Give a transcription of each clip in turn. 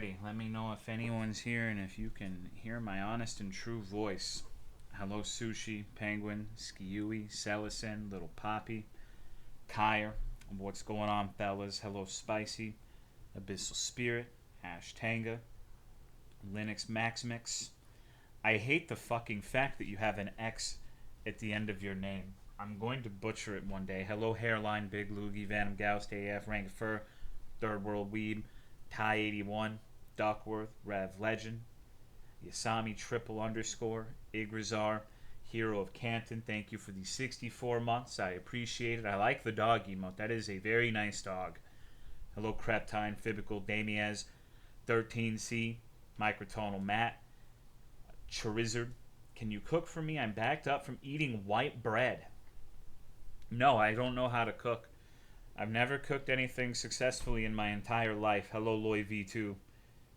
Freddy. Let me know if anyone's here and if you can hear my honest and true voice. Hello, Sushi, Penguin, Skiui, Celison, Little Poppy, Kyre. What's going on, fellas? Hello, Spicy, Abyssal Spirit, Tanga, Linux Maximix. I hate the fucking fact that you have an X at the end of your name. I'm going to butcher it one day. Hello, Hairline, Big Loogie, Venom Goust, AF, Rank Fur, Third World Weeb, Ty81, Duckworth, Rev Legend, Yasami triple underscore, Igrazar, Hero of Canton. Thank you for the 64 months. I appreciate it. I like the dog emote. That is a very nice dog. Hello, Creptine, Fibical, Damiez, 13C, Microtonal Matt, Charizard. Can you cook for me? I'm backed up from eating white bread. No, I don't know how to cook. I've never cooked anything successfully in my entire life. Hello, Loy V2.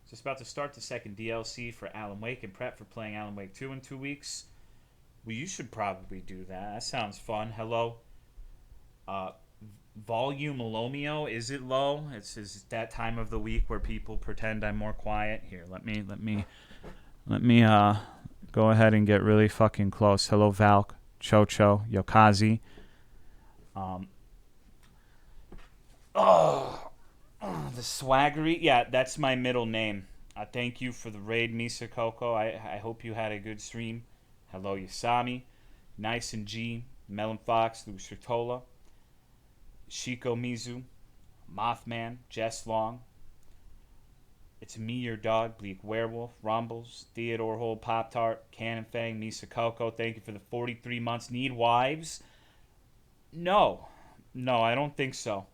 Just about to start the second DLC for Alan Wake and prep for playing Alan Wake 2 in 2 weeks. Well, you should probably do that. That sounds fun. Hello. Volume Tolomeo. Is it low? It's that time of the week where people pretend I'm more quiet. Here, let me go ahead and get really fucking close. Hello, Valk, Chocho, Yokazi. The Swaggery. Yeah, that's my middle name. Thank you for the raid, Misa Coco. I hope you had a good stream. Hello, Yasami. Nice and G. Melon Fox, Lucertola. Shiko Mizu. Mothman. Jess Long. It's me, your dog, Bleak Werewolf. Rumbles. Theodore Hole, Pop Tart. Cannon Fang, Misa Coco. Thank you for the 43 months. Need wives? No, I don't think so.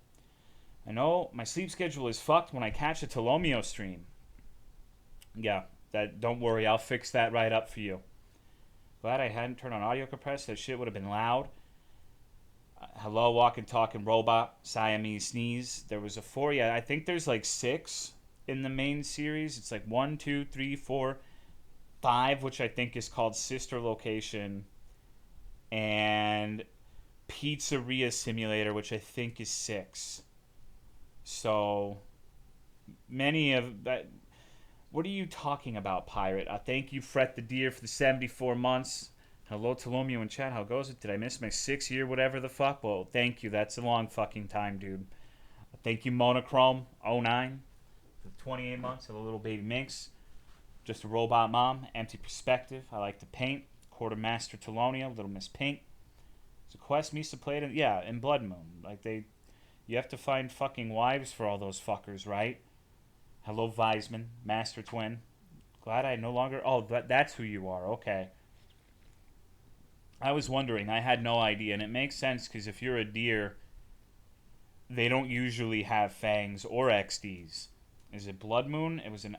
I know my sleep schedule is fucked when I catch a Tolomeo stream. Yeah, don't worry, I'll fix that right up for you. Glad I hadn't turned on audio compressor. That shit would have been loud. Hello, walking, talking robot, Siamese sneeze. There was a 4. Yeah, I think there's like 6 in the main series. It's like 1, 2, 3, 4, 5, which I think is called Sister Location, and Pizzeria Simulator, which I think is 6. So many of that. What are you talking about, Pirate? Thank you, Fret the Deer, for the 74 months. Hello, Tolomeo in chat. How goes it? Did I miss my 6 year, whatever the fuck? Well, thank you. That's a long fucking time, dude. Thank you, Monochrome 09 for 28 months. Hello, little baby minx. Just a robot mom. Empty perspective. I like to paint. Quartermaster Tolomeo. Little Miss Pink. It's a quest Misa played. Yeah, in Blood Moon. You have to find fucking wives for all those fuckers, right? Hello, Weisman, Master Twin. Glad I no longer... Oh, that's who you are. Okay. I was wondering. I had no idea. And it makes sense because if you're a deer, they don't usually have fangs or XDs. Is it Blood Moon? It was an...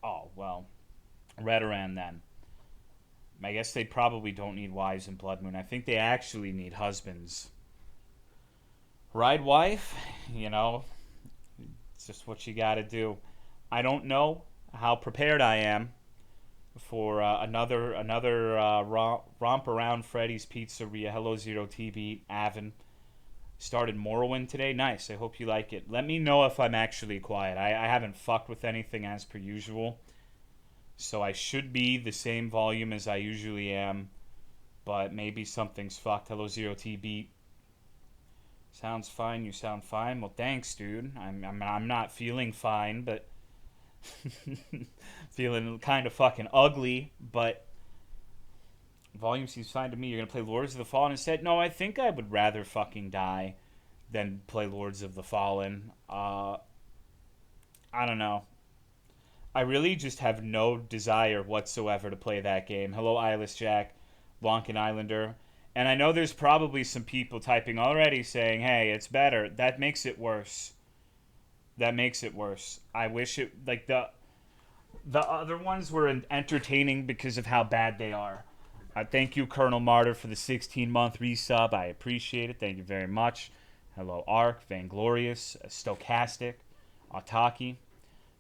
Oh, well. Redoran then. I guess they probably don't need wives in Blood Moon. I think they actually need husbands. Ride wife, it's just what you gotta do. I don't know how prepared I am for another romp around Freddy's Pizzeria. Hello, Zero TB, Avon. Started Morrowind today. Nice. I hope you like it. Let me know if I'm actually quiet. I haven't fucked with anything as per usual. So I should be the same volume as I usually am. But maybe something's fucked. Hello, Zero TB. Sounds fine. You sound fine. Well, thanks, dude. I'm not feeling fine, but feeling kind of fucking ugly. But volume seems fine to me. You're gonna play Lords of the Fallen instead? No, I think I would rather fucking die than play Lords of the Fallen. I don't know. I really just have no desire whatsoever to play that game. Hello, Eyeless Jack, Lonkin Islander. And I know there's probably some people typing already saying, hey, it's better. That makes it worse. I wish it, like, the other ones were entertaining because of how bad they are. Thank you, Colonel Martyr, for the 16-month resub. I appreciate it. Thank you very much. Hello, Ark, Vainglorious, Stochastic, Ataki.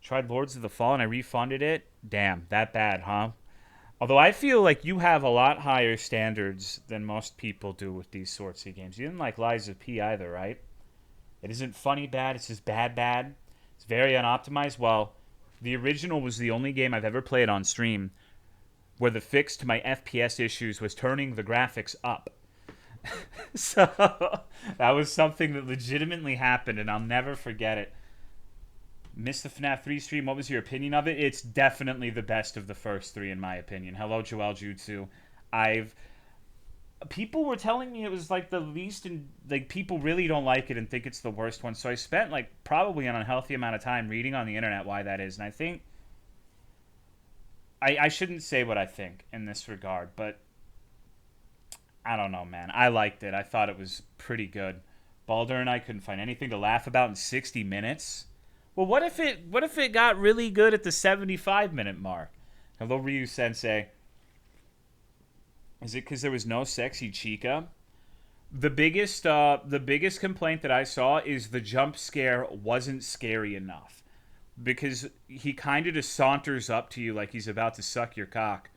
Tried Lords of the Fallen. I refunded it. Damn, that bad, huh? Although I feel like you have a lot higher standards than most people do with these sorts of games. You didn't like Lies of P either, right? It isn't funny bad. It's just bad. It's very unoptimized. Well, The original was the only game I've ever played on stream where the fix to my FPS issues was turning the graphics up. So that was something that legitimately happened, and I'll never forget it. Missed the FNAF 3 stream. What was your opinion of it? It's definitely the best of the first three, in my opinion. Hello, Joel Jutsu. I've people were telling me it was like the least, and like people really don't like it and think it's the worst one. So I spent like probably an unhealthy amount of time reading on the internet why that is, and I think I shouldn't say what I think in this regard, but I don't know, man. I liked it. I thought it was pretty good. Baldur and I couldn't find anything to laugh about in 60 minutes. Well, what if it got really good at the 75-minute mark? Hello, Ryu Sensei. Is it because there was no sexy chica? The biggest complaint that I saw is the jump scare wasn't scary enough, because he kind of just saunters up to you like he's about to suck your cock.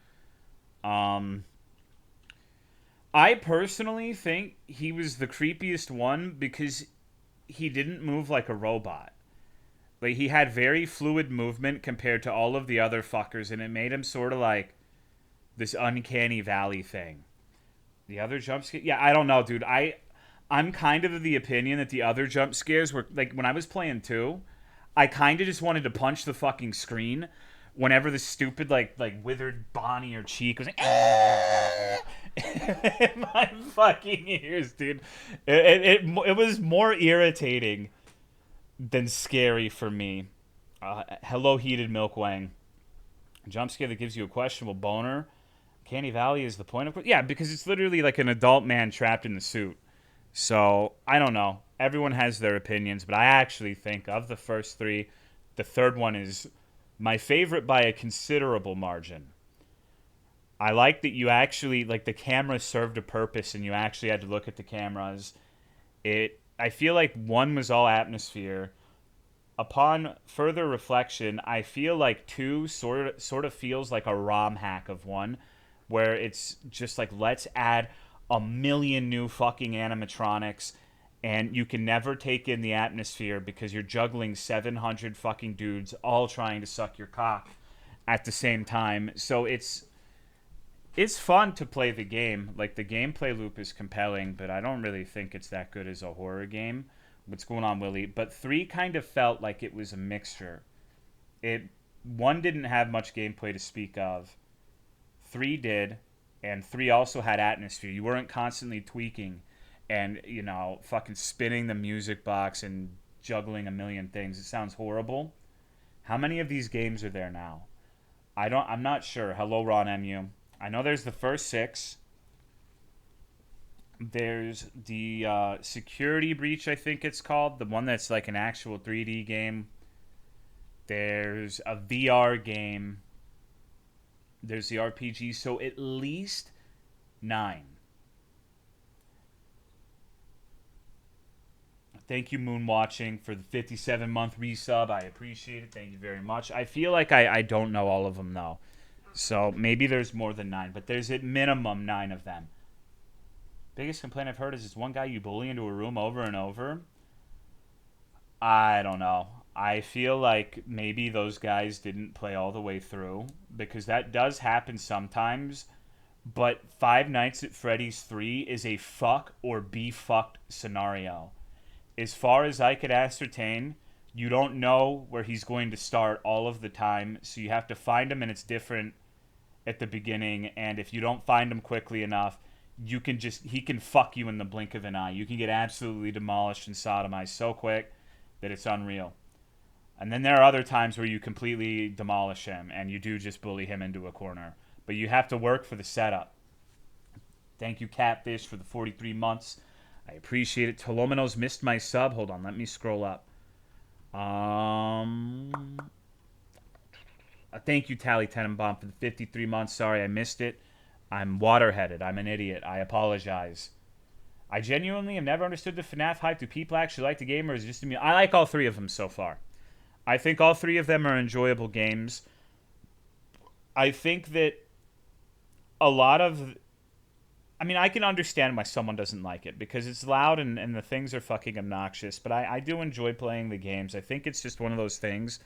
I personally think he was the creepiest one because he didn't move like a robot. Like, he had very fluid movement compared to all of the other fuckers, and it made him sort of like this uncanny valley thing. The other jump scare, yeah, I don't know, dude. I'm kind of the opinion that the other jump scares were like when I was playing 2, I kind of just wanted to punch the fucking screen whenever the stupid like withered Bonnie or Cheek was like, in my fucking ears, dude. It was more irritating than scary for me. Hello, Heated Milk Wang. Jump scare that gives you a questionable boner. Canny Valley is the point of... Yeah, because it's literally like an adult man trapped in the suit. So, I don't know. Everyone has their opinions, but I actually think of the first 3, the third one is my favorite by a considerable margin. I like that you actually... Like, the camera served a purpose, and you actually had to look at the cameras. I feel like 1 was all atmosphere. Upon further reflection, I feel like 2 sort of feels like a ROM hack of 1, where it's just like, let's add a million new fucking animatronics, and you can never take in the atmosphere because you're juggling 700 fucking dudes all trying to suck your cock at the same time. So it's fun to play the game. Like, the gameplay loop is compelling, but I don't really think it's that good as a horror game. What's going on, Willie? But 3 kind of felt like it was a mixture. 1 didn't have much gameplay to speak of. 3 did, and 3 also had atmosphere. You weren't constantly tweaking and, fucking spinning the music box and juggling a million things. It sounds horrible. How many of these games are there now? I'm not sure. Hello, Ron MU. I know there's the first 6. There's the Security Breach, I think it's called. The one that's like an actual 3D game. There's a VR game. There's the RPG. So at least 9. Thank you, Moonwatching, for the 57-month resub. I appreciate it. Thank you very much. I feel like I don't know all of them, though. So maybe there's more than 9. But there's at minimum 9 of them. Biggest complaint I've heard is this one guy you bully into a room over and over. I don't know. I feel like maybe those guys didn't play all the way through, because that does happen sometimes. But Five Nights at Freddy's 3 is a fuck or be fucked scenario. As far as I could ascertain, you don't know where he's going to start all of the time, so you have to find him, and it's different at the beginning. And if you don't find him quickly enough, he can fuck you in the blink of an eye. You can get absolutely demolished and sodomized so quick that it's unreal. And then there are other times where you completely demolish him and you do just bully him into a corner. But you have to work for the setup. Thank you, Catfish, for the 43 months. I appreciate it. Tolomeo's missed my sub. Hold on, let me scroll up. Thank you, Tally Tenenbaum, for the 53 months. Sorry, I missed it. I'm waterheaded. I'm an idiot. I apologize. I genuinely have never understood the FNAF hype. Do people actually like the game, or is it just me? I like all 3 of them so far. I think all 3 of them are enjoyable games. I think that a lot of... I mean, I can understand why someone doesn't like it, because it's loud and the things are fucking obnoxious, but I do enjoy playing the games. I think it's just one of those things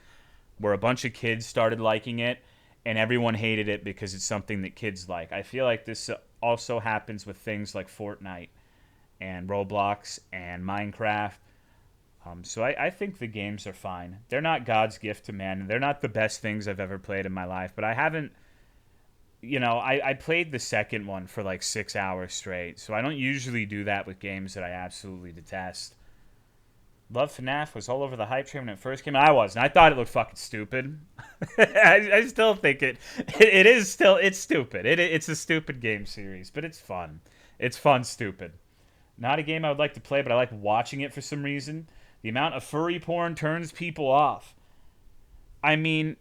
where a bunch of kids started liking it, and everyone hated it because it's something that kids like. I feel like this also happens with things like Fortnite and Roblox and Minecraft. So I think the games are fine. They're not God's gift to man. They're not the best things I've ever played in my life, but I haven't, I played the second one for like 6 hours straight, so I don't usually do that with games that I absolutely detest. Love FNAF was all over the hype train when it first came out. I was, and I thought it looked fucking stupid. I still think it is still, it's stupid. It's a stupid game series, but it's fun. It's fun, stupid. Not a game I would like to play, but I like watching it for some reason. The amount of furry porn turns people off. I mean,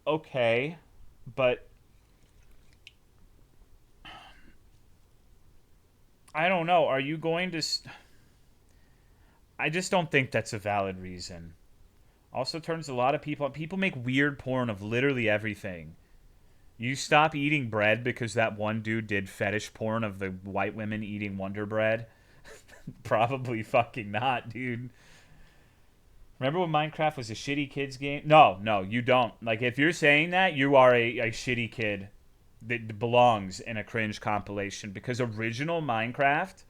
okay, but I don't know. Are you going to... I just don't think that's a valid reason. Also turns a lot of people... People make weird porn of literally everything. You stop eating bread because that one dude did fetish porn of the white women eating Wonder Bread? Probably fucking not, dude. Remember when Minecraft was a shitty kids game? No, you don't. Like, if you're saying that, you are a shitty kid that belongs in a cringe compilation, because original Minecraft,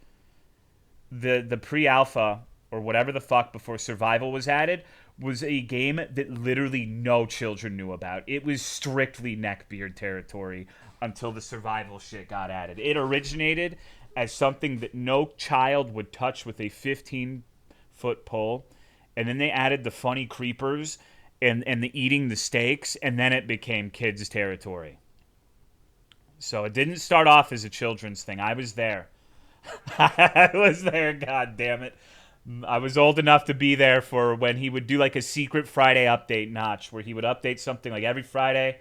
the pre-alpha or whatever the fuck before survival was added, was a game that literally no children knew about. It was strictly neckbeard territory until the survival shit got added. It originated as something that no child would touch with a 15-foot pole, and then they added the funny creepers and the eating the steaks, and then it became kids' territory. So it didn't start off as a children's thing. I was there. I was there, god damn it. I was old enough to be there for when he would do like a secret Friday update notch, where he would update something like every Friday,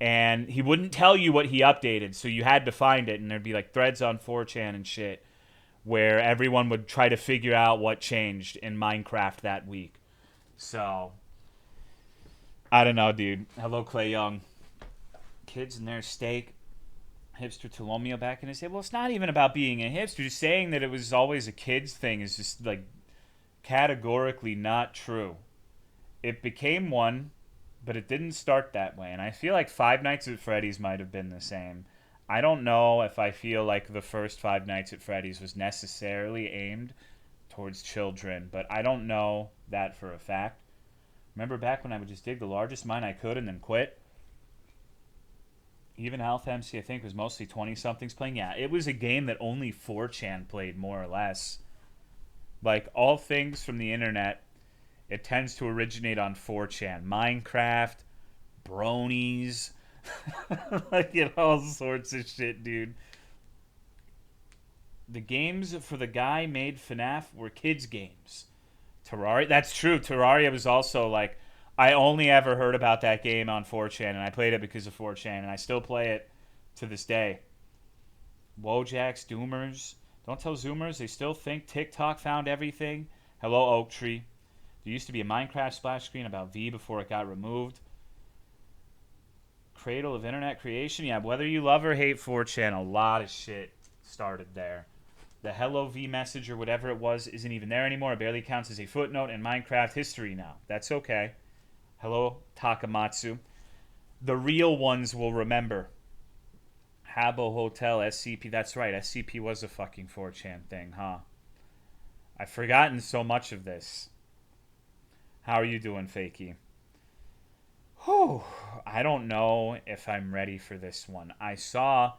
and he wouldn't tell you what he updated, so you had to find it, and there'd be like threads on 4chan and shit where everyone would try to figure out what changed in Minecraft that week. So, I don't know, dude. Hello, Clay Young. Kids and their steak. Hipster Tolomeo back in his day. Well, it's not even about being a hipster. Just saying that it was always a kid's thing is just like categorically not true. It became one, but it didn't start that way. And I feel like Five Nights at Freddy's might have been the same. I don't know if I feel like the first Five Nights at Freddy's was necessarily aimed towards children, but I don't know that for a fact. Remember back when I would just dig the largest mine I could and then quit? Even Alpha MC, I think, was mostly 20-somethings playing. Yeah, it was a game that only 4chan played, more or less. Like, all things from the internet, it tends to originate on 4chan. Minecraft, bronies, like, all sorts of shit, dude. The games for the guy made FNAF were kids' games. Terraria, that's true. Terraria was also, like, I only ever heard about that game on 4chan, and I played it because of 4chan, and I still play it to this day. Wojaks, Doomers. Don't tell Zoomers, they still think TikTok found everything. Hello, Oak Tree. There used to be a Minecraft splash screen about V before it got removed. Cradle of internet creation. Yeah, whether you love or hate 4chan, a lot of shit started there. The Hello V message or whatever it was isn't even there anymore. It barely counts as a footnote in Minecraft history now. That's okay. Hello, Takamatsu. The real ones will remember. Habbo Hotel, SCP. That's right, SCP was a fucking 4chan thing, huh? I've forgotten so much of this. How are you doing, Fakey? Whew. I don't know if I'm ready for this one. I saw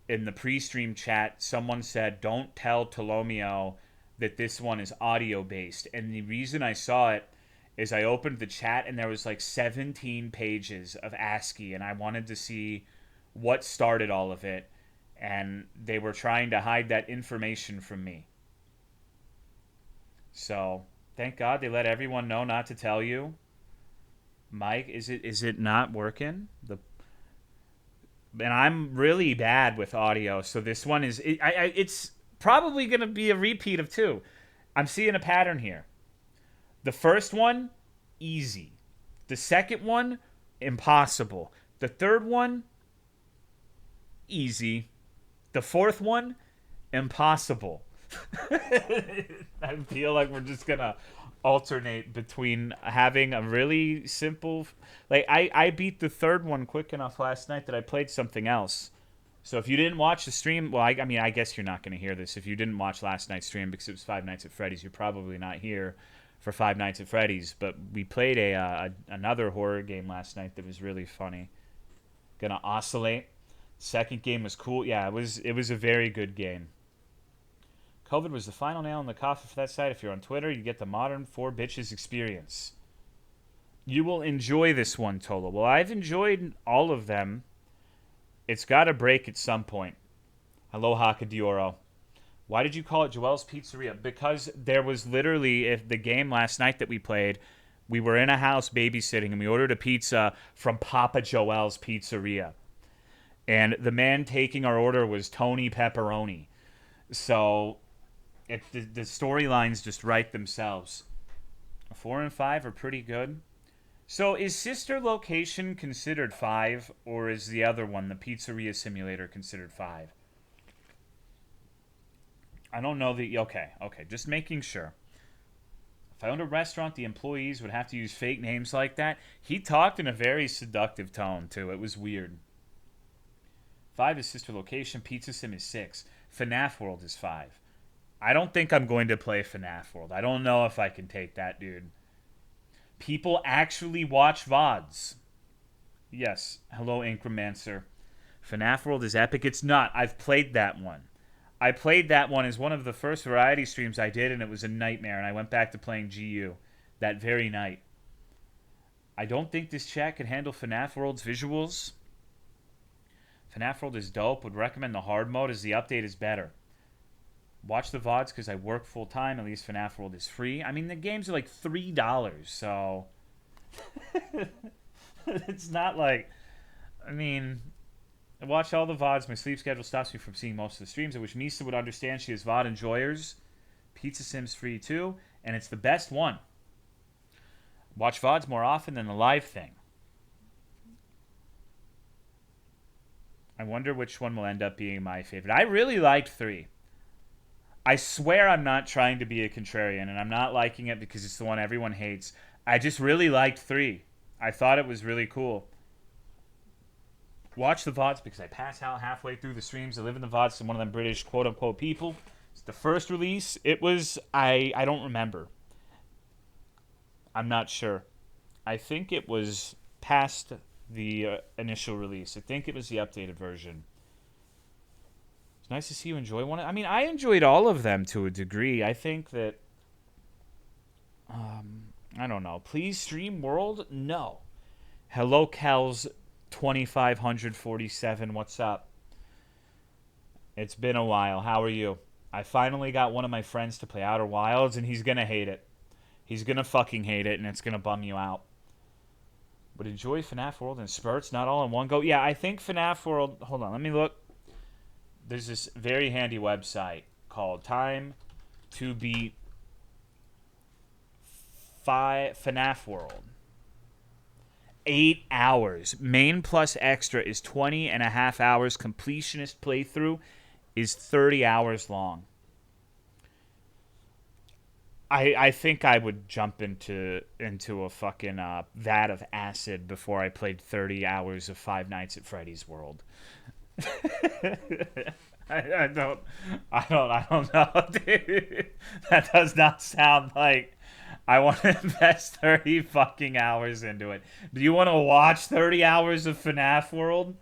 in the pre-stream chat someone said, don't tell Tolomeo that this one is audio-based. And the reason I saw it is I opened the chat and there was like 17 pages of ASCII, and I wanted to see what started all of it, and they were trying to hide that information from me. So, thank God they let everyone know not to tell you. Mike, is it not working? And I'm really bad with audio, so this one is it's probably going to be a repeat of two. I'm seeing a pattern here. The first one, easy. The second one, impossible. The third one, easy. The fourth one, impossible. I feel like we're just going to alternate between having a really simple, like I beat the third one quick enough last night that I played something else. So if you didn't watch the stream, well, I mean, I guess you're not going to hear this. If you didn't watch last night's stream because it was Five Nights at Freddy's, you're probably not here for Five Nights at Freddy's. But we played another horror game last night that was really funny. Gonna oscillate. Second game was cool. Yeah, it was a very good game. COVID was the final nail in the coffin for that site. If you're on Twitter, you get the modern four bitches experience. You will enjoy this one, Tolo. Well, I've enjoyed all of them. It's got to break at some point. Hello, Hakadioro. Why did you call it Joel's Pizzeria? Because there was literally, if the game last night that we played, we were in a house babysitting and we ordered a pizza from Papa Joel's Pizzeria. And the man taking our order was Tony Pepperoni. So the storylines just write themselves. 4 and 5 are pretty good. So is Sister Location considered 5, or is the other one, the Pizzeria Simulator, considered 5? I don't know the... Okay, just making sure. If I owned a restaurant, the employees would have to use fake names like that. He talked in a very seductive tone, too. It was weird. 5 is Sister Location. Pizza Sim is 6. FNAF World is 5. I don't think I'm going to play FNAF World. I don't know if I can take that, dude. People actually watch VODs. Yes. Hello, Incremancer. FNAF World is epic. It's not. I've played that one. I played that one as one of the first variety streams I did, and it was a nightmare, and I went back to playing GU that very night. I don't think this chat can handle FNAF World's visuals. FNAF World is dope. Would recommend the hard mode as the update is better. Watch the VODs because I work full time. At least FNAF World is free. I mean, the games are like $3, so it's not like. I mean, I watch all the VODs. My sleep schedule stops me from seeing most of the streams. I wish Misa would understand she has VOD enjoyers. Pizza Sim's free too, and it's the best one. Watch VODs more often than the live thing. I wonder which one will end up being my favorite. I really liked 3. I swear I'm not trying to be a contrarian, and I'm not liking it because it's the one everyone hates. I just really liked 3. I thought it was really cool. Watch the VODs because I pass out halfway through the streams. I live in the VODs. I'm one of them British quote-unquote people. It's the first release. It was... I don't remember. I'm not sure. I think it was past the initial release. I think it was the updated version. It's nice to see you enjoy one. I mean, I enjoyed all of them to a degree. I think that... I don't know. Please stream World? No. Hello, Kel's 2547. What's up? It's been a while. How are you? I finally got one of my friends to play Outer Wilds, and he's going to hate it. He's going to fucking hate it, and it's going to bum you out. Would enjoy FNAF World in spurts, not all in one go. Yeah, I think FNAF World... Hold on, let me look. There's this very handy website called Time to Beat FNAF World. 8 hours. Main plus extra is 20 and a half hours. Completionist playthrough is 30 hours long. I think I would jump into a fucking vat of acid before I played 30 hours of Five Nights at Freddy's World. I don't know, dude. That does not sound like I want to invest 30 fucking hours into it. Do you want to watch 30 hours of FNAF World?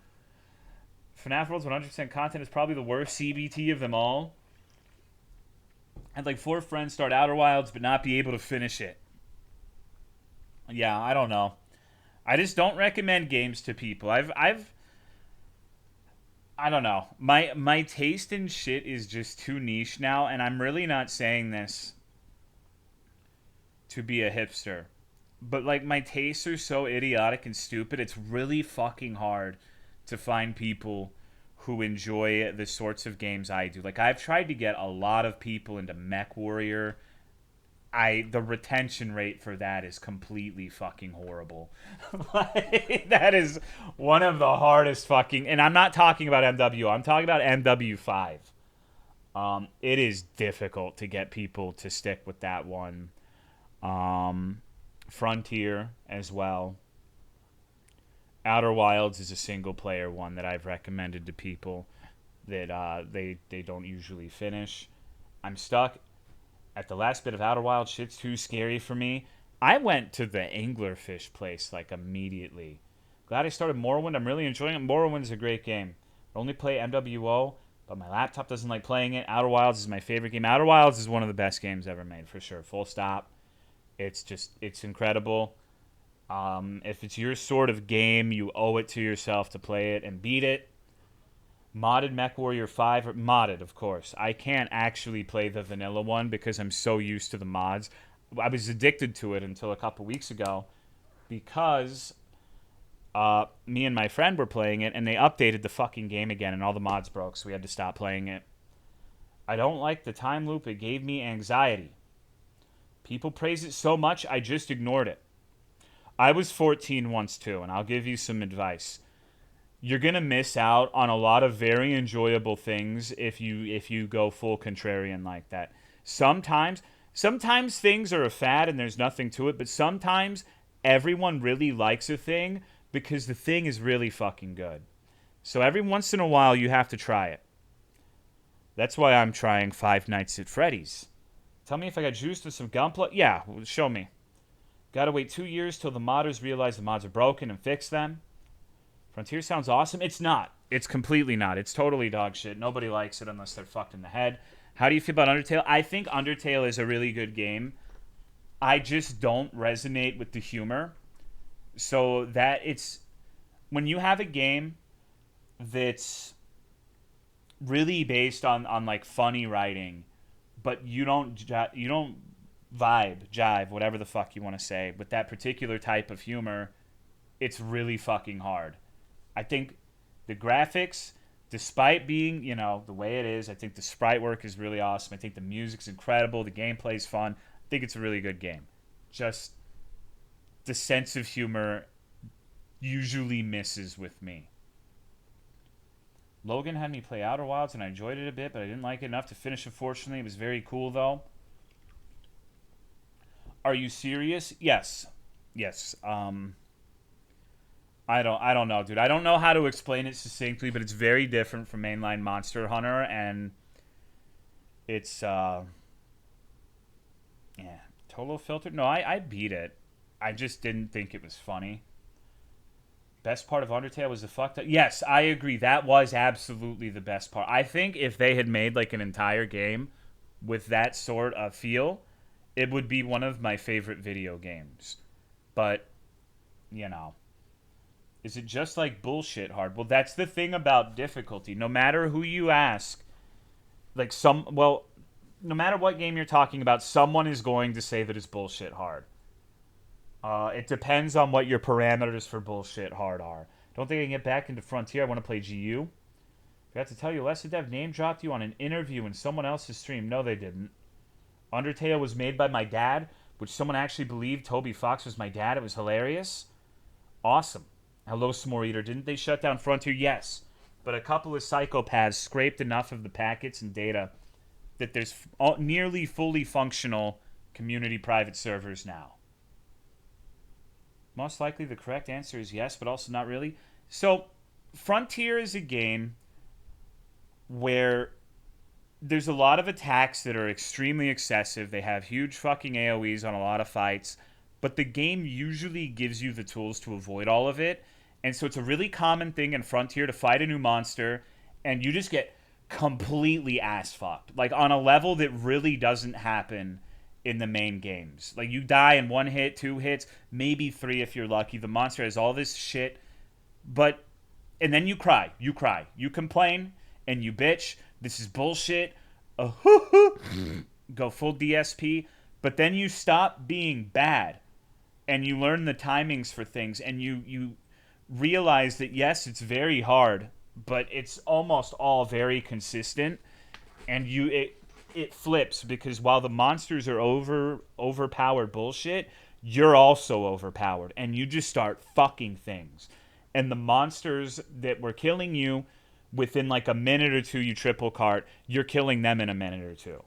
FNAF World's 100% content is probably the worst CBT of them all. I had like 4 friends start Outer Wilds but not be able to finish it. Yeah, I don't know. I just don't recommend games to people. I don't know. My taste in shit is just too niche now, and I'm really not saying this to be a hipster. But like my tastes are so idiotic and stupid, it's really fucking hard to find people who enjoy the sorts of games I do. Like I've tried to get a lot of people into MechWarrior. The retention rate for that is completely fucking horrible. Like, that is one of the hardest fucking... And I'm not talking about MW. I'm talking about MW5. It is difficult to get people to stick with that one. Frontier as well. Outer Wilds is a single player one that I've recommended to people that they don't usually finish. I'm stuck at the last bit of Outer Wilds. Shit's too scary for me. I went to the anglerfish place like immediately. Glad I started Morrowind. I'm really enjoying it. Morrowind's a great game. I only play MWO, but my laptop doesn't like playing it. Outer Wilds is my favorite game. Outer Wilds is one of the best games ever made, for sure. Full stop. It's incredible. If it's your sort of game, you owe it to yourself to play it and beat it. Modded MechWarrior 5, modded, of course. I can't actually play the vanilla one because I'm so used to the mods. I was addicted to it until a couple weeks ago because me and my friend were playing it, and they updated the fucking game again, and all the mods broke, so we had to stop playing it. I don't like the time loop. It gave me anxiety. People praise it so much, I just ignored it. I was 14 once, too, and I'll give you some advice. You're going to miss out on a lot of very enjoyable things if you go full contrarian like that. Sometimes things are a fad and there's nothing to it, but sometimes everyone really likes a thing because the thing is really fucking good. So every once in a while, you have to try it. That's why I'm trying Five Nights at Freddy's. Tell me if I got juiced with some gunpla. Yeah, show me. Gotta wait 2 years till the modders realize the mods are broken and fix them. Frontier sounds awesome. It's not. It's completely not. It's totally dog shit. Nobody likes it unless they're fucked in the head. How do you feel about Undertale? I think Undertale is a really good game. I just don't resonate with the humor. So that it's... When you have a game that's really based on like funny writing, but you don't jive, whatever the fuck you want to say, with that particular type of humor, it's really fucking hard. I think the graphics, despite being, the way it is, I think the sprite work is really awesome. I think the music's incredible. The gameplay's fun. I think it's a really good game. Just the sense of humor usually misses with me. Logan had me play Outer Wilds, and I enjoyed it a bit, but I didn't like it enough to finish, unfortunately. It was very cool, though. Are you serious? Yes. I don't know, dude. I don't know how to explain it succinctly, but it's very different from mainline Monster Hunter, and it's Tolo filtered. No, I beat it. I just didn't think it was funny. Best part of Undertale was the fucked up. Yes, I agree. That was absolutely the best part. I think if they had made like an entire game with that sort of feel, it would be one of my favorite video games. But, is it just like bullshit hard? Well, that's the thing about difficulty. No matter who you ask, no matter what game you're talking about, someone is going to say that it's bullshit hard. It depends on what your parameters for bullshit hard are. Don't think I can get back into Frontier. I want to play GU. Forgot to tell you, Lesser Dev name dropped you on an interview in someone else's stream. No, they didn't. Undertale was made by my dad, which someone actually believed Toby Fox was my dad. It was hilarious. Awesome. Hello, S'more Eater. Didn't they shut down Frontier? Yes. But a couple of psychopaths scraped enough of the packets and data that there's nearly fully functional community private servers now. Most likely the correct answer is yes, but also not really. So, Frontier is a game where there's a lot of attacks that are extremely excessive. They have huge fucking AoEs on a lot of fights, but the game usually gives you the tools to avoid all of it. And so it's a really common thing in Frontier to fight a new monster, and you just get completely ass-fucked. Like, on a level that really doesn't happen in the main games. Like, you die in 1 hit, 2 hits, maybe 3 if you're lucky. The monster has all this shit, and then you cry. You complain, and you bitch. This is bullshit. Go full DSP. But then you stop being bad, and you learn the timings for things, and you realize that, yes, it's very hard, but it's almost all very consistent, and it flips, because while the monsters are overpowered bullshit, you're also overpowered, and you just start fucking things. And the monsters that were killing you, within like a minute or two, you triple cart, you're killing them in a minute or two.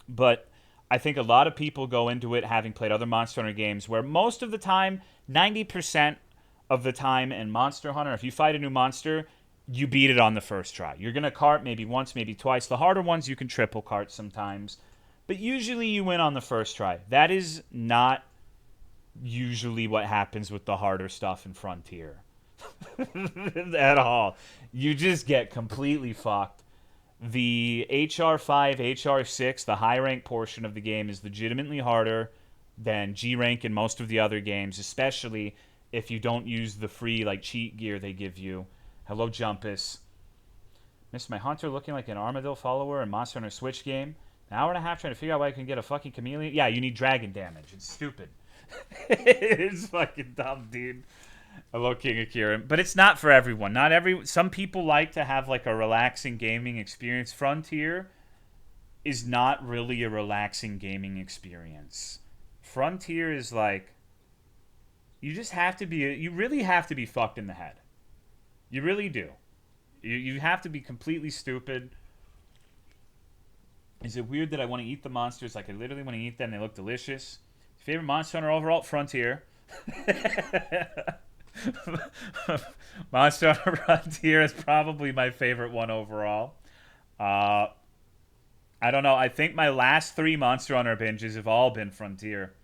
But I think a lot of people go into it having played other Monster Hunter games where most of the time, 90% of the time in Monster Hunter, if you fight a new monster, you beat it on the first try. You're going to cart maybe once, maybe twice. The harder ones, you can triple cart sometimes. But usually you win on the first try. That is not usually what happens with the harder stuff in Frontier. At all. You just get completely fucked. The HR5, HR6, the high rank portion of the game is legitimately harder than G rank in most of the other games, especially if you don't use the free like cheat gear they give you. Hello, Jumpus. Missed my hunter looking like an Armadillo follower in Monster Hunter Switch game. An hour and a half trying to figure out why I can get a fucking chameleon. Yeah, you need dragon damage. It's stupid. It's fucking dumb, dude. Hello, King Akira. But it's not for everyone. Some people like to have like a relaxing gaming experience. Frontier is not really a relaxing gaming experience. Frontier is like you really have to be fucked in the head. You really do. You have to be completely stupid. Is it weird that I want to eat the monsters? Like I literally want to eat them. They look delicious. Favorite Monster Hunter overall? Frontier. Monster Hunter Frontier is probably my favorite one overall. I don't know. I think my last 3 Monster Hunter binges have all been Frontier.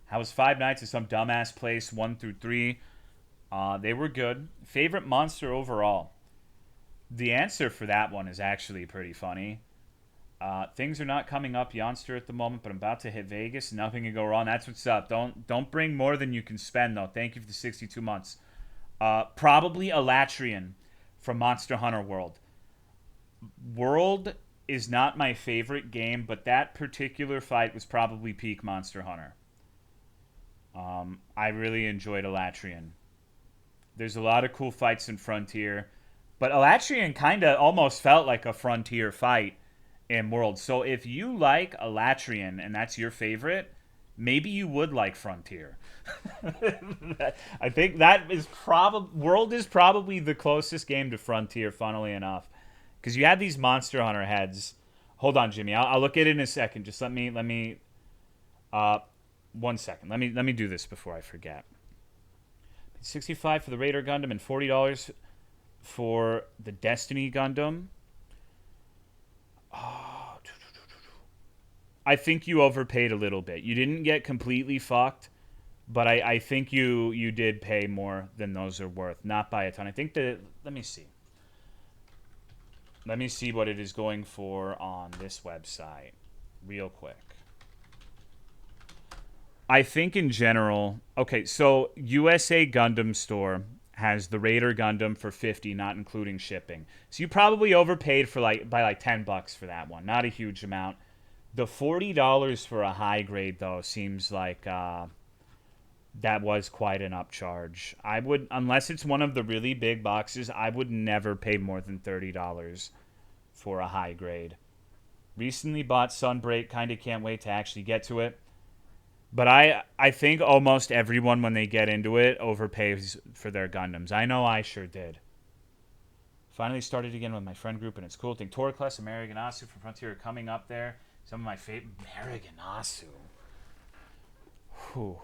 How was Five Nights at some dumbass place 1 through 3? They were good. Favorite monster overall? The answer for that one is actually pretty funny. Things are not coming up Youngster at the moment, but I'm about to hit Vegas. Nothing can go wrong. That's what's up. Don't bring more than you can spend, though. Thank you for the 62 months. Probably Elatrian from Monster Hunter World. World is not my favorite game, but that particular fight was probably peak Monster Hunter. I really enjoyed Elatrian. There's a lot of cool fights in Frontier, but Elatrian kind of almost felt like a Frontier fight in World. So if you like Elatrian and that's your favorite, maybe you would like Frontier. I think that is World is probably the closest game to Frontier, funnily enough, because you have these Monster Hunter heads. Hold on, Jimmy. I'll look at it in a second. Just let me 1 second. Let me do this before I forget. $65 for the Raider Gundam and $40 for the Destiny Gundam. Oh, I think you overpaid a little bit. You didn't get completely fucked, but I think you did pay more than those are worth. Not by a ton. I think that... Let me see. Let me see what it is going for on this website real quick. I think in general... Okay, so USA Gundam Store has the Raider Gundam for $50, not including shipping. So you probably overpaid for by $10 for that one. Not a huge amount. The $40 for a high grade, though, seems like that was quite an upcharge. I would, unless it's one of the really big boxes, I would never pay more than $30 for a high grade. Recently bought Sunbreak. Kind of can't wait to actually get to it. But I think almost everyone, when they get into it, overpays for their Gundams. I know I sure did. Finally started again with my friend group, and it's cool. I think Torclus and Mariganasu from Frontier are coming up there. Some of my favorite... Mariganasu. Whew.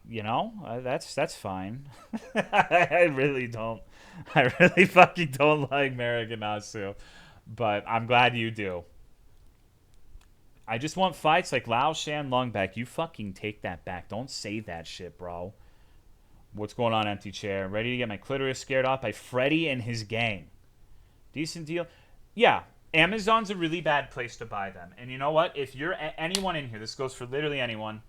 That's fine. I really don't. I really fucking don't like Mariganasu. But I'm glad you do. I just want fights like Lao Shan Longback. You fucking take that back. Don't say that shit, bro. What's going on, Empty Chair? Ready to get my clitoris scared off by Freddy and his gang. Decent deal. Yeah, Amazon's a really bad place to buy them. And you know what? If you're anyone in here, this goes for literally anyone.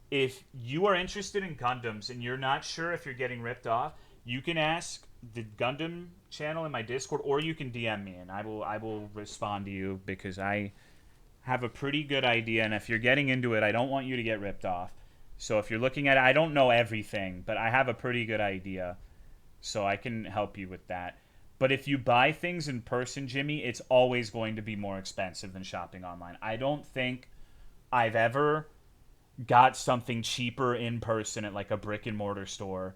If you are interested in Gundams and you're not sure if you're getting ripped off, you can ask the Gundam channel in my Discord, or you can DM me, and I will respond to you, because I have a pretty good idea, and if you're getting into it, I don't want you to get ripped off. So if you're looking at it, I don't know everything, but I have a pretty good idea, so I can help you with that. But if you buy things in person, Jimmy, it's always going to be more expensive than shopping online. I don't think I've ever got something cheaper in person at like a brick and mortar store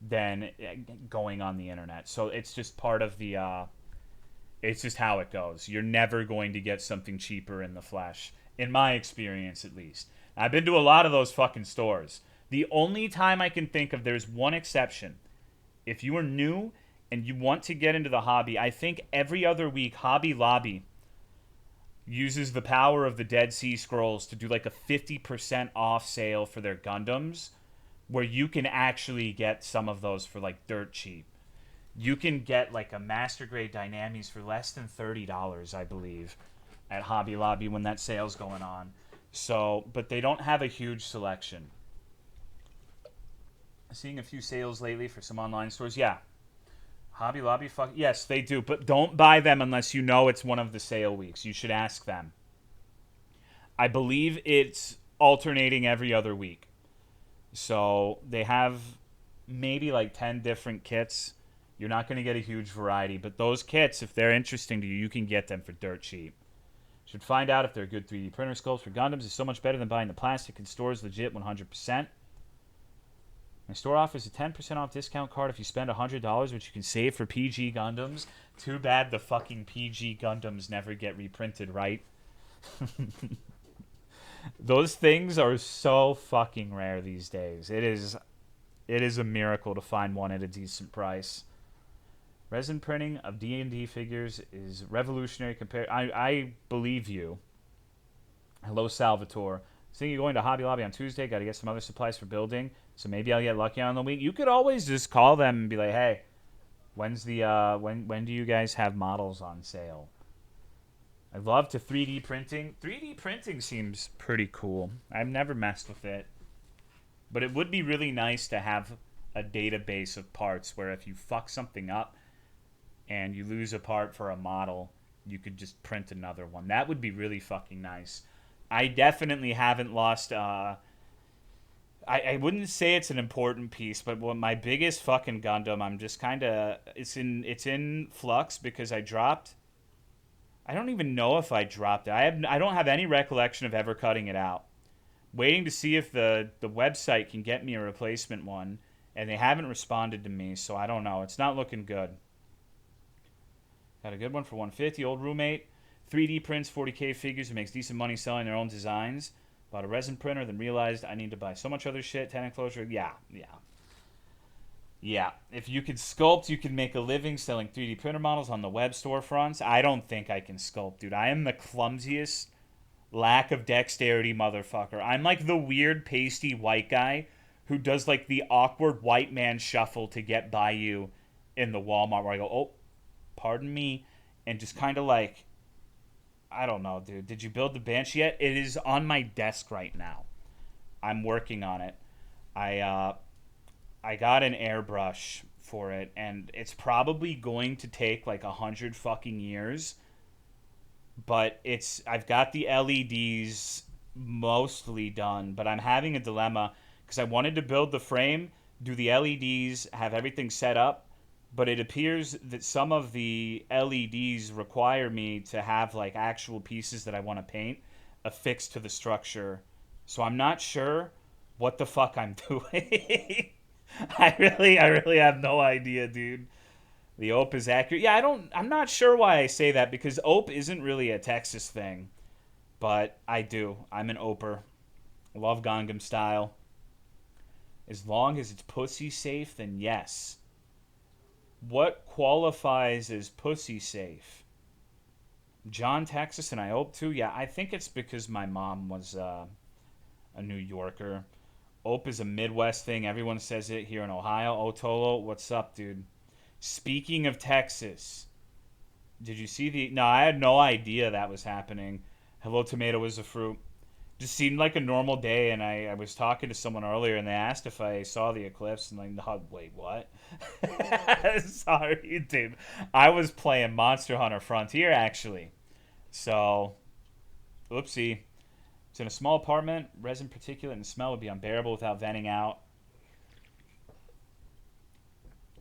than going on the internet. So it's just part of the... it's just how it goes. You're never going to get something cheaper in the flesh. in my experience at least. I've been to a lot of those fucking stores. The only time I can think of, there's one exception. If you are new and you want to get into the hobby, I think every other week Hobby Lobby uses the power of the Dead Sea Scrolls to do like a 50% off sale for their Gundams, where you can actually get some of those for like dirt cheap. You can get like a Master Grade Dynamis for less than $30, I believe, at Hobby Lobby when that sale's going on. So, but they don't have a huge selection. Seeing a few sales lately for some online stores. Yeah. Hobby Lobby, yes, they do. But don't buy them unless you know it's one of the sale weeks. You should ask them. I believe it's alternating every other week. So they have maybe like 10 different kits. You're not going to get a huge variety. But those kits, if they're interesting to you, you can get them for dirt cheap. Should find out if they're good 3D printer sculpts for Gundams. It's so much better than buying the plastic in stores, legit 100%. My store offers a 10% off discount card if you spend $100, which you can save for PG Gundams. Too bad the fucking PG Gundams never get reprinted, right? Those things are so fucking rare these days. It is a miracle to find one at a decent price. Resin printing of D&D figures is revolutionary compared... I believe you. Hello, Salvatore. Thinking of going to Hobby Lobby on Tuesday. Got to get some other supplies for building. So maybe I'll get lucky on the week. You could always just call them and be like, hey, when's the when do you guys have models on sale? I'd love to 3D printing. 3D printing seems pretty cool. I've never messed with it. But it would be really nice to have a database of parts where if you fuck something up and you lose a part for a model, you could just print another one. That would be really fucking nice. I definitely haven't lost... I wouldn't say it's an important piece, but what my biggest fucking Gundam, I'm just kind of... It's in flux because I dropped... I don't even know if I dropped it. I don't have any recollection of ever cutting it out. Waiting to see if the website can get me a replacement one, and they haven't responded to me, so I don't know. It's not looking good. Got a good one for $150. Old roommate. 3D prints 40K figures and makes decent money selling their own designs. Bought a resin printer, then realized I need to buy so much other shit. 10 enclosure. Yeah. If you could sculpt, you can make a living selling 3D printer models on the web storefronts. I don't think I can sculpt, dude. I am the clumsiest lack of dexterity motherfucker. I'm like the weird pasty white guy who does like the awkward white man shuffle to get by you in the Walmart where I go, oh, pardon me, and just kind of like, I don't know, dude. Did you build the bench yet? It is on my desk right now. I'm working on it. I got an airbrush for it, and it's probably going to take like 100 fucking years. But I've got the LEDs mostly done, but I'm having a dilemma because I wanted to build the frame, do the LEDs, have everything set up, but it appears that some of the LEDs require me to have like actual pieces that I want to paint affixed to the structure. So I'm not sure what the fuck I'm doing. I really have no idea, dude. The OPE is accurate. Yeah, I'm not sure why I say that because OPE isn't really a Texas thing, but I do. I'm an OPER. Love Gangnam Style. As long as it's pussy safe, then yes. What qualifies as pussy safe? John, Texas, and I hope too. Yeah, I think it's because my mom was a New Yorker. OPE is a Midwest thing. Everyone says it here in Ohio. Otolo, what's up, dude? Speaking of Texas, did you see the... No, I had no idea that was happening. Hello, tomato is a fruit. Just seemed like a normal day, and I was talking to someone earlier, and they asked if I saw the eclipse, and like, no, wait, what? Sorry, dude. I was playing Monster Hunter Frontier, actually. So, oopsie. It's in a small apartment. Resin particulate and smell would be unbearable without venting out.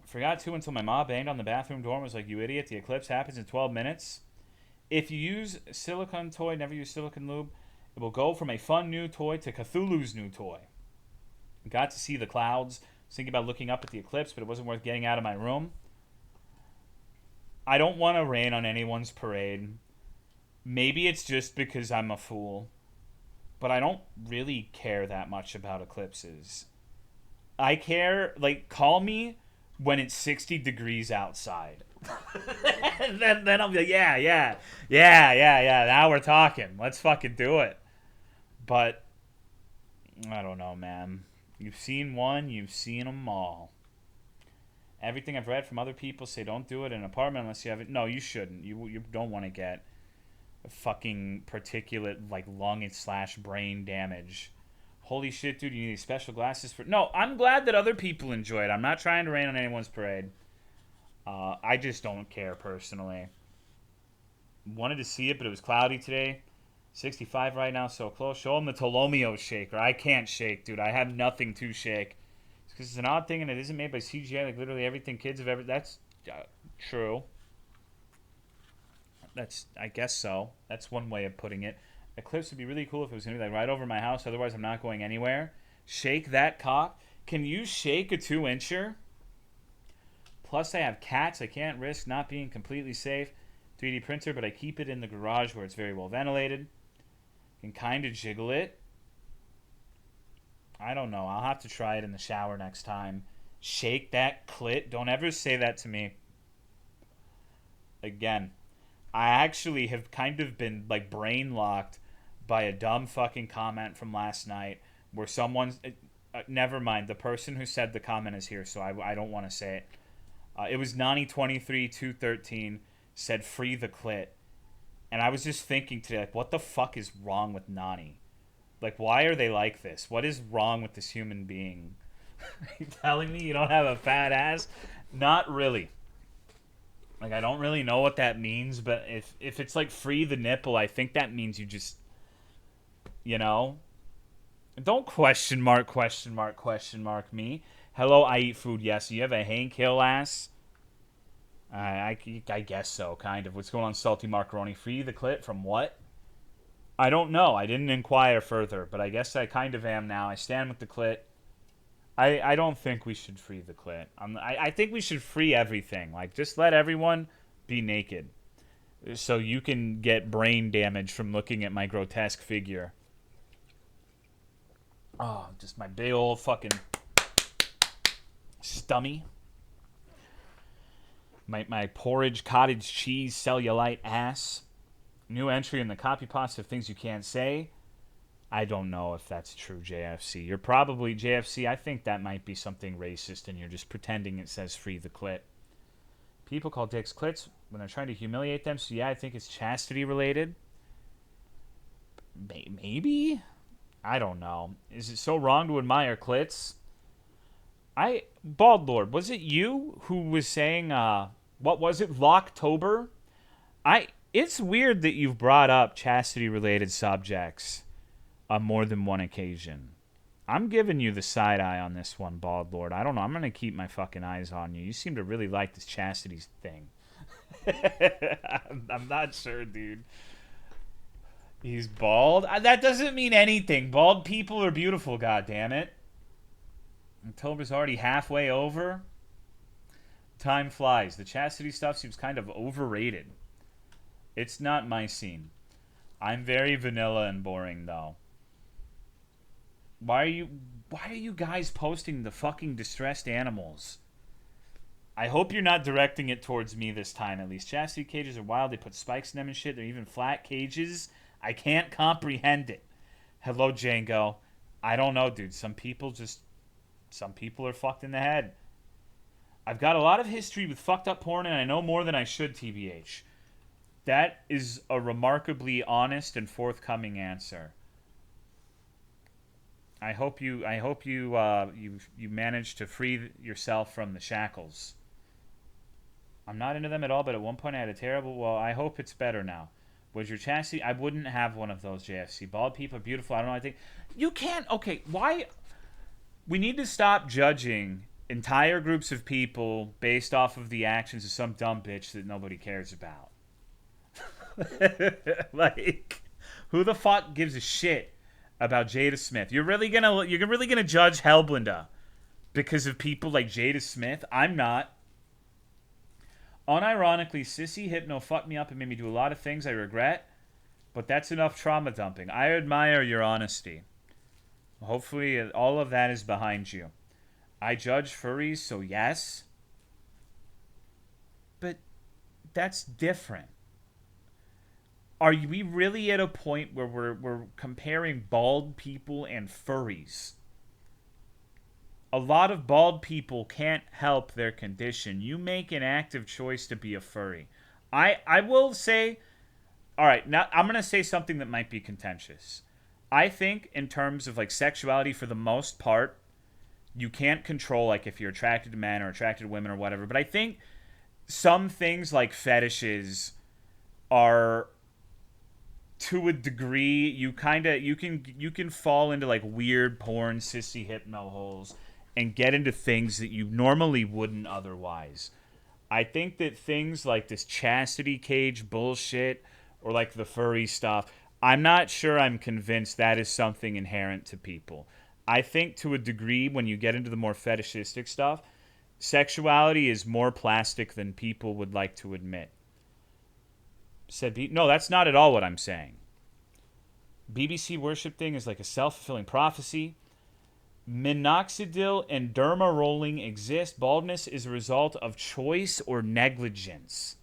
Forgot to until my mom banged on the bathroom door and was like, you idiot, the eclipse happens in 12 minutes. If you use silicone toy, never use silicone lube, it will go from a fun new toy to Cthulhu's new toy. Got to see the clouds. Was thinking about looking up at the eclipse, but it wasn't worth getting out of my room. I don't want to rain on anyone's parade. Maybe it's just because I'm a fool. but I don't really care that much about eclipses. I care, like, call me when it's 60 degrees outside. then I'll be like, yeah. Now we're talking. Let's fucking do it. But I don't know, man. You've seen one, you've seen them all. Everything I've read from other people say don't do it in an apartment unless you have it. No, you shouldn't. You don't want to get fucking particulate like lung / brain damage. Holy shit, dude! You need special glasses for. No, I'm glad that other people enjoy it. I'm not trying to rain on anyone's parade. I just don't care personally. Wanted to see it, but it was cloudy today. 65 right now, so close. Show them the Tolomeo shaker. I can't shake, dude. I have nothing to shake. Because it's an odd thing, and it isn't made by CGI. Like literally everything kids have ever. That's true. I guess so. That's one way of putting it. Eclipse would be really cool if it was gonna be like right over my house. Otherwise, I'm not going anywhere. Shake that cock. Can you shake a 2-incher? Plus, I have cats. I can't risk not being completely safe. 3D printer, but I keep it in the garage where it's very well ventilated. Can kind of jiggle it. I don't know. I'll have to try it in the shower next time. Shake that clit. Don't ever say that to me. Again, I actually have kind of been like brain locked by a dumb fucking comment from last night where someone's... never mind. The person who said the comment is here, so I don't want to say it. It was Nani23213 said free the clit. And I was just thinking today, like, what the fuck is wrong with Nani? Like, why are they like this? What is wrong with this human being? Are you telling me you don't have a fat ass? Not really. Like, I don't really know what that means, but if it's like free the nipple, I think that means you just, you know? Don't question mark me. Hello, I eat food, yes. You have a Hank Hill ass? I guess so, kind of. What's going on, Salty Macaroni? Free the clit from what? I don't know. I didn't inquire further, but I guess I kind of am now. I stand with the clit. I don't think we should free the clit. I think we should free everything. Like, just let everyone be naked. So you can get brain damage from looking at my grotesque figure. Oh, just my big old fucking stummy. My porridge cottage cheese cellulite ass. New entry in the copy pasta of things you can't say. I don't know if that's true, JFC. You're probably, JFC, I think that might be something racist and you're just pretending it says free the clit. People call dicks clits when they're trying to humiliate them, so yeah, I think it's chastity related. Maybe? I don't know. Is it so wrong to admire clits? Bald Lord, was it you who was saying, what was it, Locktober? It's weird that you've brought up chastity-related subjects on more than one occasion. I'm giving you the side eye on this one, Bald Lord. I don't know. I'm going to keep my fucking eyes on you. You seem to really like this chastity thing. I'm not sure, dude. He's bald? That doesn't mean anything. Bald people are beautiful, goddammit. October's already halfway over. Time flies. The chastity stuff seems kind of overrated. It's not my scene. I'm very vanilla and boring, though. Why are you guys posting the fucking distressed animals? I hope you're not directing it towards me this time, at least. Chastity cages are wild. They put spikes in them and shit. They're even flat cages. I can't comprehend it. Hello, Django. I don't know, dude. Some people are fucked in the head. I've got a lot of history with fucked up porn, and I know more than I should, TBH. That is a remarkably honest and forthcoming answer. I hope you managed to free yourself from the shackles. I'm not into them at all, but at one point I had a terrible... Well, I hope it's better now. Was your chastity... I wouldn't have one of those, JFC. Bald people are beautiful. I don't know. I think... You can't... Okay, why... We need to stop judging entire groups of people based off of the actions of some dumb bitch that nobody cares about. Like, who the fuck gives a shit about Jada Smith? You're really gonna judge Hellblinda because of people like Jada Smith? I'm not. Unironically, Sissy Hypno fucked me up and made me do a lot of things I regret, But that's enough trauma dumping. I admire your honesty. Hopefully, all of that is behind you. I judge furries, so yes. But that's different. Are we really at a point where we're comparing bald people and furries? A lot of bald people can't help their condition. You make an active choice to be a furry. I will say, all right, now I'm going to say something that might be contentious. I think in terms of like sexuality, for the most part, you can't control like if you're attracted to men or attracted to women or whatever. But I think some things like fetishes are, to a degree, you can fall into like weird porn sissy hypno holes and get into things that you normally wouldn't otherwise. I think that things like this chastity cage bullshit or like the furry stuff, I'm not sure I'm convinced that is something inherent to people. I think to a degree when you get into the more fetishistic stuff, sexuality is more plastic than people would like to admit. No, that's not at all what I'm saying. BBC worship thing is like a self-fulfilling prophecy. Minoxidil and derma rolling exist. Baldness is a result of choice or negligence.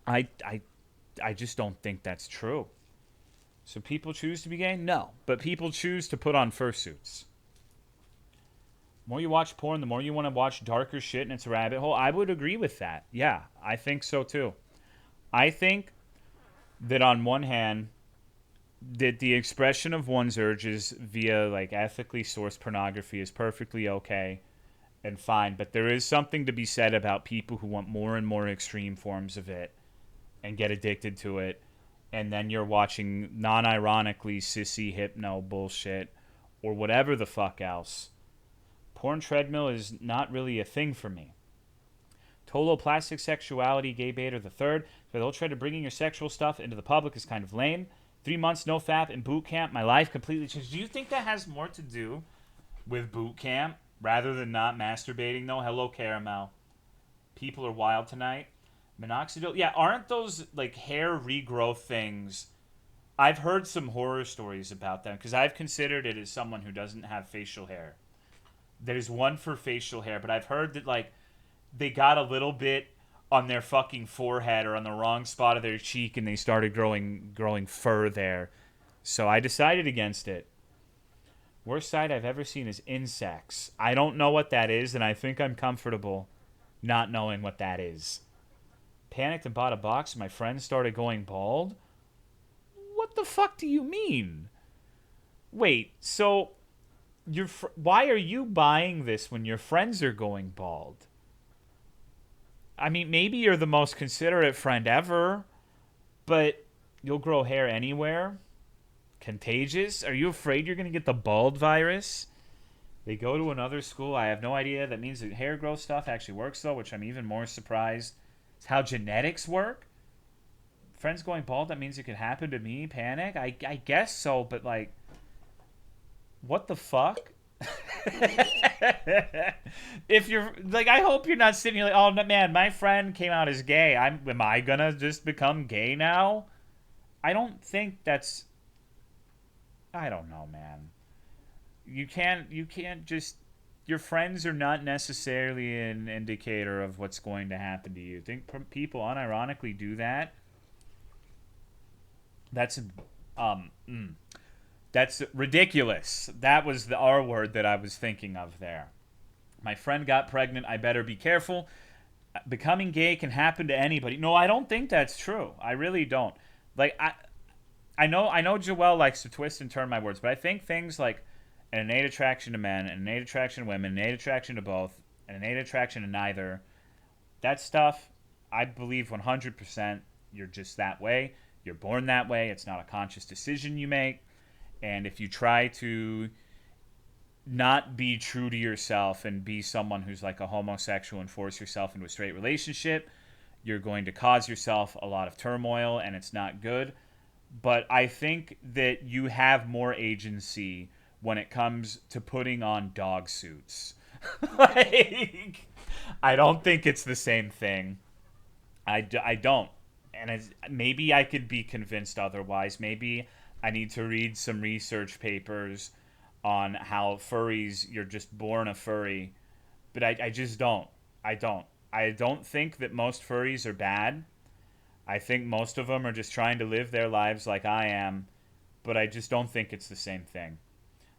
I just don't think that's true. So people choose to be gay? No. But people choose to put on fursuits. The more you watch porn, the more you want to watch darker shit, and it's a rabbit hole. I would agree with that. Yeah, I think so too. I think that on one hand, that the expression of one's urges via like ethically sourced pornography is perfectly okay and fine, but there is something to be said about people who want more and more extreme forms of it and get addicted to it, and then you're watching non-ironically sissy hypno bullshit or whatever the fuck else. Porn treadmill is not really a thing for me. Toloplastic sexuality, gay baiter the third. The whole trend of bringing your sexual stuff into the public is kind of lame. 3 months no fap in boot camp. My life completely changed. Do you think that has more to do with boot camp rather than not masturbating, though? Hello, Caramel. People are wild tonight. Minoxidil. Yeah, aren't those like hair regrowth things? I've heard some horror stories about them because I've considered it as someone who doesn't have facial hair. There's one for facial hair, but I've heard that like they got a little bit on their fucking forehead or on the wrong spot of their cheek and they started growing fur there. So I decided against it. Worst sight I've ever seen is insects. I don't know what that is, and I think I'm comfortable not knowing what that is. Panicked and bought a box. My friends started going bald. What the fuck do you mean? Wait, so why are you buying this when your friends are going bald? I mean, maybe you're the most considerate friend ever, but you'll grow hair anywhere? Contagious? Are you afraid you're going to get the bald virus? They go to another school. I have no idea. That means that hair growth stuff actually works, though, which I'm even more surprised. It's how genetics work. Friends going bald, that means it could happen to me. Panic? I guess so, but, like, what the fuck? If you're like, I hope you're not sitting here like, oh man, my friend came out as gay. Am I gonna just become gay now? I don't think that's. I don't know, man. You can't just. Your friends are not necessarily an indicator of what's going to happen to you. Think people unironically do that? That's ridiculous. That was the R word that I was thinking of there. My friend got pregnant. I better be careful. Becoming gay can happen to anybody. No, I don't think that's true. I really don't. Like I know Joelle likes to twist and turn my words, but I think things like an innate attraction to men, an innate attraction to women, an innate attraction to both, an innate attraction to neither, that stuff, I believe 100% you're just that way. You're born that way. It's not a conscious decision you make. And if you try to not be true to yourself and be someone who's like a homosexual and force yourself into a straight relationship, you're going to cause yourself a lot of turmoil, and it's not good. But I think that you have more agency when it comes to putting on dog suits. Like, I don't think it's the same thing. I don't. and maybe I could be convinced otherwise. Maybe I need to read some research papers on how furries, you're just born a furry. But I just don't. I don't. I don't think that most furries are bad. I think most of them are just trying to live their lives like I am, but I just don't think it's the same thing.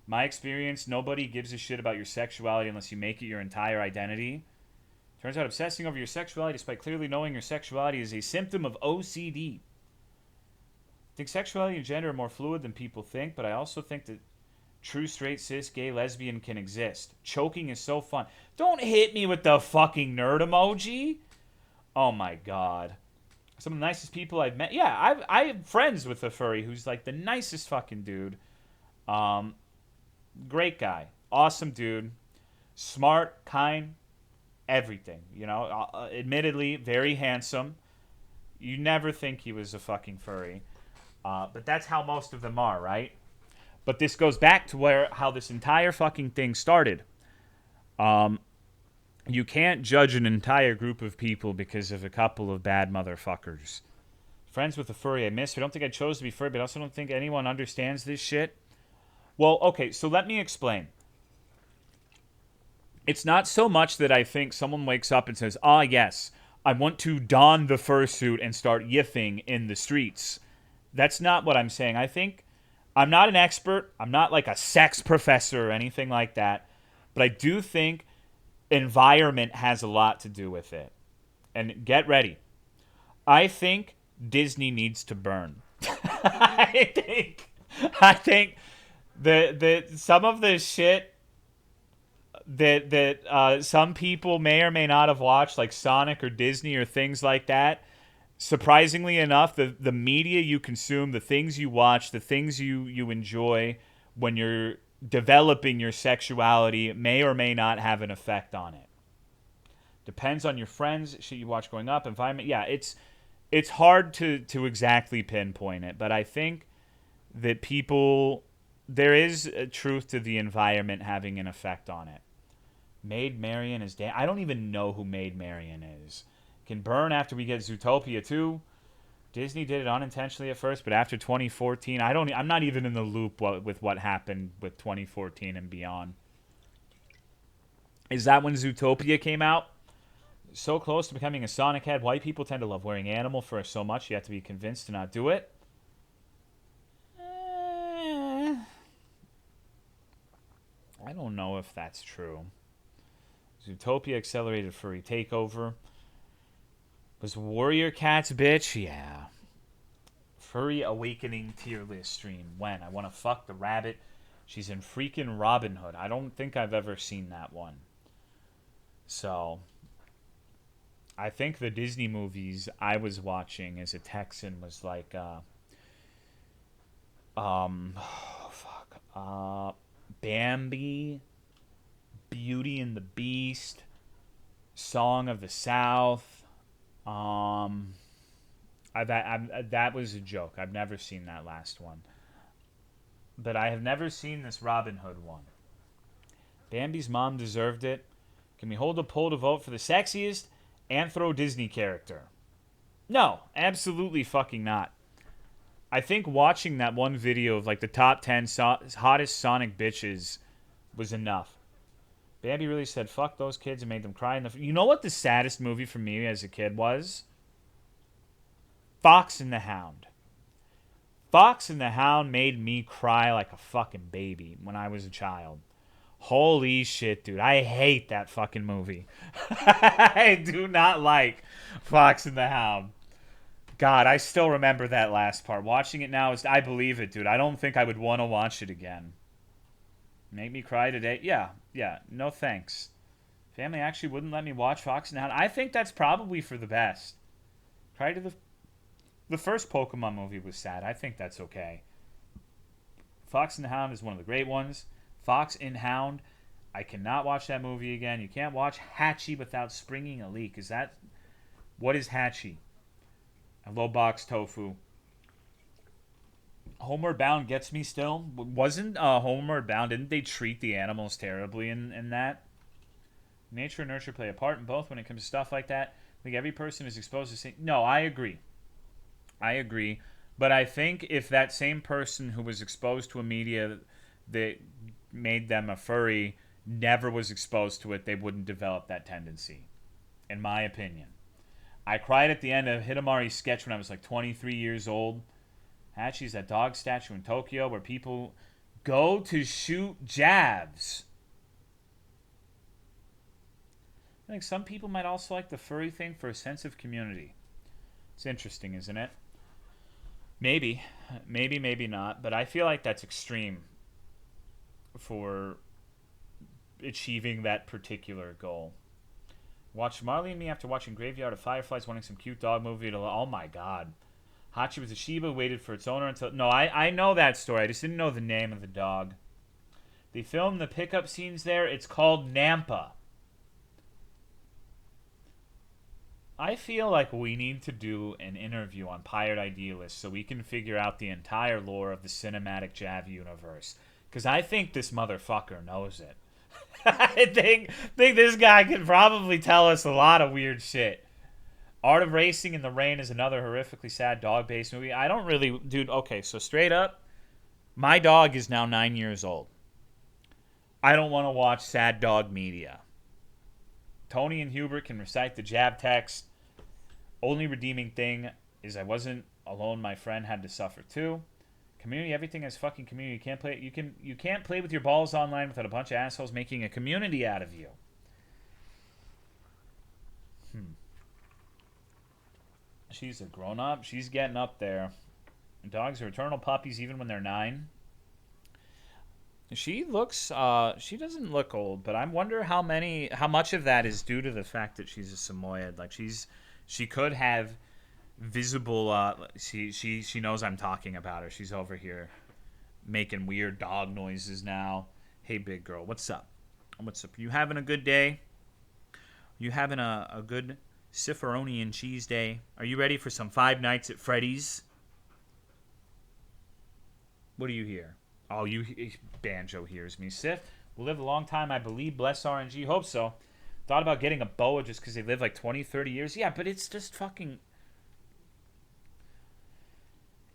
My experience, nobody gives a shit about your sexuality unless you make it your entire identity. Turns out obsessing over your sexuality despite clearly knowing your sexuality is a symptom of OCD. I think sexuality and gender are more fluid than people think, but I also think that true straight, cis, gay, lesbian can exist. Choking is so fun. Don't hit me with the fucking nerd emoji. Oh my god. Some of the nicest people I've met. Yeah, I have friends with a furry who's like the nicest fucking dude. Great guy. Awesome dude. Smart, kind, everything. You know, admittedly, very handsome. You never think he was a fucking furry. But that's how most of them are, right? But this goes back to how this entire fucking thing started. You can't judge an entire group of people because of a couple of bad motherfuckers. Friends with a furry I miss. I don't think I chose to be furry, but I also don't think anyone understands this shit. Well, okay, so let me explain. It's not so much that I think someone wakes up and says, ah, yes, I want to don the fursuit and start yiffing in the streets. That's not what I'm saying. I think I'm not an expert. I'm not like a sex professor or anything like that. But I do think environment has a lot to do with it. And get ready. I think Disney needs to burn. I think the some of the shit that some people may or may not have watched, like Sonic or Disney or things like that, surprisingly enough, the media you consume, the things you watch, the things you enjoy when you're developing your sexuality may or may not have an effect on it. Depends on your friends, shit you watch growing up, environment. Yeah, it's hard to exactly pinpoint it, but I think that there is a truth to the environment having an effect on it. Maid Marian is I don't even know who Maid Marian is. Can burn after we get Zootopia 2. Disney did it unintentionally at first, but after 2014, I'm not even in the loop with what happened with 2014 and beyond. Is that when Zootopia came out? So close to becoming a Sonic head. White people tend to love wearing animal fur so much you have to be convinced to not do it. I don't know if that's true. Zootopia accelerated furry takeover. Was Warrior Cats bitch? Yeah. Furry Awakening tier list stream. When? I want to fuck the rabbit. She's in freaking Robin Hood. I don't think I've ever seen that one. So, I think the Disney movies I was watching as a Texan was like, Bambi, Beauty and the Beast, Song of the South. That was a joke. I've never seen that last one. But I have never seen this Robin Hood one. Bambi's mom deserved it. Can we hold a poll to vote for the sexiest Anthro Disney character? No, absolutely fucking not. I think watching that one video of like the top 10 hottest Sonic bitches was enough. Bambi really said fuck those kids and made them cry. You know what the saddest movie for me as a kid was? Fox and the Hound. Fox and the Hound made me cry like a fucking baby when I was a child. Holy shit, dude. I hate that fucking movie. I do not like Fox and the Hound. God, I still remember that last part. Watching it now, I believe it, dude. I don't think I would want to watch it again. Make me cry today? Yeah. No thanks. Family actually wouldn't let me watch Fox and the Hound. I think that's probably for the best. Try to the first Pokemon movie was sad. I think that's okay. Fox and the Hound is one of the great ones. Fox and Hound. I cannot watch that movie again. You can't watch Hatchie without springing a leak. What is Hatchie? A low box tofu. Homeward Bound gets me still. Wasn't Homeward Bound, didn't they treat the animals terribly in that? Nature and nurture play a part in both when it comes to stuff like that. I think every person is exposed to saying, no, I agree. I agree. But I think if that same person who was exposed to a media that made them a furry never was exposed to it, they wouldn't develop that tendency, in my opinion. I cried at the end of Hidamari's sketch when I was like 23 years old. Hachi's that dog statue in Tokyo where people go to shoot jabs. I think some people might also like the furry thing for a sense of community. It's interesting, isn't it? Maybe. Maybe not. But I feel like that's extreme for achieving that particular goal. Watched Marley and Me after watching Graveyard of Fireflies, wanting some cute dog movie. Oh my god. Hachi was a Shiba, waited for its owner until... No, I know that story. I just didn't know the name of the dog. They filmed the pickup scenes there. It's called Nampa. I feel like we need to do an interview on Pirate Idealist so we can figure out the entire lore of the cinematic Jav universe. Because I think this motherfucker knows it. I think this guy can probably tell us a lot of weird shit. Art of Racing in the Rain is another horrifically sad dog-based movie. I don't really... Dude, okay, so straight up, my dog is now 9 years old. I don't want to watch sad dog media. Tony and Hubert can recite the Jav text. Only redeeming thing is I wasn't alone. My friend had to suffer too. Community, everything is fucking community. You can't play with your balls online without a bunch of assholes making a community out of you. She's a grown up. She's getting up there. Dogs are eternal puppies even when they're 9. She looks she doesn't look old, but I wonder how much of that is due to the fact that she's a Samoyed. Like she could have visible she knows I'm talking about her. She's over here making weird dog noises now. Hey big girl, what's up? What's up? You having a good day? You having a good Ciceronian and cheese day? Are you ready for some Five Nights at Freddy's? What do you hear? Oh, Banjo hears me. Sif will live a long time, I believe. Bless RNG. Hope so. Thought about getting a boa just because they live like 20, 30 years. Yeah, but it's just fucking...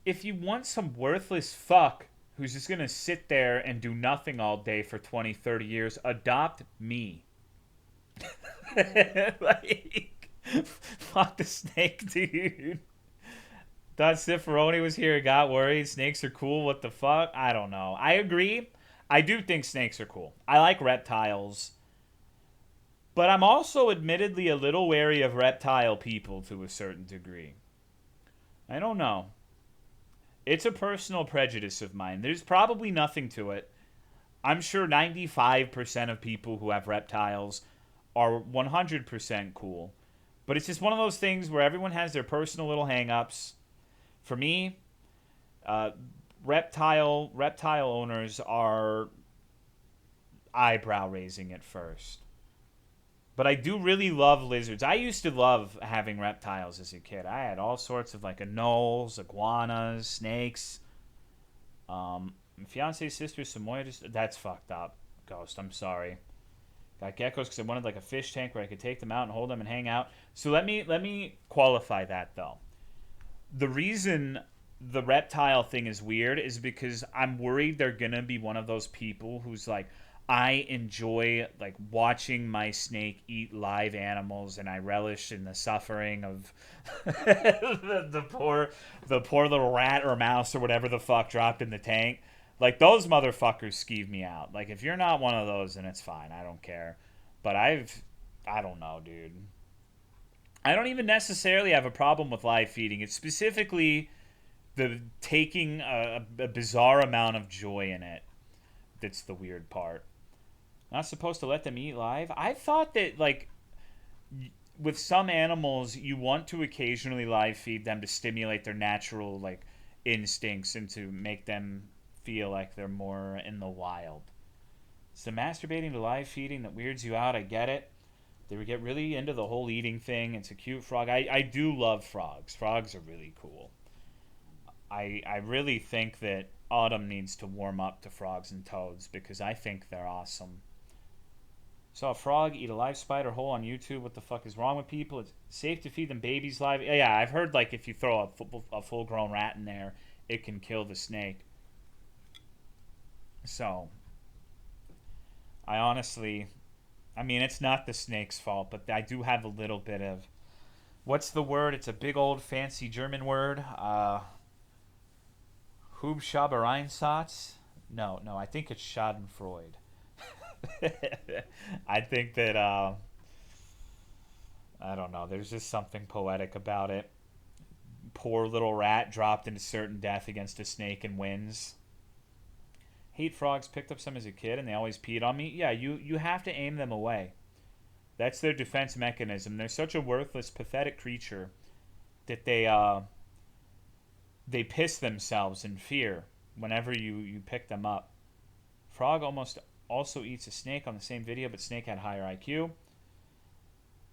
If you want some worthless fuck who's just going to sit there and do nothing all day for 20, 30 years, adopt me. Like, fuck the snake, dude. Thought Cicerone was here, got worried. Snakes are cool. What the fuck? I don't know. I agree. I do think snakes are cool. I like reptiles. But I'm also admittedly a little wary of reptile people to a certain degree. I don't know. It's a personal prejudice of mine. There's probably nothing to it. I'm sure 95% of people who have reptiles are 100% cool. But it's just one of those things where everyone has their personal little hang-ups. For me, reptile owners are eyebrow-raising at first. But I do really love lizards. I used to love having reptiles as a kid. I had all sorts of like anoles, iguanas, snakes. My fiance's sister's Samoyed. That's fucked up, Ghost. I'm sorry. Got geckos because I wanted like a fish tank where I could take them out and hold them and hang out. So let me qualify that though. The reason the reptile thing is weird is because I'm worried they're gonna be one of those people who's like, I enjoy like watching my snake eat live animals, and I relish in the suffering of the poor little rat or mouse or whatever the fuck dropped in the tank. Like those motherfuckers skeeve me out. Like if you're not one of those, then it's fine. I don't care. But I don't know, dude. I don't even necessarily have a problem with live feeding. It's specifically the taking a bizarre amount of joy in it that's the weird part. Not supposed to let them eat live? I thought that, like, with some animals, you want to occasionally live feed them to stimulate their natural, like, instincts and to make them feel like they're more in the wild. It's the masturbating to live feeding that weirds you out. I get it. They would get really into the whole eating thing. It's a cute frog. I do love frogs. Frogs are really cool. I really think that Autumn needs to warm up to frogs and toads because I think they're awesome. Saw a frog eat a live spider whole on YouTube. What the fuck is wrong with people? It's safe to feed them babies live. Yeah, I've heard like if you throw a full grown rat in there, it can kill the snake. So I honestly, I mean, it's not the snake's fault, but I do have a little bit of what's the word? It's a big old fancy German word. Hubschabereinsatz? No, I think it's Schadenfreude. I think that I don't know. There's just something poetic about it. Poor little rat dropped into certain death against a snake and wins. Hate frogs. Picked up some as a kid and they always peed on me. Yeah, you have to aim them away. That's their defense mechanism. They're such a worthless, pathetic creature that they piss themselves in fear whenever you pick them up. Frog almost also eats a snake on the same video, but snake had higher IQ.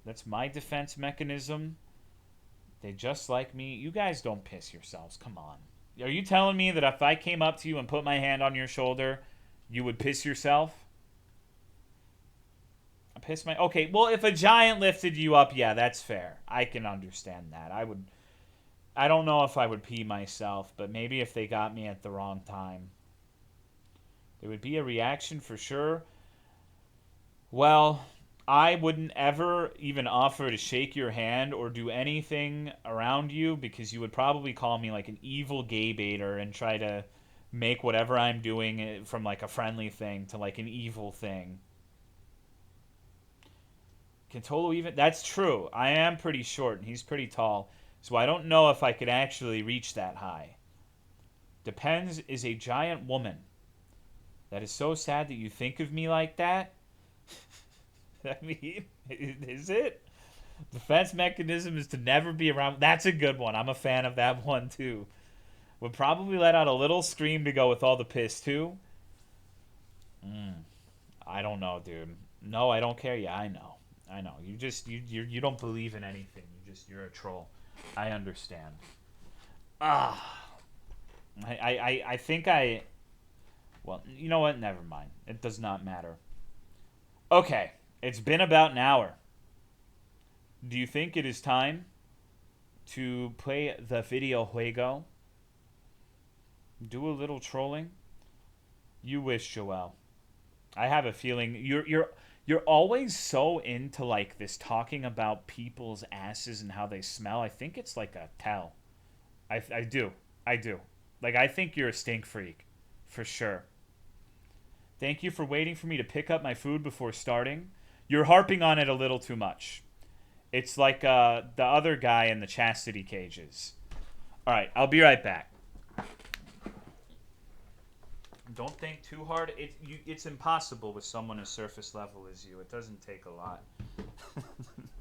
That's my defense mechanism. They just like me. You guys don't piss yourselves. Come on. Are you telling me that if I came up to you and put my hand on your shoulder, you would piss yourself? I piss my... Okay, well, if a giant lifted you up, yeah, that's fair. I can understand that. I don't know if I would pee myself, but maybe if they got me at the wrong time. There would be a reaction for sure. Well, I wouldn't ever even offer to shake your hand or do anything around you because you would probably call me like an evil gay baiter and try to make whatever I'm doing from like a friendly thing to like an evil thing. Can Tolo even... That's true. I am pretty short and he's pretty tall. So I don't know if I could actually reach that high. Depends is a giant woman. That is so sad that you think of me like that. I mean, is it? Defense mechanism is to never be around. That's a good one. I'm a fan of that one too. Would probably let out a little scream to go with all the piss too. I don't know, dude. No, I don't care. Yeah, I know. You don't believe in anything. You're a troll. I understand. I think I... Well, you know what? Never mind. It does not matter. Okay. It's been about an hour. Do you think it is time to play the video juego? Do a little trolling? You wish, Joel. I have a feeling you're always so into like this talking about people's asses and how they smell. I think it's like a tell. I do. Like I think you're a stink freak. For sure. Thank you for waiting for me to pick up my food before starting. You're harping on it a little too much. It's like the other guy in the chastity cages. All right, I'll be right back. Don't think too hard. It's impossible with someone as surface level as you. It doesn't take a lot.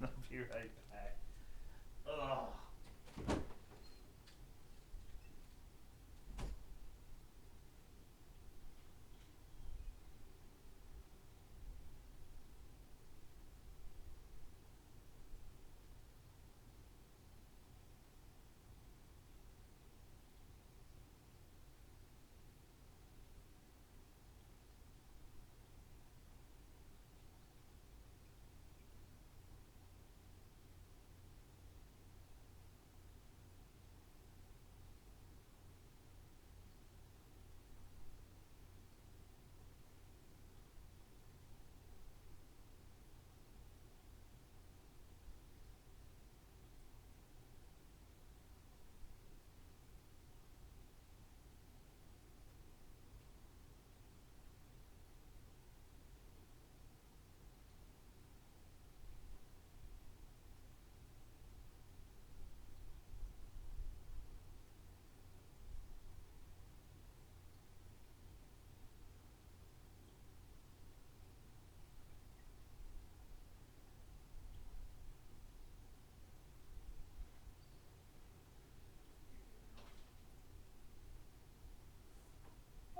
I'll be right back. Ugh.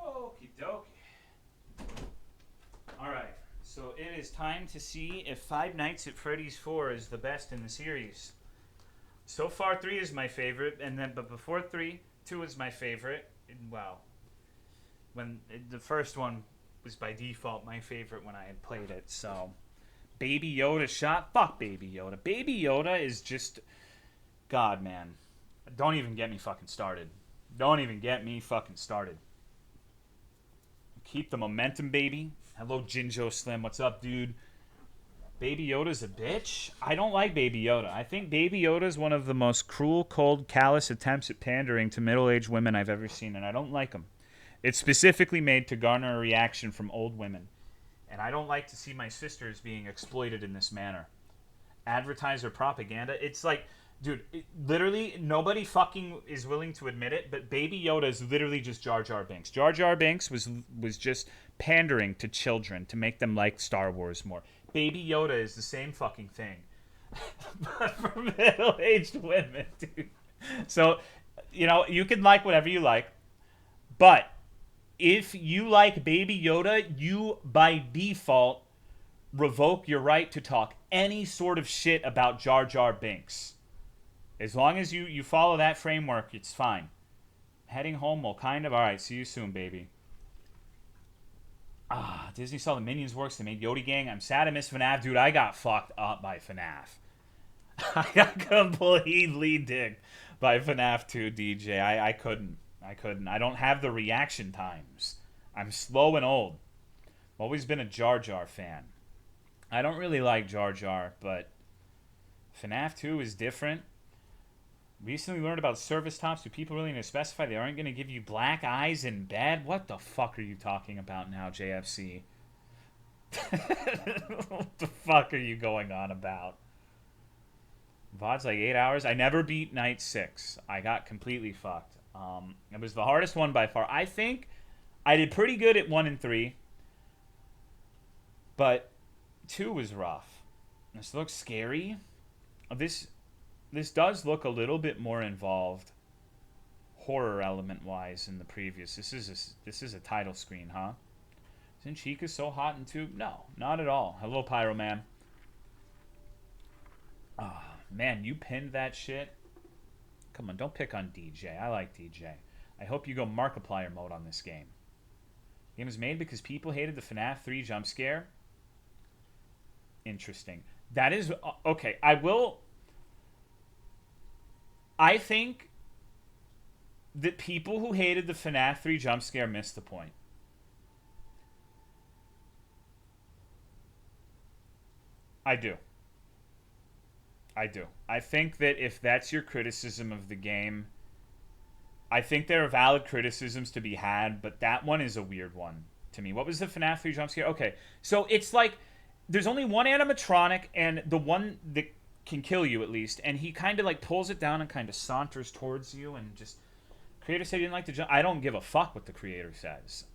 Okie dokie. Alright, so it is time to see if Five Nights at Freddy's 4 is the best in the series. So far, 3 is my favorite, but before 3, 2 is my favorite. Wow. When the first one was by default my favorite when I had played it, so Baby Yoda shot. Fuck Baby Yoda. Baby Yoda is just... God, man. Don't even get me fucking started. Don't even get me fucking started. Keep the momentum, baby. Hello, Jinjo Slim. What's up, dude? Baby Yoda's a bitch? I don't like Baby Yoda. I think Baby Yoda is one of the most cruel, cold, callous attempts at pandering to middle-aged women I've ever seen, and I don't like them. It's specifically made to garner a reaction from old women, and I don't like to see my sisters being exploited in this manner. Advertiser propaganda. It's like, dude, literally nobody fucking is willing to admit it, but Baby Yoda is literally just Jar Jar Binks. Jar Jar Binks was just pandering to children to make them like Star Wars more. Baby Yoda is the same fucking thing, but for middle-aged women, dude. So, you know, you can like whatever you like, but if you like Baby Yoda, you by default revoke your right to talk any sort of shit about Jar Jar Binks. As long as you follow that framework, it's fine. Heading home, well, kind of. All right, see you soon, baby. Disney saw the Minions works. They made Yodi Gang. I'm sad I missed FNAF. Dude, I got fucked up by FNAF. I got completely digged by FNAF 2, DJ. I couldn't. I don't have the reaction times. I'm slow and old. Always been a Jar Jar fan. I don't really like Jar Jar, but FNAF 2 is different. Recently learned about service tops. Do people really need to specify they aren't going to give you black eyes in bed? What the fuck are you talking about now, JFC? What the fuck are you going on about? VODs like 8 hours. I never beat night 6. I got completely fucked. It was the hardest one by far. I think I did pretty good at 1 and 3. But 2 was rough. This looks scary. This does look a little bit more involved, horror element-wise, in the previous. This is a title screen, huh? Isn't Chica so hot in 2? No, not at all. Hello, Pyro Man. Man, you pinned that shit. Come on, don't pick on DJ. I like DJ. I hope you go Markiplier mode on this game. The game was made because people hated the FNAF 3 jump scare. Interesting. That is... Okay, I think that people who hated the FNAF 3 jump scare missed the point. I do. I think that if that's your criticism of the game, I think there are valid criticisms to be had, but that one is a weird one to me. What was the FNAF 3 jump scare? Okay, so it's like there's only one animatronic, and the one that can kill you at least, and he kind of like pulls it down and kind of saunters towards you, and just creator said he didn't like the jump. I don't give a fuck what the creator says.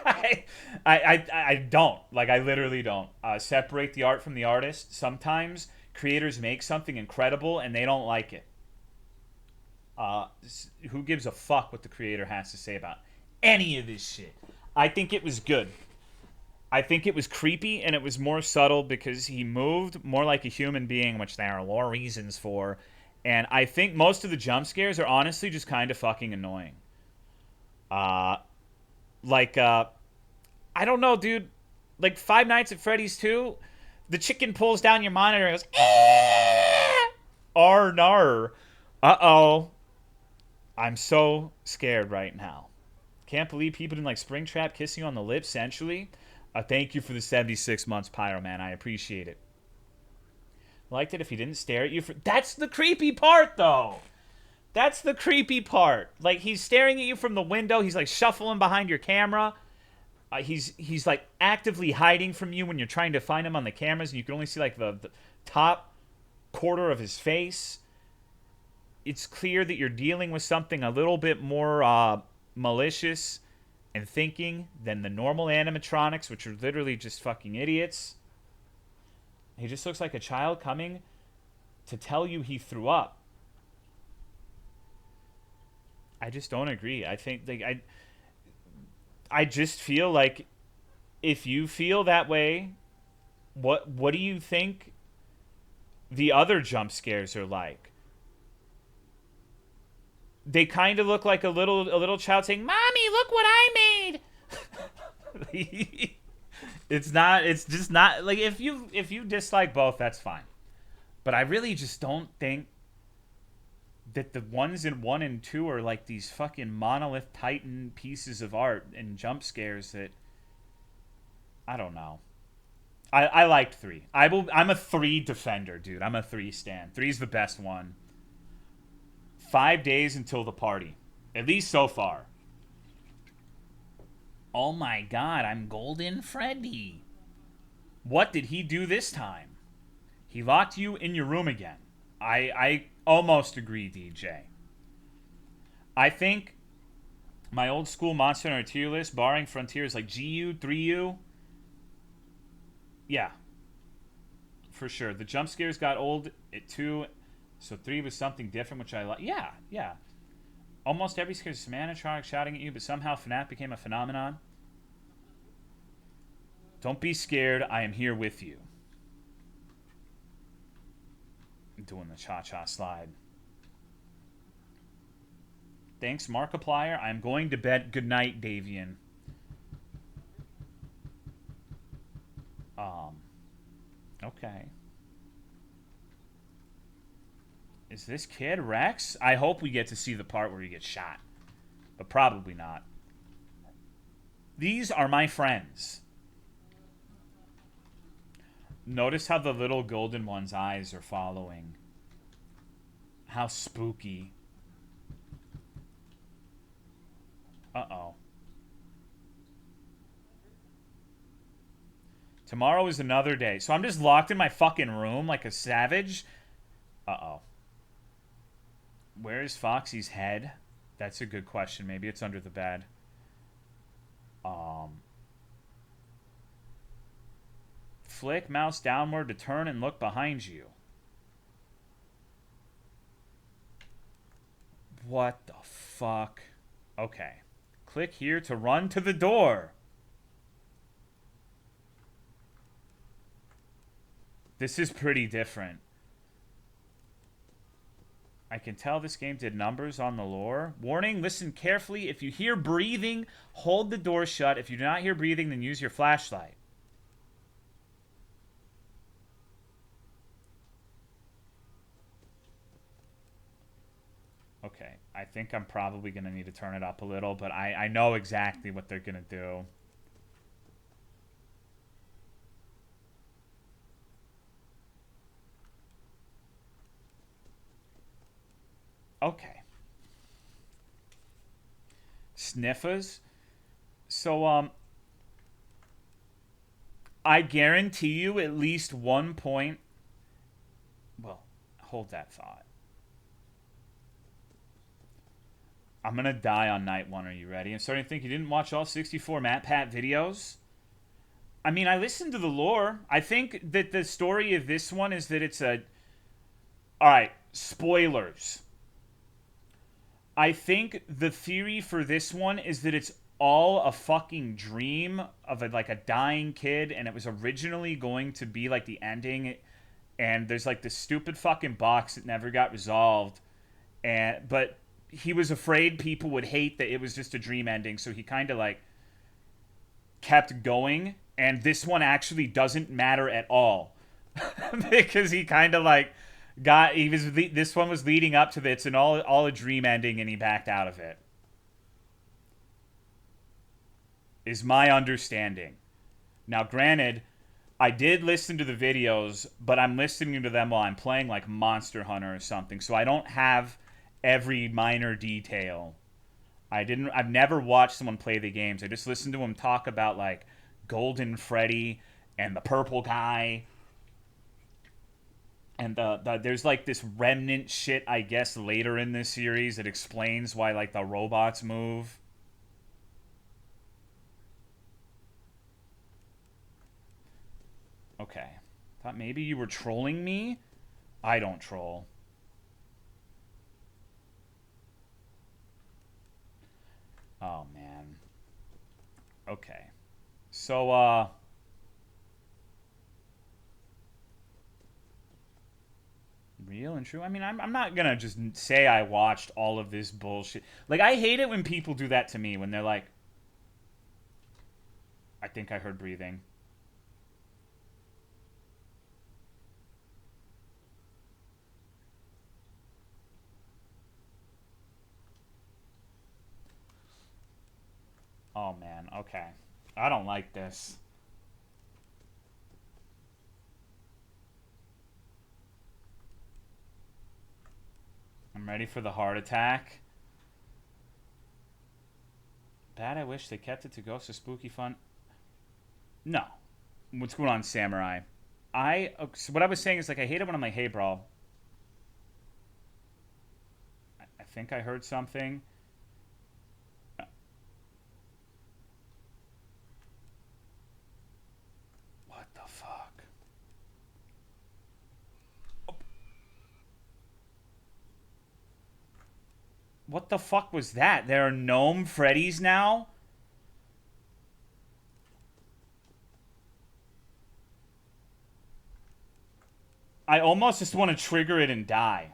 I don't. Like, I literally don't. Separate the art from the artist. Sometimes creators make something incredible and they don't like it. Who gives a fuck what the creator has to say about any of this shit? I think it was good. I think it was creepy, and it was more subtle because he moved more like a human being, which there are lore reasons for. And I think most of the jump scares are honestly just kind of fucking annoying. I don't know, dude. Like Five Nights at Freddy's 2, the chicken pulls down your monitor and goes, Arnar. Uh-oh. I'm so scared right now. Can't believe people didn't like Springtrap kissing you on the lips sensually. Thank you for the 76 months, Pyro Man. I appreciate it. Liked it if he didn't stare at you for... That's the creepy part, though. That's the creepy part. Like, he's staring at you from the window. He's, like, shuffling behind your camera. He's like, actively hiding from you when you're trying to find him on the cameras, and you can only see, like, the top quarter of his face. It's clear that you're dealing with something a little bit more malicious and thinking than the normal animatronics, which are literally just fucking idiots. He just looks like a child coming to tell you he threw up. I just don't agree. I think I just feel like if you feel that way, what do you think the other jump scares are like? They kind of look like a little child saying, "Mommy, look what I made." It's not. It's just not like if you dislike both, that's fine. But I really just don't think that the ones in 1 and 2 are like these fucking monolith titan pieces of art and jump scares that I don't know. I liked 3. I'm a 3 defender, dude. I'm a 3 stan. 3's the best one. 5 days until the party, at least so far. Oh my god, I'm Golden Freddy. What did he do this time? He locked you in your room again. I almost agree, DJ. I think my old school Monster Hunter tier list, barring Frontiers like GU, 3U. Yeah, for sure. The jump scares got old at 2, so 3 was something different, which I like. Yeah, yeah. Almost every scare is some animatronic shouting at you, but somehow FNAF became a phenomenon. Don't be scared. I am here with you. I'm doing the cha-cha slide. Thanks, Markiplier. I'm going to bed. Good night, Davian. Okay. Is this kid Rex? I hope we get to see the part where he gets shot. But probably not. These are my friends. Notice how the little golden one's eyes are following. How spooky. Uh-oh. Tomorrow is another day. So I'm just locked in my fucking room like a savage. Uh-oh. Where is Foxy's head? That's a good question. Maybe it's under the bed. Flick mouse downward to turn and look behind you. What the fuck? Okay. Click here to run to the door. This is pretty different. I can tell this game did numbers on the lore. Warning, listen carefully. If you hear breathing, hold the door shut. If you do not hear breathing, then use your flashlight. Okay, I think I'm probably going to need to turn it up a little, but I know exactly what they're going to do. Okay. Sniffers. So, I guarantee you at least one point. Well, hold that thought. I'm going to die on night 1. Are you ready? I'm starting to think you didn't watch all 64 MatPat videos. I mean, I listened to the lore. I think that the story of this one is that it's a... Alright, spoilers. I think the theory for this one is that it's all a fucking dream of like a dying kid, and it was originally going to be like the ending, and there's like this stupid fucking box that never got resolved, but he was afraid people would hate that it was just a dream ending, so he kind of like kept going, and this one actually doesn't matter at all because he kind of like this one was leading up to this and all a dream ending, and he backed out of it. Is my understanding. Now, granted, I did listen to the videos, but I'm listening to them while I'm playing like Monster Hunter or something, so I don't have every minor detail. I've never watched someone play the games. I just listened to them talk about like Golden Freddy and the purple guy. And there's like this remnant shit, I guess, later in this series that explains why like the robots move. Okay. Thought maybe you were trolling me? I don't troll. Oh, man. Okay. So, real and true. I mean, I'm not gonna just say I watched all of this bullshit. Like, I hate it when people do that to me, when they're like, I think I heard breathing. Oh, man. Okay. I don't like this. I'm ready for the heart attack. Bad, I wish they kept it to go so spooky fun. No. What's going on, Samurai? So what I was saying is, like, I hate it when I'm like, hey, bro. I think I heard something. What the fuck? What the fuck was that? There are gnome Freddys now? I almost just want to trigger it and die.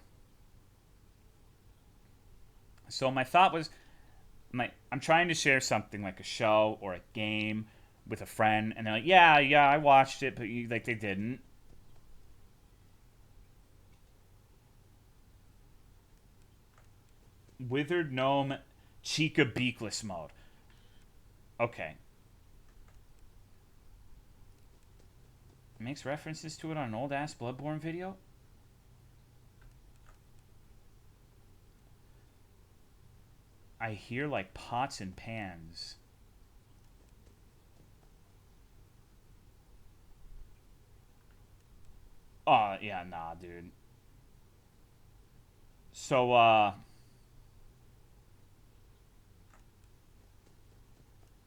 So my thought was, I'm trying to share something like a show or a game with a friend, and they're like, yeah, I watched it, but like they didn't. Withered Gnome Chica Beakless mode. Okay. It makes references to it on an old ass Bloodborne video? I hear like pots and pans. Oh, yeah, nah, dude. So,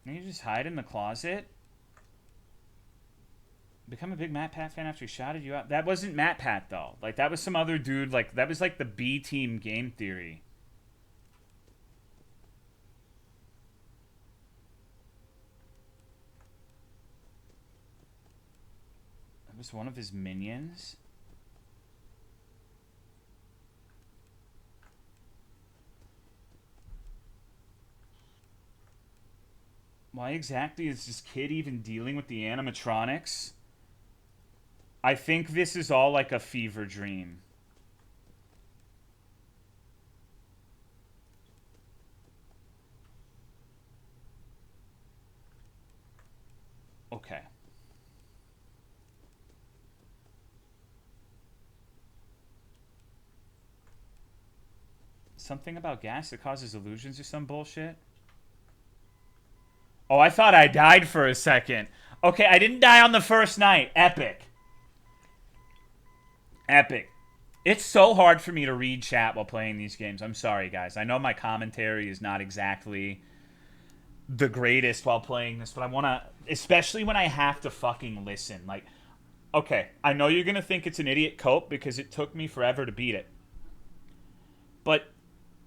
you just hide in the closet? Become a big Matt Pat fan after he shouted you out? That wasn't Matt Pat, though. Like, that was some other dude. Like, that was like the B Team game theory. That was one of his minions? Why exactly is this kid even dealing with the animatronics? I think this is all like a fever dream. Okay. Something about gas that causes illusions or some bullshit? Oh, I thought I died for a second. Okay, I didn't die on the first night. Epic. Epic. It's so hard for me to read chat while playing these games. I'm sorry, guys. I know my commentary is not exactly the greatest while playing this, but I want to, especially when I have to fucking listen. Like, okay, I know you're going to think it's an idiot cope because it took me forever to beat it. But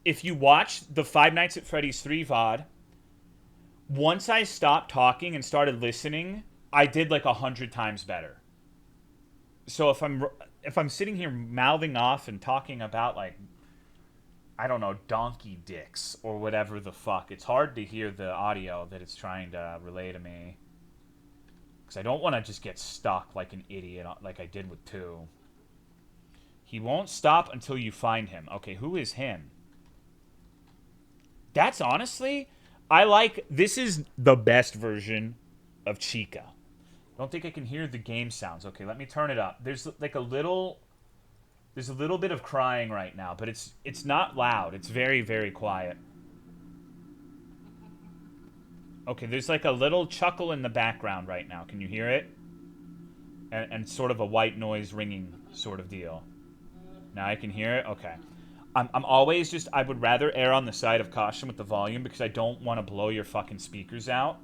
if you watch the Five Nights at Freddy's 3 VOD, once I stopped talking and started listening, I did like 100 times better. So if I'm sitting here mouthing off and talking about like, I don't know, donkey dicks or whatever the fuck, it's hard to hear the audio that it's trying to relay to me. Because I don't want to just get stuck like an idiot like I did with 2. He won't stop until you find him. Okay, who is him? That's honestly, this is the best version of Chica. Don't think I can hear the game sounds. Okay, let me turn it up. There's like a little bit of crying right now, but it's not loud. It's very, very quiet. Okay, there's like a little chuckle in the background right now. Can you hear it? And sort of a white noise ringing sort of deal. Now I can hear it? Okay. I'm always just, I would rather err on the side of caution with the volume because I don't want to blow your fucking speakers out.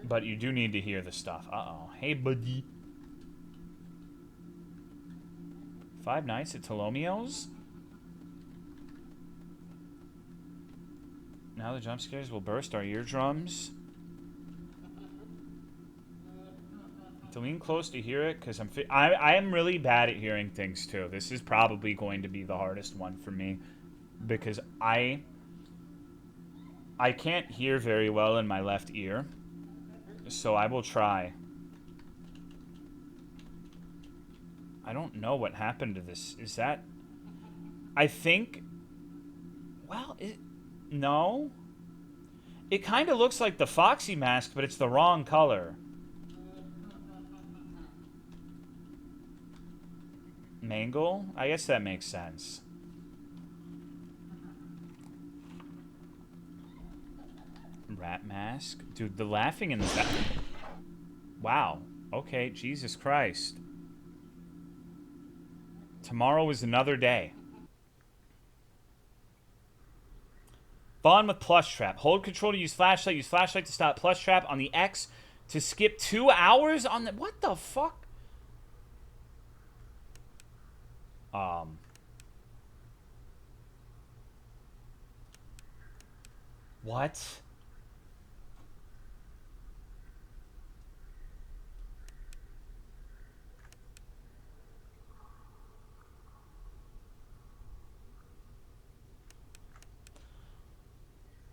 But you do need to hear the stuff. Uh-oh. Hey, buddy. Five Nights at Tolomeo's? Now the jump scares will burst our eardrums. To lean close to hear it, because I am really bad at hearing things, too. This is probably going to be the hardest one for me. Because I can't hear very well in my left ear. So I will try. I don't know what happened to this. Is that... I think... Well, no. It kind of looks like the Foxy mask, but it's the wrong color. Mangle? I guess that makes sense. Rat mask? Dude, the laughing in the back... Wow. Okay, Jesus Christ. Tomorrow is another day. Bond with plush trap. Hold control to use flashlight. Use flashlight to stop plush trap. On the X to skip 2 hours on the... What the fuck? What?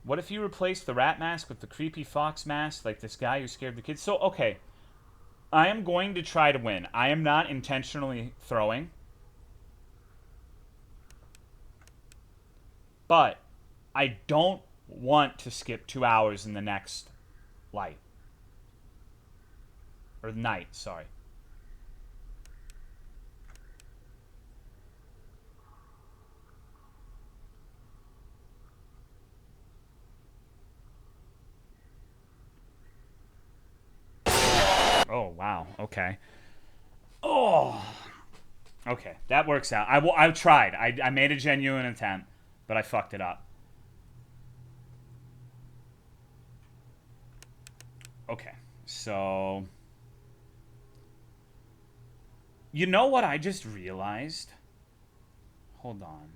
What if you replace the rat mask with the creepy fox mask, like this guy who scared the kids? So, okay. I am going to try to win. I am not intentionally throwing. But I don't want to skip 2 hours in the next light. Or night, sorry. Oh, wow. Okay. Oh. Okay, that works out. I tried. I made a genuine attempt, but I fucked it up. Okay, so... You know what I just realized? Hold on.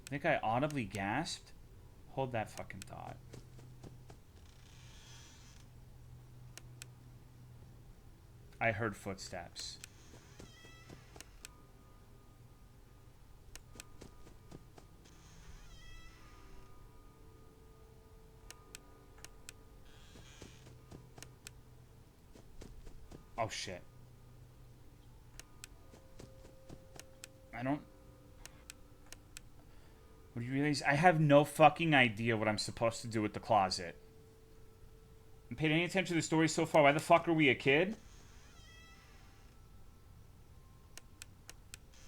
I think I audibly gasped. Hold that fucking thought. I heard footsteps. Oh shit. I don't... What do you realize? I have no fucking idea what I'm supposed to do with the closet. I paid any attention to the story so far. Why the fuck are we a kid?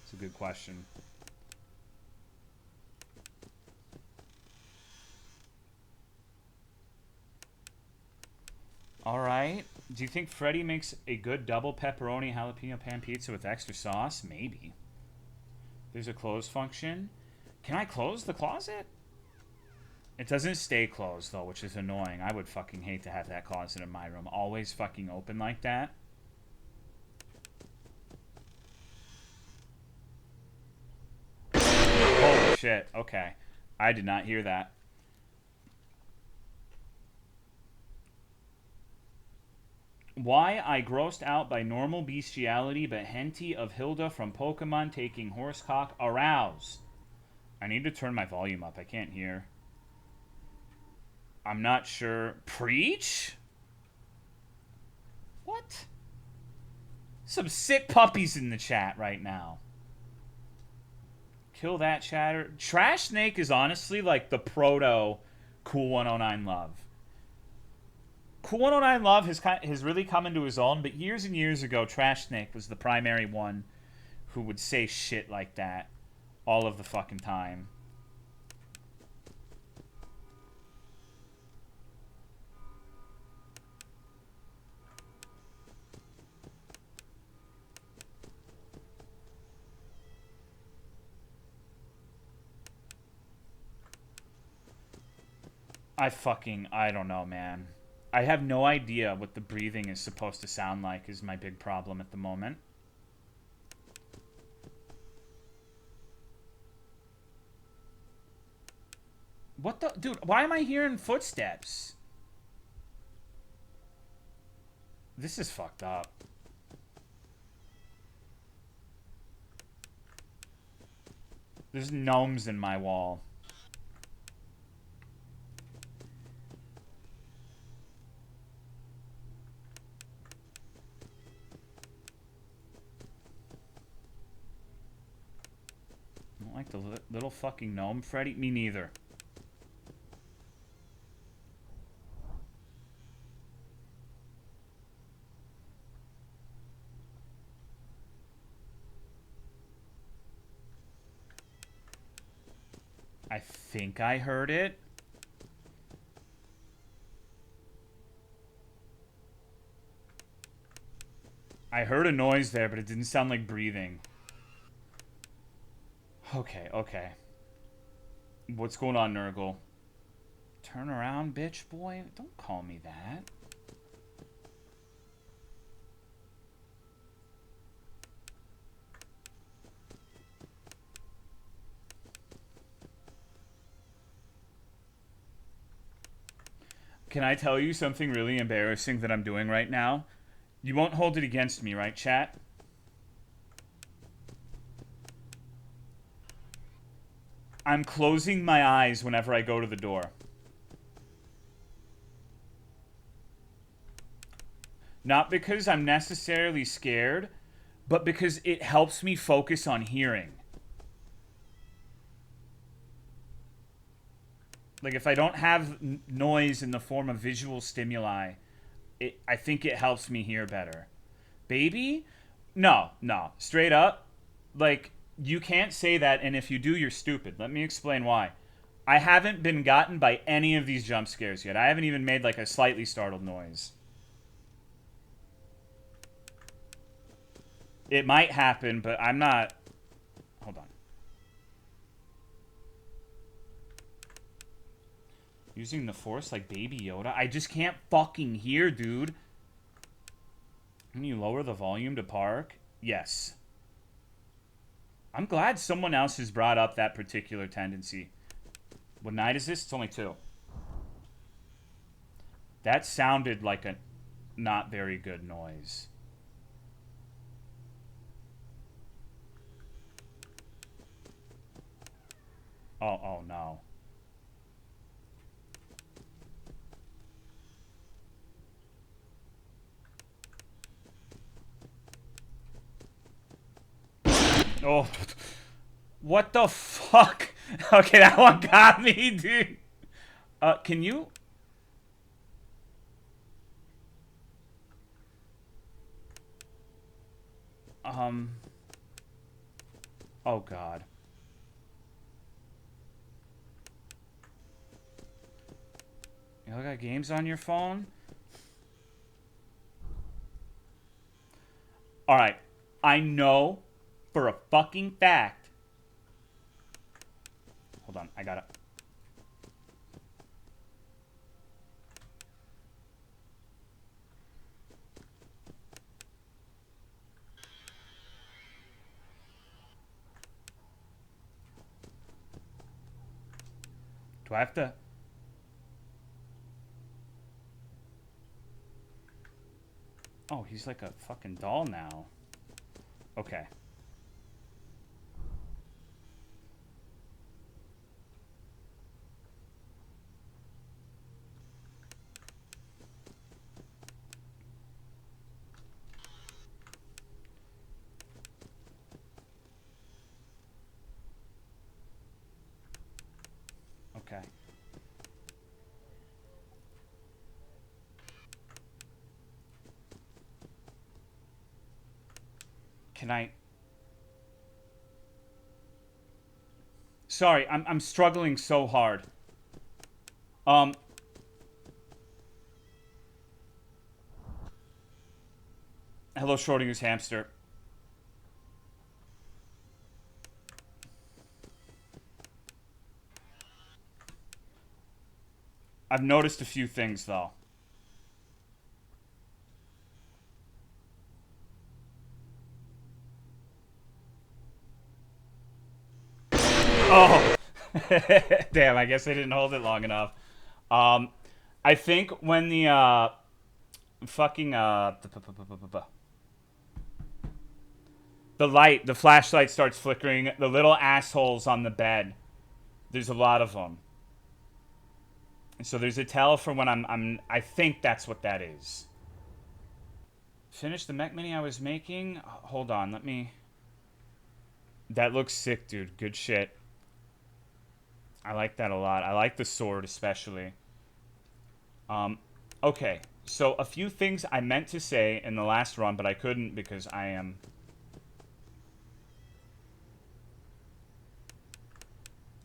It's a good question. Alright. Do you think Freddy makes a good double pepperoni jalapeno pan pizza with extra sauce? Maybe. There's a close function. Can I close the closet? It doesn't stay closed, though, which is annoying. I would fucking hate to have that closet in my room always fucking open like that. Holy shit. Okay. I did not hear that. Why I grossed out by normal bestiality but henty of Hilda from Pokemon taking horsecock arouse. I need to turn my volume up. I can't hear. I'm not sure. Preach? What? Some sick puppies in the chat right now. Kill that chatter. Trash Snake is honestly like the proto Cool 109 Love. Cool 109 Love has really come into his own, but years and years ago, Trash Snake was the primary one who would say shit like that all of the fucking time. I don't know, man. I have no idea what the breathing is supposed to sound like is my big problem at the moment. What the... Dude, why am I hearing footsteps? This is fucked up. There's gnomes in my wall. like the little fucking gnome, Freddy? Me neither. I think I heard it. I heard a noise there, but it didn't sound like breathing. Okay, okay. What's going on, Nurgle? Turn around, bitch boy. Don't call me that. Can I tell you something really embarrassing that I'm doing right now? You won't hold it against me, right, chat? I'm closing my eyes whenever I go to the door. Not because I'm necessarily scared, but because it helps me focus on hearing. Like, if I don't have noise in the form of visual stimuli, I think it helps me hear better. Baby? No. Straight up, like, you can't say that, and if you do, you're stupid. Let me explain why. I haven't been gotten by any of these jump scares yet. I haven't even made, like, a slightly startled noise. It might happen, but I'm not... Hold on. Using the Force like Baby Yoda? I just can't fucking hear, dude. Can you lower the volume to park? Yes. I'm glad someone else has brought up that particular tendency. What night is this? It's only 2. That sounded like a not very good noise. Oh no. Oh, what the fuck? Okay, that one got me, dude. Can you? Oh God. You got games on your phone? Alright. I know for a fucking fact. Hold on, I gotta. Do I have to? Oh, he's like a fucking doll now. Okay. Okay. Can I? Sorry, I'm struggling so hard. Hello, Schrodinger's hamster. I've noticed a few things though. Oh, damn! I guess I didn't hold it long enough. I think when the fucking the flashlight starts flickering, the little assholes on the bed. There's a lot of them. So there's a tell for when I think that's what that is. Finish the mech mini I was making. Hold on, let me. That looks sick, dude. Good shit. I like that a lot. I like the sword especially. Okay. So a few things I meant to say in the last run, but I couldn't because I am...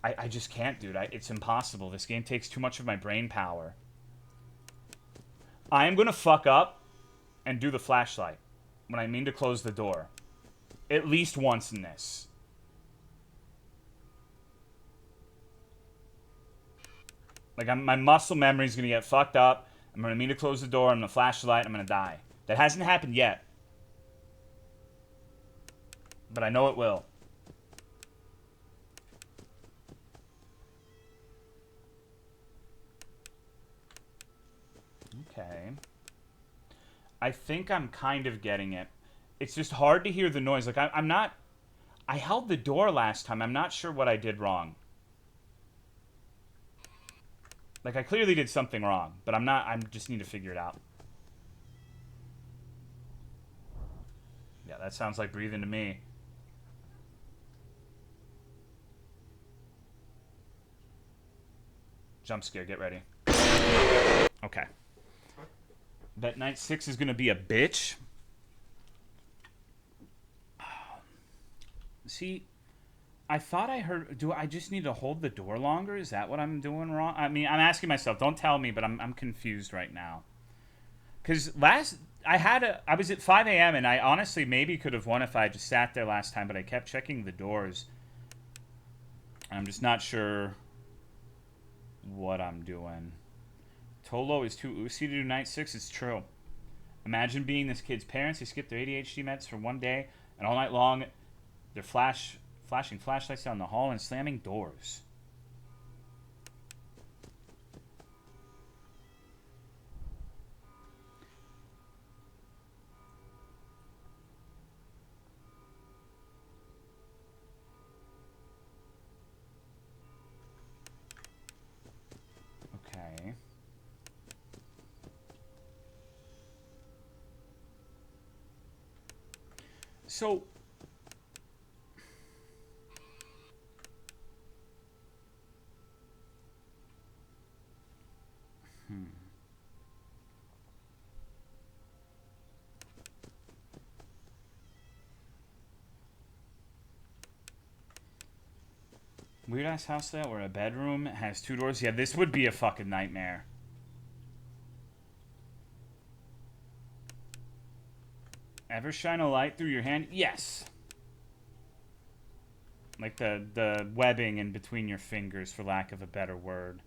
I just can't, dude. It's impossible. This game takes too much of my brain power. I am going to fuck up and do the flashlight when I mean to close the door. At least once in this. Like, my muscle memory is going to get fucked up. I'm going to mean to close the door. I'm going to flash the light. I'm going to die. That hasn't happened yet. But I know it will. Okay. I think I'm kind of getting it. It's just hard to hear the noise. Like, I'm not... I held the door last time. I'm not sure what I did wrong. Like, I clearly did something wrong. But I'm not... I just need to figure it out. Yeah, that sounds like breathing to me. Jump scare. Get ready. Okay. Bet night 6 is going to be a bitch. See, I thought I heard... Do I just need to hold the door longer? Is that what I'm doing wrong? I mean, I'm asking myself. Don't tell me, but I'm confused right now. Because I was at 5 a.m. and I honestly maybe could have won if I just sat there last time, but I kept checking the doors. I'm just not sure what I'm doing. Tolo is too oozy to do night 6. It's true. Imagine being this kid's parents. They skip their ADHD meds for one day, and all night long, they're flashing flashlights down the hall and slamming doors. Okay. So... Weird ass house that where a bedroom has 2 doors. Yeah, this would be a fucking nightmare. Ever shine a light through your hand? Yes. Like the webbing in between your fingers, for lack of a better word.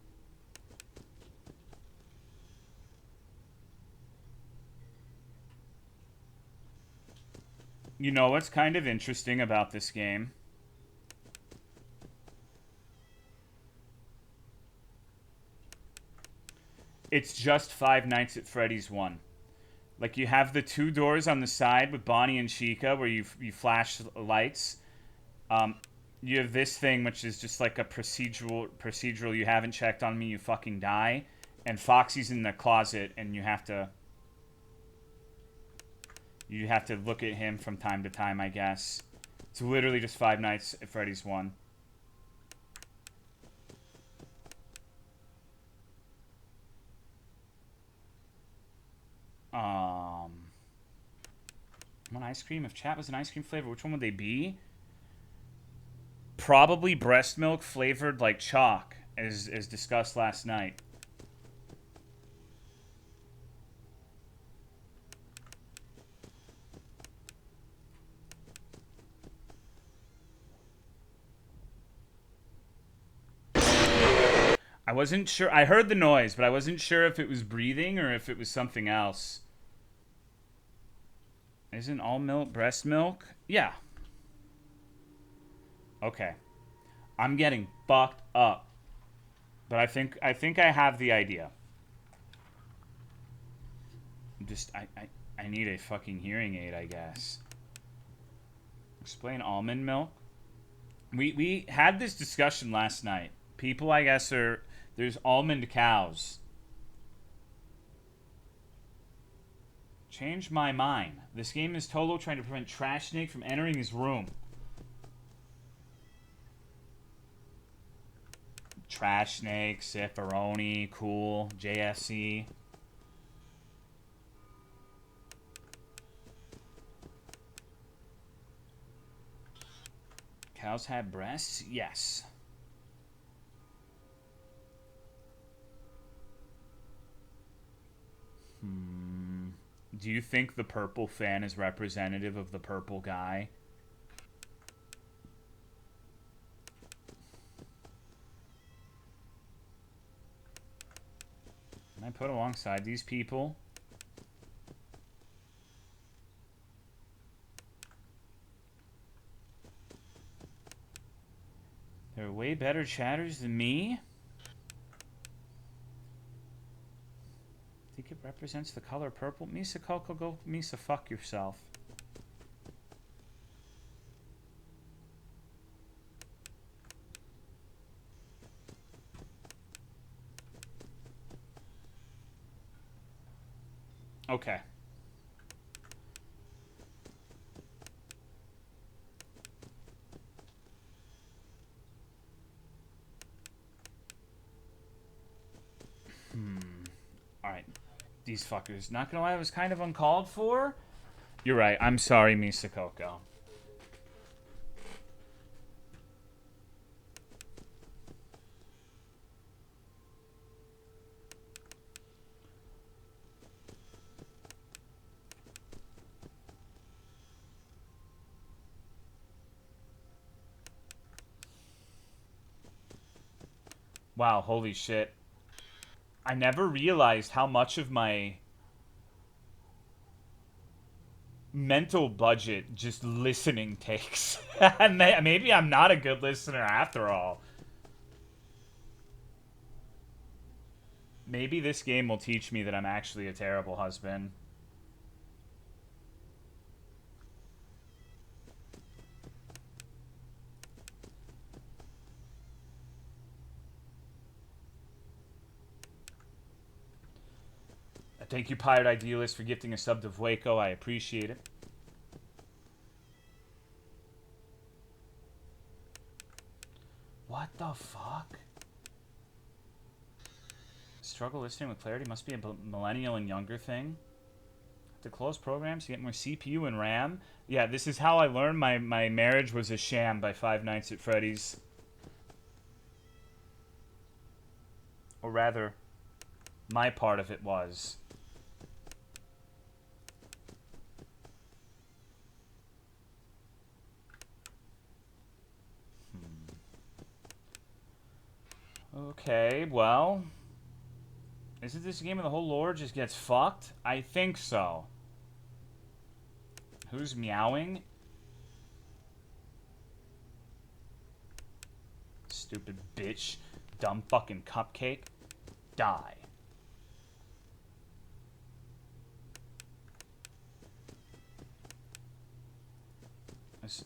You know what's kind of interesting about this game? It's just Five Nights at Freddy's 1. Like, you have the 2 doors on the side with Bonnie and Chica where you flash lights. You have this thing, which is just like a procedural. You haven't checked on me, you fucking die. And Foxy's in the closet, and you have to look at him from time to time, I guess. It's literally just Five Nights at Freddy's 1. One ice cream. If chat was an ice cream flavor, which one would they be? Probably breast milk flavored like chalk, as discussed last night. I wasn't sure. I heard the noise, but I wasn't sure if it was breathing or if it was something else. Isn't all milk breast milk? Yeah. Okay. I'm getting fucked up. But I think I have the idea. I need a fucking hearing aid, I guess. Explain almond milk. We had this discussion last night. People, I guess, there's almond cows. Change my mind. This game is Tolo trying to prevent Trash Snake from entering his room. Trash Snake, Siffaroni, Cool, JSC. Cows have breasts? Yes. Do you think the purple fan is representative of the purple guy? Can I put alongside these people? They're way better chatters than me? Think it represents the color purple? Misa Coco, go Misa fuck yourself. Okay. Alright. These fuckers. Not gonna lie, it was kind of uncalled for. You're right. I'm sorry, Misa Coco. Wow, holy shit. I never realized how much of my mental budget just listening takes. Maybe I'm not a good listener after all. Maybe this game will teach me that I'm actually a terrible husband. Thank you, Pirate Idealist, for gifting a sub to Vueco. I appreciate it. What the fuck? Struggle listening with clarity must be a millennial and younger thing. To close programs to get more CPU and RAM. Yeah, this is how I learned my marriage was a sham by Five Nights at Freddy's. Or rather, my part of it was. Okay, well. Isn't this a game where the whole lore just gets fucked? I think so. Who's meowing? Stupid bitch. Dumb fucking cupcake. Die. This...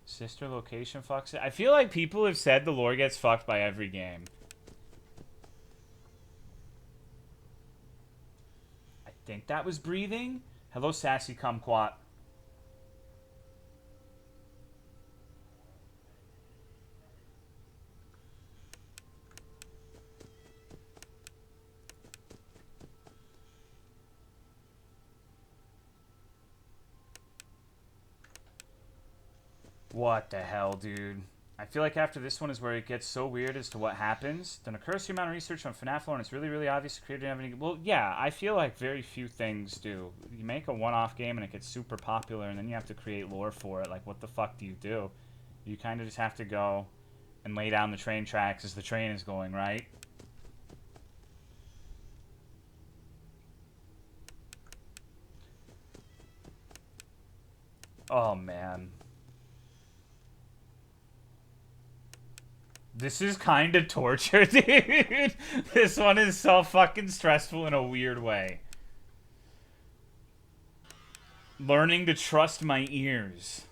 Sister location fucks it. I feel like people have said the lore gets fucked by every game. I think that was breathing. Hello, sassy kumquat. What the hell, dude? I feel like after this one is where it gets so weird as to what happens. Done a cursory amount of research on FNAF lore, and it's really, really obvious the creator didn't have any... Well, yeah, I feel like very few things do. You make a one-off game and it gets super popular, and then you have to create lore for it. Like, what the fuck do you do? You kind of just have to go and lay down the train tracks as the train is going, right? Oh, man. This is kind of torture, dude. This one is so fucking stressful in a weird way. Learning to trust my ears.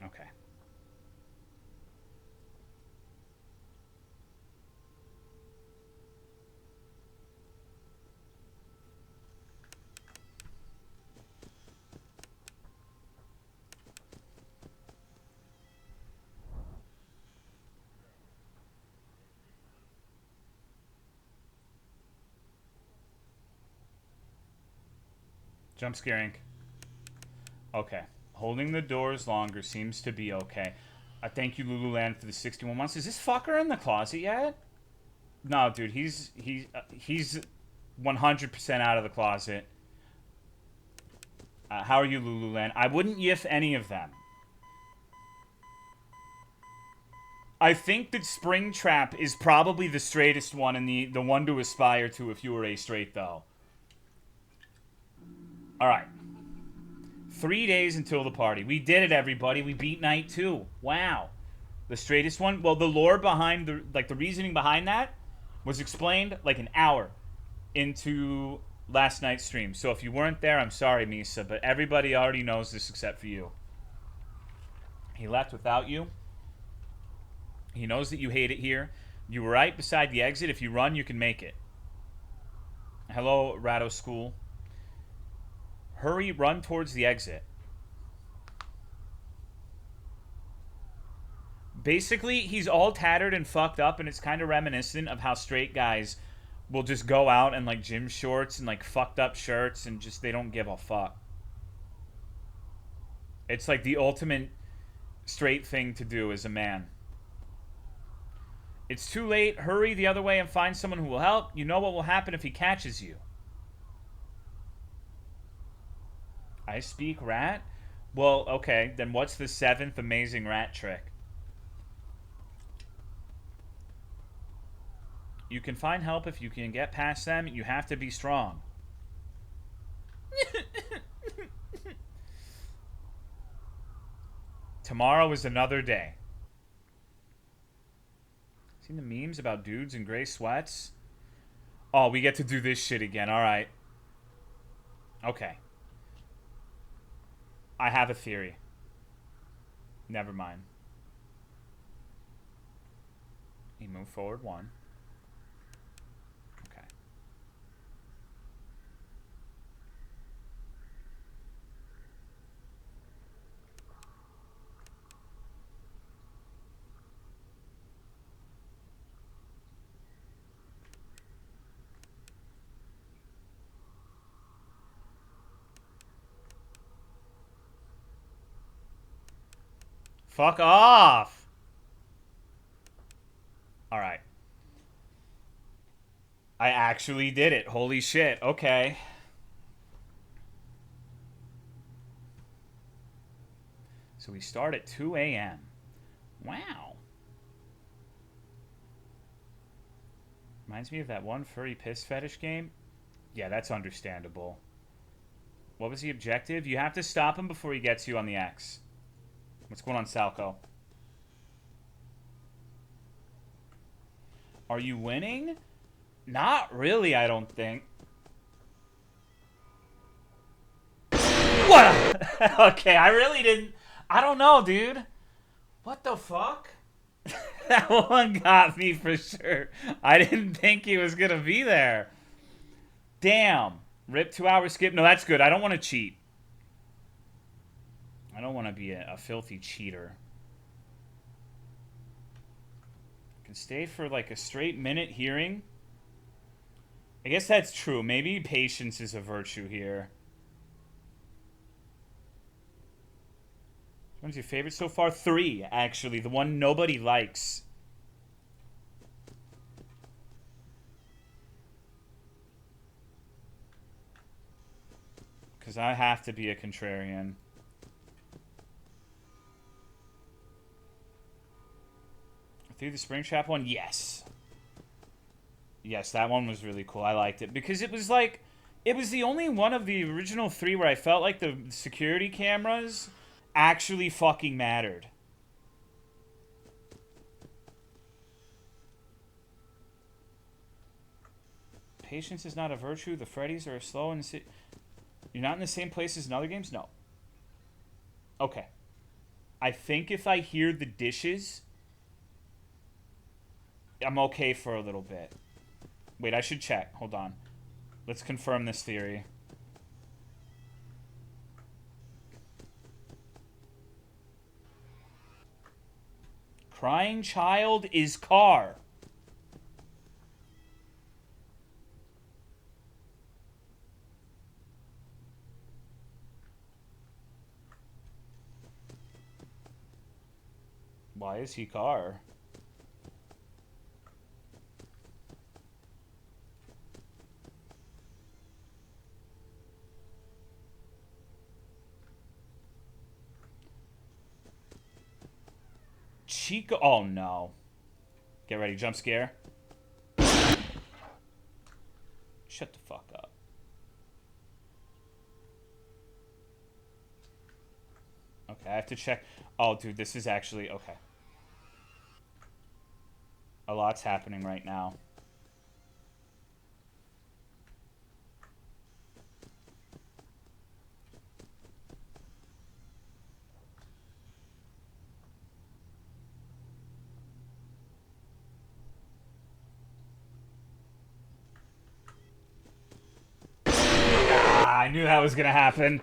Okay. Jump scaring. Okay. Holding the doors longer seems to be okay. Thank you, Lululand, for the 61 months. Is this fucker in the closet yet? No, dude. He's 100% out of the closet. How are you, Lululand? I wouldn't yiff any of them. I think that Springtrap is probably the straightest one and the one to aspire to if you were a straight, though. Alright. 3 days until the party. We did it, everybody. We beat night 2. Wow. The straightest one? Well, the lore behind the reasoning behind that was explained like an hour into last night's stream. So if you weren't there, I'm sorry, Misa, but everybody already knows this except for you. He left without you. He knows that you hate it here. You were right beside the exit. If you run, you can make it. Hello, Ratto School. Hurry, run towards the exit. Basically, he's all tattered and fucked up, and it's kind of reminiscent of how straight guys will just go out in, like, gym shorts and, like, fucked up shirts and just, they don't give a fuck. It's, like, the ultimate straight thing to do as a man. It's too late. Hurry the other way and find someone who will help. You know what will happen if he catches you. I speak rat? Well, okay. Then what's the 7th amazing rat trick? You can find help if you can get past them. You have to be strong. Tomorrow is another day. Seen the memes about dudes in gray sweats? Oh, we get to do this shit again. Alright. Okay. I have a theory. Never mind. You move forward 1. Okay. Fuck off! Alright. I actually did it. Holy shit. Okay. So we start at 2 a.m. Wow. Reminds me of that one furry piss fetish game. Yeah, that's understandable. What was the objective? You have to stop him before he gets you on the X. What's going on, Salco? Are you winning? Not really, I don't think. What? Okay, I really didn't. I don't know, dude. What the fuck? That one got me for sure. I didn't think he was going to be there. Damn. Rip 2-hour skip. No, that's good. I don't want to cheat. I don't want to be a filthy cheater. I can stay for like a straight minute hearing. I guess that's true. Maybe patience is a virtue here. Which one's your favorite so far? 3, actually. The one nobody likes. Because I have to be a contrarian. Through the Springtrap one? Yes. Yes, that one was really cool. I liked it. Because it was like... It was the only one of the original 3 where I felt like the security cameras actually fucking mattered. Patience is not a virtue. The Freddys are slow and... You're not in the same place as in other games? No. Okay. I think if I hear the dishes... I'm okay for a little bit. Wait, I should check. Hold on. Let's confirm this theory. Crying child is car. Why is he car? Chico. Oh no. Get ready, jump scare. Shut the fuck up. Okay, I have to check. Oh, dude, this is actually okay. A lot's happening right now. I knew that was gonna happen.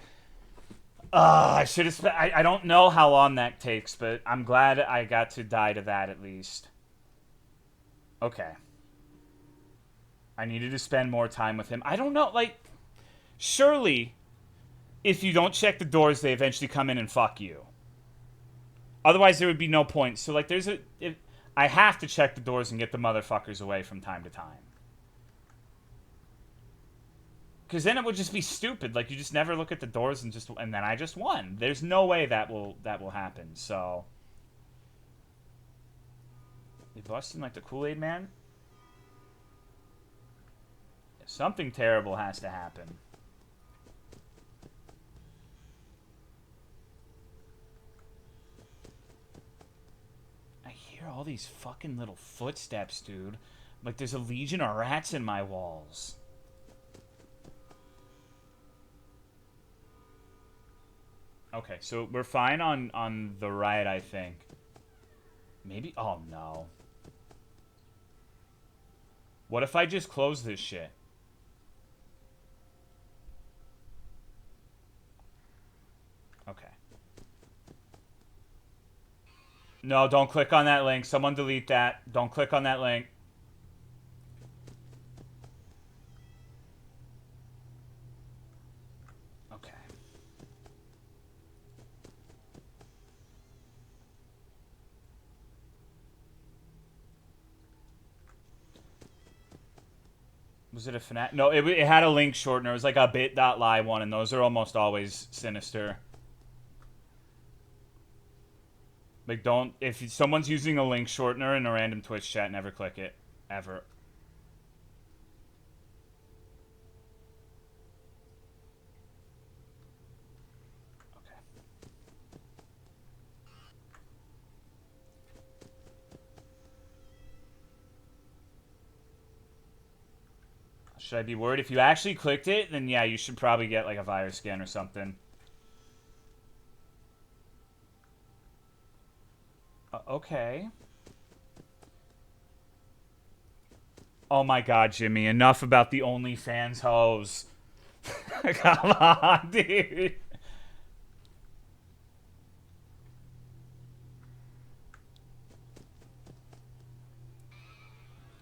I should have spent. I don't know how long that takes, but I'm glad I got to die to that at least. Okay. I needed to spend more time with him. I don't know, like, surely, if you don't check the doors, they eventually come in and fuck you. Otherwise, there would be no point. So, like, I have to check the doors and get the motherfuckers away from time to time. Because then it would just be stupid. Like, you just never look at the doors and then I just won. There's no way that will happen. So, you busting like the Kool-Aid man? Something terrible has to happen. I hear all these fucking little footsteps, dude. Like, there's a legion of rats in my walls. Okay, so we're fine on the right, I think. Maybe. Oh no. What if I just close this shit? Okay. No, don't click on that link. Someone delete that. Don't click on that link. Okay. Was it a Fnatic? No, it had a link shortener. It was like a bit.ly one, and those are almost always sinister. Like, don't... If someone's using a link shortener in a random Twitch chat, never click it. Ever. Okay. Should I be worried? If you actually clicked it, then yeah, you should probably get, like, a virus scan or something. Okay. Oh my god, Jimmy. Enough about the OnlyFans hoes. Come on, dude.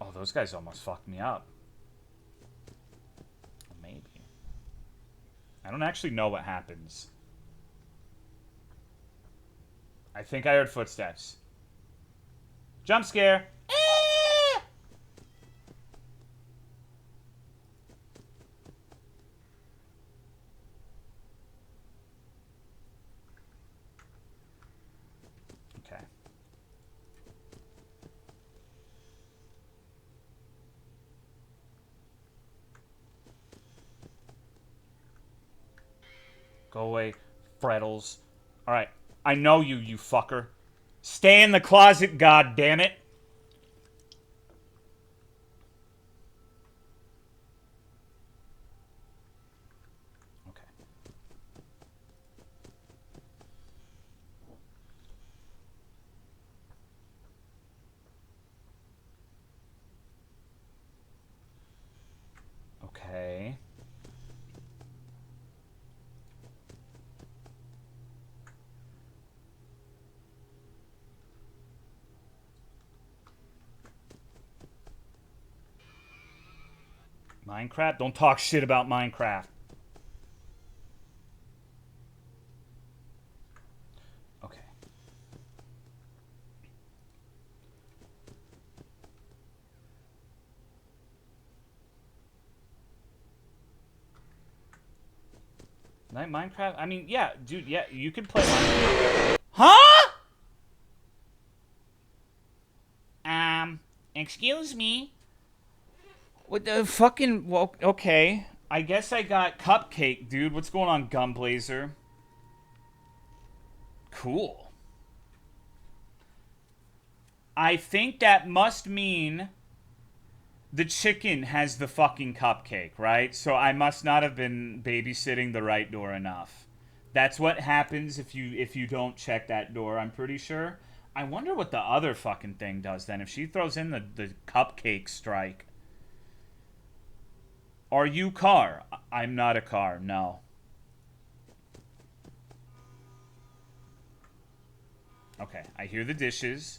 Oh, those guys almost fucked me up. Maybe. I don't actually know what happens. I think I heard footsteps. Jump scare. Okay. Go away, Freddles. Alright. I know you, you fucker. Stay in the closet, goddammit. Okay. Okay. Minecraft? Don't talk shit about Minecraft. Okay. Like Minecraft? I mean, yeah, dude, yeah, you can play Minecraft. Huh? Excuse me? What the fucking... Well, okay. I guess I got Cupcake, dude. What's going on, Gunblazer? Cool. I think that must mean the chicken has the fucking cupcake, right? So I must not have been babysitting the right door enough. That's what happens if you don't check that door, I'm pretty sure. I wonder what the other fucking thing does then. If she throws in the cupcake strike. Are you car? I'm not a car, no. Okay, I hear the dishes.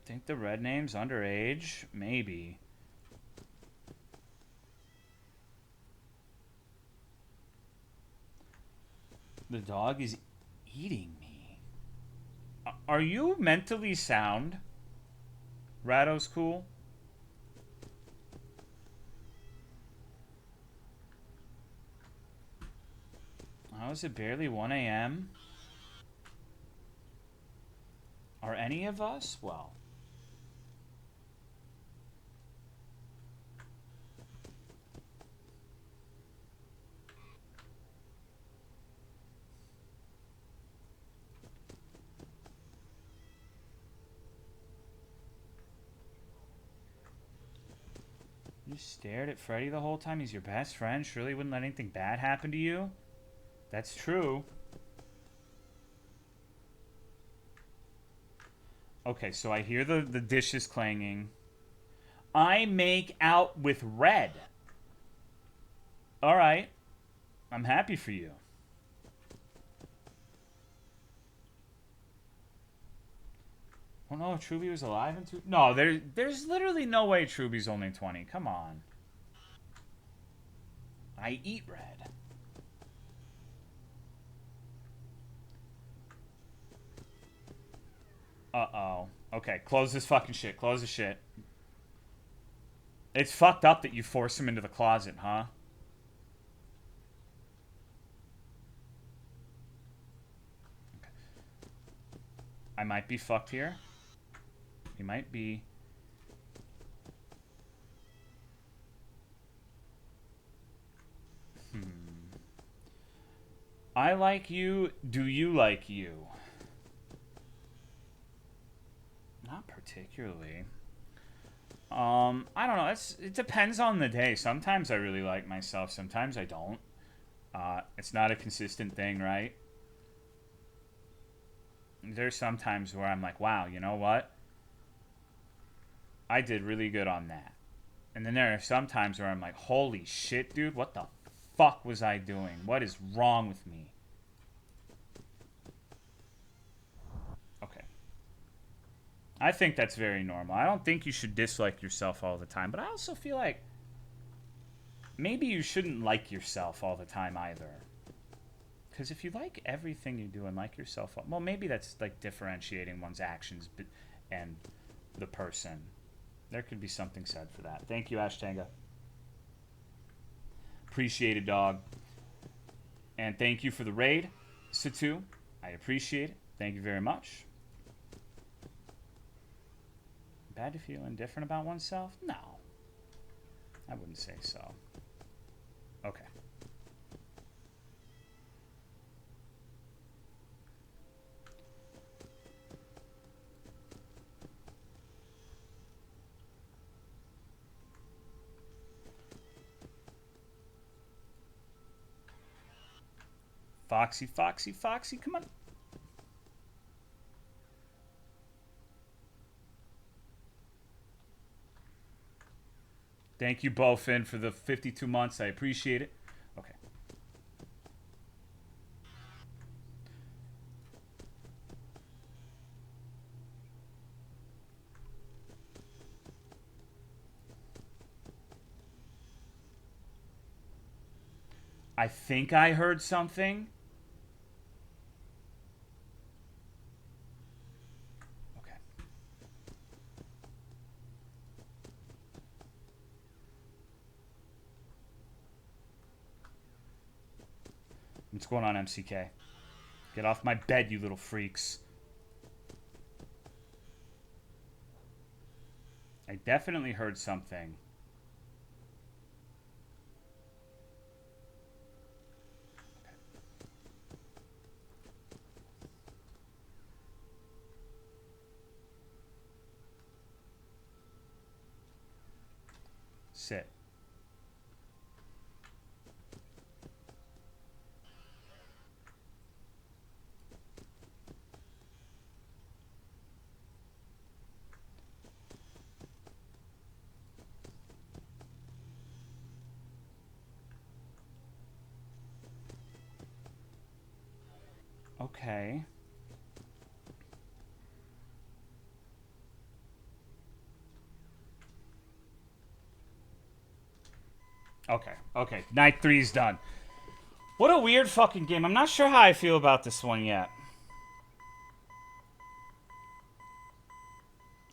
Think the red name's underage? Maybe. The dog is eating me. Are you mentally sound? Ratto's cool? How is it barely 1 a.m.? Are any of us? Well. You stared at Freddy the whole time? He's your best friend? Surely wouldn't let anything bad happen to you? That's true. Okay, so I hear the dishes clanging. I make out with Red. Alright. I'm happy for you. Oh no, Truby was alive in two... No, there's literally no way Truby's only 20. Come on. I eat Red. Uh-oh. Okay, close this fucking shit. Close the shit. It's fucked up that you force him into the closet, huh? Okay. I might be fucked here. He might be... I like you. Do you like you? Not particularly. I don't know. It depends on the day. Sometimes I really like myself. Sometimes I don't. It's not a consistent thing, right? There's some times where I'm like, wow, you know what? I did really good on that. And then there are some times where I'm like, holy shit, dude, what the fuck was I doing? What is wrong with me? Okay. I think that's very normal. I don't think you should dislike yourself all the time, but I also feel like maybe you shouldn't like yourself all the time either. Because if you like everything you do and like yourself, well, maybe that's like differentiating one's actions and the person. There could be something said for that. Thank you, Ashtanga. Appreciate it, dog. And thank you for the raid, Satu. I appreciate it. Thank you very much. Bad to feel indifferent about oneself? No. I wouldn't say so. Okay. Foxy, Foxy, Foxy, come on. Thank you, Bowfin, for the 52 months. I appreciate it. Okay. I think I heard something. Okay. What's going on, MCK? Get off my bed, you little freaks. I definitely heard something. Sit. Okay. Okay. Okay. Night 3's done. What a weird fucking game. I'm not sure how I feel about this one yet.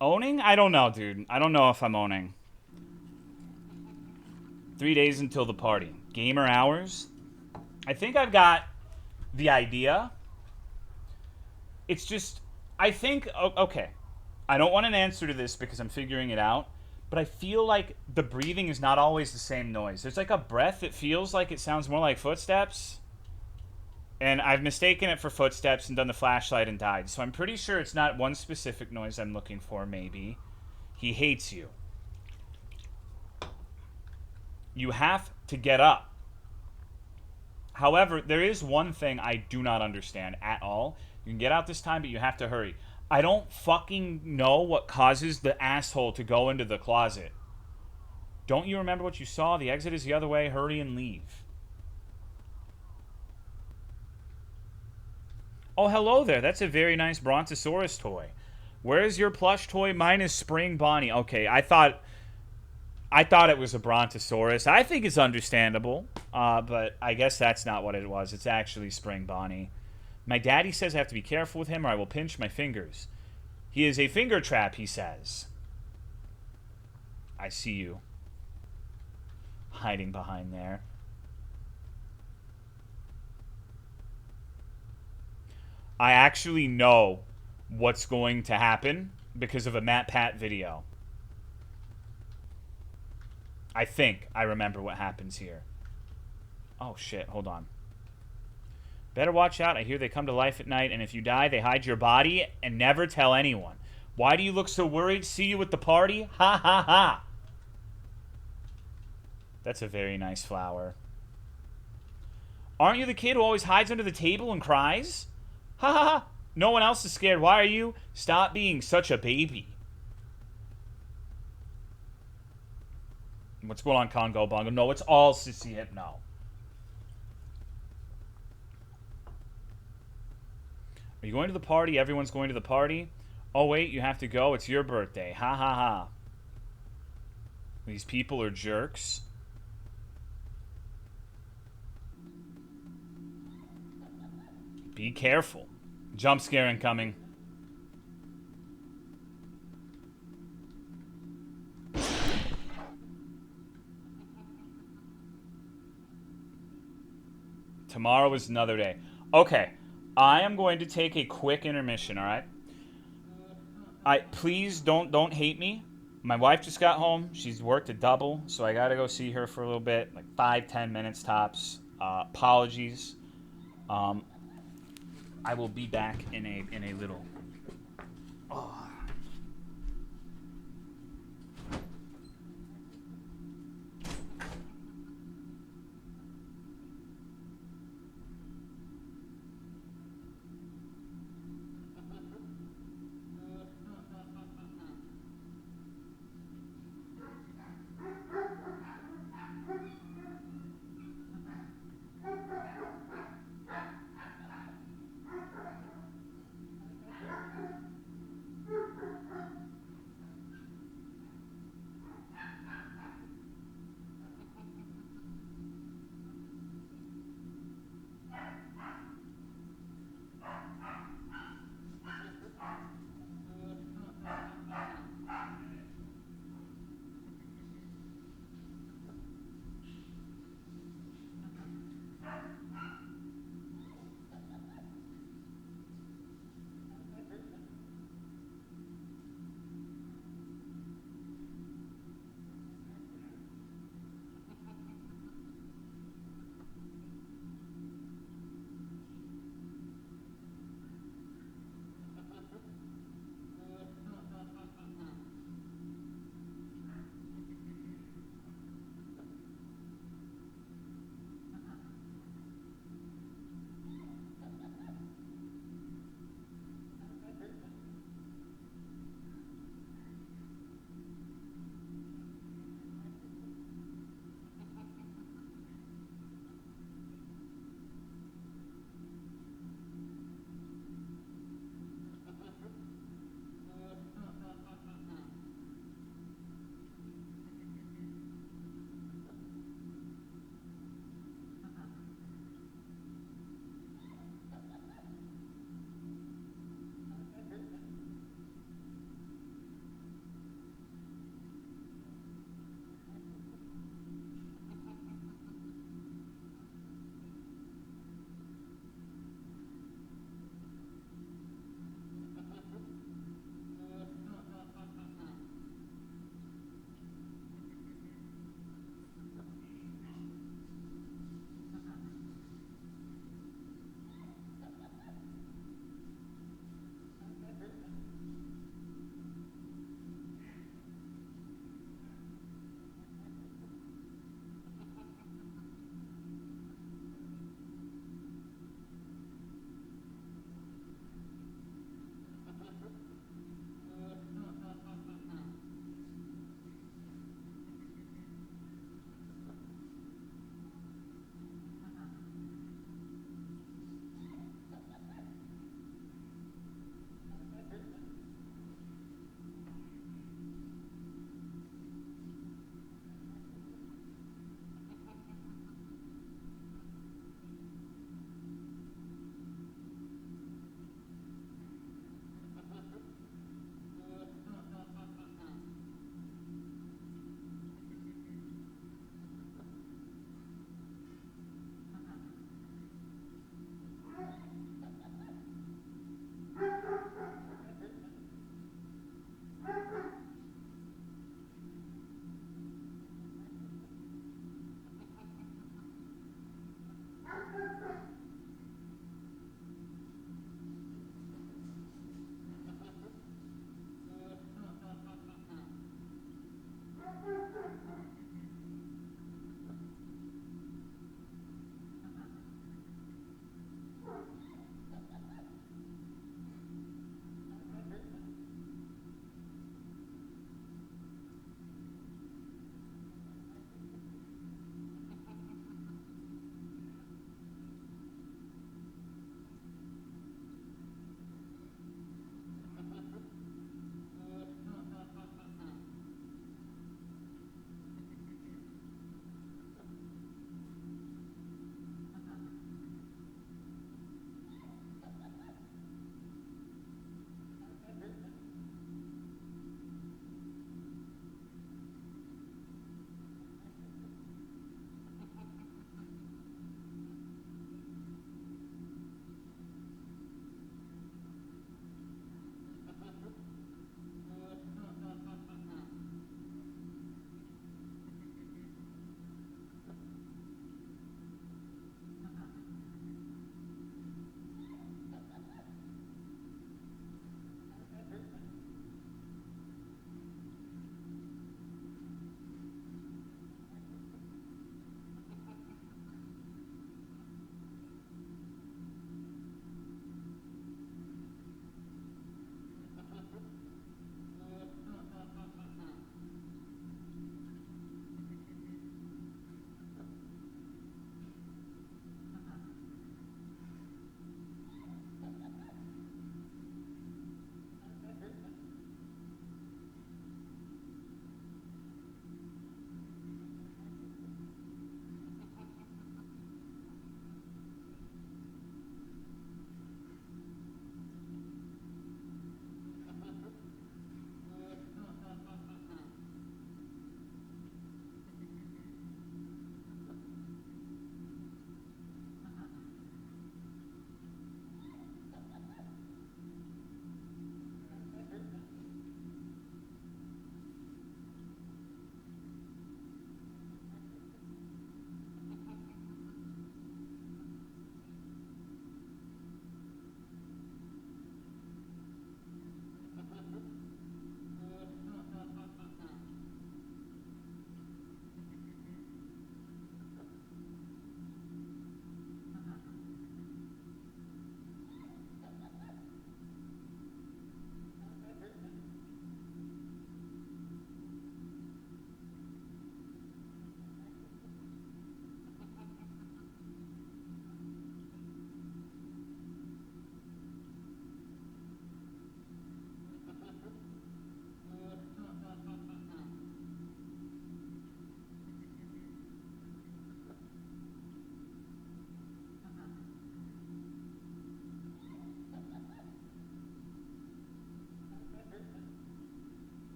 Owning? I don't know, dude. I don't know if I'm owning. 3 days until the party. Gamer hours? I think I've got the idea. It's just, I think, okay. I don't want an answer to this because I'm figuring it out. But I feel like the breathing is not always the same noise. There's like a breath that feels like it sounds more like footsteps. And I've mistaken it for footsteps and done the flashlight and died. So I'm pretty sure it's not one specific noise I'm looking for, maybe. He hates you. You have to get up. However, there is one thing I do not understand at all. You can get out this time, but you have to hurry. I don't fucking know what causes the asshole to go into the closet. Don't you remember what you saw? The exit is the other way. Hurry and leave. Oh, hello there. That's a very nice Brontosaurus toy. Where's your plush toy? Mine is Spring Bonnie. Okay, I thought it was a Brontosaurus. I think it's understandable, but I guess that's not what it was. It's actually Spring Bonnie. My daddy says I have to be careful with him or I will pinch my fingers. He is a finger trap, he says. I see you. Hiding behind there. I actually know what's going to happen because of a Matt Pat video. I think I remember what happens here. Oh shit, hold on. Better watch out. I hear they come to life at night, and if you die, they hide your body and never tell anyone. Why do you look so worried? See you at the party? Ha ha ha. That's a very nice flower. Aren't you the kid who always hides under the table and cries? Ha ha ha. No one else is scared. Why are you? Stop being such a baby. What's going on, Congo Bongo? No, it's all Sissy Hypno. Are you going to the party? Everyone's going to the party. Oh, wait, you have to go. It's your birthday. Ha ha ha. These people are jerks. Be careful. Jump scare incoming. Tomorrow is another day. Okay. I am going to take a quick intermission, all right? Please don't hate me. My wife just got home. She's worked a double, so I got to go see her for a little bit, like 5-10 minutes tops. Apologies. I will be back in a little. Oh.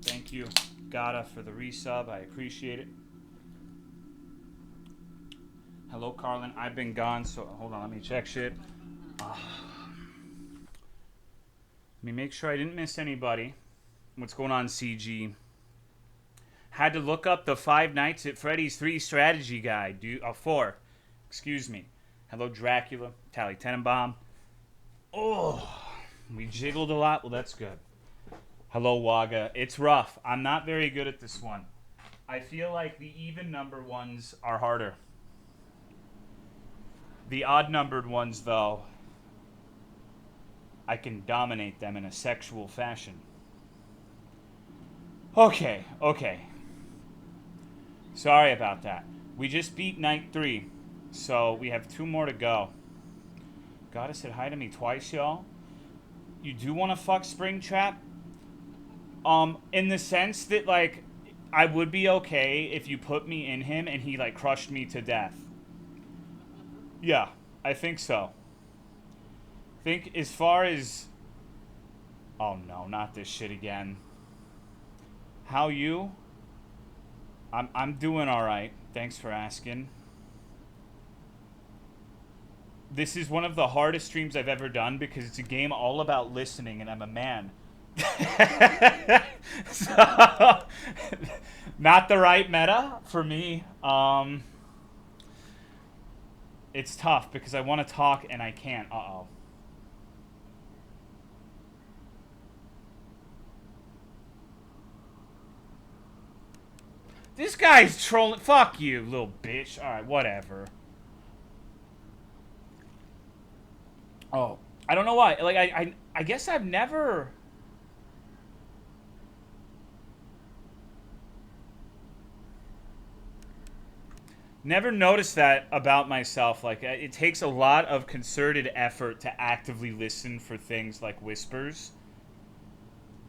Thank you, Gata, for the resub. I appreciate it. Hello, Carlin. I've been gone, so hold on. Let me check shit. Let me make sure I didn't miss anybody. What's going on, CG? Had to look up the 5 Nights at Freddy's 3 strategy guide. 4. Excuse me. Hello, Dracula. Tally Tenenbaum. Oh, we jiggled a lot. Well, that's good. Hello, Waga. It's rough. I'm not very good at this one. I feel like the even number ones are harder. The odd numbered ones, though, I can dominate them in a sexual fashion. Okay. Sorry about that. We just beat night 3, so we have 2 more to go. Gotta said hi to me twice, y'all. You do want to fuck Springtrap? In the sense that, like, I would be okay if you put me in him and he, like, crushed me to death. Yeah, I think so. Think as far as... Oh, no, not this shit again. How you? I'm doing alright. Thanks for asking. This is one of the hardest streams I've ever done because it's a game all about listening and I'm a man. So, not the right meta for me. It's tough because I want to talk and I can't. Uh-oh. This guy's trolling. Fuck you, little bitch. Alright, whatever. Oh, I don't know why. Like, I guess I've never... Never noticed that about myself. Like, it takes a lot of concerted effort to actively listen for things like whispers.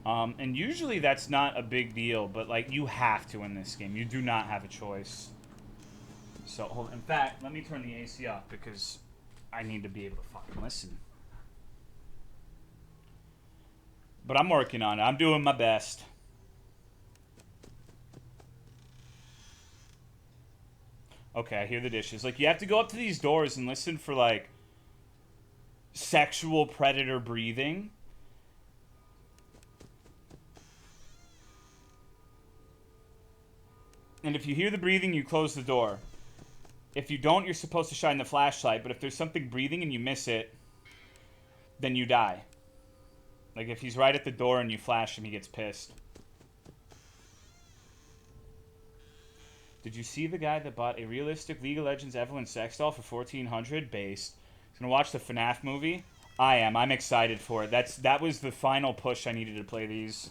And usually that's not a big deal, but, like, you have to in this game. You do not have a choice. So, hold on. In fact, let me turn the AC off because I need to be able to fucking listen. But I'm working on it. I'm doing my best. Okay, I hear the dishes. Like, you have to go up to these doors and listen for, like, sexual predator breathing. And if you hear the breathing, you close the door. If you don't, you're supposed to shine the flashlight. But if there's something breathing and you miss it, then you die. Like, if he's right at the door and you flash him, he gets pissed. Did you see the guy that bought a realistic League of Legends Evelyn sex doll for $1,400 based? He's gonna watch the FNAF movie? I am. I'm excited for it. That was the final push I needed to play these.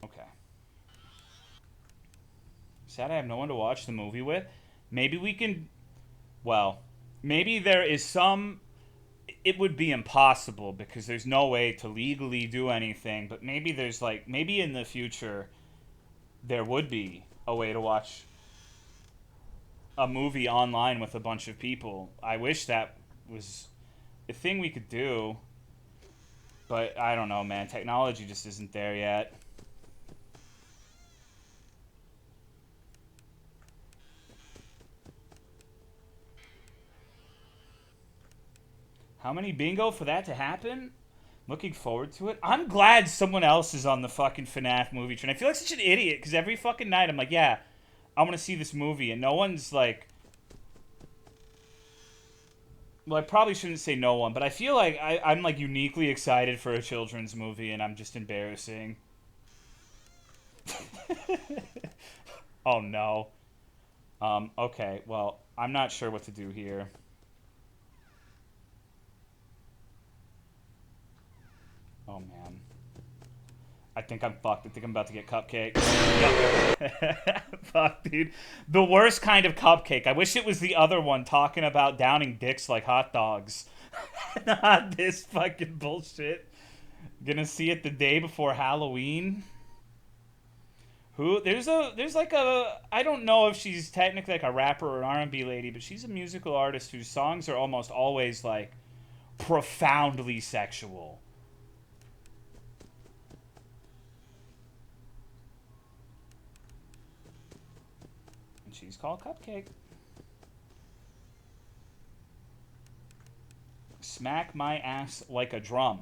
Okay. Sad I have no one to watch the movie with. Maybe we can... Well, maybe there is some... It would be impossible because there's no way to legally do anything. But maybe there's like... Maybe in the future there would be a way to watch a movie online with a bunch of people. I wish that was a thing we could do. But I don't know, man. Technology just isn't there yet. How many bingo for that to happen? Looking forward to it. I'm glad someone else is on the fucking FNAF movie train. I feel like such an idiot because every fucking night I'm like, yeah, I want to see this movie. And no one's like... Well, I probably shouldn't say no one, but I feel like I'm like uniquely excited for a children's movie and I'm just embarrassing. Oh, no. Okay, well, I'm not sure what to do here. Oh, man. I think I'm fucked. I think I'm about to get cupcake. Fuck, dude. The worst kind of cupcake. I wish it was the other one talking about downing dicks like hot dogs. Not this fucking bullshit. Gonna see it the day before Halloween. Who? There's like a... I don't know if she's technically like a rapper or an R&B lady, but she's a musical artist whose songs are almost always like profoundly sexual. And she's called Cupcake. Smack my ass like a drum.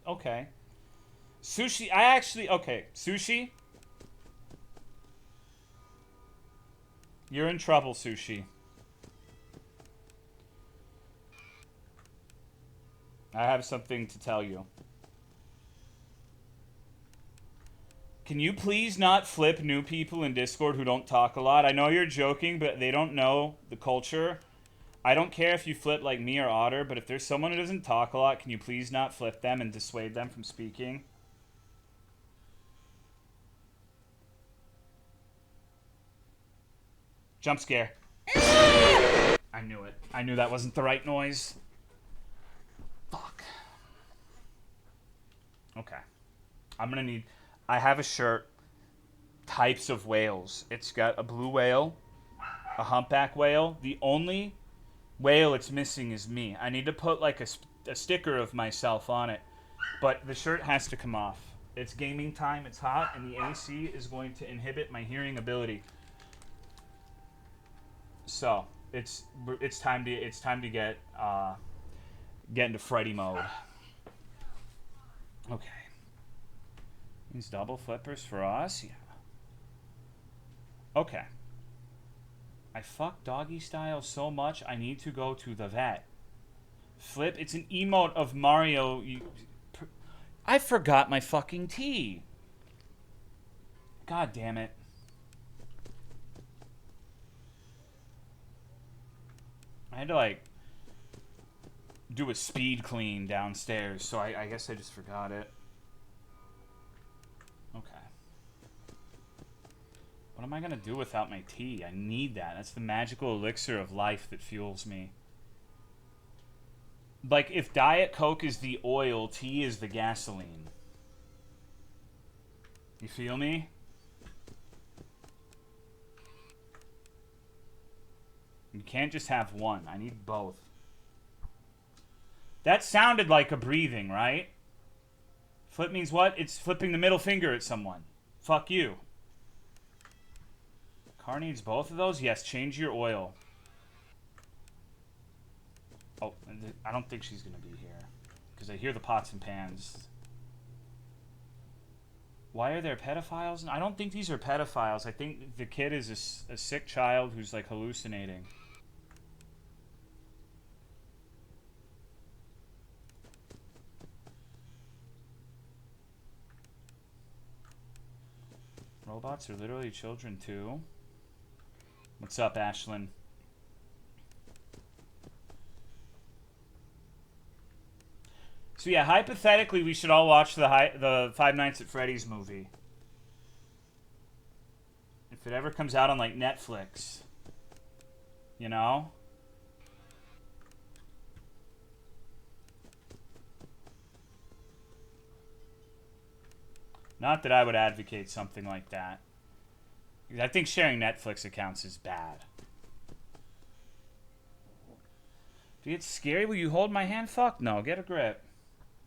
Okay. Sushi, okay, Sushi. You're in trouble, Sushi. I have something to tell you. Can you please not flip new people in Discord who don't talk a lot? I know you're joking, but they don't know the culture. I don't care if you flip like me or Otter, but if there's someone who doesn't talk a lot, can you please not flip them and dissuade them from speaking? Jump scare. I knew it. I knew that wasn't the right noise. Fuck. Okay. I'm gonna need... I have a shirt. Types of whales. It's got a blue whale, a humpback whale. The only whale it's missing is me. I need to put like a sticker of myself on it. But the shirt has to come off. It's gaming time. It's hot, and the AC is going to inhibit my hearing ability. So it's time to get into Freddy mode. Okay. These double flippers for us, yeah. Okay. I fuck doggy style so much I need to go to the vet. Flip, it's an emote of Mario. I forgot my fucking tea. God damn it. I had to like do a speed clean downstairs, so I guess I just forgot it. Okay. What am I gonna do without my tea? I need that. That's the magical elixir of life that fuels me. Like, if Diet Coke is the oil, tea is the gasoline. You feel me? You can't just have one. I need both. That sounded like a breathing, right? Flip means what? It's flipping the middle finger at someone. Fuck you. Car needs both of those? Yes, change your oil. Oh, I don't think she's going to be here. Because I hear the pots and pans. Why are there pedophiles? I don't think these are pedophiles. I think the kid is a sick child who's like hallucinating. Robots are literally children too. What's up, Ashlyn? So yeah, hypothetically, we should all watch the Five Nights at Freddy's movie. If it ever comes out on like Netflix. You know? Not that I would advocate something like that. I think sharing Netflix accounts is bad. Do you get scary? Will you hold my hand? Fuck no. Get a grip.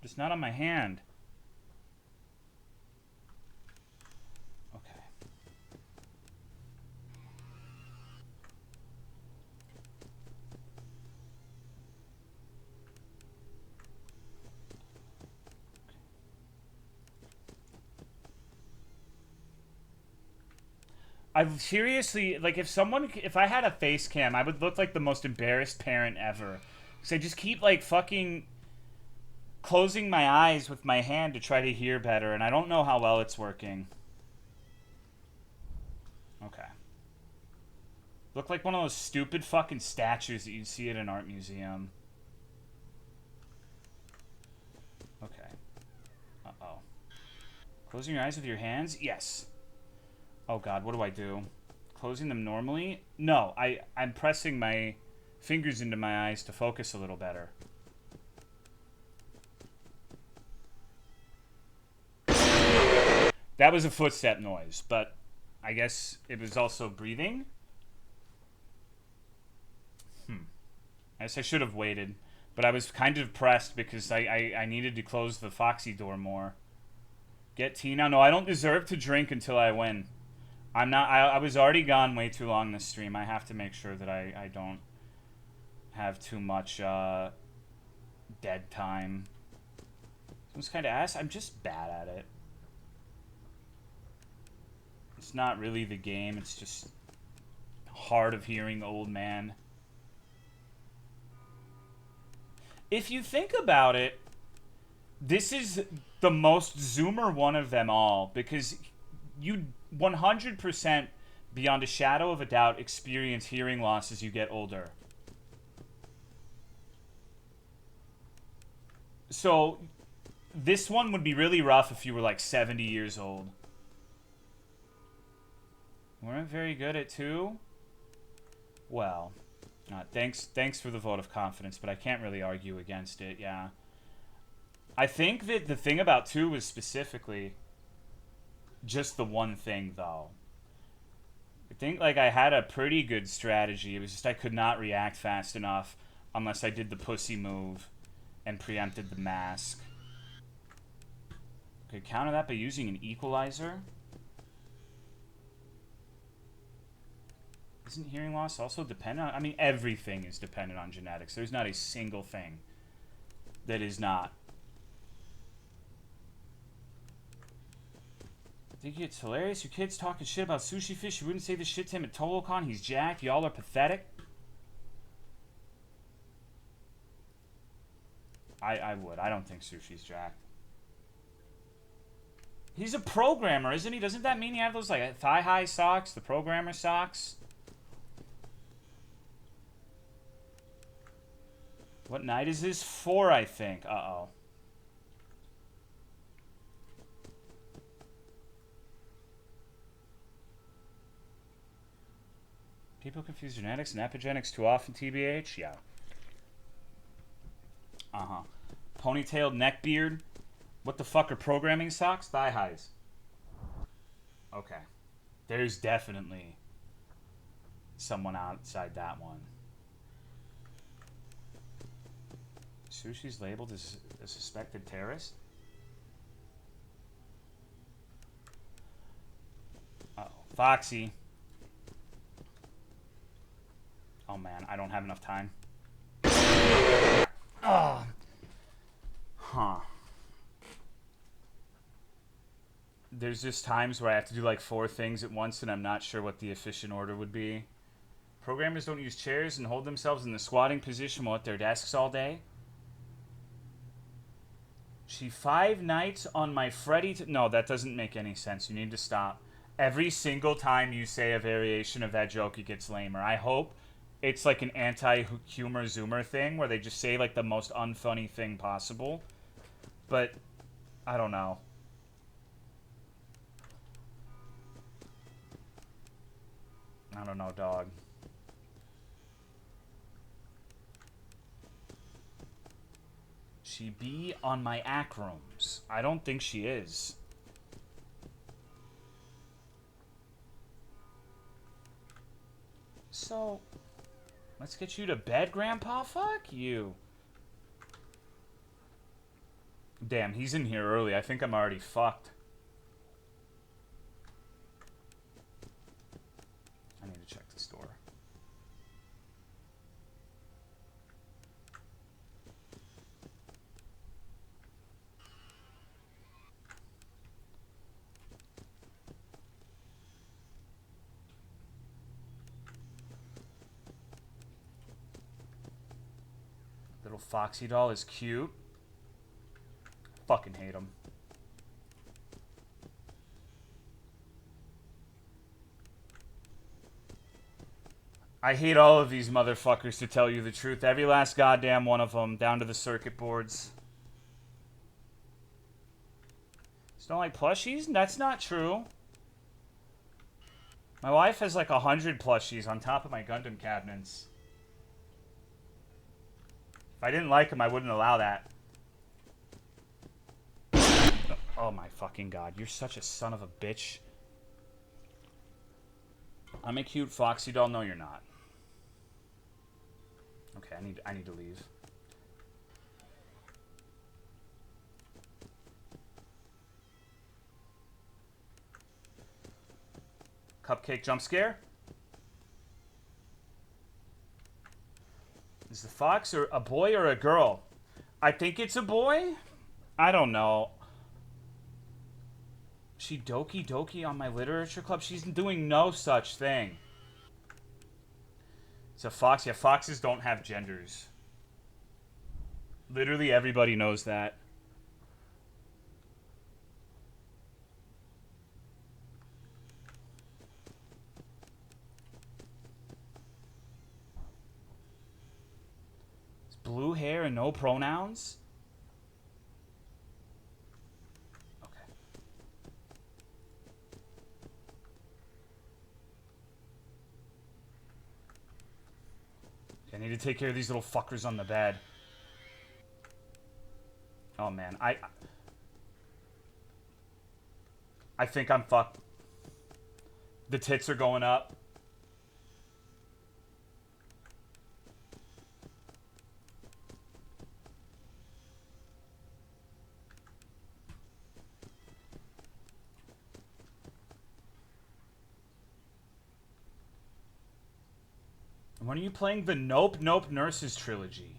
Just not on my hand. Okay. I've seriously, like, if I had a face cam, I would look like the most embarrassed parent ever. Because I just keep, like, fucking closing my eyes with my hand to try to hear better, and I don't know how well it's working. Okay. Look like one of those stupid fucking statues that you'd see at an art museum. Okay. Uh-oh. Closing your eyes with your hands? Yes. Oh god, what do I do? Closing them normally? No, I'm pressing my fingers into my eyes to focus a little better. That was a footstep noise, but I guess it was also breathing. I guess I should have waited. But I was kind of depressed because I needed to close the Foxy door more. Get tea now? No, I don't deserve to drink until I win. I'm not. I was already gone way too long this stream. I have to make sure that I don't have too much dead time. Someone's kind of ass. I'm just bad at it. It's not really the game. It's just hard of hearing old man. If you think about it, this is the most Zoomer one of them all, because you 100% beyond a shadow of a doubt experience hearing loss as you get older. So this one would be really rough if you were like 70 years old. Weren't very good at 2? Well, thanks for the vote of confidence, but I can't really argue against it, yeah. I think that the thing about 2 was specifically just the one thing, though. I think, like, I had a pretty good strategy. It was just I could not react fast enough unless I did the pussy move and preempted the mask. Okay, counter that by using an equalizer. Isn't hearing loss also dependent on... I mean, everything is dependent on genetics. There's not a single thing that is not. I think it's hilarious. You kids talking shit about Sushi Fish. You wouldn't say this shit to him at ToloCon. He's jacked. Y'all are pathetic. I would. I don't think Sushi's jacked. He's a programmer, isn't he? Doesn't that mean he have those, like, thigh-high socks? The programmer socks? What night is this? 4, I think. Uh-oh. People confuse genetics and epigenetics too often, TBH? Yeah. Uh-huh. Ponytailed neckbeard. What the fuck are programming socks? Thigh highs. Okay. There's definitely someone outside that one. Sushi's labeled as a suspected terrorist? Uh-oh. Foxy. Oh man, I don't have enough time. Oh. Huh. There's just times where I have to do like 4 things at once and I'm not sure what the efficient order would be. Programmers don't use chairs and hold themselves in the squatting position while at their desks all day. She 5 nights on my Freddy... No, that doesn't make any sense. You need to stop. Every single time you say a variation of that joke, it gets lamer. I hope it's like an anti-humor Zoomer thing where they just say like the most unfunny thing possible. But I don't know. I don't know, dog. She be on my acrooms. I don't think she is. So, let's get you to bed, Grandpa. Fuck you. Damn, he's in here early. I think I'm already fucked. I need to check the store. Little Foxy doll is cute. Fucking hate him. I hate all of these motherfuckers, to tell you the truth. Every last goddamn one of them, down to the circuit boards. Just don't like plushies? That's not true. My wife has like 100 plushies on top of my Gundam cabinets. If I didn't like them, I wouldn't allow that. Oh my fucking god, you're such a son of a bitch. I'm a cute Foxy doll. No, you're not. Okay, I need to leave. Cupcake jump scare. Is the fox or a boy or a girl? I think it's a boy. I don't know. She Doki Doki on my literature club? She's doing no such thing. It's a fox. Yeah, foxes don't have genders. Literally everybody knows that. It's blue hair and no pronouns? Okay. I need to take care of these little fuckers on the bed. Oh man, I think I'm fucked. The tits are going up. When are you playing the Nope Nope Nurses trilogy?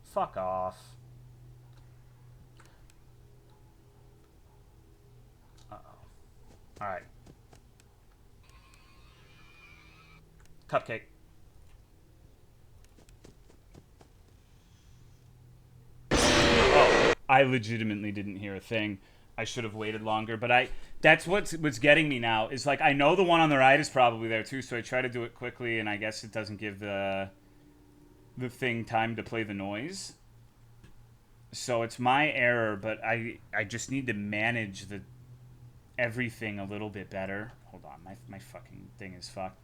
Fuck off. Uh-oh. Alright. Cupcake. Oh, I legitimately didn't hear a thing. I should have waited longer, but that's what's getting me now is like I know the one on the right is probably there too, so I try to do it quickly and I guess it doesn't give the thing time to play the noise. So it's my error, but I just need to manage the everything a little bit better. Hold on, my fucking thing is fucked.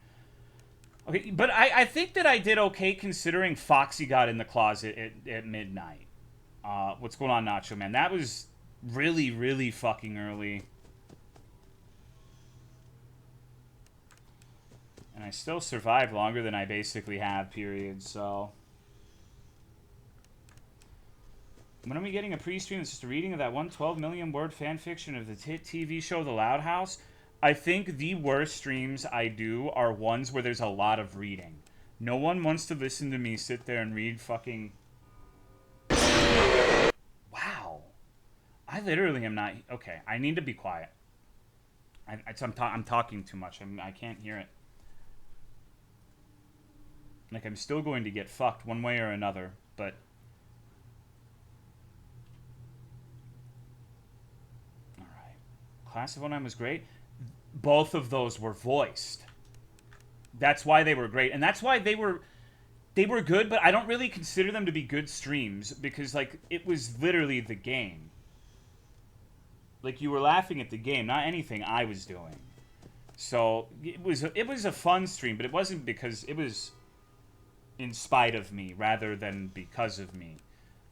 Okay, but I think that I did okay considering Foxy got in the closet at midnight. What's going on, Nacho Man? That was really, really fucking early. And I still survived longer than I basically have, period, so... When are we getting a pre-stream that's just a reading of that 112 million word fanfiction of the TV show The Loud House? I think the worst streams I do are ones where there's a lot of reading. No one wants to listen to me sit there and read fucking... Wow. I literally am not... Okay, I need to be quiet. I'm talking too much. I can't hear it. Like, I'm still going to get fucked one way or another, but... Alright. Class of 09 was great. Both of those were voiced. That's why they were great. And that's why they were good, but I don't really consider them to be good streams because, like, it was literally the game. Like, you were laughing at the game, not anything I was doing. So, it was a fun stream, but it wasn't because it was in spite of me rather than because of me.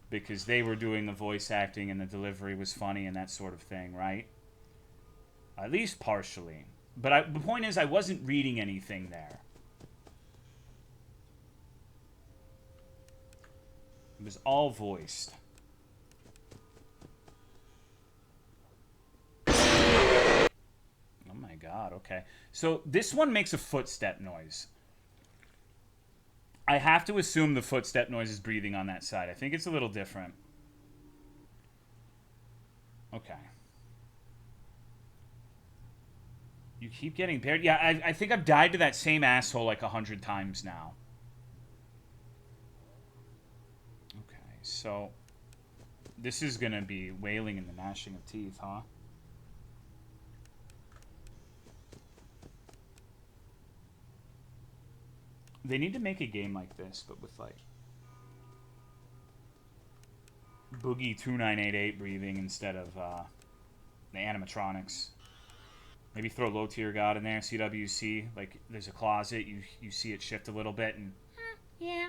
Because they were doing the voice acting and the delivery was funny and that sort of thing, right? At least partially. But the point is, I wasn't reading anything there. It was all voiced. Oh my god, okay. So this one makes a footstep noise. I have to assume the footstep noise is breathing on that side. I think it's a little different. Okay. You keep getting paired? Yeah, I think I've died to that same asshole like 100 times now. Okay, so... This is gonna be wailing and the gnashing of teeth, huh? They need to make a game like this, but with, like... Boogie 2988 breathing instead of, the animatronics. Maybe throw Low Tier God in there, CWC. Like, there's a closet, you see it shift a little bit, and... yeah.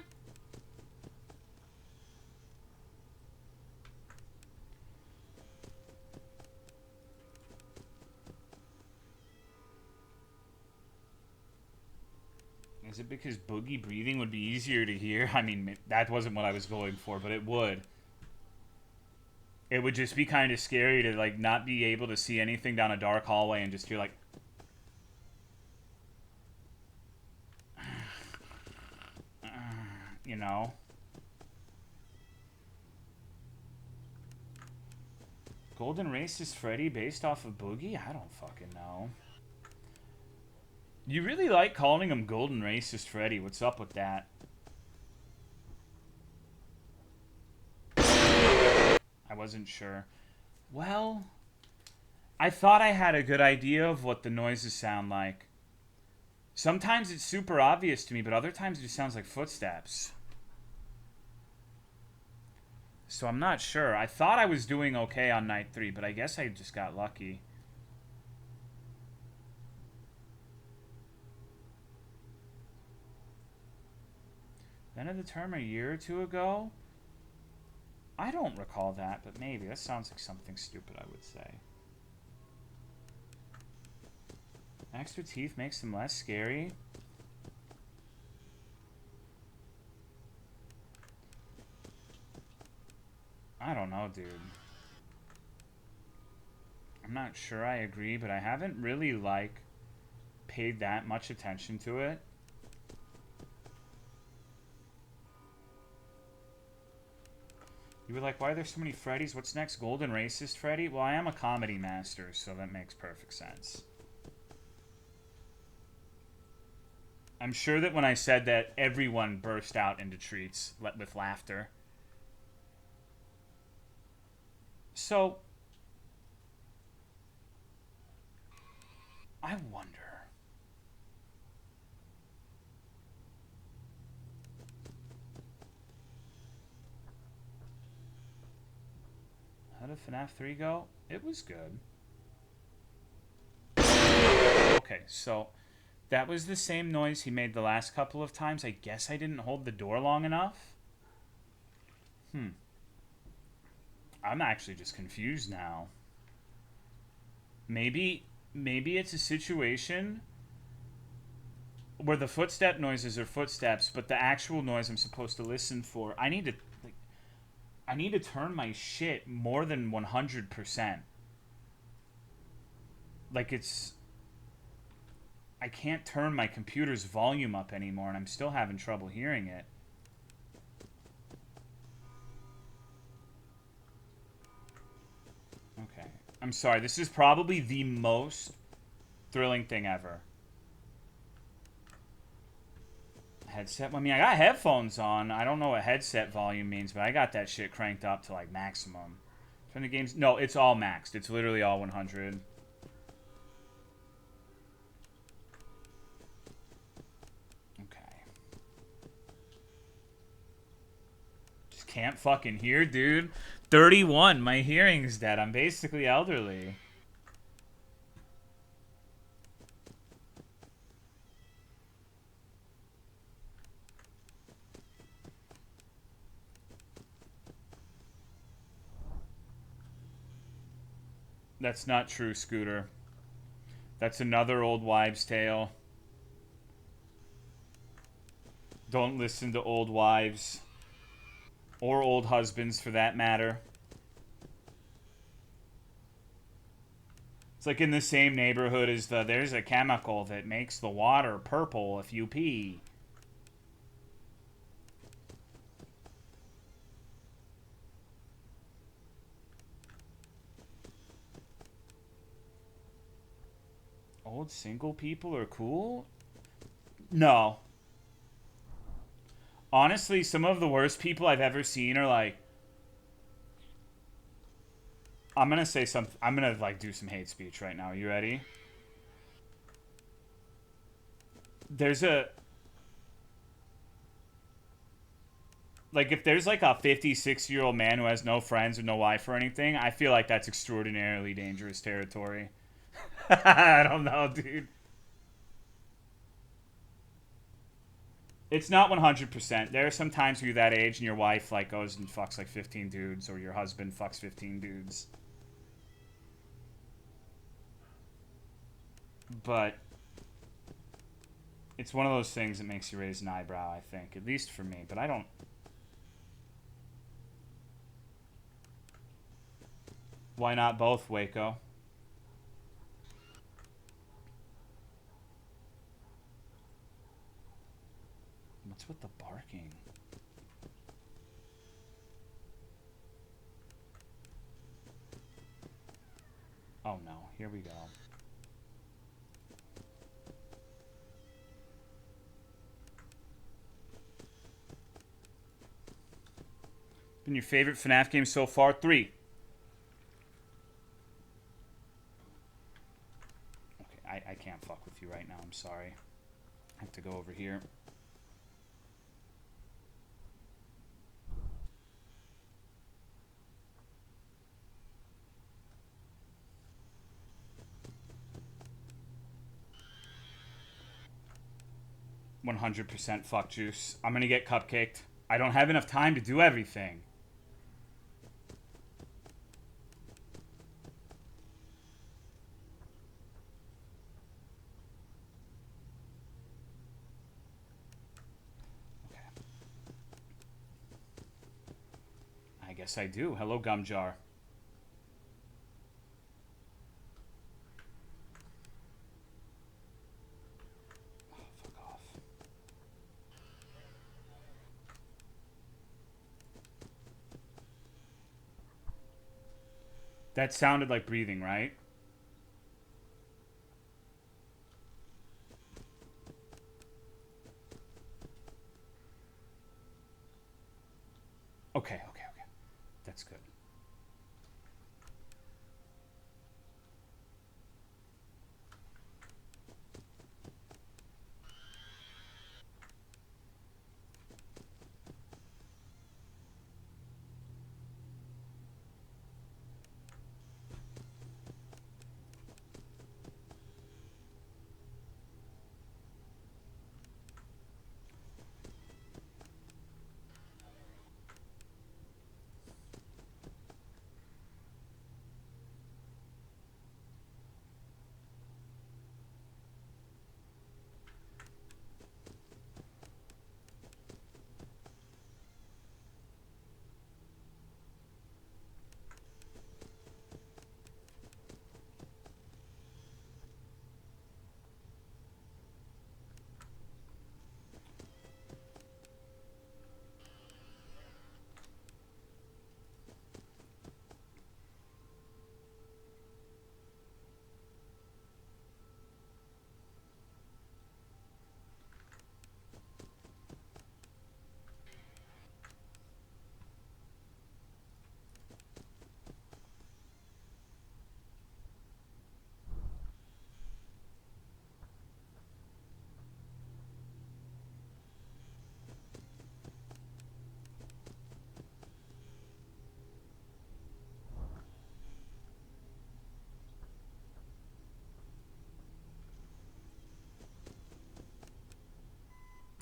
Is it because Boogie breathing would be easier to hear? I mean, that wasn't what I was going for, but it would. It would just be kind of scary to, like, not be able to see anything down a dark hallway and just hear, like... you know? Golden Racist Freddy based off of Boogie? I don't fucking know. You really like calling him Golden Racist Freddy. What's up with that? I wasn't sure. Well, I thought I had a good idea of what the noises sound like. Sometimes it's super obvious to me, but other times it just sounds like footsteps. So I'm not sure. I thought I was doing okay on night 3, but I guess I just got lucky. Then of the term a year or two ago? I don't recall that, but maybe. That sounds like something stupid I would say. Extra teeth makes them less scary. I don't know, dude. I'm not sure I agree, but I haven't really, like, paid that much attention to it. You were like, why are there so many Freddys? What's next? Golden Racist Freddy? Well, I am a comedy master, so that makes perfect sense. I'm sure that when I said that, everyone burst out into treats with laughter. So, I wonder. How did FNAF 3 go? It was good. Okay, so that was the same noise he made the last couple of times. I guess I didn't hold the door long enough. I'm actually just confused now. Maybe it's a situation where the footstep noises are footsteps, but the actual noise I'm supposed to listen for, I need to turn my shit more than 100%. Like I can't turn my computer's volume up anymore, and I'm still having trouble hearing it. Okay. I'm sorry, this is probably the most thrilling thing ever. Headset? I mean, I got headphones on. I don't know what headset volume means, but I got that shit cranked up to, like, maximum. Turn the games... No, it's all maxed. It's literally all 100. Okay. Just can't fucking hear, dude. 31. My hearing's dead. I'm basically elderly. That's not true, Scooter. That's another old wives' tale. Don't listen to old wives. Or old husbands, for that matter. It's like in the same neighborhood as there's a chemical that makes the water purple if you pee. Old single people are cool? No. Honestly, some of the worst people I've ever seen are like... I'm gonna say something... I'm gonna, like, do some hate speech right now. You ready? There's a... Like, if there's, like, a 56-year-old man who has no friends or no wife or anything, I feel like that's extraordinarily dangerous territory. I don't know, dude. It's not 100%. There are some times where you're that age and your wife, like, goes and fucks, like, 15 dudes, or your husband fucks 15 dudes. But it's one of those things that makes you raise an eyebrow, I think. At least for me. But I don't... Why not both, Waco? What's with the barking? Oh no, here we go. Been your favorite FNAF game so far? 3. Okay, I can't fuck with you right now. I'm sorry. I have to go over here. %, fuck juice. I'm gonna get cupcaked. I don't have enough time to do everything. Okay. I guess I do. Hello, gum jar. Oh, fuck off. That sounded like breathing, right? Okay. That's good.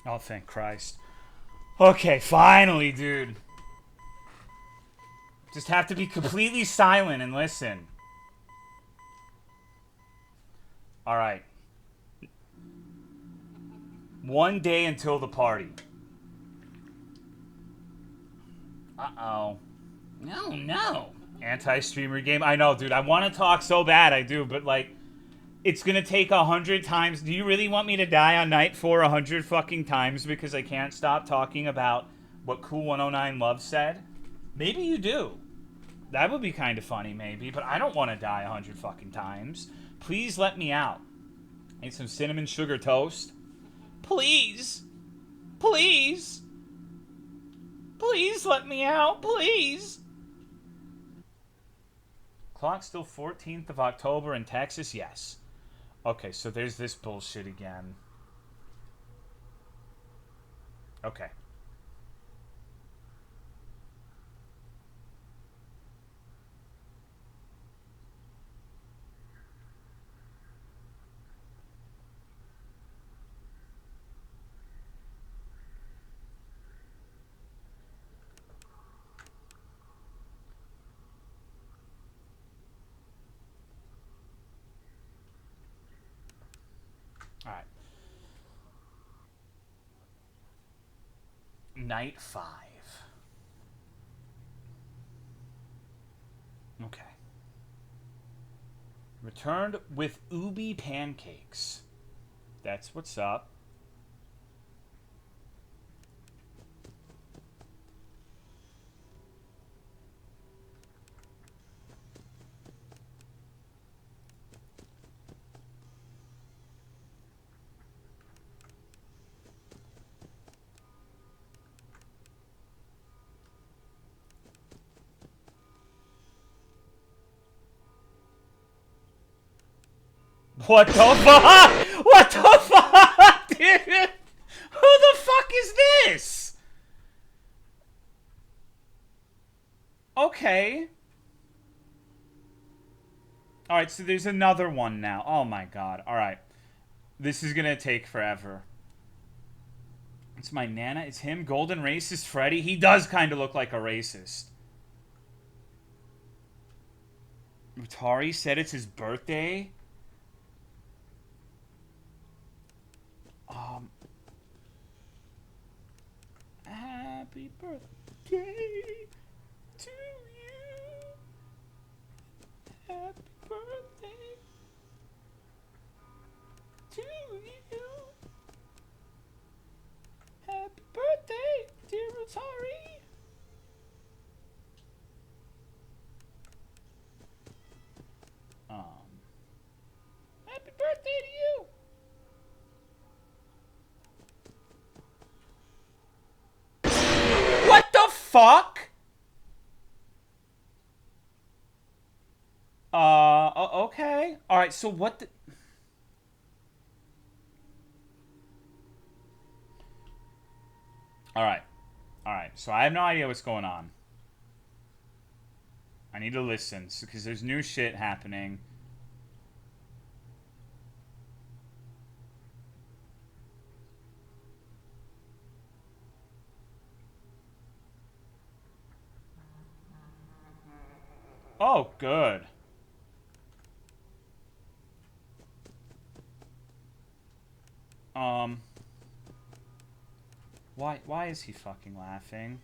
Oh, thank Christ. Okay, finally, dude. Just have to be completely silent and listen. Alright. 1 day until the party. Uh-oh. No. Anti-streamer game. I know, dude. I want to talk so bad, I do, but, like, it's gonna take 100 times. Do you really want me to die on night 4 100 fucking times because I can't stop talking about what Cool 109 Love said? Maybe you do. That would be kind of funny, maybe, but I don't want to die 100 fucking times. Please let me out. Need some cinnamon sugar toast. Please. Please. Please let me out, please. Clock still 14th of October in Texas? Yes. Okay, so there's this bullshit again. Okay. Alright. Night 5. Okay. Returned with Ubi pancakes. That's what's up. What the fuck? What the fuck, dude? Who the fuck is this? Okay. Alright, so there's another one now. Oh my god. Alright. This is gonna take forever. It's my Nana. It's him. Golden Racist Freddy. He does kind of look like a racist. Utari said it's his birthday. Happy birthday to you. Happy birthday to you. Happy birthday, dear Utari. Happy birthday to you. What the fuck? Okay. Alright, so what the... Alright. Alright, so I have no idea what's going on. I need to listen, because there's new shit happening. Oh, good. Why is he fucking laughing?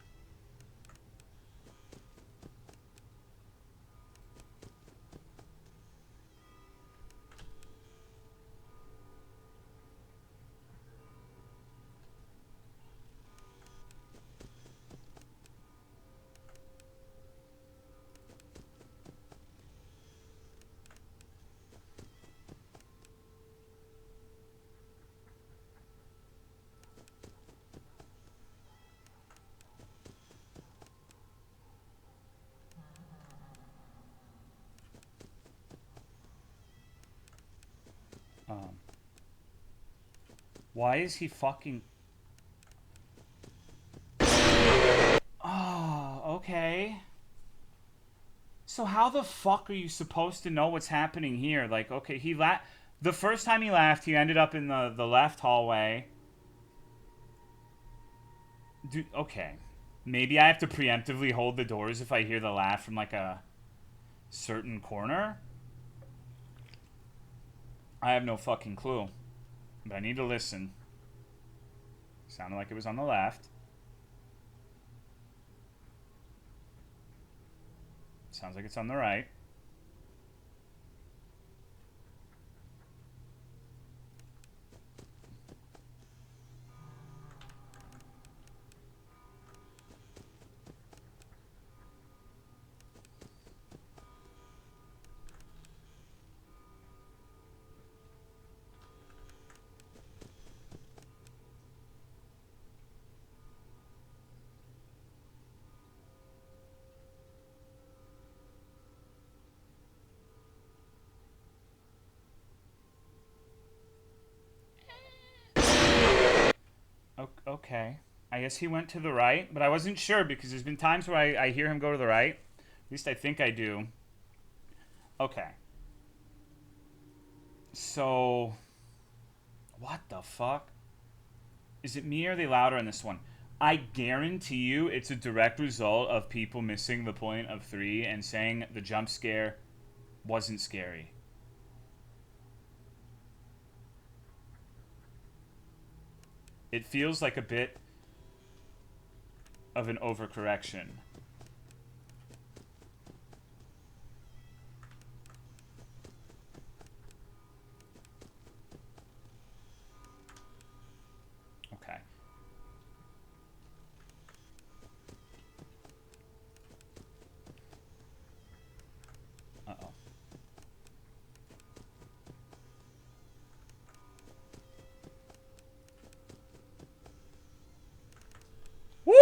Why is he fucking... Oh, okay. So how the fuck are you supposed to know what's happening here? Like, okay, the first time he laughed, he ended up in the left hallway. Dude, okay. Maybe I have to preemptively hold the doors if I hear the laugh from, like, a certain corner? I have no fucking clue. But I need to listen. Sounded like it was on the left. Sounds like it's on the right. Okay. I guess he went to the right, but I wasn't sure because there's been times where I hear him go to the right. At least I think I do. Okay. So... What the fuck? Is it me or are they louder in this one? I guarantee you it's a direct result of people missing the point of 3 and saying the jump scare wasn't scary. It feels like a bit of an overcorrection. Okay. Uh-oh. Woo!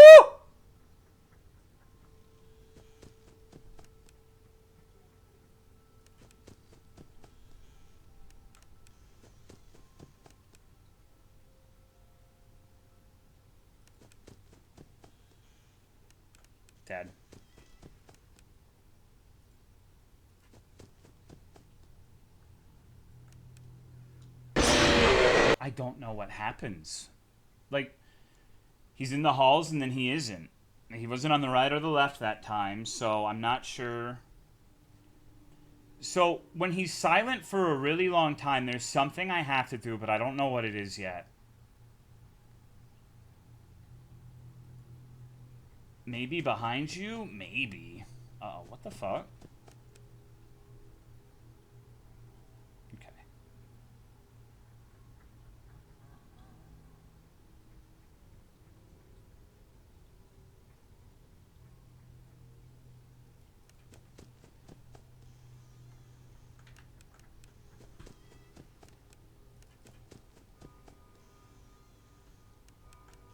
Dead. I don't know what happens. Like, he's in the halls and then he isn't. He wasn't on the right or the left that time, so I'm not sure. So, when he's silent for a really long time, there's something I have to do, but I don't know what it is yet. Maybe behind you? Maybe. Uh-oh, what the fuck? Okay.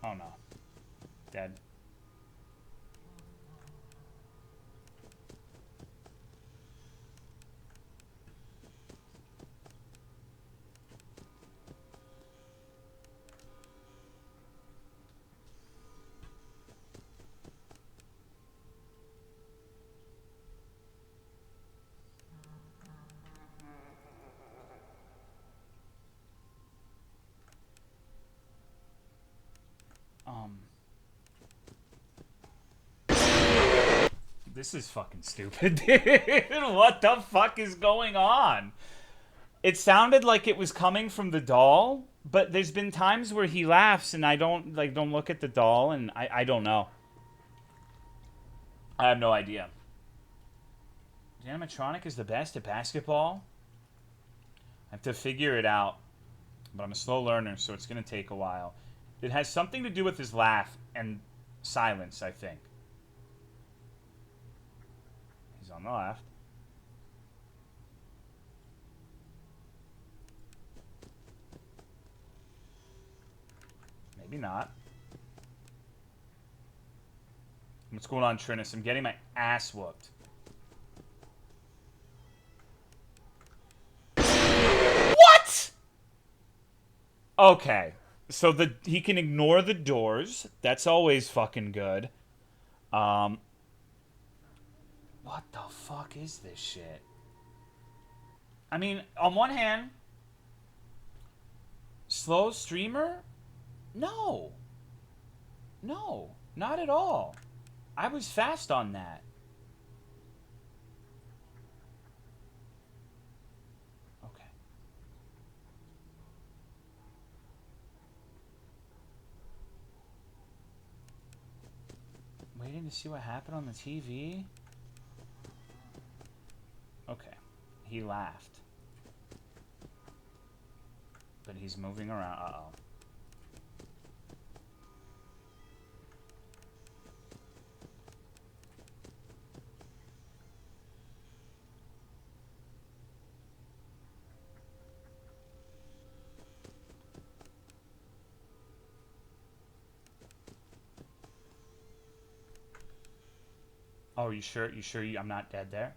Oh no. Dead. This is fucking stupid, dude. What the fuck is going on? It sounded like it was coming from the doll, but there's been times where he laughs and I don't look at the doll, and I don't know. I have no idea. The animatronic is the best at basketball? I have to figure it out. But I'm a slow learner, so it's going to take a while. It has something to do with his laugh and silence, I think. He's on the left. Maybe not. What's going on, Trinus? I'm getting my ass whooped. What? Okay. So he can ignore the doors. That's always fucking good. What the fuck is this shit? I mean, on one hand, slow streamer? No. No, not at all. I was fast on that. Okay. Waiting to see what happened on the TV? Okay. He laughed. But he's moving around. Uh-oh. Oh, you sure? You sure I'm not dead there?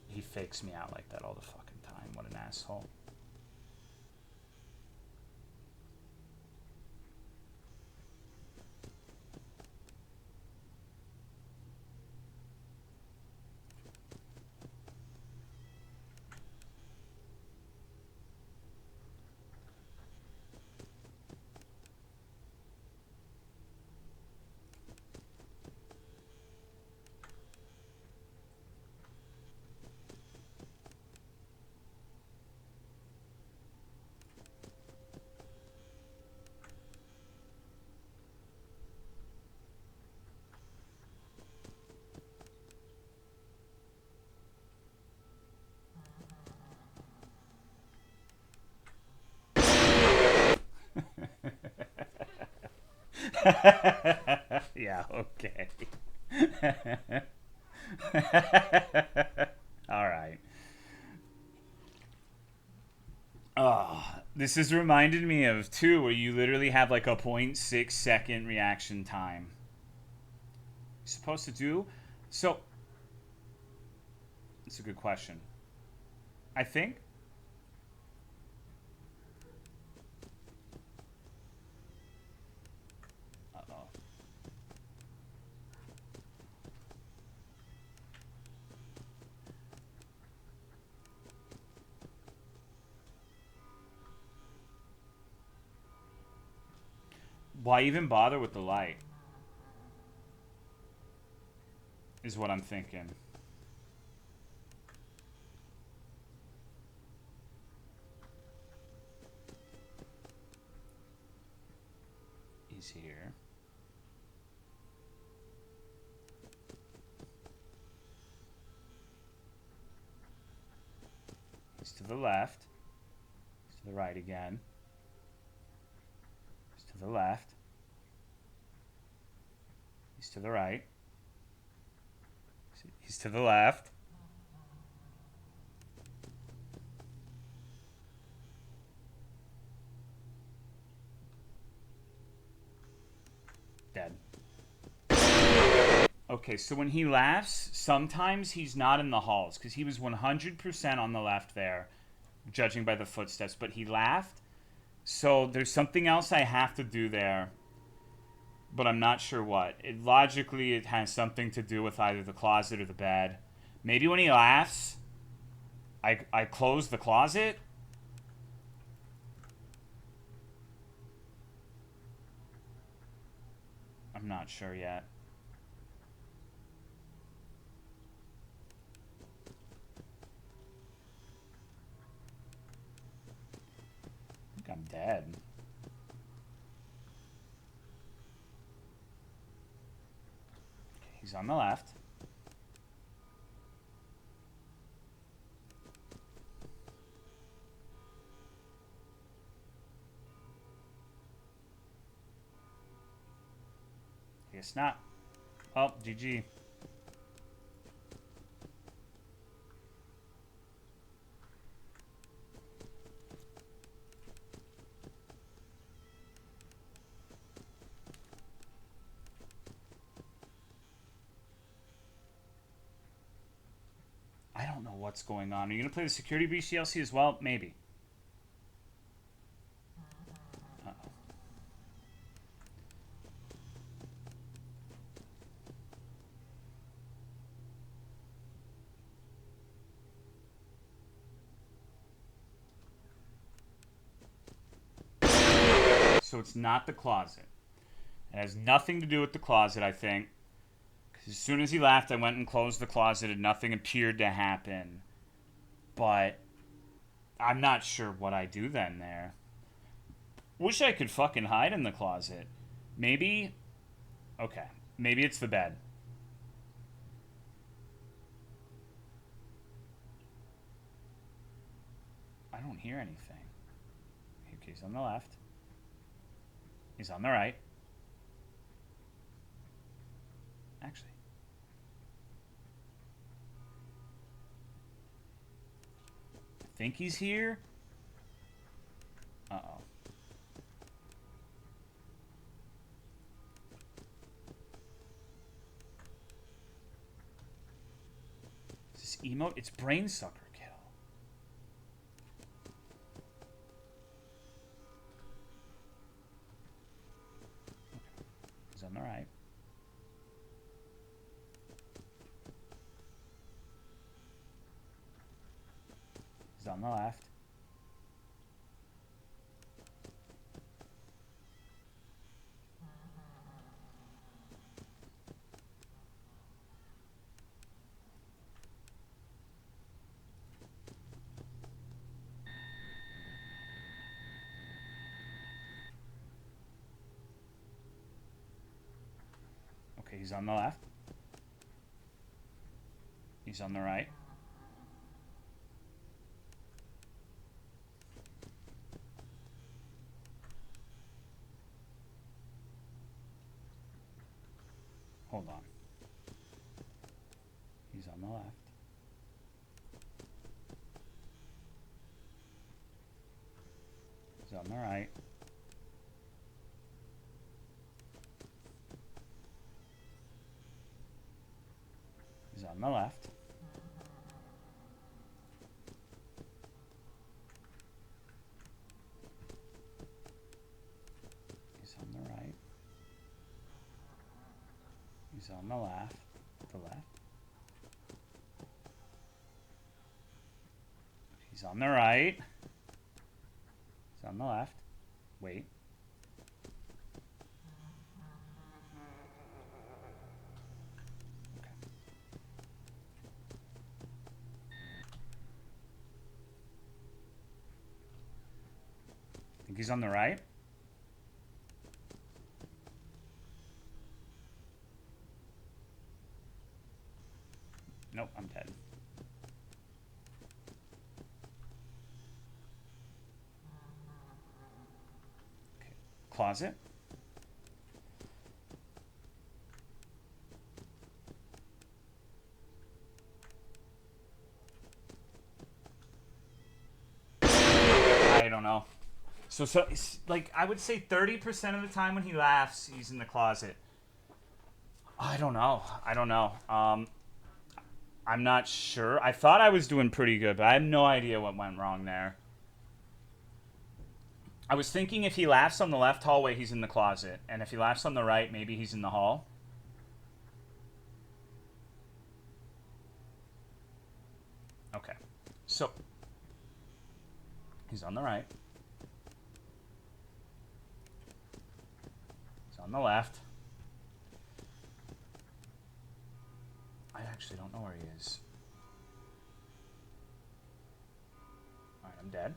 He fakes me out like that all the fucking time. What an asshole. Yeah, okay. All right. Oh, This has reminded me of, too, where you literally have like a 0.6 second reaction time. You're supposed to do? So, it's a good question. I think. Uh-oh. Why even bother with the light? Is what I'm thinking. He's here. He's to the left. He's to the right again. He's to the left. He's to the right. He's to the left. Dead. Okay, so when he laughs, sometimes he's not in the halls, because he was 100% on the left there, judging by the footsteps, but he laughed. So there's something else I have to do there, but I'm not sure what. Logically, it has something to do with either the closet or the bed. Maybe when he laughs, I close the closet? I'm not sure yet. I think I'm dead. Okay, he's on the left. Guess not. Oh, GG. I don't know what's going on. Are you going to play the Security Breach DLC as well? Maybe. Uh-oh. So it's not the closet. It has nothing to do with the closet, I think. Because as soon as he laughed, I went and closed the closet and nothing appeared to happen. But I'm not sure what I do then there. Wish I could fucking hide in the closet. Maybe... Okay. Maybe it's the bed. I don't hear anything. Okay, he's on the left. He's on the right. Actually. I think he's here. Uh-oh. Is this emote? It's brain sucker kill. Okay. He's on the right. He's on the left. Okay, he's on the left. He's on the right. Hold on. He's on the left. on the right. He's on the left. He's on the right. He's on the left. The left. He's on the right. He's on the left. Wait. Okay. Think he's on the right? Nope, I'm dead. Okay. Closet. I don't know. So like, I would say 30% of the time when he laughs, he's in the closet. I don't know. I'm not sure. I thought I was doing pretty good, but I have no idea what went wrong there. I was thinking if he laughs on the left hallway, he's in the closet. And if he laughs on the right, maybe he's in the hall. Okay. So, he's on the right. He's on the left. I actually don't know where he is. Alright, I'm dead.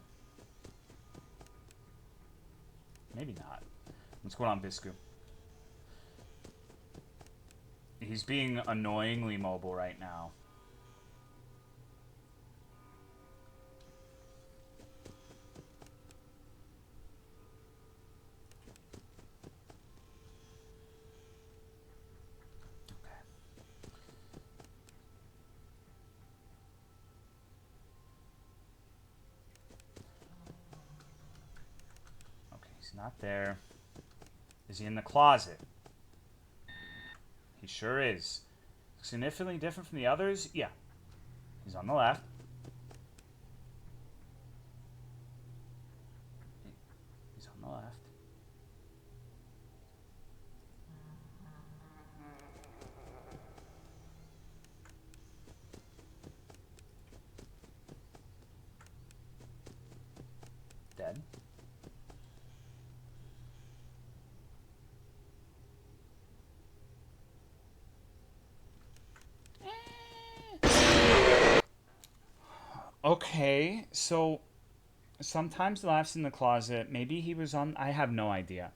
Maybe not. What's going on, Biscu? He's being annoyingly mobile right now. He's not there. Is he in the closet? He sure is. Significantly different from the others? Yeah. He's on the left. He's on the left. Dead. Okay, so sometimes laughs in the closet. Maybe he was on... I have no idea.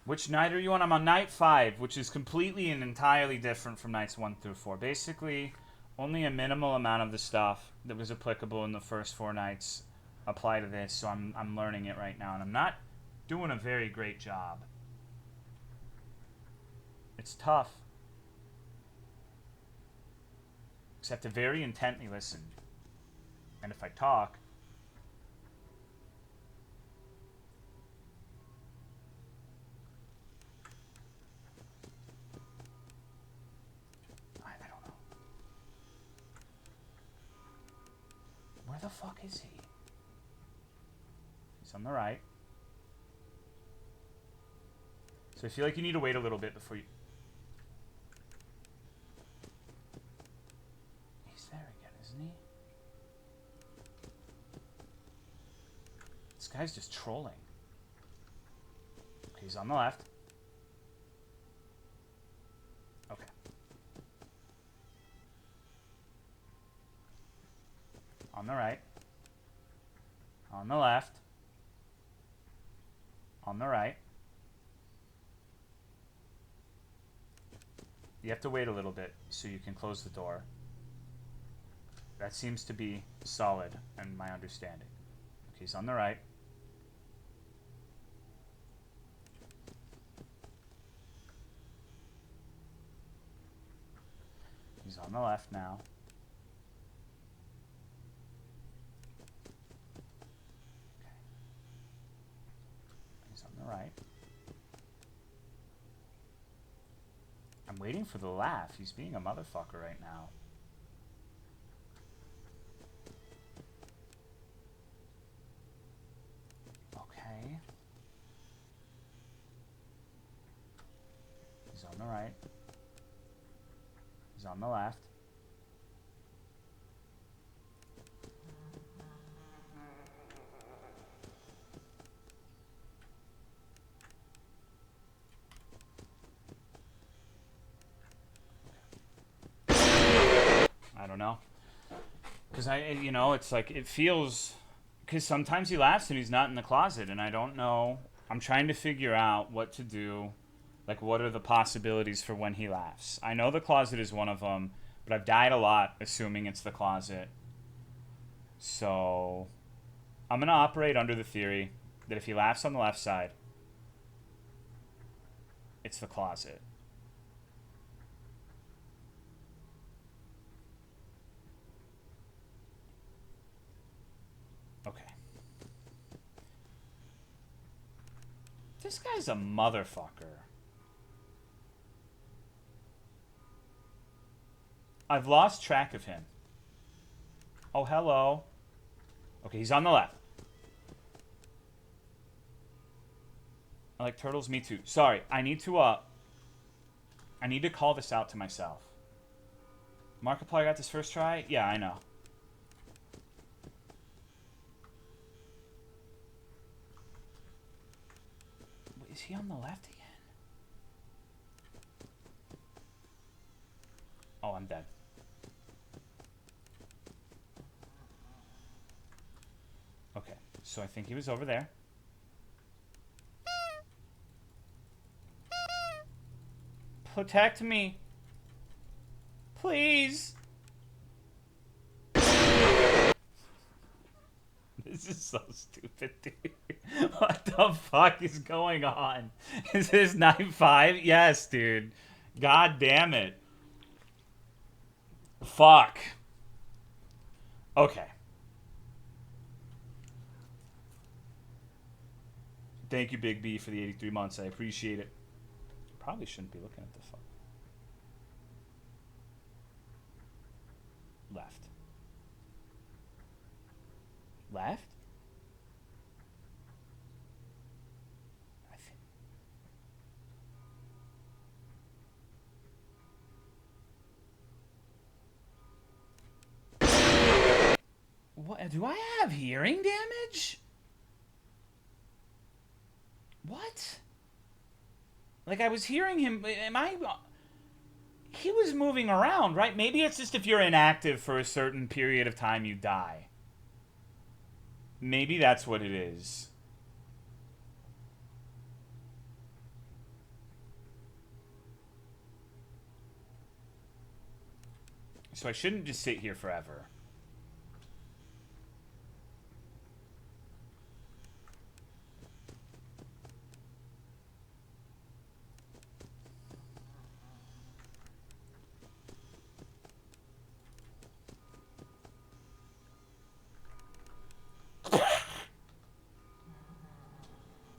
Which night are you on? I'm on night 5, which is completely and entirely different from nights 1 through 4. Basically, only a minimal amount of the stuff that was applicable in the first 4 nights apply to this, so I'm learning it right now, and I'm not doing a very great job. It's tough. Except to very intently listen. And if I talk... I don't know. Where the fuck is he? He's on the right. So I feel like you need to wait a little bit before you... He's there again, isn't he? This guy's just trolling. Okay, he's on the left. Okay. On the right. On the left. On the right. You have to wait a little bit so you can close the door. That seems to be solid in my understanding. Okay, he's on the right. He's on the left now. Waiting for the laugh. He's being a motherfucker right now. Okay. He's on the right. He's on the left. I don't know. Because you know, it's like, it feels, because sometimes he laughs and he's not in the closet, and I don't know. I'm trying to figure out what to do. Like, what are the possibilities for when he laughs? I know the closet is one of them, but I've died a lot assuming it's the closet. So, I'm going to operate under the theory that if he laughs on the left side, it's the closet. Okay. This guy's a motherfucker. I've lost track of him. Oh, hello. Okay, he's on the left. I like turtles, me too. Sorry, I need to call this out to myself. Markiplier got this first try? Yeah, I know. Wait, is he on the left again? Oh, I'm dead. Okay, so I think he was over there. Protect me. Please. This is so stupid, dude. What the fuck is going on? Is this night 5? Yes, dude. God damn it. Fuck. Okay. Thank you, Big B, for the 83 months. I appreciate it. Probably shouldn't be looking at the fuck. Left. Left? I think. What? Do I have hearing damage? What? Like, I was hearing him. Am I... He was moving around, right? Maybe it's just if you're inactive for a certain period of time, you die. Maybe that's what it is. So I shouldn't just sit here forever.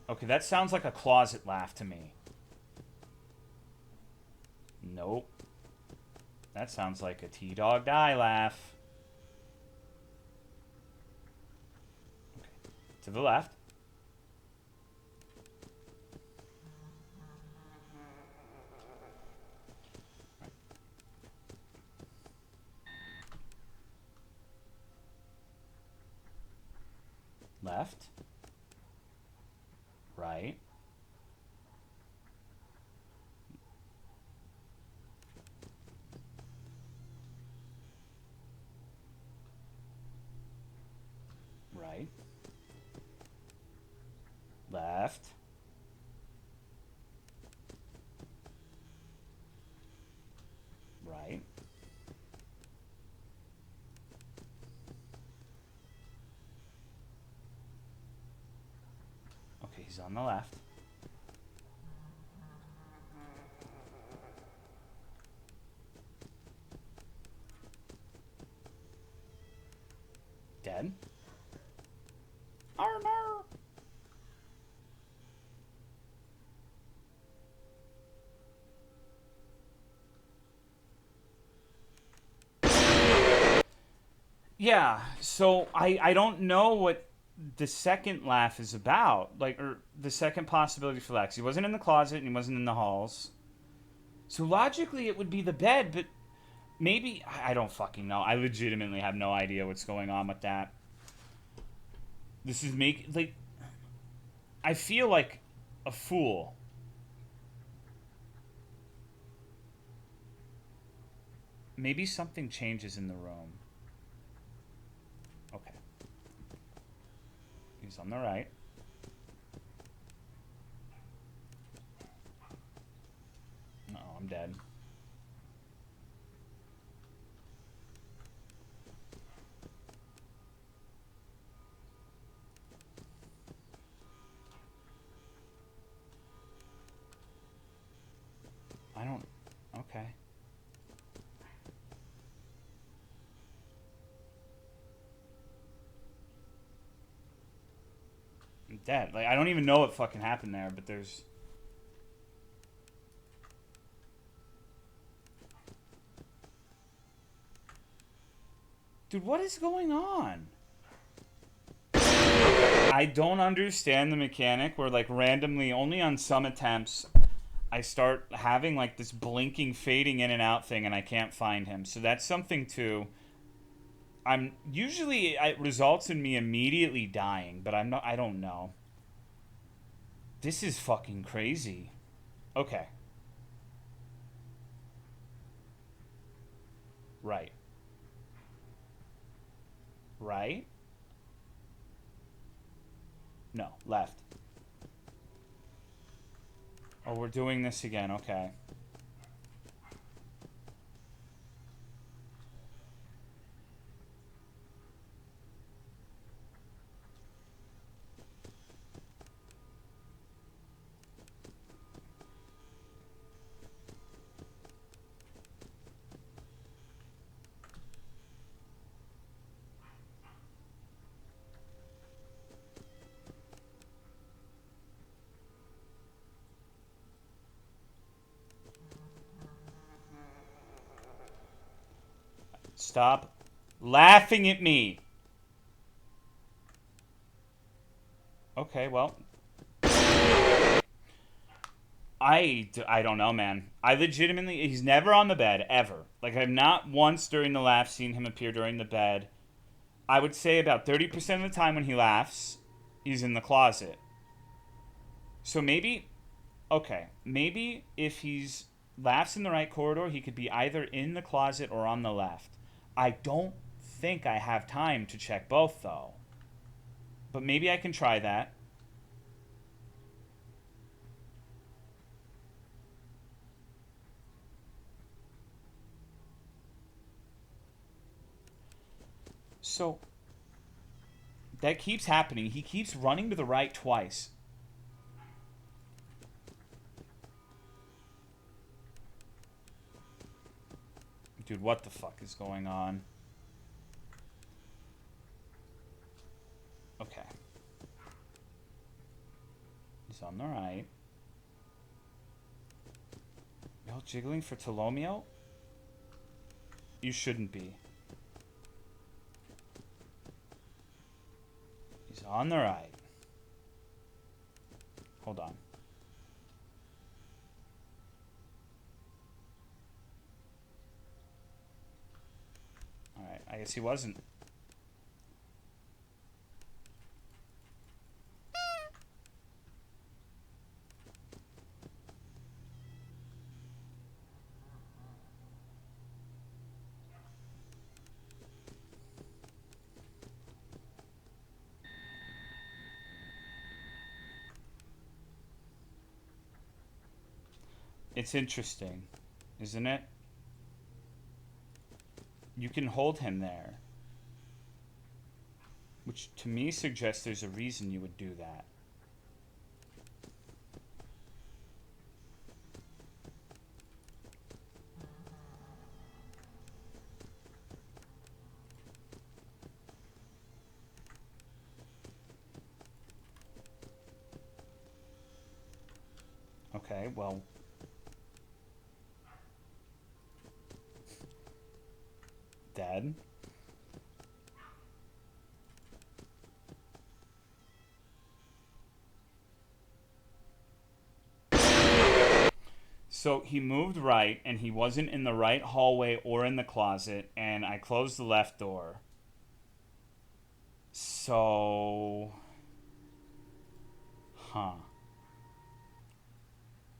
Okay, that sounds like a closet laugh to me. Nope. That sounds like a T-Dog Die laugh. Okay. To the left. Left. Right. Right. Left. Right. Okay, he's on the left. Dead. Arr, arr. Yeah, so I don't know what the second laugh is about, like, or the second possibility for Lex. He wasn't in the closet and he wasn't in the halls. So logically, it would be the bed, but maybe I don't fucking know. I legitimately have no idea what's going on with that. This is like I feel like a fool. Maybe something changes in the room. Okay, he's on the right. No, I'm dead. I don't. Okay. I'm dead. Like, I don't even know what fucking happened there, but there's. Dude, what is going on? I don't understand the mechanic where, like, randomly, only on some attempts, I start having, like, this blinking, fading in and out thing, and I can't find him. So that's something too. I'm usually it results in me immediately dying, but I'm not. I don't know. This is fucking crazy. Okay. Right. Right? No, left. Oh, we're doing this again. Okay. Stop laughing at me. Okay, well, I don't know, man. I legitimately, he's never on the bed, ever. Like, I've not once during the laugh seen him appear during the bed. I would say about 30% of the time when he laughs, he's in the closet. So maybe, okay, maybe if he's laughs in the right corridor, he could be either in the closet or on the left. I don't think I have time to check both, though. But maybe I can try that. So, that keeps happening. He keeps running to the right twice. Dude, what the fuck is going on? Okay. He's on the right. Y'all jiggling for Tolomeo? You shouldn't be. He's on the right. Hold on. Alright, I guess he wasn't. It's interesting, isn't it? You can hold him there. Which to me suggests there's a reason you would do that. Okay, well. Dead. So he moved right, and he wasn't in the right hallway or in the closet, and I closed the left door. So,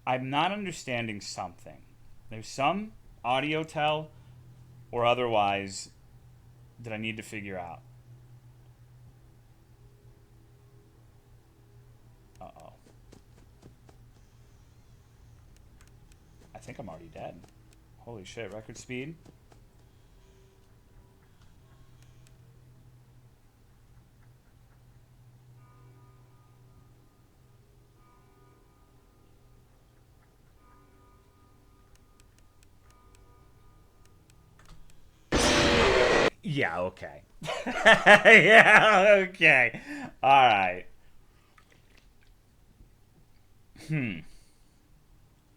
I'm not understanding something. There's some audio tell or otherwise that I need to figure out. Uh-oh. I think I'm already dead. Holy shit, record speed. Yeah, okay. Yeah, okay. All right.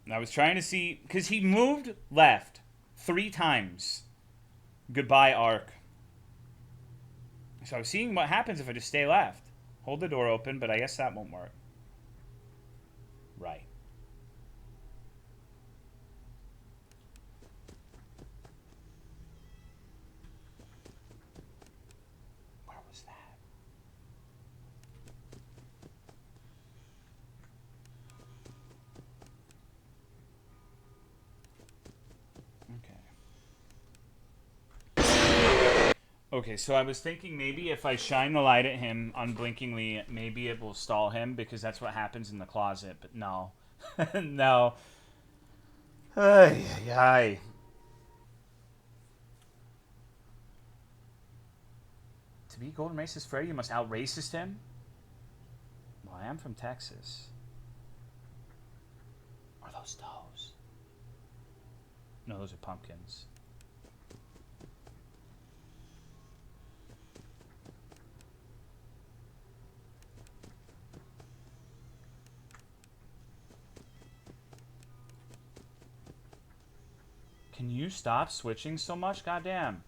I was trying to see because he moved left 3 times. Goodbye, arc. So I was seeing what happens if I just stay left. Hold the door open, but I guess that won't work. Right. Where was that? Okay. Okay, so I was thinking maybe if I shine the light at him unblinkingly, maybe it will stall him because that's what happens in the closet. But no. No. Ay, ay, ay. To be golden racist Freddy, you must out racist him? Well, I am from Texas. Are those toes? No, those are pumpkins. Can you stop switching so much? Goddamn.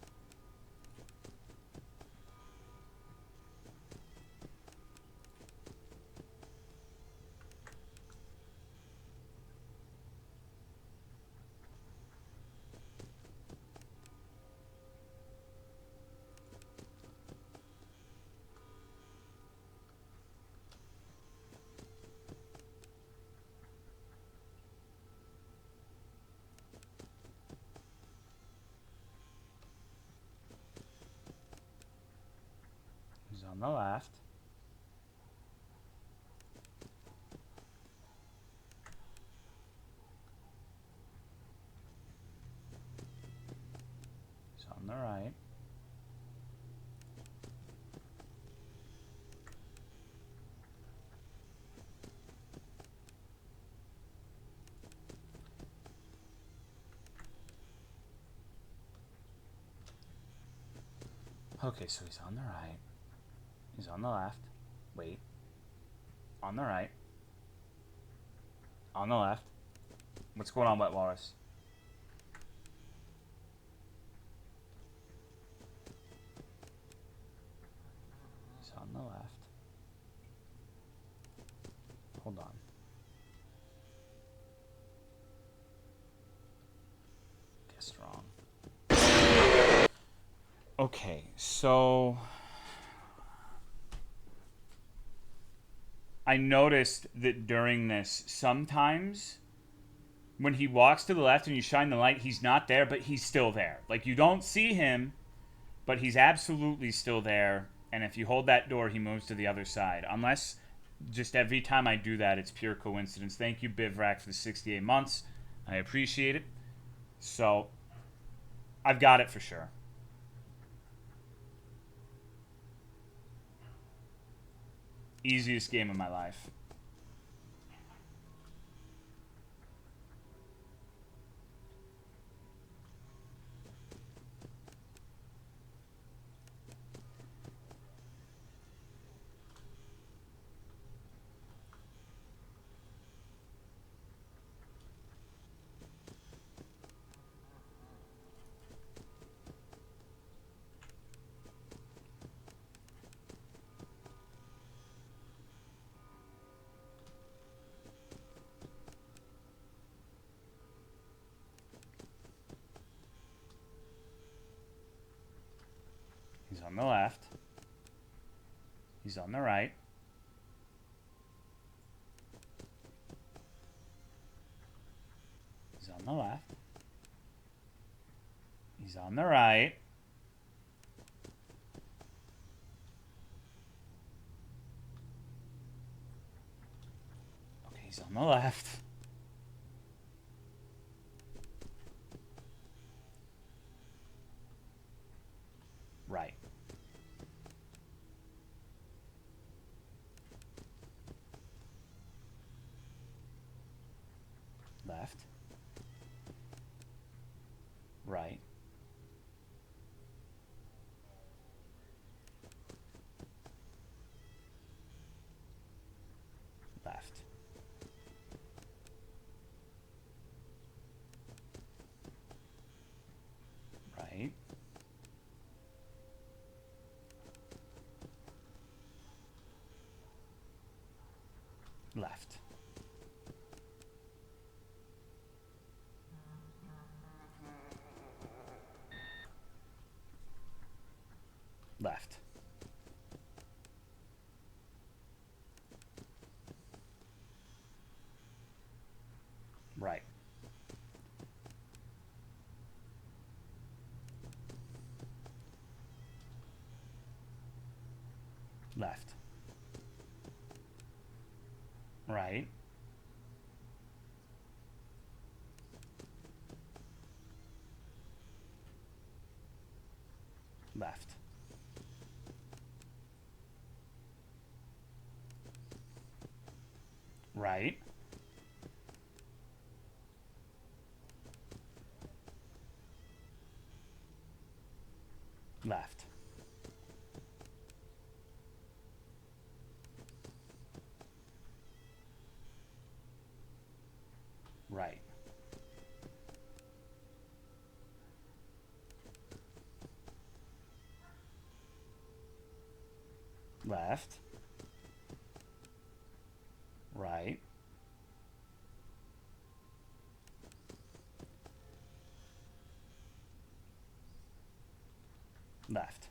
He's on the left. He's on the right. Okay, so he's on the right. He's on the left. Wait. On the right. On the left. What's going on, Wet Walrus? He's on the left. Hold on. Guessed wrong. Okay, so I noticed that during this, sometimes when he walks to the left and you shine the light, he's not there, but he's still there. Like, you don't see him, but he's absolutely still there. And if you hold that door, he moves to the other side. Unless just every time I do that, it's pure coincidence. Thank you, Bivrack, for the 68 months. I appreciate it. So, I've got it for sure. Easiest game of my life. He's on the left. He's on the right. He's on the left. He's on the right. Okay, he's on the left. Right. Left. Right. Left. Right. Left. Left. Right. Left. Right. Left. Right. Left. Right. Left. Right. Left.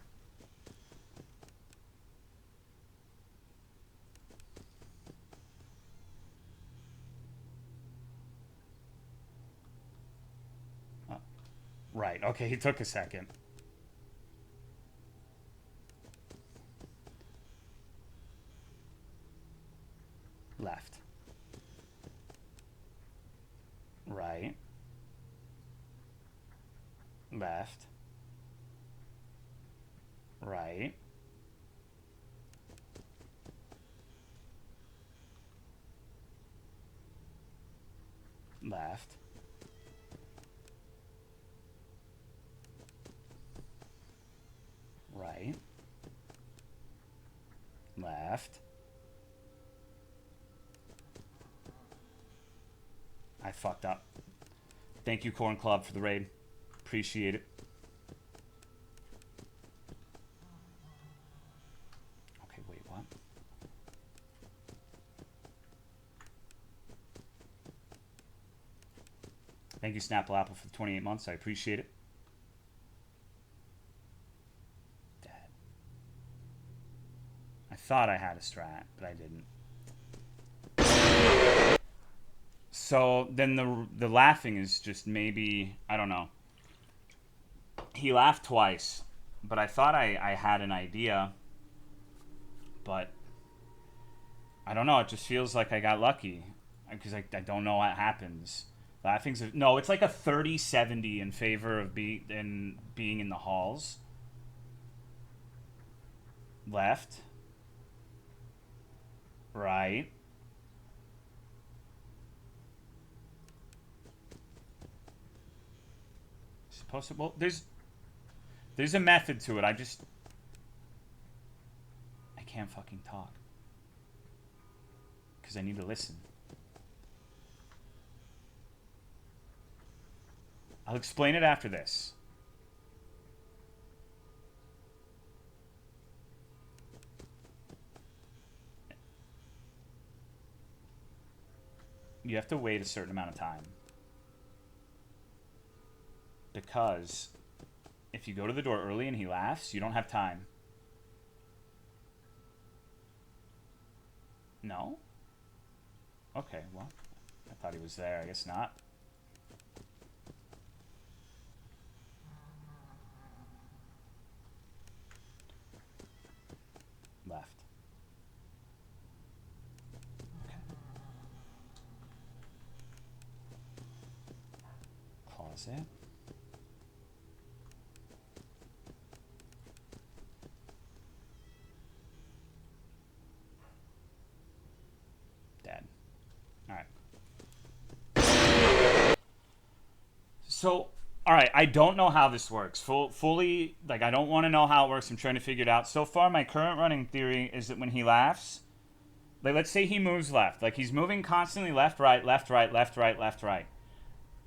Right. Okay, he took a second. Left. Right. Left. Right. Left. Right. Left. I fucked up. Thank you, Corn Club, for the raid. Appreciate it. Okay, wait, what? Thank you, Snapple Apple, for the 28 months. I appreciate it. Dad. I thought I had a strat, but I didn't. So then the laughing is just maybe, I don't know. He laughed twice, but I thought I had an idea, but I don't know. It just feels like I got lucky because I don't know what happens. Laughing's no, it's like a 30-70 in favor of being in the halls. Left. Right. Supposed to, well, there's a method to it. I can't fucking talk because I need to listen. I'll explain it after this. You have to wait a certain amount of time. Because If you go to the door early and he laughs, you don't have time. No? Okay, well, I thought he was there. I guess not. Left. Okay. Closet. Dead. Alright. So, alright, I don't know how this works. Fully, like, I don't want to know how it works. I'm trying to figure it out. So far, my current running theory is that when he laughs, like, let's say he moves left. Like, he's moving constantly left, right, left, right, left, right, left, right.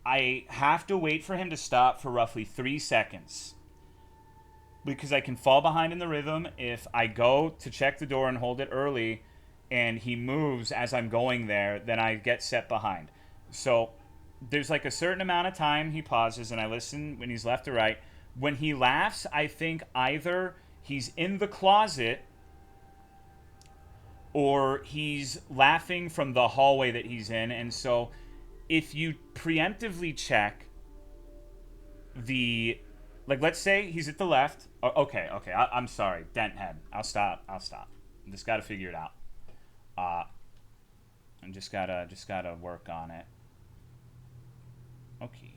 I have to wait for him to stop for roughly 3 seconds. Because I can fall behind in the rhythm if I go to check the door and hold it early and he moves as I'm going there, then I get set behind. So there's like a certain amount of time he pauses and I listen when he's left or right. When he laughs, I think either he's in the closet or he's laughing from the hallway that he's in. And so if you preemptively check the, like, let's say he's at the left. Okay, I'm sorry, dent head. I'll stop. I just got to figure it out. I just gotta work on it. Okay.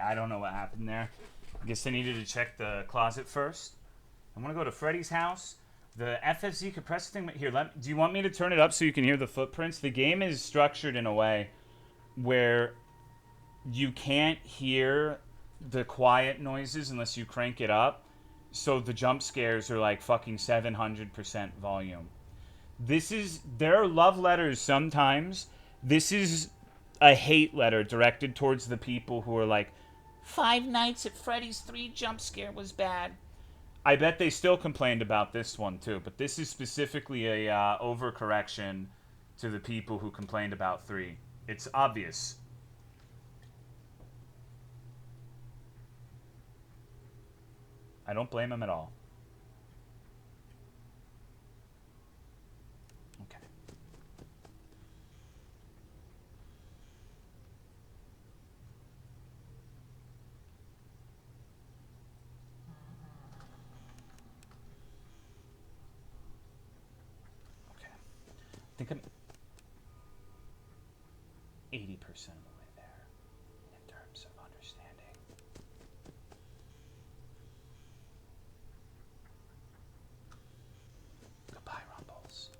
I don't know what happened there. I guess I needed to check the closet first. I want to go to Freddy's house. The FFZ compressor thing here. Do you want me to turn it up so you can hear the footprints? The game is structured in a way where you can't hear the quiet noises unless you crank it up. So the jump scares are like fucking 700% volume. There are love letters sometimes. This is a hate letter directed towards the people who are like, Five Nights at Freddy's 3 jump scare was bad. I bet they still complained about this one too, but this is specifically a overcorrection to the people who complained about 3. It's obvious. I don't blame him at all. Okay. I think I'm 80% of the way there in terms of understanding. Goodbye, Rumbles.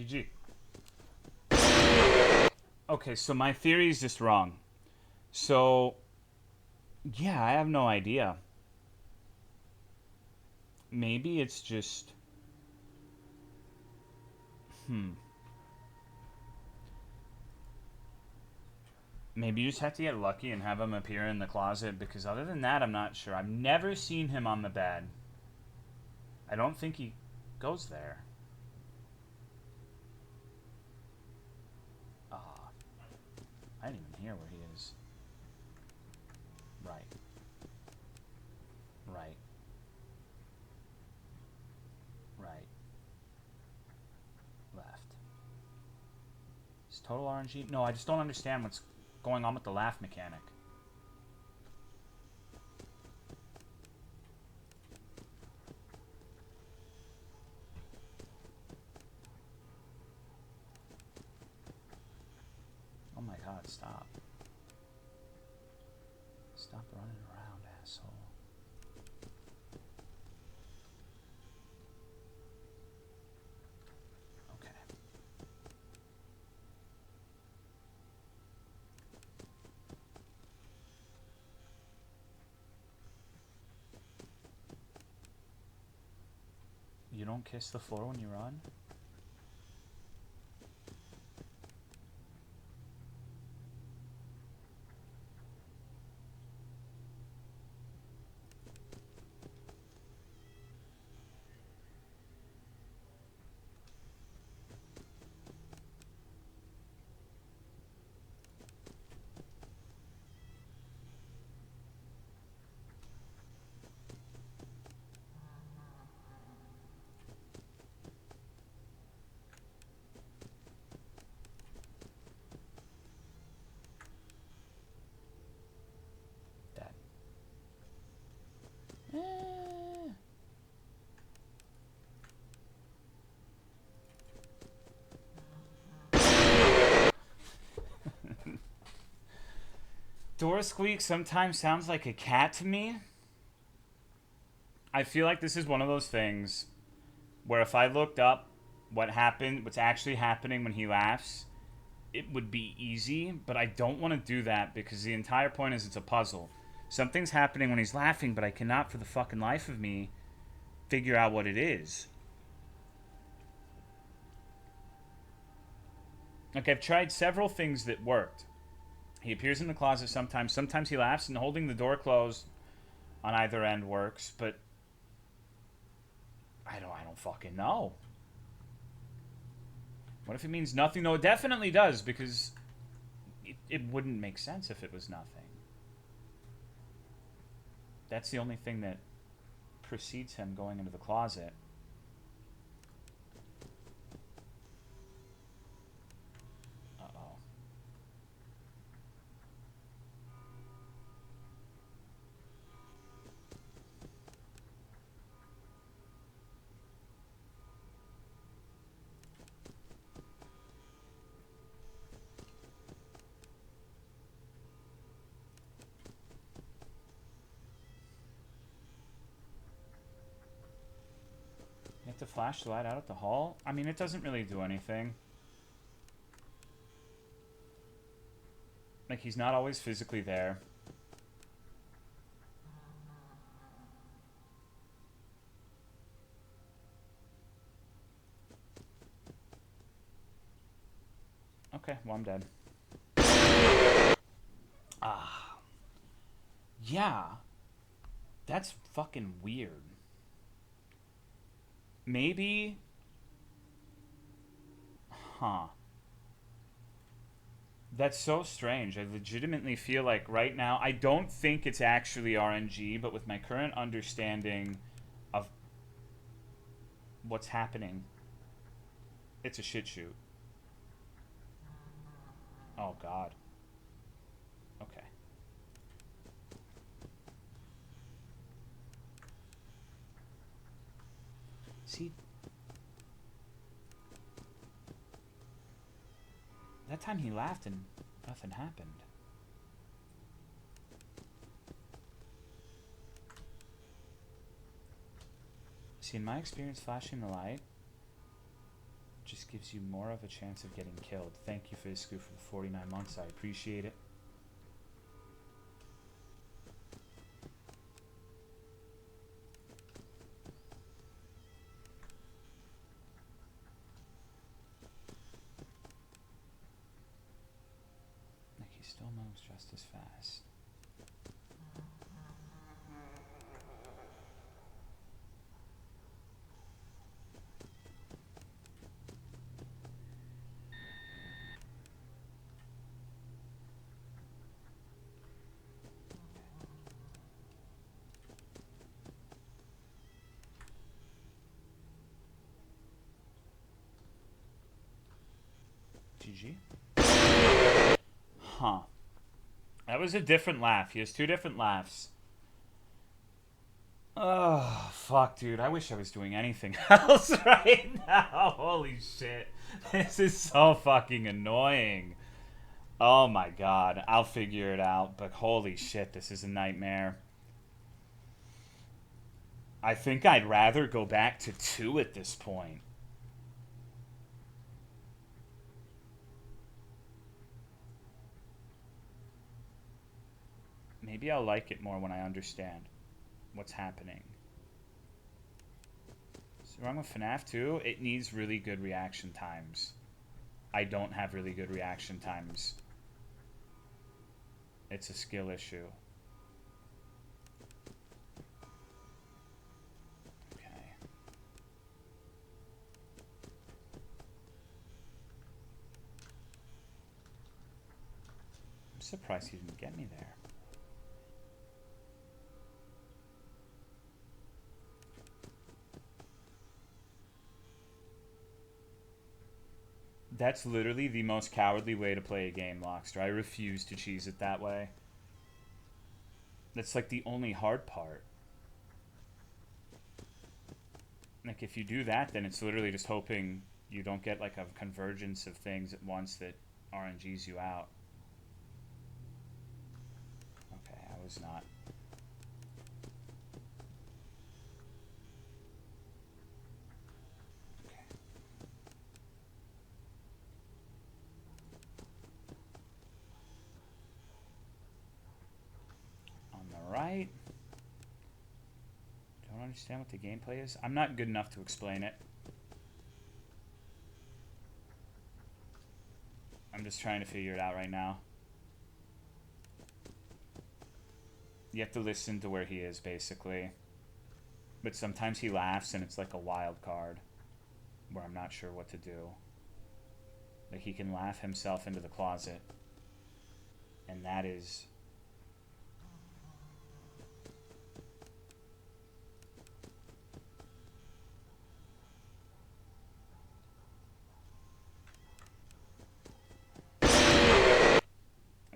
GG. Okay, so my theory is just wrong. So, yeah, I have no idea. Maybe it's just... Maybe you just have to get lucky and have him appear in the closet, because other than that, I'm not sure. I've never seen him on the bed. I don't think he goes there. I didn't even hear where he is. Right. Right. Right. Left. Is total RNG? No, I just don't understand what's going on with the laugh mechanic. Oh my god, stop. Stop running around, asshole. Okay. You don't kiss the floor when you run? That. Door squeak sometimes sounds like a cat to me. I feel like this is one of those things where if I looked up what's actually happening when he laughs, it would be easy, but I don't want to do that because the entire point is it's a puzzle. Something's happening when he's laughing, but I cannot for the fucking life of me figure out what it is. Like, I've tried several things that worked. He appears in the closet sometimes. Sometimes he laughs, and holding the door closed on either end works, but I don't fucking know. What if it means nothing? No, it definitely does, because it wouldn't make sense if it was nothing. That's the only thing that precedes him going into the closet. Uh-oh. You have to flash the light out at the hall? I mean, it doesn't really do anything. Like, he's not always physically there. Okay, well, I'm dead. Ah. Yeah. That's fucking weird. Maybe... Huh. That's so strange. I legitimately feel like right now, I don't think it's actually RNG, but with my current understanding of what's happening, it's a shit shoot. Oh, God. Okay. See? That time he laughed and nothing happened. See, in my experience flashing the light just gives you more of a chance of getting killed. Thank you for the scoop for the 49 months. I appreciate it. Like, he still moves just as fast. GG. Huh. That was a different laugh. He has two different laughs. Oh, fuck, dude. I wish I was doing anything else right now. Holy shit. This is so fucking annoying. Oh my god. I'll figure it out. But holy shit, this is a nightmare. I think I'd rather go back to 2 at this point. Maybe I'll like it more when I understand what's happening. So wrong with FNAF 2? It needs really good reaction times. I don't have really good reaction times. It's a skill issue. Okay. I'm surprised he didn't get me there. That's literally the most cowardly way to play a game, Lockster. I refuse to cheese it that way. That's like the only hard part. Like, if you do that, then it's literally just hoping you don't get like a convergence of things at once that RNGs you out. Okay, I was not. Right? Don't understand what the gameplay is. I'm not good enough to explain it. I'm just trying to figure it out right now. You have to listen to where he is, basically. But sometimes he laughs and it's like a wild card where I'm not sure what to do. Like, he can laugh himself into the closet. And that is...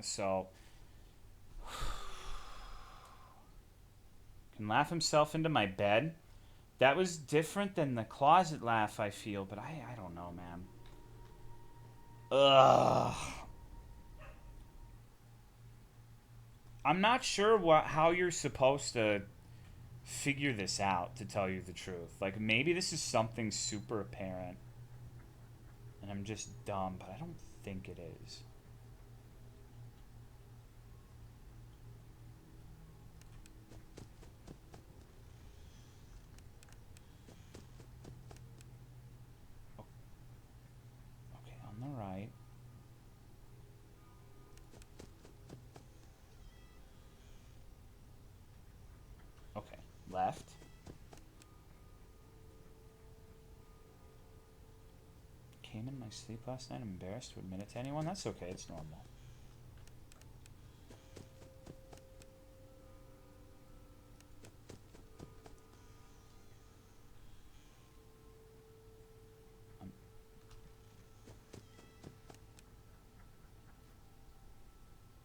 So, can laugh himself into my bed. That was different than the closet laugh, I feel, but I don't know, man. Ugh. I'm not sure how you're supposed to figure this out, to tell you the truth. Like, maybe this is something super apparent, and I'm just dumb, but I don't think it is. On the right. Okay, left. Came in my sleep last night. I'm embarrassed to admit it to anyone. That's okay, it's normal.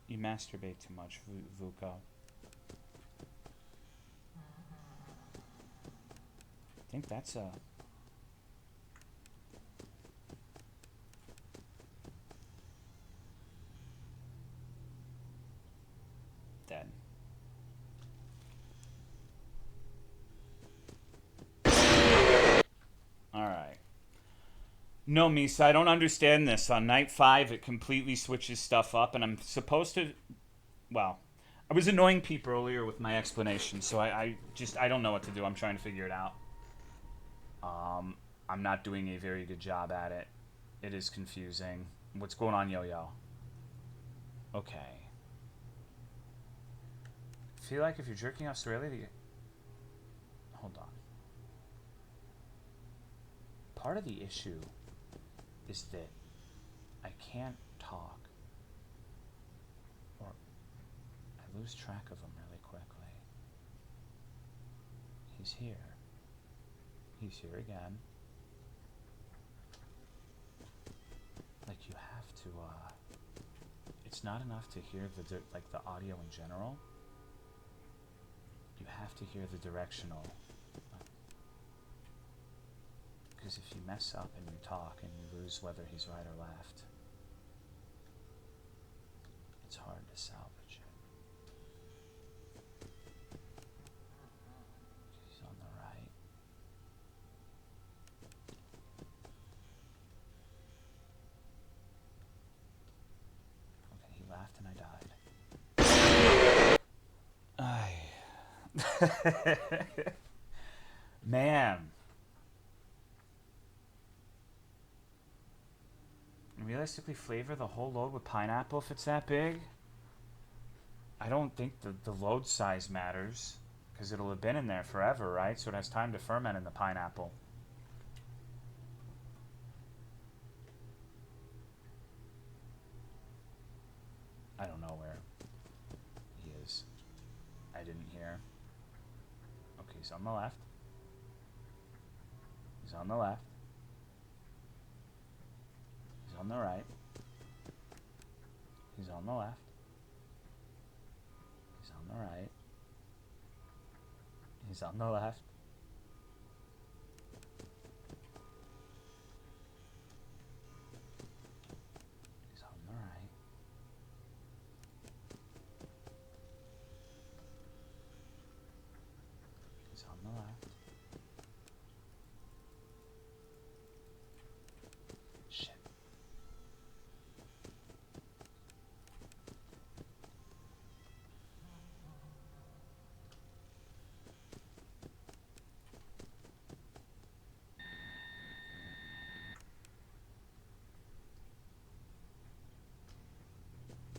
You masturbate too much, Vuko. I think that's a... dead. Alright. No, Misa, I don't understand this. On night 5, it completely switches stuff up, and I'm supposed to. Well, I was annoying people earlier with my explanation, so I don't know what to do. I'm trying to figure it out. I'm not doing a very good job at it. It is confusing. What's going on, Yo-Yo? Okay. I feel like if you're jerking Australia, hold on. Part of the issue is that I can't talk, or I lose track of him really quickly. He's here. He's here again. Like, you have to, it's not enough to hear the audio in general. You have to hear the directional. Because if you mess up and you talk and you lose whether he's right or left, it's hard to salvage it. He's on the right. Okay, he laughed and I died. Man. Realistically, flavor the whole load with pineapple if it's that big? I don't think the load size matters, because it'll have been in there forever, right? So it has time to ferment in the pineapple. I don't know where he is. I didn't hear. Okay, he's on the left. He's on the left. He's on the right. He's on the left. He's on the right. He's on the left. He's on the right. He's on the left. Shit.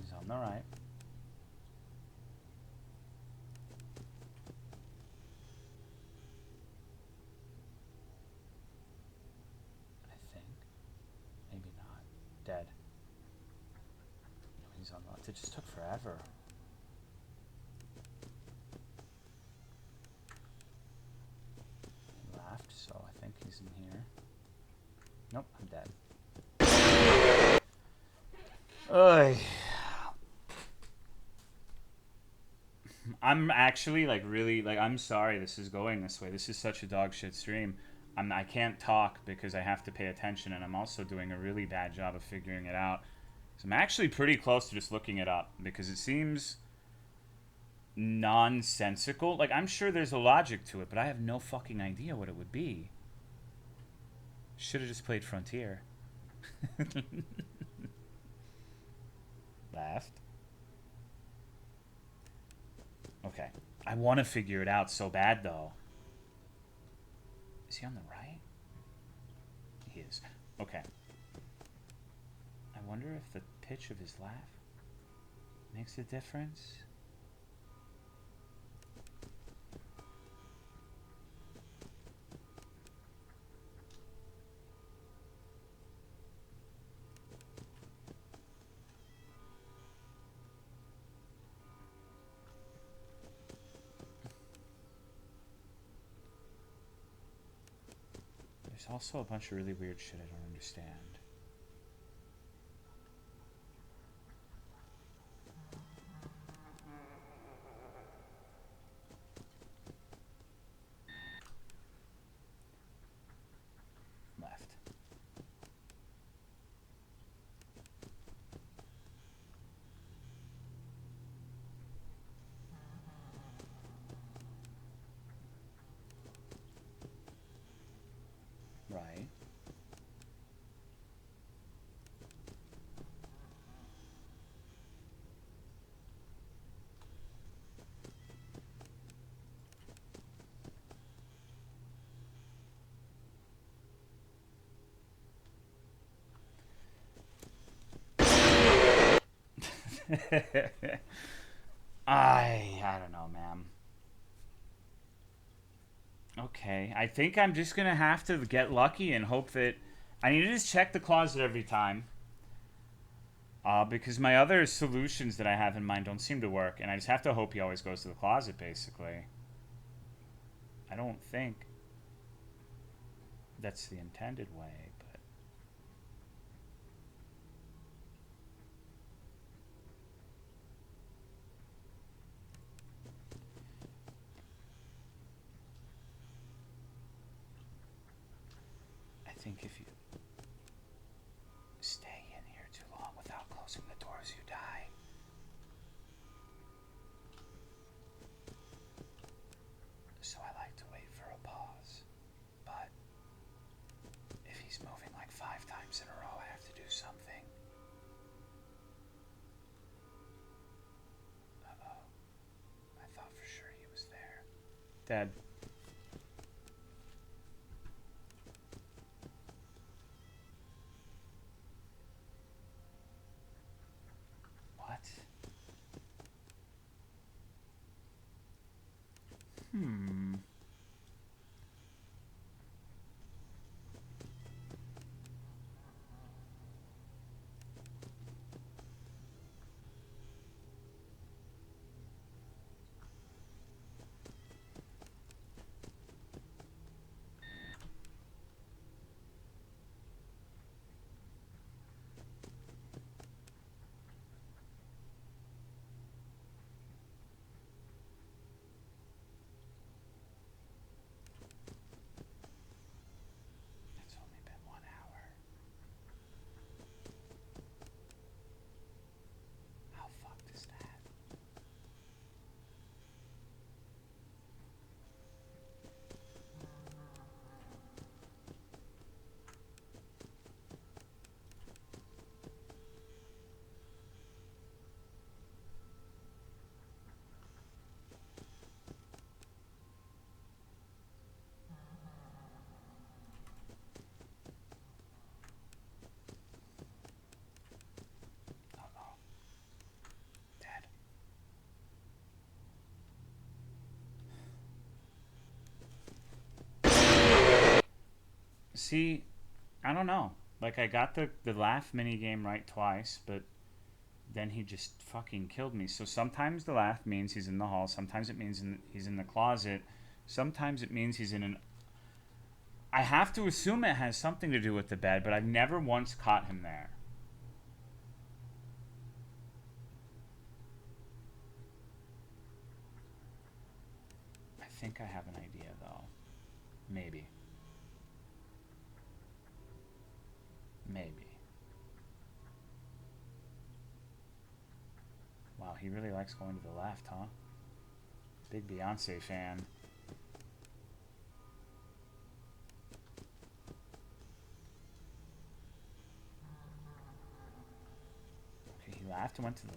He's on the right. I think. Maybe not. Dead. No, he's on the left. It just took forever. He laughed, so I think he's in here. Nope, I'm dead. Ugh. I'm actually really I'm sorry this is going this way. This is such a dog shit stream. I can't talk because I have to pay attention, and I'm also doing a really bad job of figuring it out. So I'm actually pretty close to just looking it up because it seems nonsensical. Like, I'm sure there's a logic to it, but I have no fucking idea what it would be. Should have just played Frontier. Left. Okay. I want to figure it out so bad, though. Is he on the right? He is. Okay. I wonder if the pitch of his laugh makes a difference. There's also a bunch of really weird shit I don't understand. Left. Right. I don't know, man. Okay, I think I'm just gonna have to get lucky and hope that I need to just check the closet every time. Because my other solutions that I have in mind don't seem to work, and I just have to hope he always goes to the closet, basically. I don't think that's the intended way, but... I think if you stay in here too long without closing the doors, you die. So I like to wait for a pause. But if he's moving like 5 times in a row, I have to do something. Uh-oh. I thought for sure he was there. Dead. What? Hmm. It's only been 1 hour. How fucked is that? Uh-oh. Dead. See, I don't know. Like, I got the laugh minigame right twice, but then he just fucking killed me. So sometimes the laugh means he's in the hall. Sometimes it means he's in the closet. Sometimes it means he's in an... I have to assume it has something to do with the bed, but I've never once caught him there. I think I have an idea, though. Maybe. Maybe. Wow, he really likes going to the left, huh? Big Beyonce fan. Okay, he laughed and went to the...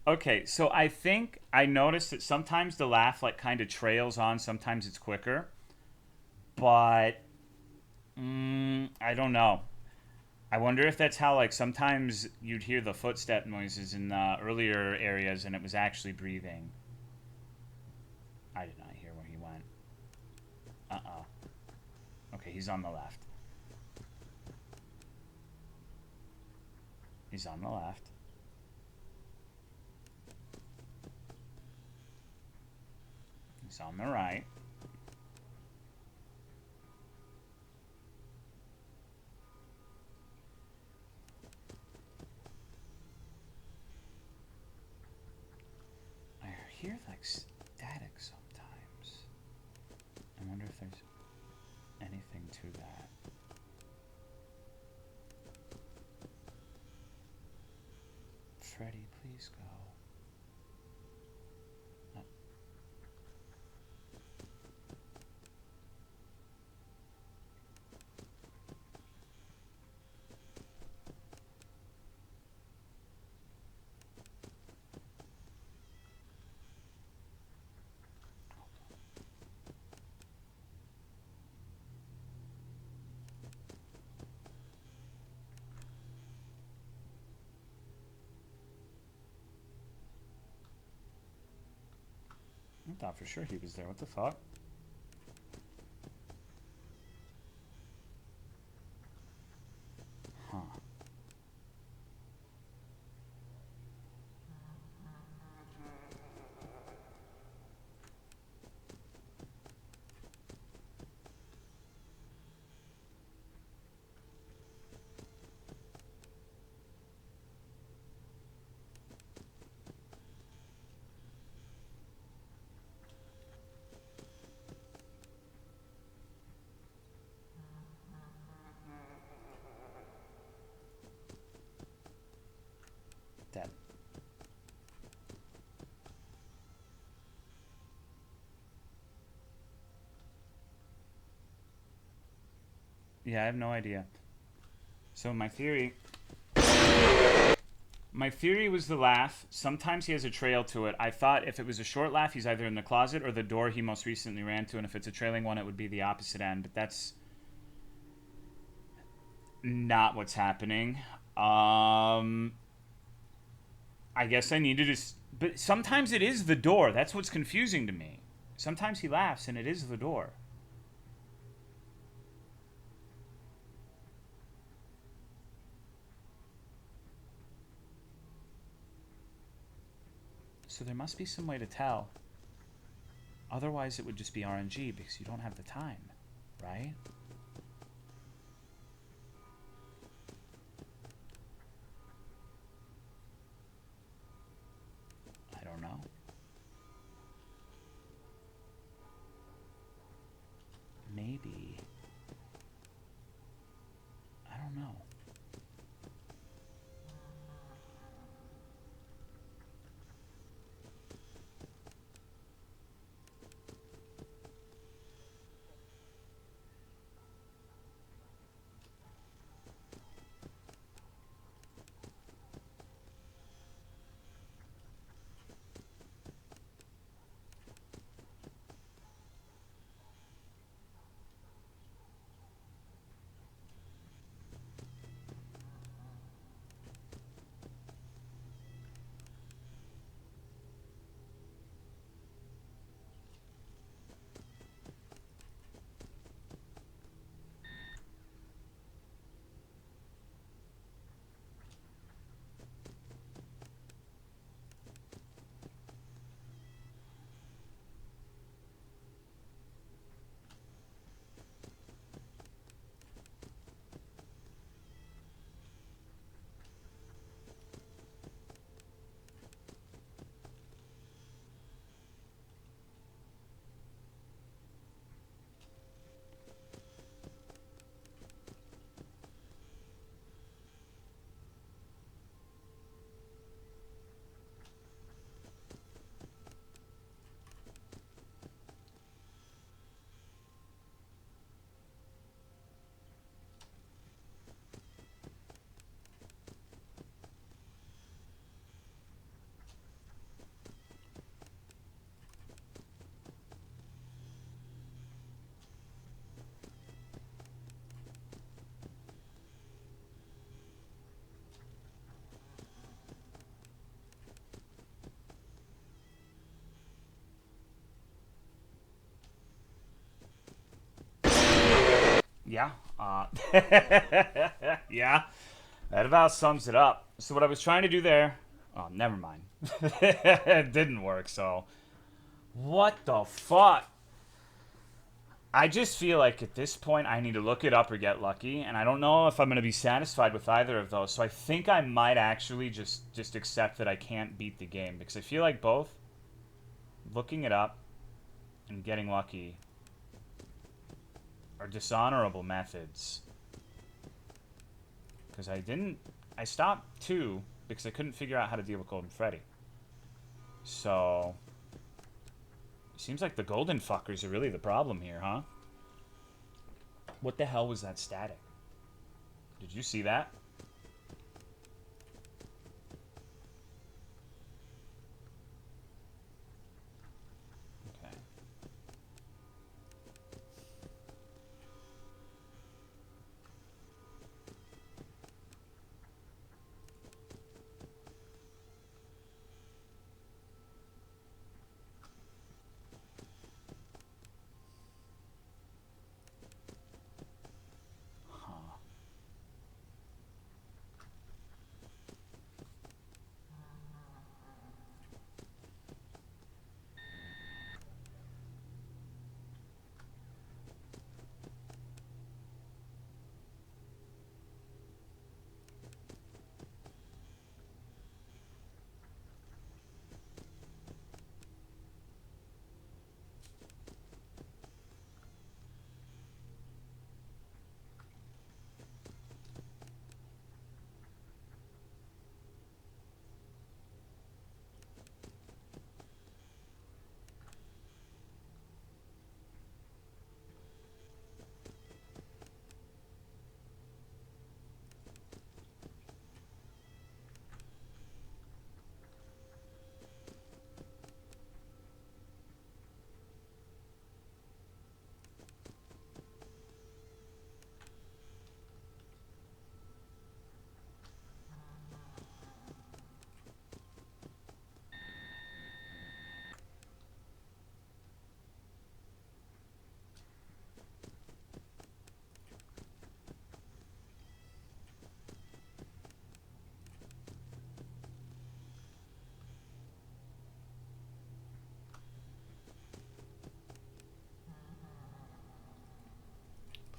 Okay, so I think I noticed that sometimes the laugh like kind of trails on, sometimes it's quicker, but I don't know. I wonder if that's how like sometimes you'd hear the footstep noises in the earlier areas and it was actually breathing. I did not hear where he went. Uh-oh. Okay, he's on the left. He's on the left. He's on the right. I Freddy, please go. I thought for sure he was there. What the fuck? Huh. Dead. Yeah, I have no idea. So my theory was the laugh. Sometimes he has a trail to it. I thought if it was a short laugh, he's either in the closet or the door he most recently ran to, and if it's a trailing one, it would be the opposite end. But that's not what's happening. I guess I need to just... But sometimes it is the door. That's what's confusing to me. Sometimes he laughs and it is the door. So there must be some way to tell. Otherwise it would just be RNG because you don't have the time, right? I don't know. Maybe. I don't know. Yeah. Yeah. That about sums it up. So what I was trying to do there... Oh, never mind. It didn't work, so... What the fuck? I just feel like at this point I need to look it up or get lucky, and I don't know if I'm going to be satisfied with either of those. So I think I might actually just accept that I can't beat the game, because I feel like both looking it up and getting lucky are dishonorable methods. Because I stopped 2, because I couldn't figure out how to deal with Golden Freddy. So, seems like the golden fuckers are really the problem here, huh? What the hell was that static? Did you see that? Okay. Huh.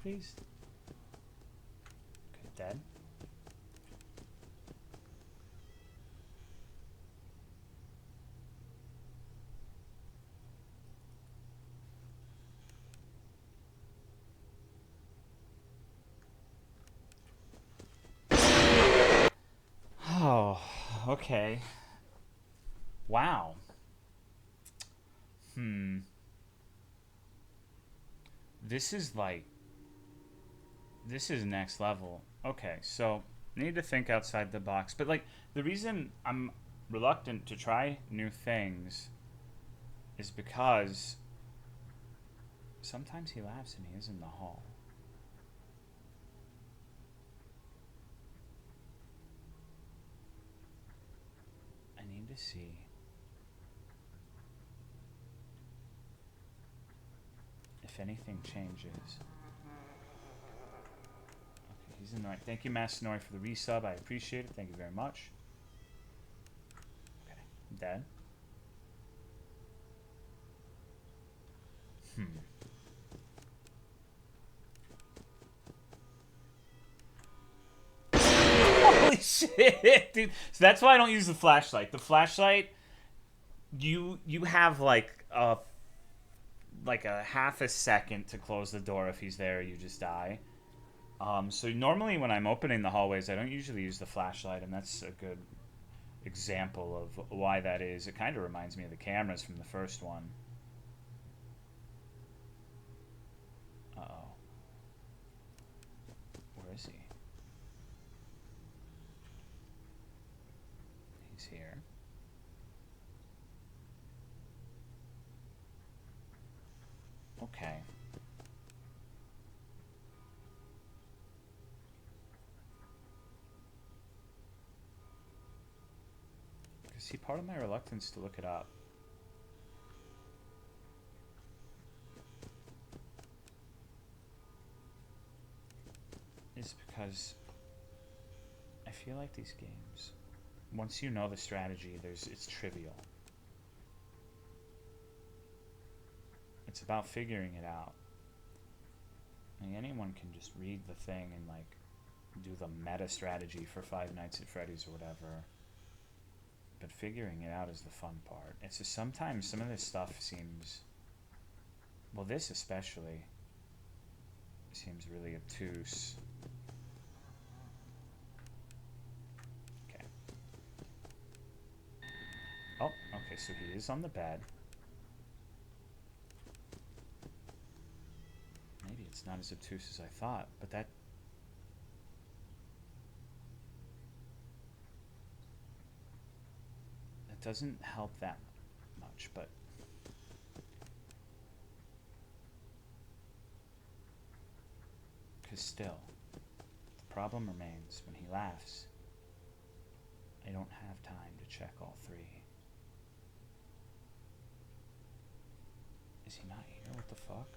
Please. Okay, dead. Oh, okay. Wow. This is like, this is next level. Okay, so need to think outside the box. But like, the reason I'm reluctant to try new things is because sometimes he laughs and he is in the hall. I need to see. If anything changes. Okay, he's in the right. Thank you, Masanori, for the resub. I appreciate it. Thank you very much. Okay, dead. Holy shit, dude. So that's why I don't use the flashlight. The flashlight, you have like a half a second to close the door. If he's there, you just die. So normally when I'm opening the hallways, I don't usually use the flashlight, and that's a good example of why that is. It kind of reminds me of the cameras from the first one. Uh-oh. Where is he? He's here. Okay. See, part of my reluctance to look it up is because I feel like these games, once you know the strategy, it's trivial. It's about figuring it out. I mean, anyone can just read the thing and like do the meta strategy for Five Nights at Freddy's or whatever. But figuring it out is the fun part. It's just sometimes some of this stuff seems, well, this especially seems really obtuse. Okay. Okay, so he is on the bed. Maybe it's not as obtuse as I thought, but that doesn't help that much, but because still, the problem remains when he laughs. I don't have time to check all three. Is he not here? What the fuck?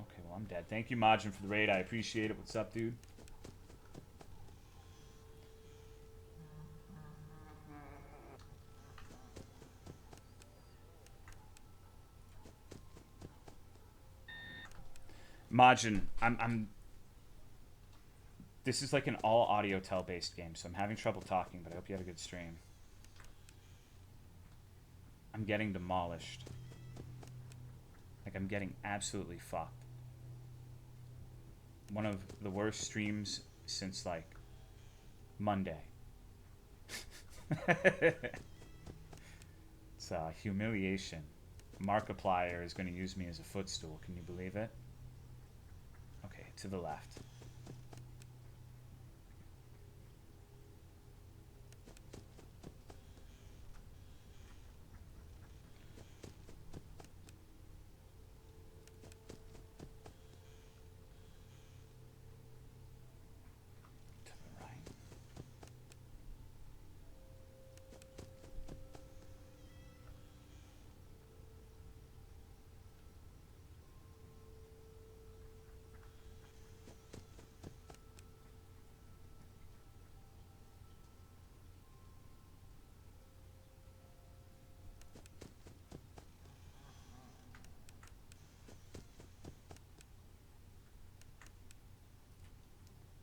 Okay, well, I'm dead. Thank you, Majin, for the raid. I appreciate it. What's up, dude? Majin, I'm this is like an all audio tell based game, so I'm having trouble talking, but I hope you had a good stream. I'm getting demolished. Like, I'm getting absolutely fucked. One of the worst streams since, like, Monday. It's humiliation. Markiplier is going to use me as a footstool. Can you believe it? Okay, to the left.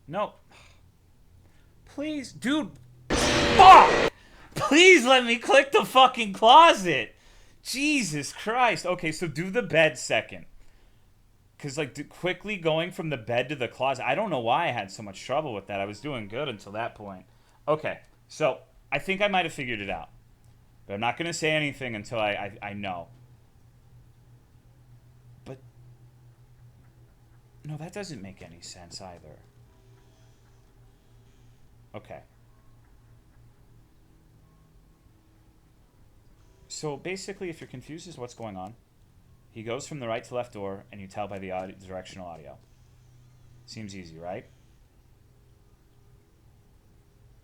No. Please, dude. Fuck! Please let me click the fucking closet. Jesus Christ. Okay, so do the bed second. Because, like, quickly going from the bed to the closet, I don't know why I had so much trouble with that. I was doing good until that point. Okay, so I think I might have figured it out. But I'm not going to say anything until I know. But, no, that doesn't make any sense either. Okay. So basically, if you're confused as to what's going on, he goes from the right to left door, and you tell by the directional audio. Seems easy, right?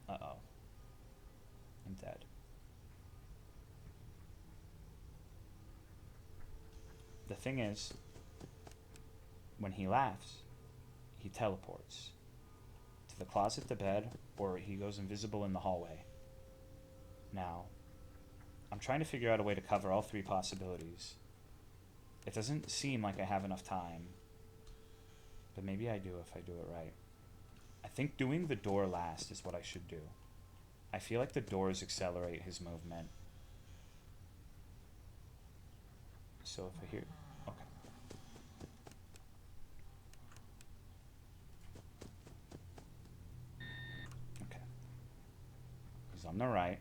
Uh-oh. I'm dead. The thing is, when he laughs, he teleports to the closet, the bed, or he goes invisible in the hallway. Now, I'm trying to figure out a way to cover all three possibilities. It doesn't seem like I have enough time, but maybe I do if I do it right. I think doing the door last is what I should do. I feel like the doors accelerate his movement. So if I hear... Okay. Okay. He's on the right.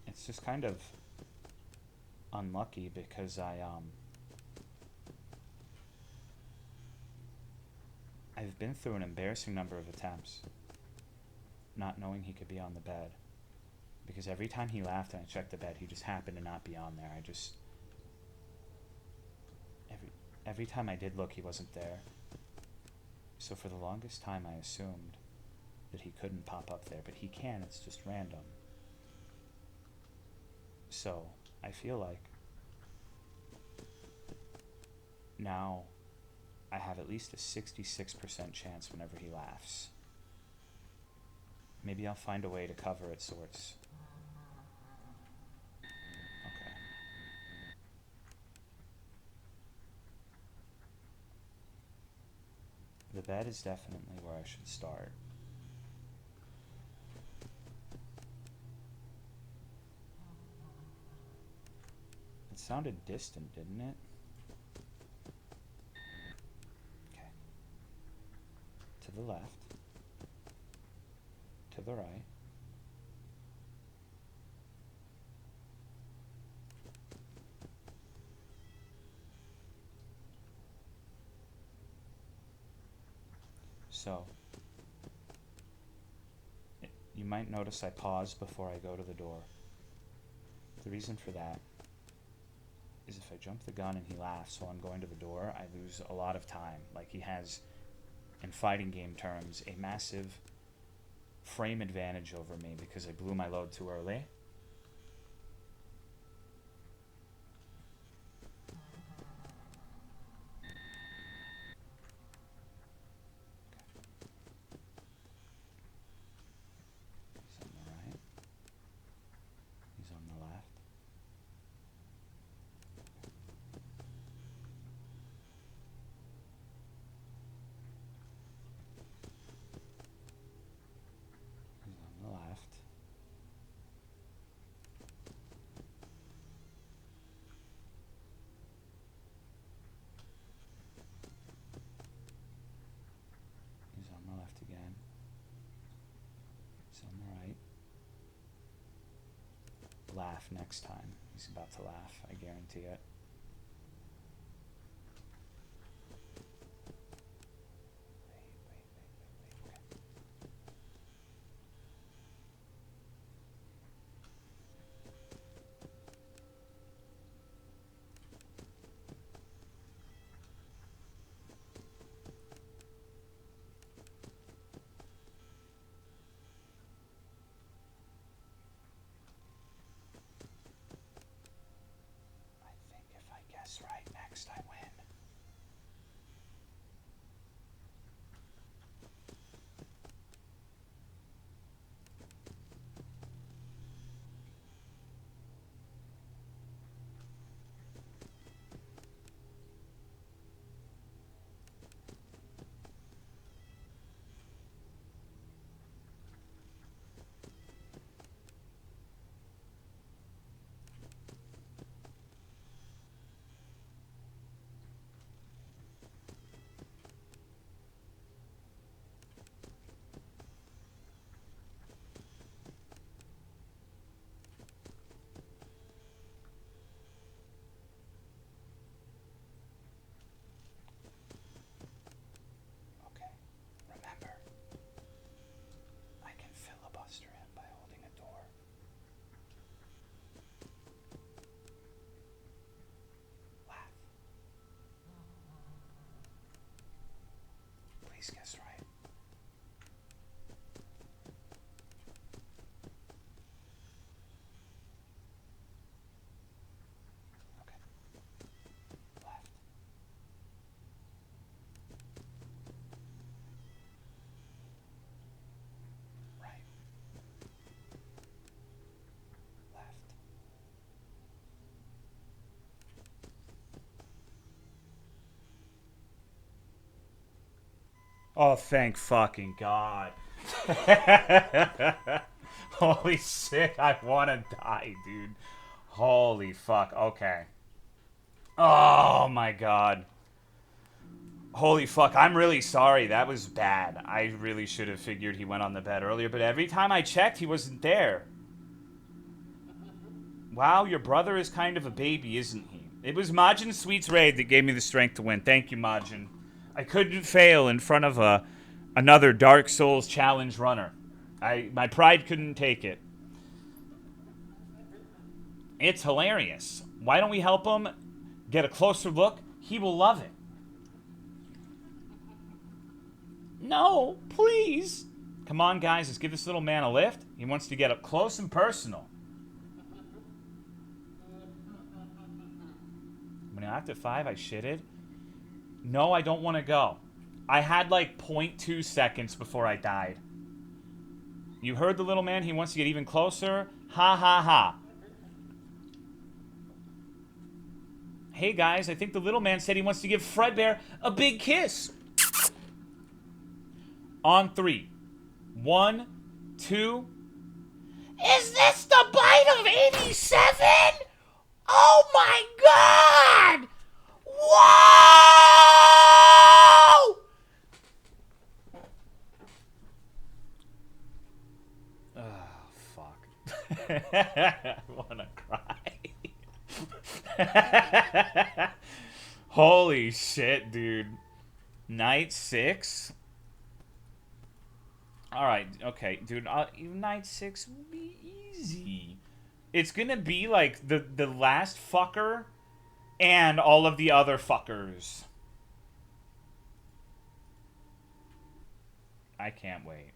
It's just kind of unlucky because I've been through an embarrassing number of attempts not knowing he could be on the bed, because every time he laughed and I checked the bed, he just happened to not be on there. Every time I did look, he wasn't there. So for the longest time I assumed that he couldn't pop up there, but he can. It's just random. So I feel like now I have at least a 66% chance whenever he laughs. Maybe I'll find a way to cover it, sorts. Okay. The bed is definitely where I should start. It sounded distant, didn't it? To the left. To the right. So, you might notice I pause before I go to the door. The reason for that is if I jump the gun and he laughs while I'm going to the door, I lose a lot of time. Like, he has, in fighting game terms, a massive frame advantage over me because I blew my load too early. He's on the right. He's on the left. He's on the left. He's on the left again. He's on the right. Laugh next time. He's about to laugh, I guarantee it. Right, next I win. Please guess right. Okay. Left. Right. Left. Oh, thank fucking God. Holy shit, I want to die, dude. Holy fuck. Okay. Oh, my God. Holy fuck, I'm really sorry. That was bad. I really should have figured he went on the bed earlier, but every time I checked, he wasn't there. Wow, your brother is kind of a baby, isn't he? It was Majin Sweet's raid that gave me the strength to win. Thank you, Majin. I couldn't fail in front of another Dark Souls challenge runner. My pride couldn't take it. It's hilarious. Why don't we help him get a closer look? He will love it. No, please. Come on, guys. Let's give this little man a lift. He wants to get up close and personal. When I left at 5, I shitted. No, I don't want to go. I had like 0.2 seconds before I died. You heard the little man? He wants to get even closer. Ha ha ha. Hey guys, I think the little man said he wants to give Fredbear a big kiss. On 3. 1, 2. Is this the bite of 87? Oh my God! Whoa! I wanna cry. Holy shit, dude. Night 6? Alright, okay, dude. Night 6 will be easy. It's gonna be like the last fucker and all of the other fuckers. I can't wait.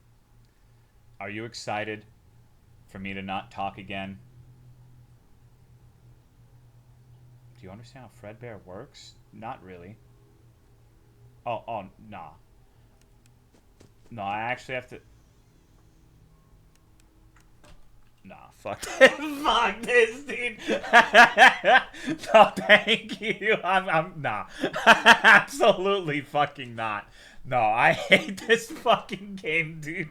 Are you excited for me to not talk again? Do you understand how Fredbear works? Not really. Oh, nah. No, I actually have to... Nah, fuck this. Fuck this, dude. No, thank you. Nah. Absolutely fucking not. No, I hate this fucking game, dude.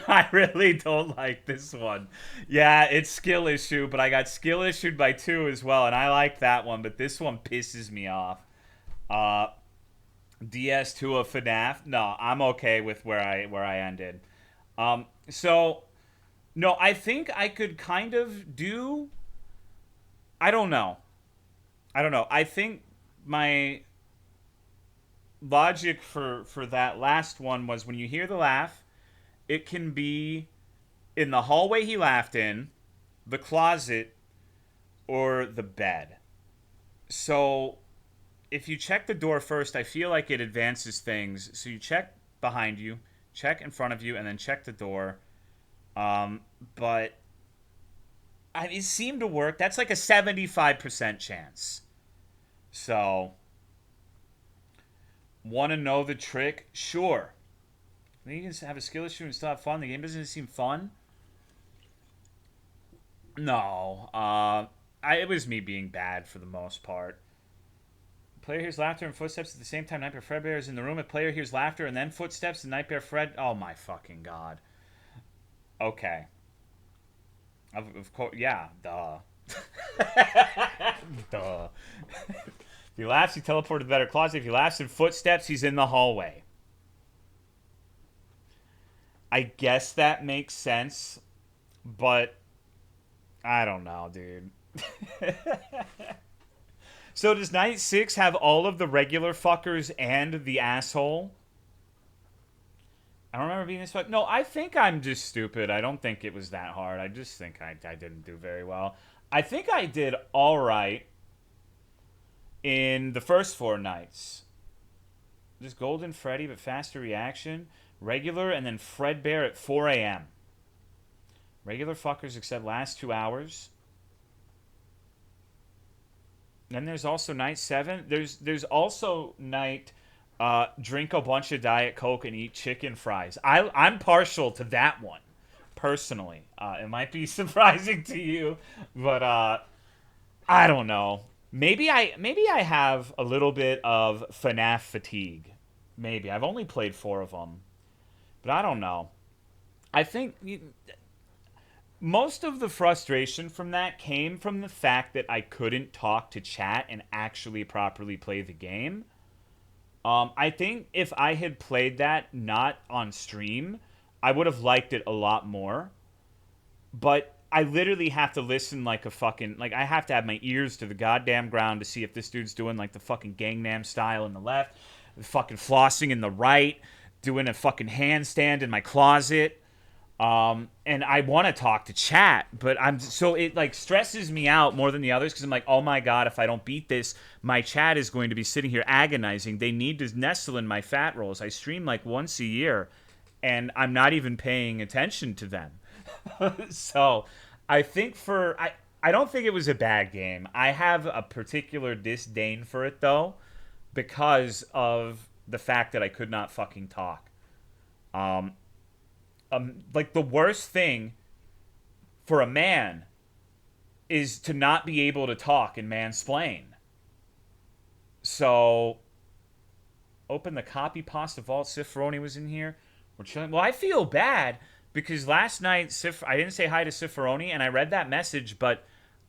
I really don't like this one. Yeah, it's skill issue, but I got skill issued by 2 as well, and I like that one, but this one pisses me off. DS2 of FNAF? No, I'm okay with where I ended. So no, I think I could kind of do... I don't know. I think my logic for that last one was when you hear the laugh, it can be in the hallway he laughed in, the closet, or the bed. So if you check the door first, I feel like it advances things. So you check behind you, check in front of you, and then check the door. But it seemed to work. That's like a 75% chance. So, want to know the trick? Sure. You can have a skill issue and still have fun. The game doesn't seem fun. No. It was me being bad for the most part. Player hears laughter and footsteps at the same time. Nightmare Fredbear is in the room. A player hears laughter and then footsteps and Nightmare Fred... Oh my fucking god. Okay. Of course, yeah, duh. Duh. If he laughs, he teleported to the better closet. If he laughs in footsteps, he's in the hallway. I guess that makes sense, but I don't know, dude. So does Night 6 have all of the regular fuckers and the asshole? I don't remember being this fuck. No, I think I'm just stupid. I don't think it was that hard. I just think I didn't do very well. I think I did all right in the first 4 nights. Just Golden Freddy, but faster reaction. Regular, and then Fredbear at 4 a.m. Regular fuckers except last 2 hours. Then there's also night 7. There's also night... drink a bunch of Diet Coke and eat chicken fries. I'm partial to that one, personally. It might be surprising to you, but I don't know. Maybe I have a little bit of FNAF fatigue. Maybe. I've only played 4 of them, but I don't know. I think most of the frustration from that came from the fact that I couldn't talk to chat and actually properly play the game. I think if I had played that not on stream, I would have liked it a lot more. But I literally have to listen like a fucking... Like, I have to have my ears to the goddamn ground to see if this dude's doing, like, the fucking Gangnam Style in the left, the fucking flossing in the right, doing a fucking handstand in my closet. And I want to talk to chat, but so it like stresses me out more than the others because I'm like, oh my god, if I don't beat this, my chat is going to be sitting here agonizing. They need to nestle in my fat rolls. I stream like once a year, and I'm not even paying attention to them. So I think I don't think it was a bad game. I have a particular disdain for it though, because of the fact that I could not fucking talk. Like the worst thing for a man is to not be able to talk and mansplain. So, open the copy pasta vault. Ciferoni was in here. We're chilling. Well, I feel bad because last night I didn't say hi to Ciferoni, and I read that message, but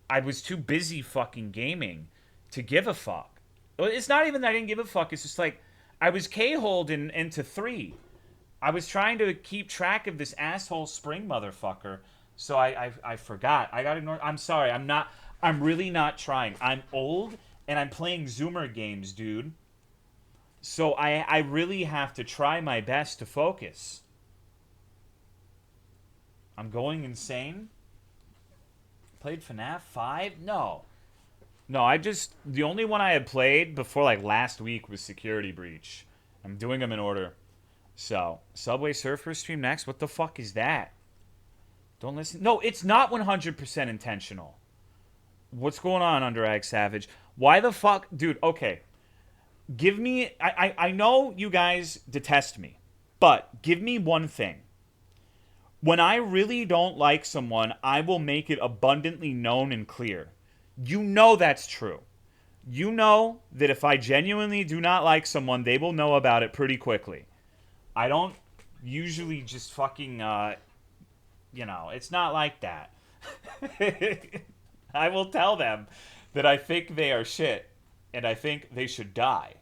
I was too busy fucking gaming to give a fuck. It's not even that I didn't give a fuck. It's just like I was K-holed into 3. I was trying to keep track of this asshole spring motherfucker So I forgot. I got ignored. I'm sorry. I'm really not trying. I'm old and I'm playing Zoomer games, dude. So I really have to try my best to focus. I'm going insane. Played FNAF 5? No. No, the only one I had played before like last week was Security Breach. I'm doing them in order. So, Subway Surfer stream next? What the fuck is that? Don't listen. No, it's not 100% intentional. What's going on, Underag Savage? Why the fuck? Dude, okay. Give me. I know you guys detest me, but give me one thing. When I really don't like someone, I will make it abundantly known and clear. You know that's true. You know that if I genuinely do not like someone, they will know about it pretty quickly. I don't usually just fucking, it's not like that. I will tell them that I think they are shit and I think they should die.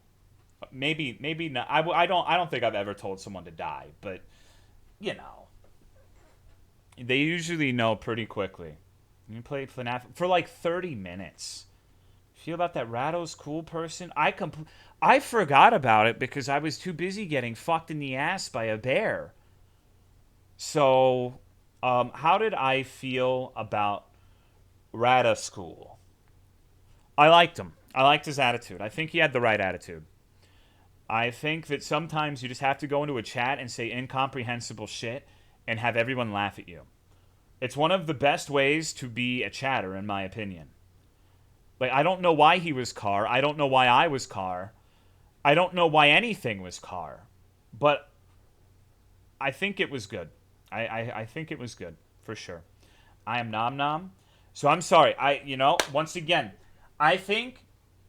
Maybe not. I don't think I've ever told someone to die, but you know, they usually know pretty quickly. You played FNAF for like 30 minutes. Feel about that Ratto's cool person? I forgot about it because I was too busy getting fucked in the ass by a bear. So, how did I feel about Rata School? I liked him. I liked his attitude. I think he had the right attitude. I think that sometimes you just have to go into a chat and say incomprehensible shit and have everyone laugh at you. It's one of the best ways to be a chatter, in my opinion. Like, I don't know why he was Car. I don't know why I was Car. I don't know why anything was Car. But I think it was good. I think it was good, for sure. I am Nom Nom. So I'm sorry. Once again, I think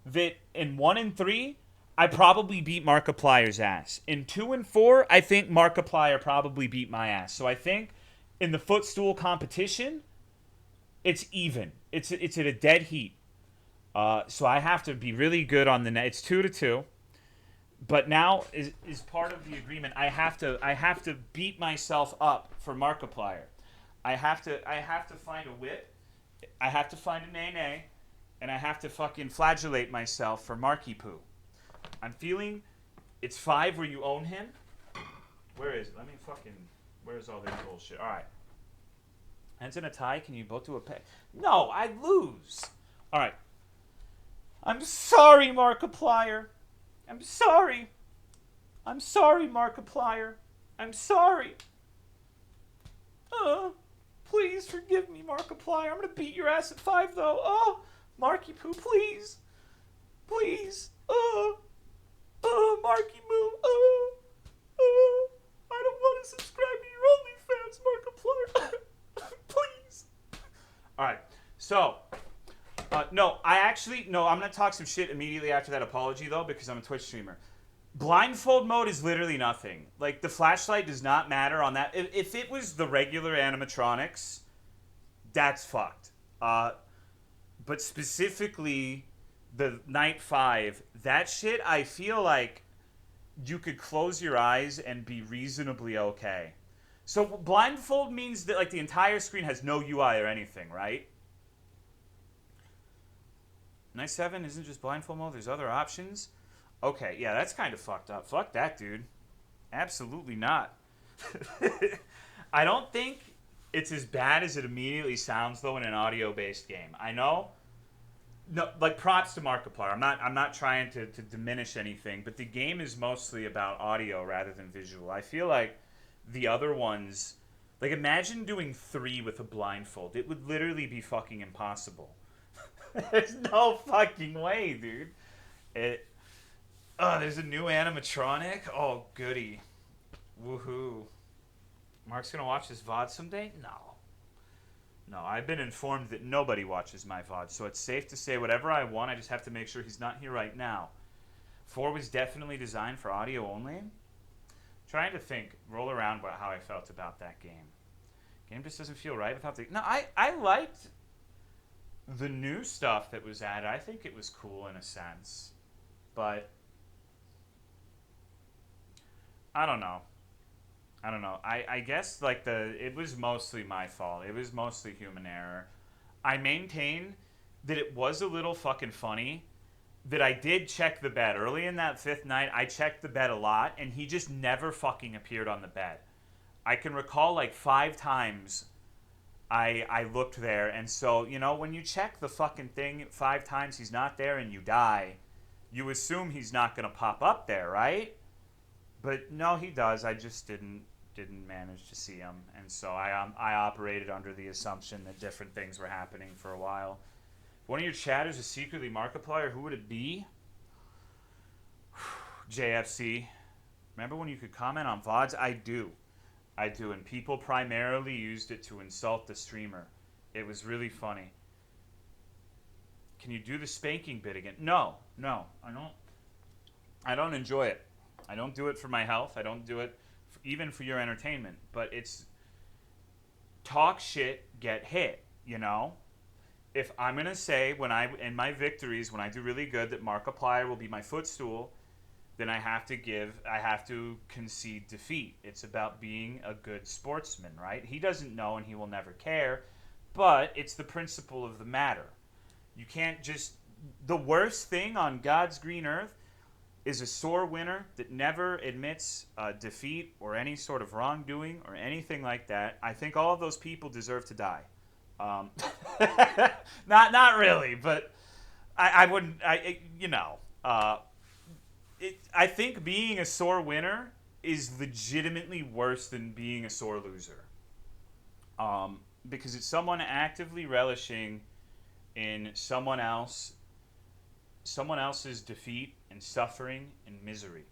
that in 1 and 3, I probably beat Markiplier's ass. In 2 and 4, I think Markiplier probably beat my ass. So I think in the footstool competition, it's even. It's at a dead heat. So I have to be really good on the net. It's 2-2. But now is part of the agreement. I have to beat myself up for Markiplier. I have to find a whip. I have to find a nay, and I have to fucking flagellate myself for Marky Poo. I'm feeling it's 5 where you own him. Where is it? Where's all this bullshit? All right. Ends in a tie. Can you both do a pay? No, I lose. All right. I'm sorry, Markiplier. I'm sorry. I'm sorry, Markiplier. I'm sorry. Please forgive me, Markiplier. I'm gonna beat your ass at 5, though. Oh, Marky Poo, please. Please. Marky Moo. I don't want to subscribe to your OnlyFans, Markiplier. Please. All right. So, no, I'm going to talk some shit immediately after that apology, though, because I'm a Twitch streamer. Blindfold mode is literally nothing. Like, the flashlight does not matter on that. If it was the regular animatronics, that's fucked. But specifically, the Night 5, that shit, I feel like you could close your eyes and be reasonably okay. So, blindfold means that, like, the entire screen has no UI or anything, right? Night 7 isn't just blindfold mode, there's other options. Okay, yeah, that's kind of fucked up. Fuck that, dude. Absolutely not. I don't think it's as bad as it immediately sounds, though, in an audio-based game. I know. No, like, props to Markiplier. I'm not trying to diminish anything, but the game is mostly about audio rather than visual. I feel like the other ones, like, imagine doing 3 with a blindfold. It would literally be fucking impossible. There's no fucking way, dude. There's a new animatronic? Oh, goody. Woohoo. Mark's gonna watch this VOD someday? No, I've been informed that nobody watches my VOD, so it's safe to say whatever I want, I just have to make sure he's not here right now. 4 was definitely designed for audio only. Trying to roll around about how I felt about that game. Game just doesn't feel right without the... No, I liked the new stuff that was added. I think it was cool in a sense. But I don't know. I don't know. I guess like it was mostly my fault. It was mostly human error. I maintain that it was a little fucking funny that I did check the bed early in that fifth night. I checked the bed a lot, and he just never fucking appeared on the bed. I can recall like 5 times I looked there, and so when you check the fucking thing 5 times, he's not there, and you die. You assume he's not gonna pop up there, right? But no, he does. I just didn't manage to see him, and so I operated under the assumption that different things were happening for a while. If one of your chatters is secretly Markiplier, who would it be? JFC. Remember when you could comment on VODs? I do, and people primarily used it to insult the streamer. It was really funny. Can you do the spanking bit again? No, I don't. I don't enjoy it. I don't do it for my health. I don't do it even for your entertainment. But it's talk shit, get hit. If I'm gonna say in my victories when I do really good that Markiplier will be my footstool, then I have to concede defeat. It's about being a good sportsman, right? He doesn't know and he will never care, but it's the principle of the matter. You can't just. The worst thing on God's green earth is a sore winner that never admits defeat or any sort of wrongdoing or anything like that. I think all of those people deserve to die. Not really, but I wouldn't. I think being a sore winner is legitimately worse than being a sore loser. Because it's someone actively relishing in someone else's defeat and suffering and misery.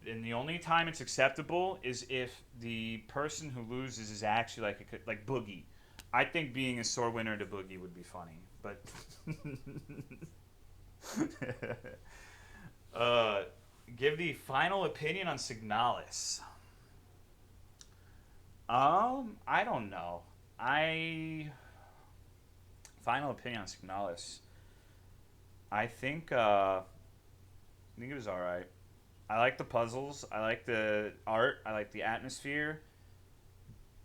And the only time it's acceptable is if the person who loses is actually like Boogie. I think being a sore winner to Boogie would be funny, but give the final opinion on Signalis. I don't know. Final opinion on Signalis. I think it was all right. I like the puzzles. I like the art. I like the atmosphere.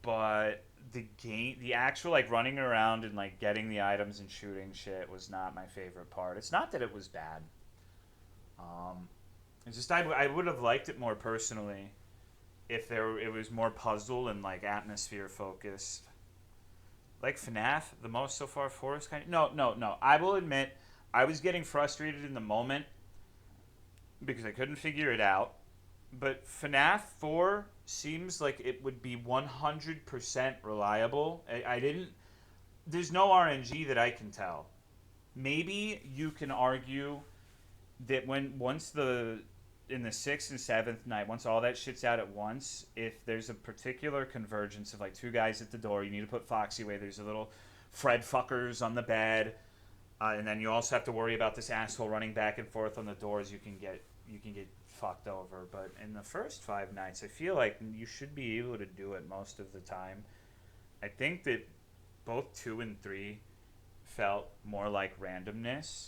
But the actual like running around and like getting the items and shooting shit was not my favorite part. It's not that it was bad. It's just I would have liked it more personally if it was more puzzle and like atmosphere focused. Like FNAF, the most so far. Forest kind of no. I will admit I was getting frustrated in the moment because I couldn't figure it out. But FNAF 4 seems like it would be 100% reliable. I didn't. There's no RNG that I can tell. Maybe you can argue that in the 6th and 7th night, once all that shit's out at once, if there's a particular convergence of like 2 guys at the door, you need to put Foxy away. There's a little Fred fuckers on the bed, and then you also have to worry about this asshole running back and forth on the doors. You can get fucked over. But in the first 5 nights, I feel like you should be able to do it most of the time. I think that both 2 and 3 felt more like randomness.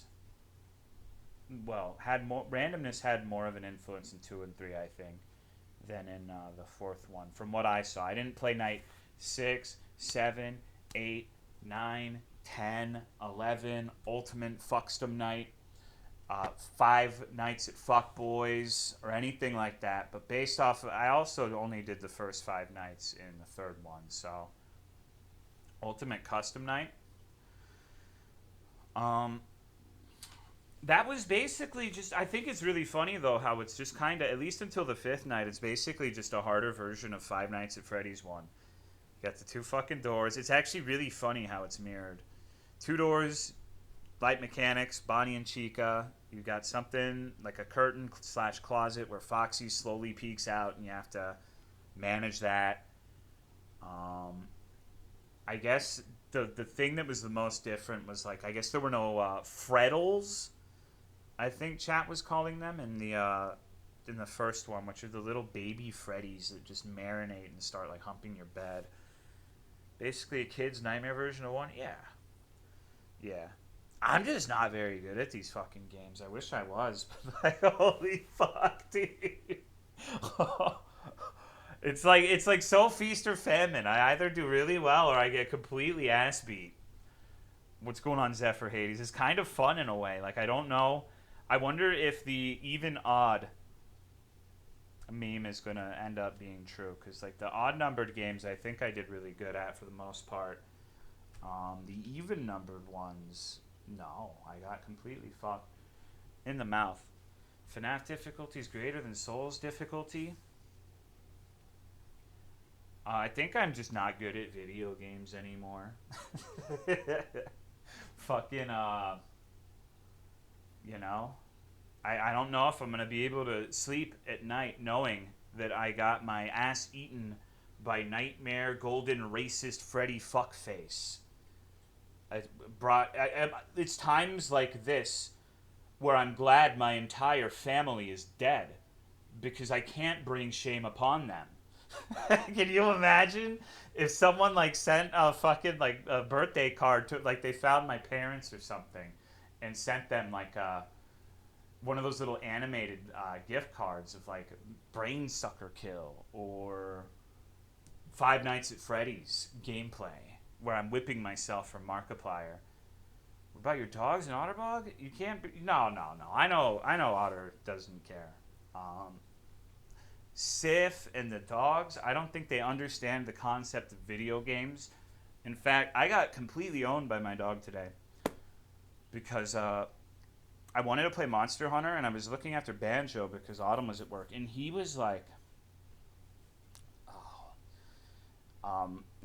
Well, randomness had more of an influence in 2 and 3, I think, than in the 4th one. From what I saw, I didn't play night 6, 7, 8, 9, 10, 11, Ultimate Fuckstum Night, 5 nights at Fuckboys, or anything like that. But based off, I also only did the first 5 nights in the 3rd one. So, Ultimate Custom Night. That was basically just, I think it's really funny though how it's just kind of, at least until the 5th night, it's basically just a harder version of 5 Nights at Freddy's 1. You got the 2 fucking doors. It's actually really funny how it's mirrored. 2 doors, light mechanics, Bonnie and Chica. You got something like a curtain / closet where Foxy slowly peeks out and you have to manage that. I guess the thing that was the most different was like, I guess there were no Freddles, I think chat was calling them in the first one, which are the little baby Freddies that just marinate and start like humping your bed. Basically a kid's nightmare version of 1. Yeah. I'm just not very good at these fucking games. I wish I was, but like, holy fuck, dude. It's like so feast or famine. I either do really well or I get completely ass beat. What's going on, Zephyr Hades? It's kind of fun in a way. Like I don't know. I wonder if the even odd meme is gonna end up being true because like the odd numbered games, I think I did really good at for the most part. The even numbered ones, no, I got completely fucked in the mouth. FNAF difficulty is greater than Souls difficulty. I think I'm just not good at video games anymore. Fucking, you know, I don't know if I'm going to be able to sleep at night knowing that I got my ass eaten by Nightmare Golden Racist Freddy Fuckface. It's times like this where I'm glad my entire family is dead because I can't bring shame upon them. Can you imagine if someone like sent a fucking like a birthday card to like they found my parents or something and sent them like one of those little animated gift cards of like Brain Sucker Kill or Five Nights at Freddy's gameplay where I'm whipping myself from Markiplier. What about your dogs and Otterbog? You can't be, no. I know Otter doesn't care. Sif and the dogs, I don't think they understand the concept of video games. In fact, I got completely owned by my dog today because I wanted to play Monster Hunter and I was looking after Banjo because Autumn was at work and he was like,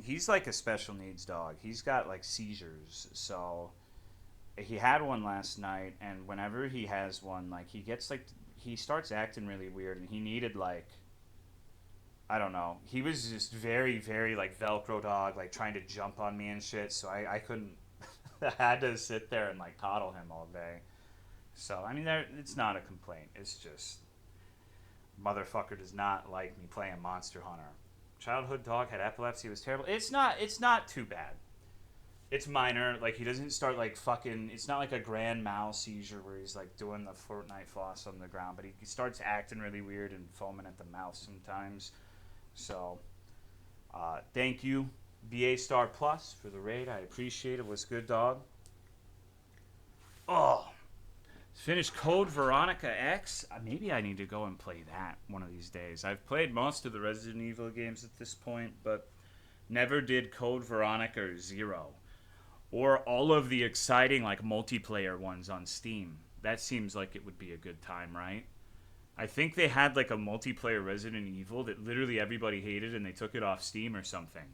he's like a special needs dog. He's got like seizures, so he had one last night and whenever he has one, like he gets like he starts acting really weird and he needed like I don't know. He was just very, very like Velcro dog, like trying to jump on me and shit. So I couldn't. I had to sit there and like coddle him all day. So I mean, it's not a complaint. It's just motherfucker does not like me playing Monster Hunter. Childhood dog had epilepsy. It was terrible. It's not. It's not too bad. It's minor. Like he doesn't start like fucking. It's not like a grand mal seizure where he's like doing the Fortnite floss on the ground. But he starts acting really weird and foaming at the mouth sometimes. So, thank you, BA Star Plus, for the raid. I appreciate it. What's good, dog? Oh, finished Code Veronica X. Maybe I need to go and play that one of these days. I've played most of the Resident Evil games at this point, but never did Code Veronica or Zero. Or all of the exciting, like, multiplayer ones on Steam. That seems like it would be a good time, right? I think they had like a multiplayer Resident Evil that literally everybody hated and they took it off Steam or something.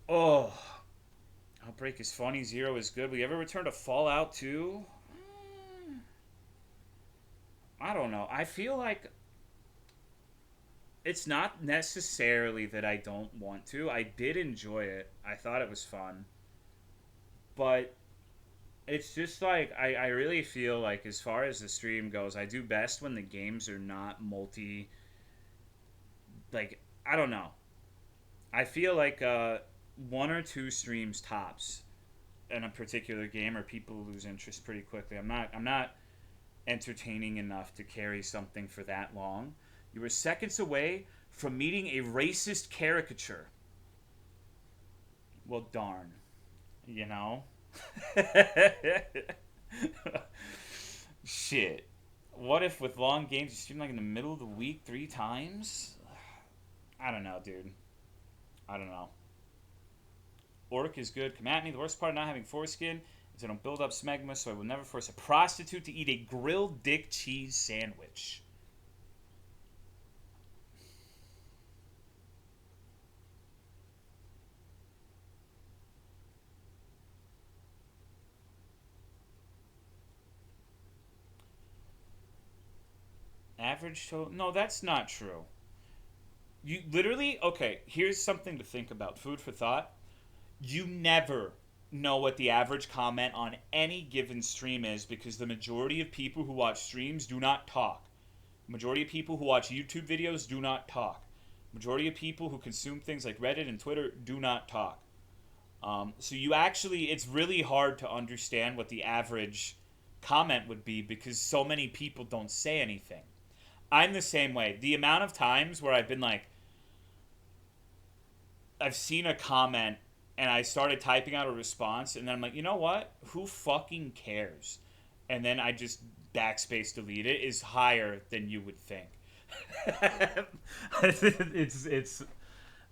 Oh, Outbreak is funny. Zero is good. Will you ever return to Fallout 2? I don't know. I feel like it's not necessarily that I don't want to. I did enjoy it. I thought it was fun. But it's just like I really feel like as far as the stream goes, I do best when the games are not multi. Like I don't know. I feel like one or two streams tops in a particular game, or people lose interest pretty quickly. I'm not entertaining enough to carry something for that long. You were seconds away from meeting a racist caricature. Well, darn. You know? Shit. What if with long games you stream like in the middle of the week 3 times? I don't know, dude. I don't know. Orc is good. Come at me. The worst part of not having foreskin is I don't build up smegma, so I will never force a prostitute to eat a grilled dick cheese sandwich. Average total? No, that's not true. You literally, okay, here's something to think about. Food for thought. You never know what the average comment on any given stream is because the majority of people who watch streams do not talk. Majority of people who watch YouTube videos do not talk. Majority of people who consume things like Reddit and Twitter do not talk. So you actually, it's really hard to understand what the average comment would be because so many people don't say anything. I'm the same way. The amount of times where I've been like, I've seen a comment and I started typing out a response, and then I'm like, you know what? Who fucking cares? And then I just backspace delete it is higher than you would think. It's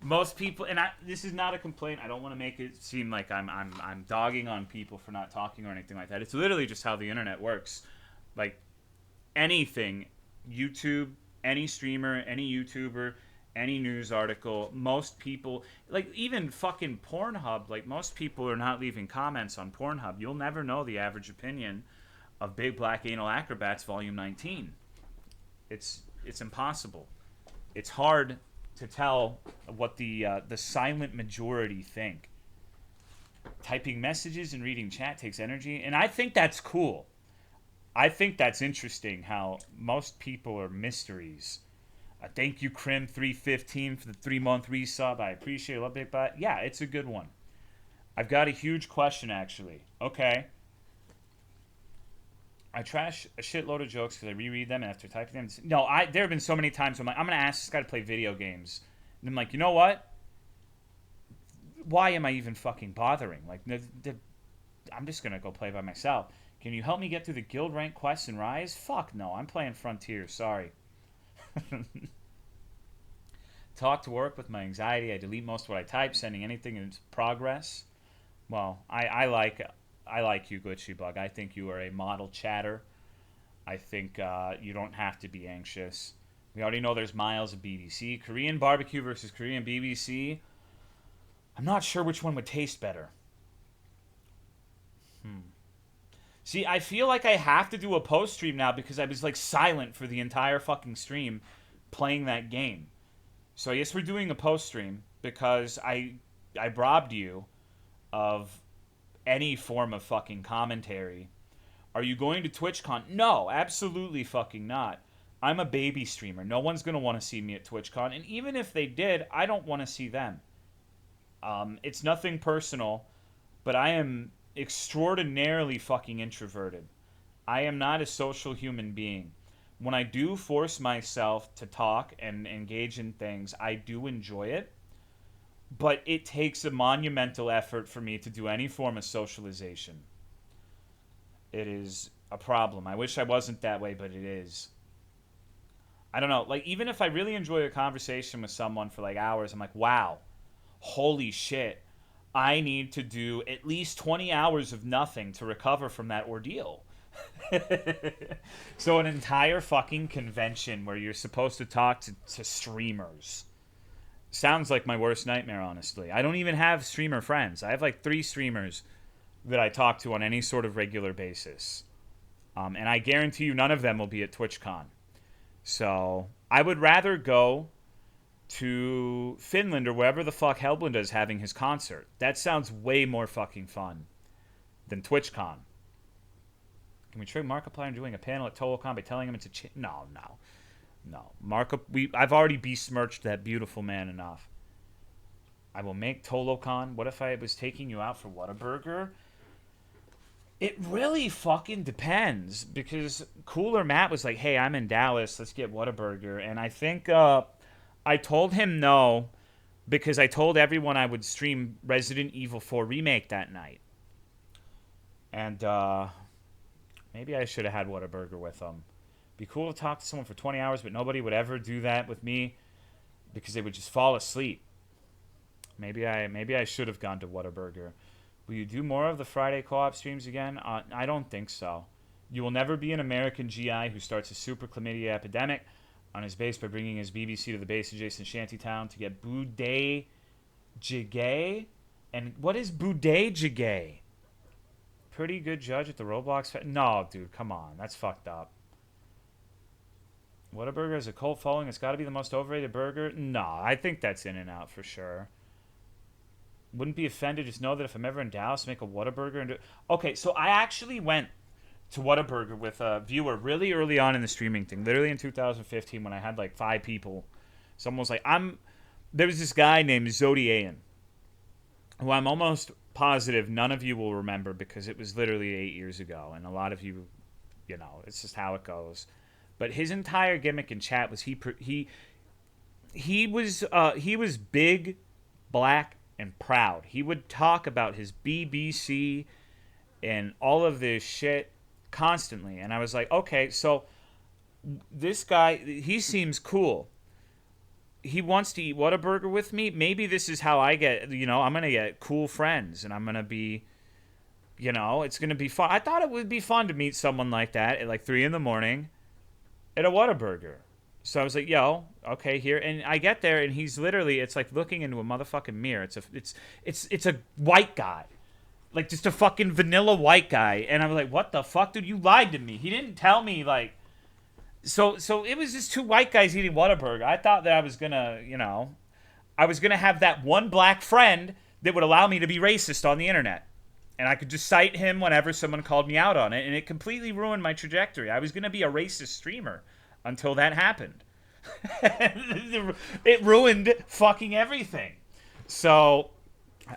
most people, and this is not a complaint. I don't want to make it seem like I'm dogging on people for not talking or anything like that. It's literally just how the internet works. Like anything, YouTube, any streamer, any YouTuber, any news article, most people, like even fucking Pornhub, like most people are not leaving comments on Pornhub. You'll never know the average opinion of Big Black Anal Acrobats Volume 19. It's impossible. It's hard to tell what the silent majority think. Typing messages and reading chat takes energy, and I think that's cool. I think that's interesting how most people are mysteries. Thank you, Crim315, for the 3-month resub. I appreciate it. Love Big Black. Yeah, it's a good one. I've got a huge question, actually. Okay. I trash a shitload of jokes because I reread them and after typing them. No, there have been so many times where I'm like, I'm going to ask this guy to play video games. And I'm like, you know what? Why am I even fucking bothering? Like, I'm just going to go play by myself. Can you help me get through the guild rank quests and Rise? Fuck no, I'm playing Frontier. Sorry. Talk to work with my anxiety. I delete most of what I type, sending anything in progress. Well, I like you, Glitchy Bug. I think you are a model chatter. I think you don't have to be anxious. We already know there's miles of BBC. Korean barbecue versus Korean BBC. I'm not sure which one would taste better. See, I feel like I have to do a post stream now because I was like silent for the entire fucking stream playing that game. So I guess we're doing a post stream because I robbed you of any form of fucking commentary. Are you going to TwitchCon? No, absolutely fucking not. I'm a baby streamer. No one's going to want to see me at TwitchCon. And even if they did, I don't want to see them. It's nothing personal, but I am extraordinarily fucking introverted. I am not a social human being. When I do force myself to talk and engage in things, I do enjoy it. But it takes a monumental effort for me to do any form of socialization. It is a problem. I wish I wasn't that way, but it is. I don't know. Like, even if I really enjoy a conversation with someone for, like, hours, I'm like, wow, holy shit. I need to do at least 20 hours of nothing to recover from that ordeal. So an entire fucking convention where you're supposed to talk to streamers sounds like my worst nightmare, honestly. I don't even have streamer friends. I have like 3 streamers that I talk to on any sort of regular basis. And I guarantee you none of them will be at TwitchCon. So I would rather go to Finland or wherever the fuck Hellblund is having his concert. That sounds way more fucking fun than TwitchCon. Can we trick Markiplier into doing a panel at ToloCon by telling him it's a No. I've already besmirched that beautiful man enough. I will make ToloCon. What if I was taking you out for Whataburger? It really fucking depends, because Cooler Matt was like, hey, I'm in Dallas, let's get Whataburger. And I think I told him no because I told everyone I would stream Resident Evil 4 Remake that night. And maybe I should have had Whataburger with him. Be cool to talk to someone for 20 hours, but nobody would ever do that with me because they would just fall asleep. Maybe I should have gone to Whataburger. Will you do more of the Friday co-op streams again? I don't think so. You will never be an American GI who starts a super chlamydia epidemic on his base by bringing his BBC to the base adjacent shantytown to get Boudet Jigay. And what is Boudet Jigay? Pretty good judge at the Roblox No, dude, come on. That's fucked up. Whataburger has a cult following. It's got to be the most overrated burger. No, I think that's In-N-Out for sure. Wouldn't be offended. Just know that if I'm ever in Dallas, make a Whataburger and do. Okay, so I actually went to Whataburger with a viewer really early on in the streaming thing. Literally in 2015 when I had like 5 people. Someone was like, there was this guy named Zodiac, who I'm almost positive none of you will remember because it was literally 8 years ago. And a lot of you, it's just how it goes. But his entire gimmick in chat was he was big, black, and proud. He would talk about his BBC and all of this shit constantly. And I was like, okay, so this guy, he seems cool. He wants to eat Whataburger with me. Maybe this is how I get, I'm going to get cool friends and I'm going to be, it's going to be fun. I thought it would be fun to meet someone like that at like 3 in the morning at a Whataburger. So I was like, yo, okay, here. And I get there and he's literally, it's like looking into a motherfucking mirror. It's a white guy. Like just a fucking vanilla white guy. And I was like, what the fuck, dude? You lied to me. He didn't tell me like, so it was just two white guys eating Whataburger. I thought that I was gonna, I was gonna have that one black friend that would allow me to be racist on the internet. And I could just cite him whenever someone called me out on it. And it completely ruined my trajectory. I was gonna be a racist streamer until that happened. It ruined fucking everything. So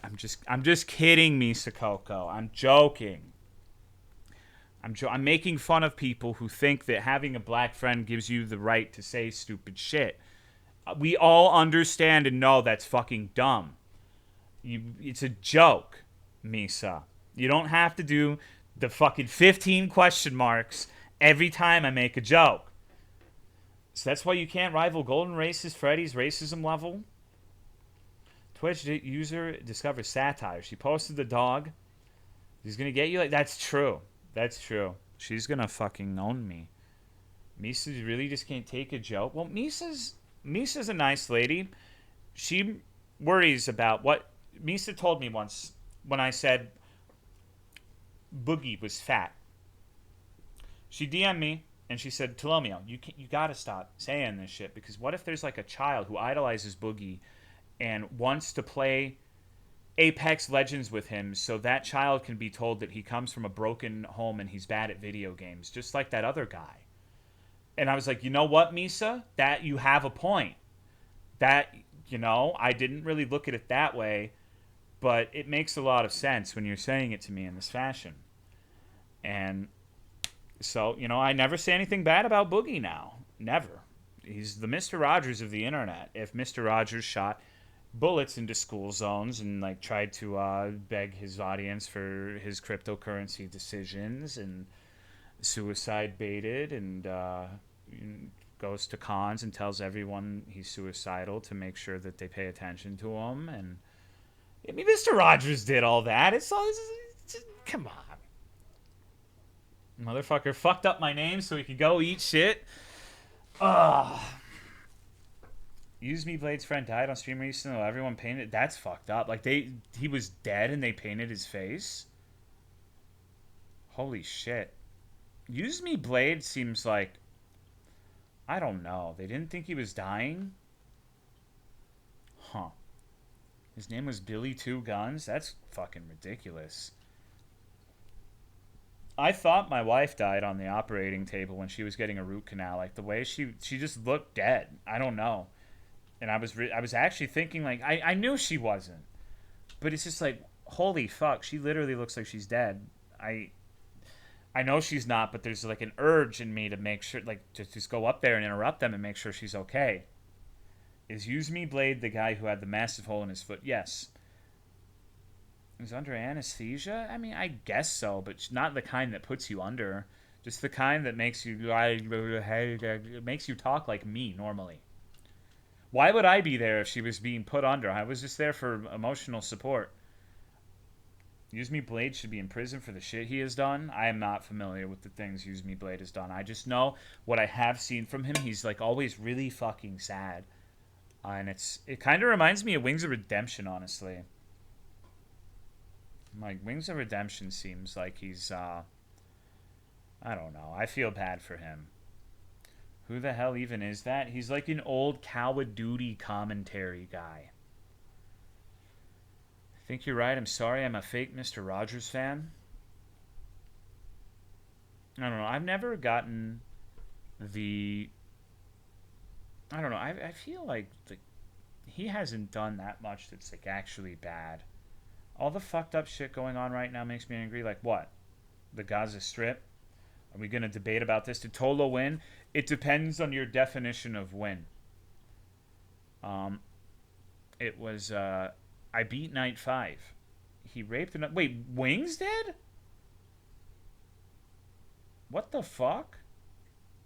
I'm just kidding, Misa Coco. I'm joking. I'm making fun of people who think that having a black friend gives you the right to say stupid shit. We all understand and know that's fucking dumb. It's a joke, Misa. You don't have to do the fucking 15 question marks every time I make a joke. So that's why you can't rival Golden Racist Freddy's racism level. Twitch user discovers satire. She posted the dog. He's gonna get you. Like, that's true. That's true. She's gonna fucking own me. Misa really just can't take a joke. Well, Misa's a nice lady. She worries about what Misa told me once when I said Boogie was fat. She DM'd me and she said, Tolomeo, you gotta stop saying this shit, because what if there's like a child who idolizes Boogie and wants to play Apex Legends with him, so that child can be told that he comes from a broken home and he's bad at video games, just like that other guy. And I was like, you know what, Misa? That you have a point. That, I didn't really look at it that way, but it makes a lot of sense when you're saying it to me in this fashion. And so, I never say anything bad about Boogie now. Never. He's the Mr. Rogers of the internet. If Mr. Rogers shot bullets into school zones and like tried to beg his audience for his cryptocurrency decisions and suicide baited and goes to cons and tells everyone he's suicidal to make sure that they pay attention to him. And I mean, Mr. Rogers did all that. It's come on, motherfucker fucked up my name so he could go eat shit. Use Me Blade's friend died on stream recently. Everyone painted. That's fucked up. Like he was dead and they painted his face. Holy shit. Use Me Blade seems like, I don't know. They didn't think he was dying. Huh. His name was Billy Two Guns. That's fucking ridiculous. I thought my wife died on the operating table when she was getting a root canal. Like the way she just looked dead. I don't know. And I was actually thinking, like, I knew she wasn't. But it's just like, holy fuck, she literally looks like she's dead. I know she's not, but there's like an urge in me to make sure, like, to just go up there and interrupt them and make sure she's okay. Is Use Me Blade the guy who had the massive hole in his foot? Yes. He's under anesthesia? I mean, I guess so, but not the kind that puts you under. Just the kind that makes you talk like me normally. Why would I be there if she was being put under? I was just there for emotional support. Use Me Blade should be in prison for the shit he has done. I am not familiar with the things Use Me Blade has done. I just know what I have seen from him. He's like always really fucking sad. And it kind of reminds me of Wings of Redemption, honestly. Like, Wings of Redemption seems like he's, I don't know. I feel bad for him. Who the hell even is that? He's like an old Call of Duty commentary guy. I think you're right. I'm sorry. I'm a fake Mr. Rogers fan. I don't know. I've never gotten the... I don't know. I feel like he hasn't done that much that's like actually bad. All the fucked up shit going on right now makes me angry. Like what? The Gaza Strip? Are we going to debate about this? Did Tolo win? It depends on your definition of win. Um, it was I beat Night 5. He raped another. Wait, Wings did? What the fuck?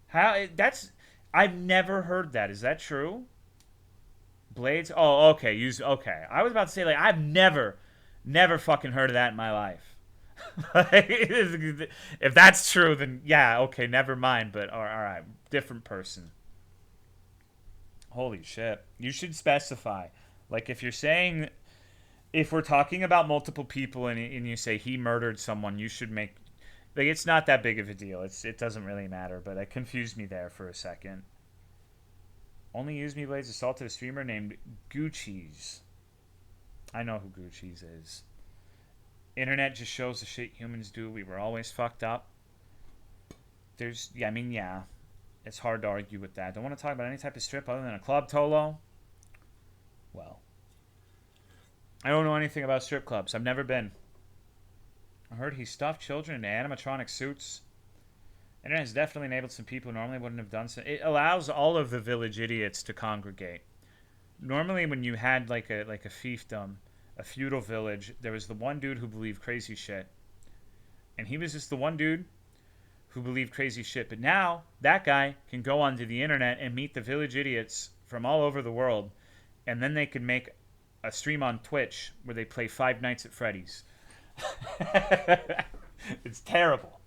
How? That's. I've never heard that. Is that true? Blades? Oh, okay. Use okay. I was about to say like I've never fucking heard of that in my life. If that's true, then yeah, okay, never mind. But all right, different person. Holy shit! You should specify. Like if you're saying if we're talking about multiple people and you say he murdered someone, you should make like it's not that big of a deal. It doesn't really matter. But it confused me there for a second. Only Use Me Blades assaulted a streamer named Gucci's. I know who Gucci's is. Internet just shows the shit humans do. We were always fucked up. There's, yeah, I mean, yeah. It's hard to argue with that. Don't want to talk about any type of strip other than a club, Tolo? Well, I don't know anything about strip clubs. I've never been. I heard he stuffed children into animatronic suits. Internet has definitely enabled some people who normally wouldn't have done so. It allows all of the village idiots to congregate. Normally, when you had like a fiefdom, a feudal village, there was the one dude who believed crazy shit, and he was just the one dude who believed crazy shit. But now that guy can go onto the internet and meet the village idiots from all over the world, and then they can make a stream on Twitch where they play Five Nights at Freddy's. It's terrible.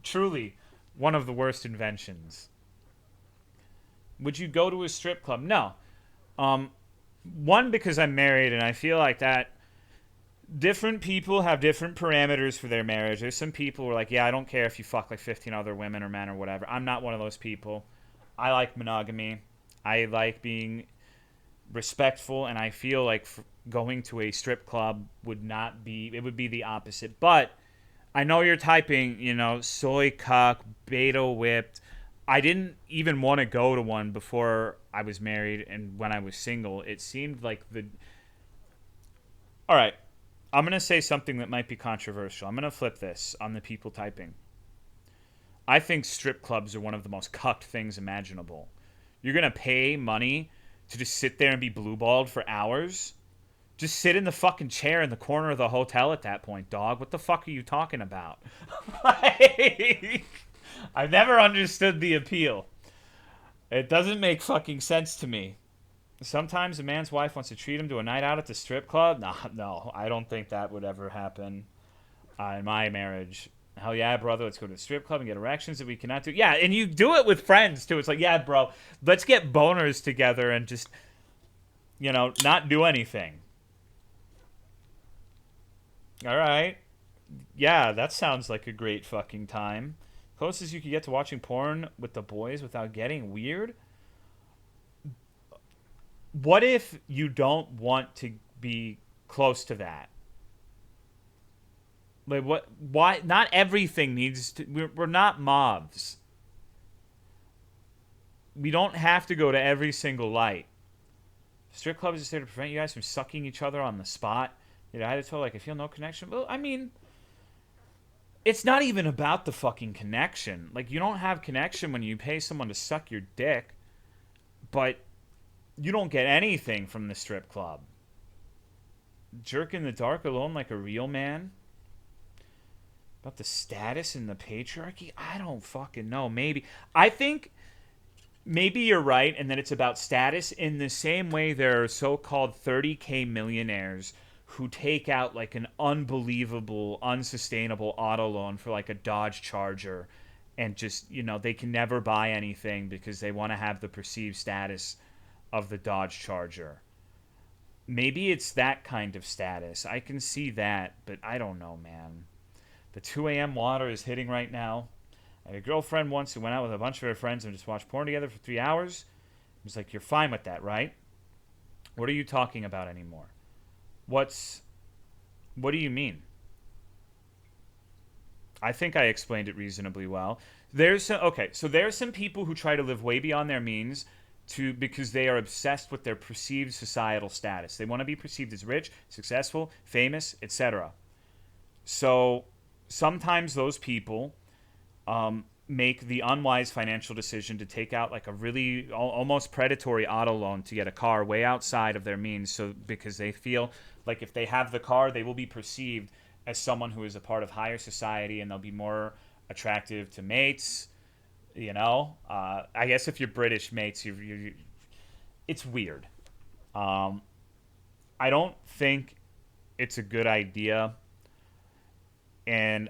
Truly one of the worst inventions. Would you go to a strip club? No. One, because I'm married and I feel like that different people have different parameters for their marriage. There's some people who are like, yeah, I don't care if you fuck like 15 other women or men or whatever. I'm not one of those people. I like monogamy. I like being respectful, and I feel like going to a strip club would not be, it would be the opposite. But I know you're typing, soy cock, beta whipped. I didn't even want to go to one before I was married, and when I was single, it seemed like All right, I'm going to say something that might be controversial. I'm going to flip this on the people typing. I think strip clubs are one of the most cucked things imaginable. You're going to pay money to just sit there and be blue-balled for hours? Just sit in the fucking chair in the corner of the hotel at that point, dog. What the fuck are you talking about? I've never understood the appeal. It doesn't make fucking sense to me. Sometimes a man's wife wants to treat him to a night out at the strip club. No, I don't think that would ever happen in my marriage. Hell yeah, brother, let's go to the strip club and get erections that we cannot do. Yeah, and you do it with friends, too. It's like, yeah, bro, let's get boners together and just, not do anything. All right. Yeah, that sounds like a great fucking time. Closest you could get to watching porn with the boys without getting weird? What if you don't want to be close to that? Like what? Why? Not everything needs to. We're not mobs. We don't have to go to every single light. Strip club is just there to prevent you guys from sucking each other on the spot. I had to tell I feel no connection. Well, I mean, it's not even about the fucking connection. Like, you don't have connection when you pay someone to suck your dick, but you don't get anything from the strip club. Jerk in the dark alone like a real man? About the status in the patriarchy? I don't fucking know. Maybe. I think maybe you're right, and that it's about status in the same way there are so-called 30K millionaires who take out like an unbelievable, unsustainable auto loan for like a Dodge Charger and just, they can never buy anything because they want to have the perceived status of the Dodge Charger. Maybe it's that kind of status. I can see that, but I don't know, man. The 2 a.m. water is hitting right now. I had a girlfriend once who went out with a bunch of her friends and just watched porn together for 3 hours. It was like, you're fine with that, right? What are you talking about anymore? What do you mean? I think I explained it reasonably well. There's some people who try to live way beyond their means because they are obsessed with their perceived societal status. They want to be perceived as rich, successful, famous, etc. So sometimes those people make the unwise financial decision to take out like a really almost predatory auto loan to get a car way outside of their means, so because they feel like if they have the car they will be perceived as someone who is a part of higher society and they'll be more attractive to mates, you know. I guess if you're British mates, it's weird. um, I don't think it's a good idea, and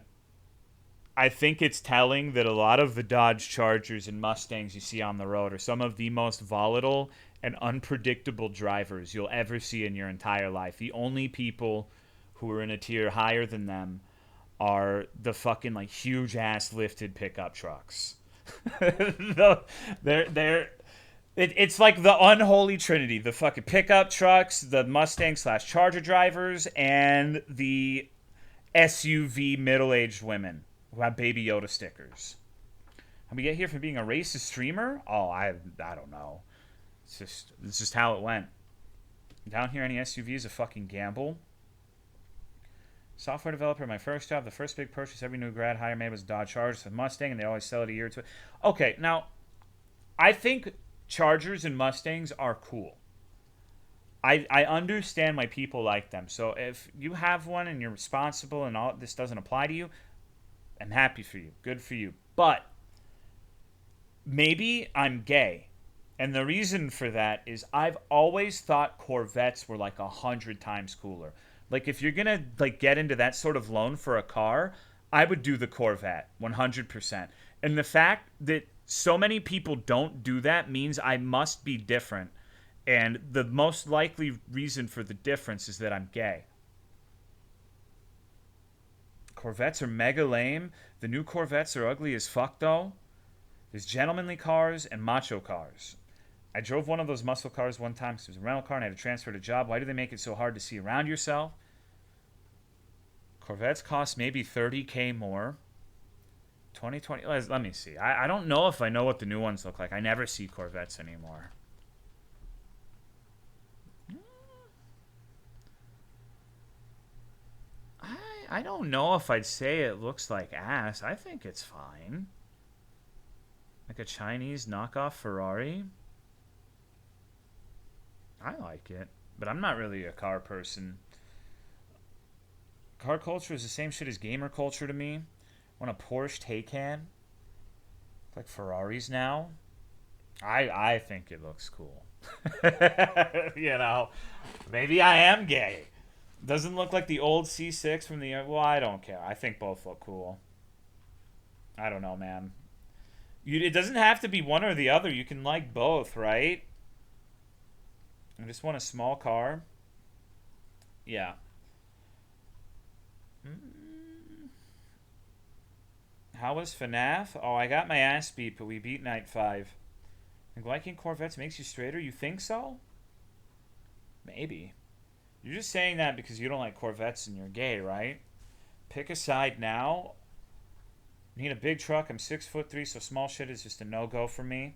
I think it's telling that a lot of the Dodge Chargers and Mustangs you see on the road are some of the most volatile and unpredictable drivers you'll ever see in your entire life. The only people who are in a tier higher than them are the fucking like huge ass lifted pickup trucks. They're it's like the unholy trinity: the fucking pickup trucks, the Mustang slash Charger drivers, and the SUV middle aged women who have Baby Yoda stickers. How we get here from being a racist streamer? Oh, I don't know. It's just how it went. Down here, any SUV is a fucking gamble. Software developer, my first job, the first big purchase every new grad hire made was a Dodge Charger, a Mustang, and they always sell it a year or two. Okay, now, I think Chargers and Mustangs are cool. I understand why people like them. So if you have one and you're responsible and all this doesn't apply to you, I'm happy for you. Good for you. But maybe I'm gay. And the reason for that is I've always thought Corvettes were like 100 times cooler. Like if you're going to like get into that sort of loan for a car, I would do the Corvette 100%. And the fact that so many people don't do that means I must be different. And the most likely reason for the difference is that I'm gay. Corvettes are mega lame. The new Corvettes are ugly as fuck, though. There's gentlemanly cars and macho cars. I drove one of those muscle cars one time because it was a rental car and I had to transfer to job. Why do they make it so hard to see around yourself? Corvettes cost maybe $30K more. 2020. Let me see. I don't know if I know what the new ones look like. I never see Corvettes anymore. I don't know if I'd say it looks like ass. I think it's fine. Like a Chinese knockoff Ferrari. I like it, but I'm not really a car person. Car culture is the same shit as gamer culture to me. I want a Porsche Taycan. Like Ferraris now. I think it looks cool. You know, maybe I am gay. Doesn't look like the old C6 from the... Well, I don't care. I think both look cool. I don't know, man. It doesn't have to be one or the other. You can like both, right? I just want a small car. Yeah. How was FNAF? Oh, I got my ass beat, but we beat Night 5. And liking Corvettes makes you straighter? You think so? Maybe. You're just saying that because you don't like Corvettes and you're gay, right? Pick a side now. Need a big truck. I'm 6'3", so small shit is just a no-go for me.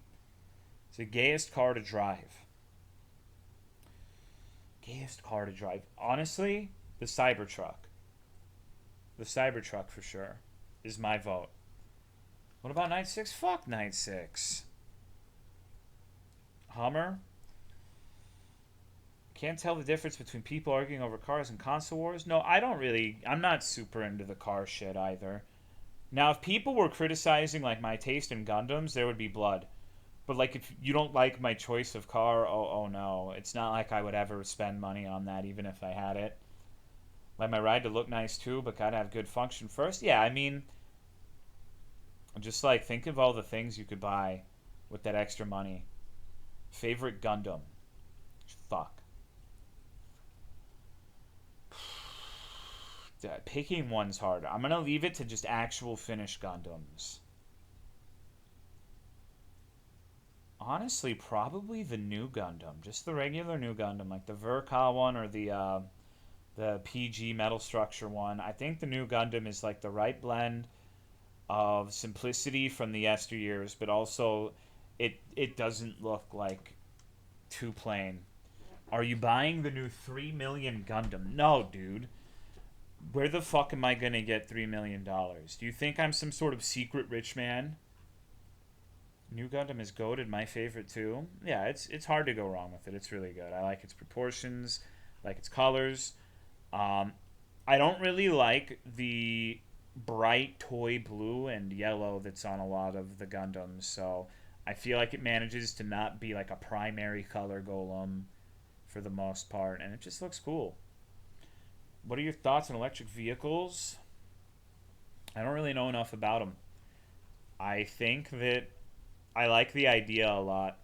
It's the gayest car to drive. Gayest car to drive. Honestly, the Cybertruck. The Cybertruck for sure is my vote. What about Night 6? Fuck Night 6. Hummer. Can't tell the difference between people arguing over cars and console wars. No, I don't really. I'm not super into the car shit either. Now, if people were criticizing like my taste in Gundams, there would be blood. But like, if you don't like my choice of car, oh no, it's not like I would ever spend money on that, even if I had it. Like my ride to look nice too, but gotta have good function first. Yeah, I mean, just like think of all the things you could buy with that extra money. Favorite Gundam? Fuck. Picking one's hard. I'm gonna leave it to just actual finished Gundams. Honestly, probably the new Gundam, just the regular new Gundam, like the Verka one or the PG metal structure one. I think the new Gundam is like the right blend of simplicity from the yesteryears, but also it doesn't look like too plain. Are you buying the new 3 million Gundam? No, dude. Where the fuck am I gonna get $3 million? Do you think I'm some sort of secret rich man? New Gundam is goated. My favorite too. Yeah, it's hard to go wrong with it. It's really good. I like its proportions, like its colors. Um, I don't really like the bright toy blue and yellow that's on a lot of the Gundams. So I feel like it manages to not be like a primary color golem for the most part, and it just looks cool. What are your thoughts on electric vehicles? I don't really know enough about them. I think that I like the idea a lot.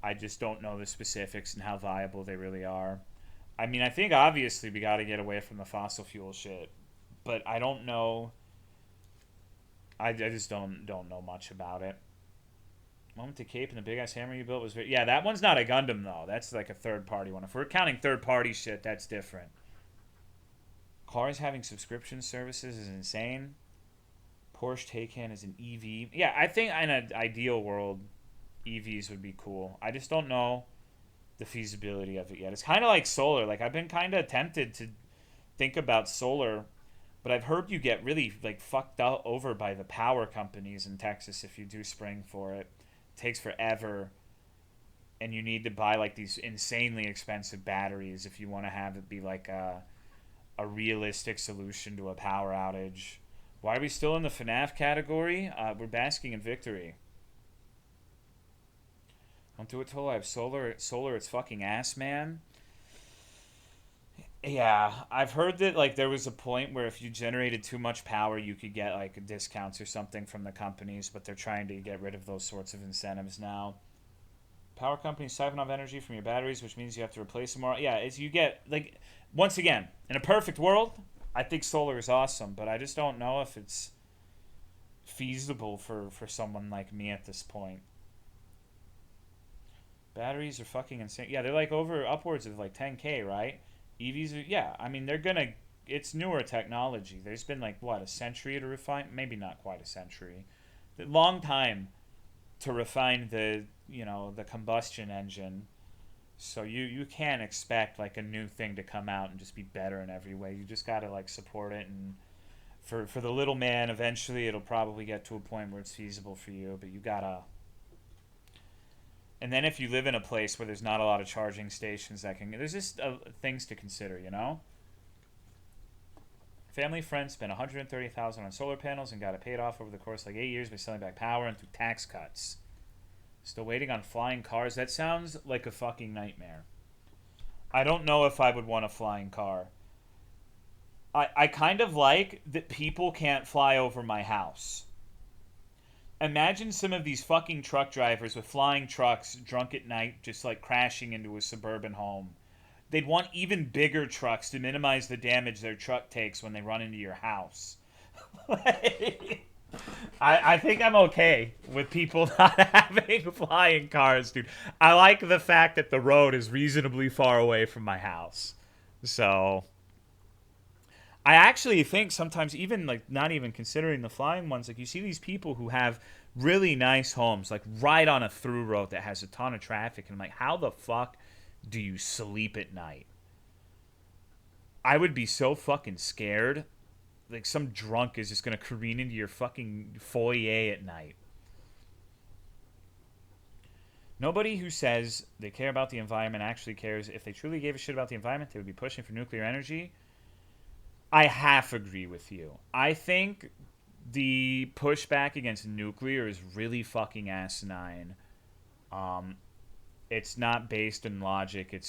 I just don't know the specifics and how viable they really are. I mean, I think obviously we got to get away from the fossil fuel shit, but I don't know. I just don't know much about it. Moment to Cape and the big ass hammer you built was very, yeah. That one's not a Gundam though. That's like a third party one. If we're counting third party shit, that's different. Cars having subscription services is insane. Porsche Taycan is an EV. Yeah, I think in an ideal world, EVs would be cool. I just don't know the feasibility of it yet. It's kind of like solar. Like I've been kind of tempted to think about solar, but I've heard you get really like fucked out over by the power companies in Texas if you do spring for it. It takes forever, and you need to buy like these insanely expensive batteries if you want to have it be like a realistic solution to a power outage. Why are we still in the FNAF category? We're basking in victory. Don't do it till I have solar. Solar, it's fucking ass, man. Yeah, I've heard that like there was a point where if you generated too much power, you could get like discounts or something from the companies, but they're trying to get rid of those sorts of incentives now. Power companies siphon off energy from your batteries, which means you have to replace them more. Yeah, it's you get like once again in a perfect world, I think solar is awesome, but I just don't know if it's feasible for someone like me at this point. Batteries are fucking insane. Yeah, they're like over upwards of like 10K, right? EVs are, yeah, I mean they're gonna it's newer technology. There's been like what, a century to refine, maybe not quite a century. A long time to refine the combustion engine. So you can't expect like a new thing to come out and just be better in every way. You just got to like support it, and for the little man eventually it'll probably get to a point where it's feasible for you, but you got to. And then if you live in a place where there's not a lot of charging stations that can, there's just things to consider, you know. Family friend spent 130,000 on solar panels and got it paid off over the course of like 8 years by selling back power and through tax cuts. Still waiting on flying cars. That sounds like a fucking nightmare. I don't know if I would want a flying car. I kind of like that people can't fly over my house. Imagine some of these fucking truck drivers with flying trucks drunk at night just like crashing into a suburban home. They'd want even bigger trucks to minimize the damage their truck takes when they run into your house. I think I'm okay with people not having flying cars, dude. I like the fact that the road is reasonably far away from my house. So I actually think sometimes even like not even considering the flying ones, like you see these people who have really nice homes, like right on a through road that has a ton of traffic, and I'm like, how the fuck do you sleep at night? I would be so fucking scared. Like some drunk is just gonna careen into your fucking foyer at night. Nobody who says they care about the environment actually cares. If they truly gave a shit about the environment, they would be pushing for nuclear energy. I half agree with you. I think the pushback against nuclear is really fucking asinine. Um, it's not based in logic.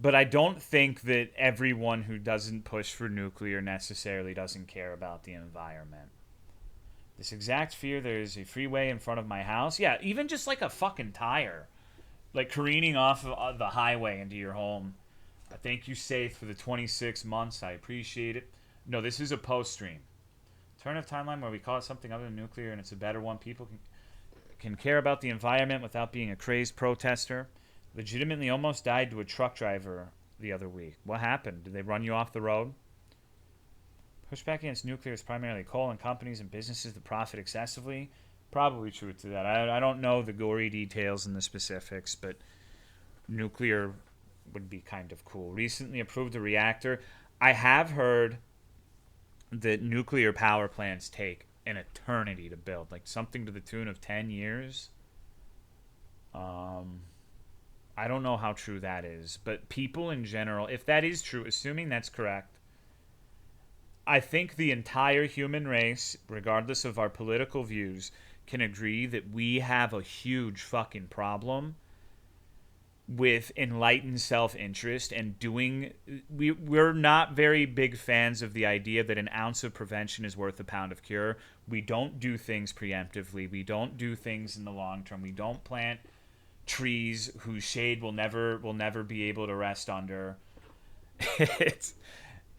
But I don't think that everyone who doesn't push for nuclear necessarily doesn't care about the environment. This exact fear, there's a freeway in front of my house. Yeah, even just like a fucking tire, like careening off of the highway into your home. I thank you, Safe, for the 26 months. I appreciate it. No, this is a post stream. Alternative timeline where we call it something other than nuclear, and it's a better one. People can care about the environment without being a crazed protester. Legitimately almost died to a truck driver the other week. What happened? Did they run you off the road? Pushback against nuclear is primarily coal and companies and businesses that profit excessively. Probably true to that. I don't know the gory details and the specifics, but nuclear would be kind of cool. Recently approved a reactor. I have heard that nuclear power plants take an eternity to build, like something to the tune of 10 years. I don't know how true that is, but people in general, if that is true, assuming that's correct, I think the entire human race, regardless of our political views, can agree that we have a huge fucking problem with enlightened self-interest and doing we're not very big fans of the idea that an ounce of prevention is worth a pound of cure. We don't do things preemptively. We don't do things in the long term. We don't plant trees whose shade will never be able to rest under. it's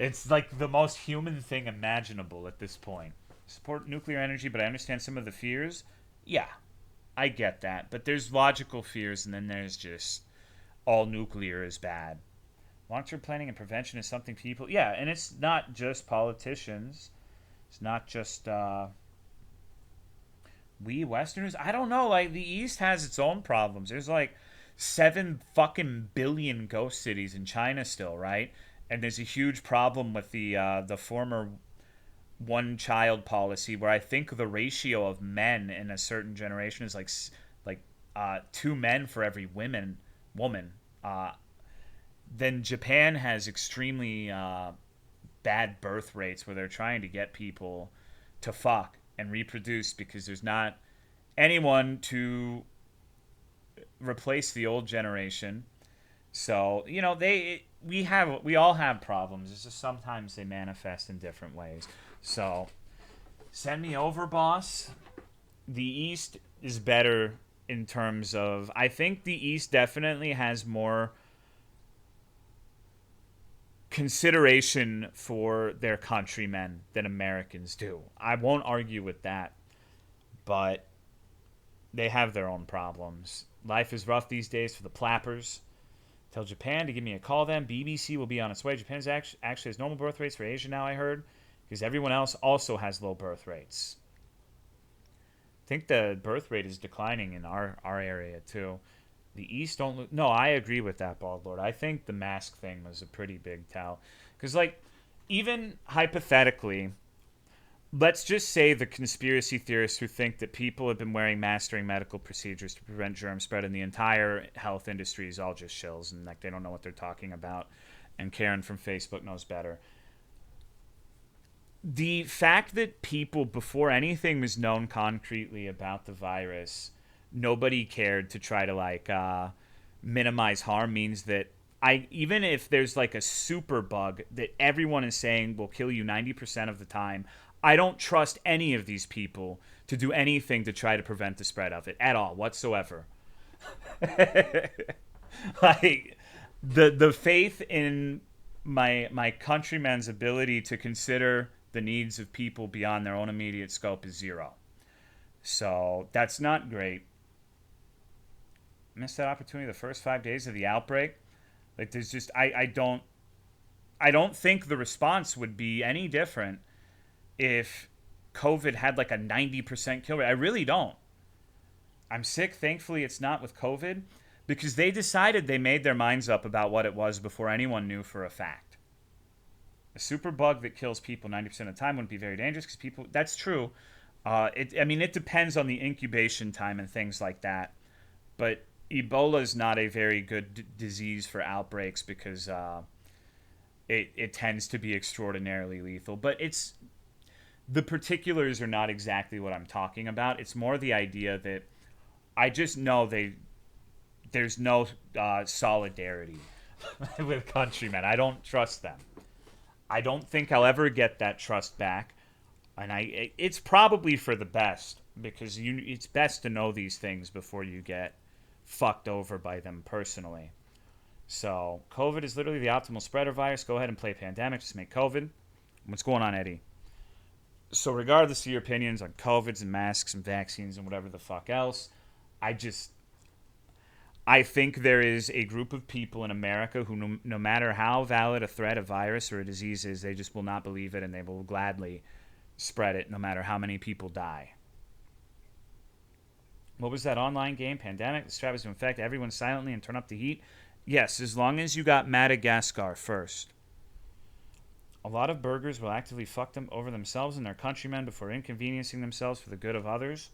it's like the most human thing imaginable at this point. Support nuclear energy, but I understand some of the fears. Yeah, I get that, but there's logical fears, and then there's just all nuclear is bad. Long-term planning and prevention is something people, yeah, and it's not just politicians. It's not just we Westerners. I don't know. Like the East has its own problems. There's like 7 fucking billion ghost cities in China still, right? And there's a huge problem with the former one-child policy, where I think the ratio of men in a certain generation is like 2 men for every woman. Uh, then Japan has extremely bad birth rates, where they're trying to get people to fuck and reproduce because there's not anyone to replace the old generation. So we all have problems. It's just sometimes they manifest in different ways. So send me over, boss. The East is better in terms of, I think the East definitely has more consideration for their countrymen than Americans do. I won't argue with that, but they have their own problems. Life is rough these days for the plappers. Tell Japan to give me a call then. BBC will be on its way. Japan actually has normal birth rates for Asia now, I heard, because everyone else also has low birth rates. I think the birth rate is declining in our area too. The East don't look. No, I agree with that, Bald Lord. I think the mask thing was a pretty big tell. Because, like, even hypothetically, let's just say the conspiracy theorists who think that people have been wearing masks during medical procedures to prevent germ spread in the entire health industry is all just shills, and like they don't know what they're talking about. And Karen from Facebook knows better. The fact that people, before anything was known concretely about the virus, nobody cared to try to minimize harm means that even if there's like a super bug that everyone is saying will kill you 90% of the time, I don't trust any of these people to do anything to try to prevent the spread of it at all whatsoever. Like the faith in my countrymen's ability to consider the needs of people beyond their own immediate scope is zero. So that's not great. Missed that opportunity the first 5 days of the outbreak. Like there's just I don't think the response would be any different if COVID had like a 90% kill rate. I really don't. I'm sick. Thankfully, it's not with COVID, because they decided, they made their minds up about what it was before anyone knew for a fact. A super bug that kills people 90% of the time wouldn't be very dangerous because people. That's true. It depends on the incubation time and things like that. But Ebola is not a very good disease for outbreaks because it tends to be extraordinarily lethal. But the particulars are not exactly what I'm talking about. It's more the idea that I just know there's no solidarity with countrymen. I don't trust them. I don't think I'll ever get that trust back, and it's probably for the best, because it's best to know these things before you get fucked over by them personally. So COVID is literally the optimal spreader virus. Go ahead and play pandemic. Just make COVID. What's going on, Eddie? So regardless of your opinions on COVIDs and masks and vaccines and whatever the fuck else, I think there is a group of people in America who, no matter how valid a threat, a virus, or a disease is, they just will not believe it, and they will gladly spread it no matter how many people die. What was that online game? Pandemic? The strat was to infect everyone silently and turn up the heat? Yes, as long as you got Madagascar first. A lot of burgers will actively fuck them over themselves and their countrymen before inconveniencing themselves for the good of others.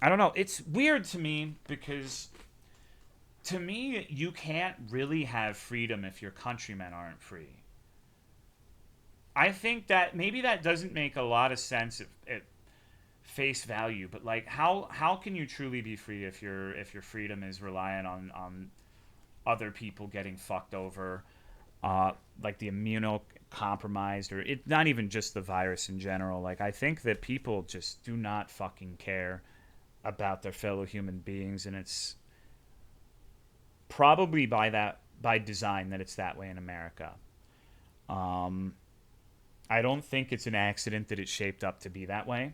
I don't know. It's weird to me because to me, you can't really have freedom if your countrymen aren't free. I think that maybe that doesn't make a lot of sense at face value, but like how can you truly be free if your freedom is reliant on other people getting fucked over, like the immunocompromised, or it not even just the virus in general. Like I think that people just do not fucking care about their fellow human beings, and it's probably by design that it's that way in America. Um, I don't think it's an accident that it's shaped up to be that way.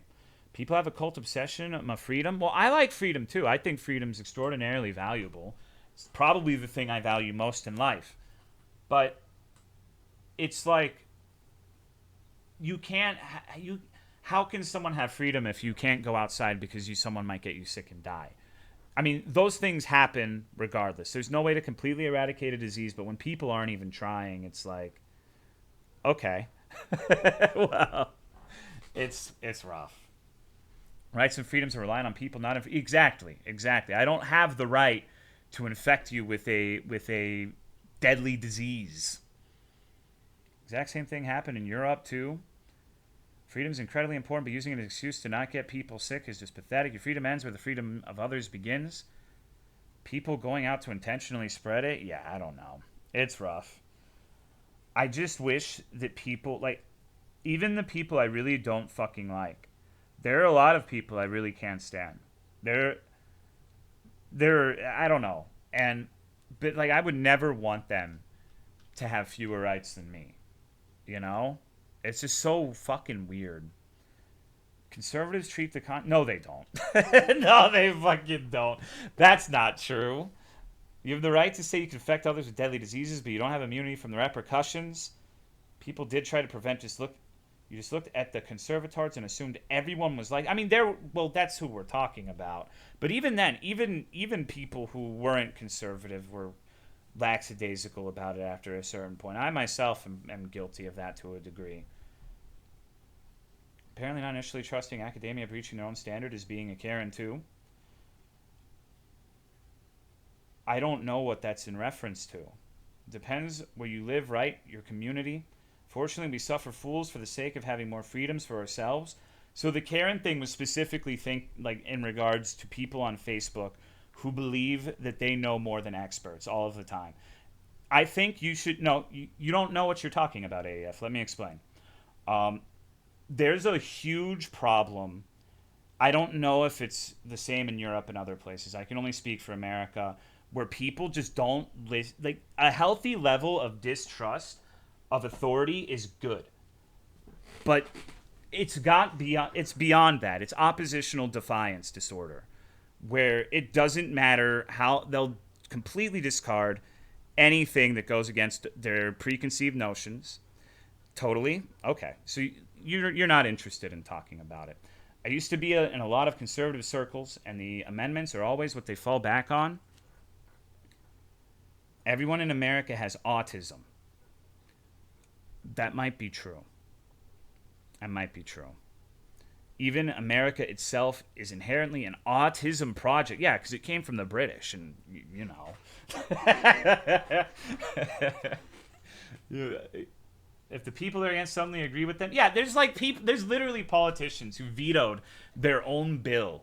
People have a cult obsession of freedom. Well, I like freedom too. I think freedom's extraordinarily valuable. It's probably the thing I value most in life. But it's like you can't you how can someone have freedom if you can't go outside because someone might get you sick and die? I mean, those things happen regardless. There's no way to completely eradicate a disease, but when people aren't even trying, it's like, okay, well, it's rough. Rights and freedoms are relying on people, not exactly. I don't have the right to infect you with a deadly disease. Exact same thing happened in Europe too. Freedom is incredibly important, but using it as an excuse to not get people sick is just pathetic. Your freedom ends where the freedom of others begins. People going out to intentionally spread it, yeah, I don't know. It's rough. I just wish that people, like, even the people I really don't fucking like, there are a lot of people I really can't stand. They're, I don't know. But, like, I would never want them to have fewer rights than me. You know? It's just so fucking weird. Conservatives treat the no, they don't. No, they fucking don't. That's not true. You have the right to say you can infect others with deadly diseases, but you don't have immunity from the repercussions. People did try to prevent. You just looked at the conservators and assumed everyone was like. I mean, well, that's who we're talking about. But even then, even people who weren't conservative were lackadaisical about it after a certain point. I myself am guilty of that to a degree. Apparently not initially trusting academia breaching their own standard is being a Karen too. I don't know what that's in reference to. Depends where you live, right? Your community. Fortunately, we suffer fools for the sake of having more freedoms for ourselves. So the Karen thing was specifically like in regards to people on Facebook who believe that they know more than experts all of the time. I think you should know. You don't know what you're talking about, AF. Let me explain. There's a huge problem. I don't know if it's the same in Europe and other places. I can only speak for America, where people just don't listen. Like a healthy level of distrust of authority is good, but it's beyond that. It's oppositional defiance disorder, where it doesn't matter how they'll completely discard anything that goes against their preconceived notions. Totally. Okay. So you're not interested in talking about it. I used to be in a lot of conservative circles, and the amendments are always what they fall back on. Everyone in America has autism. That might be true. That might be true. Even America itself is inherently an autism project. Yeah, because it came from the British, and you know. If the people are against suddenly agree with them, yeah, there's like people. There's literally politicians who vetoed their own bill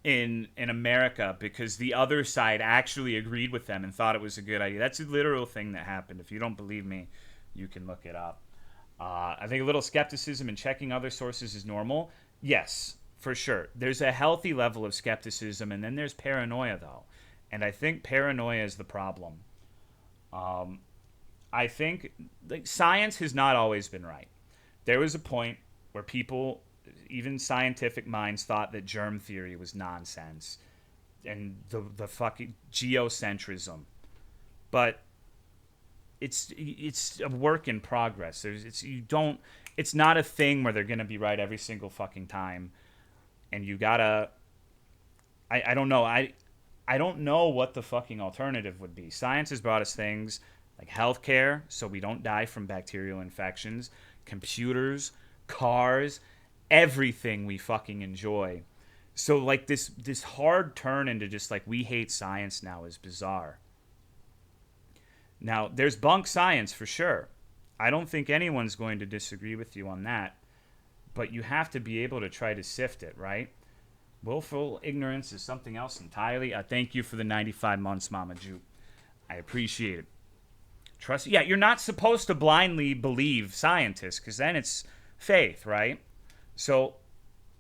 in America because the other side actually agreed with them and thought it was a good idea. That's a literal thing that happened. If you don't believe me, you can look it up. I think a little skepticism and checking other sources is normal. Yes, for sure. There's a healthy level of skepticism, and then there's paranoia, though. And I think paranoia is the problem. I think like science has not always been right. There was a point where people, even scientific minds, thought that germ theory was nonsense and the fucking geocentrism. But it's a work in progress. It's not a thing where they're gonna be right every single fucking time, and you gotta. I don't know. I don't know what the fucking alternative would be. Science has brought us things like healthcare, so we don't die from bacterial infections, computers, cars, everything we fucking enjoy. So like this hard turn into just like we hate science now is bizarre. Now, there's bunk science for sure. I don't think anyone's going to disagree with you on that, but you have to be able to try to sift it, right? Willful ignorance is something else entirely. I thank you for the 95 months, Mama Ju. I appreciate it. Trust. Yeah, you're not supposed to blindly believe scientists because then it's faith, right? So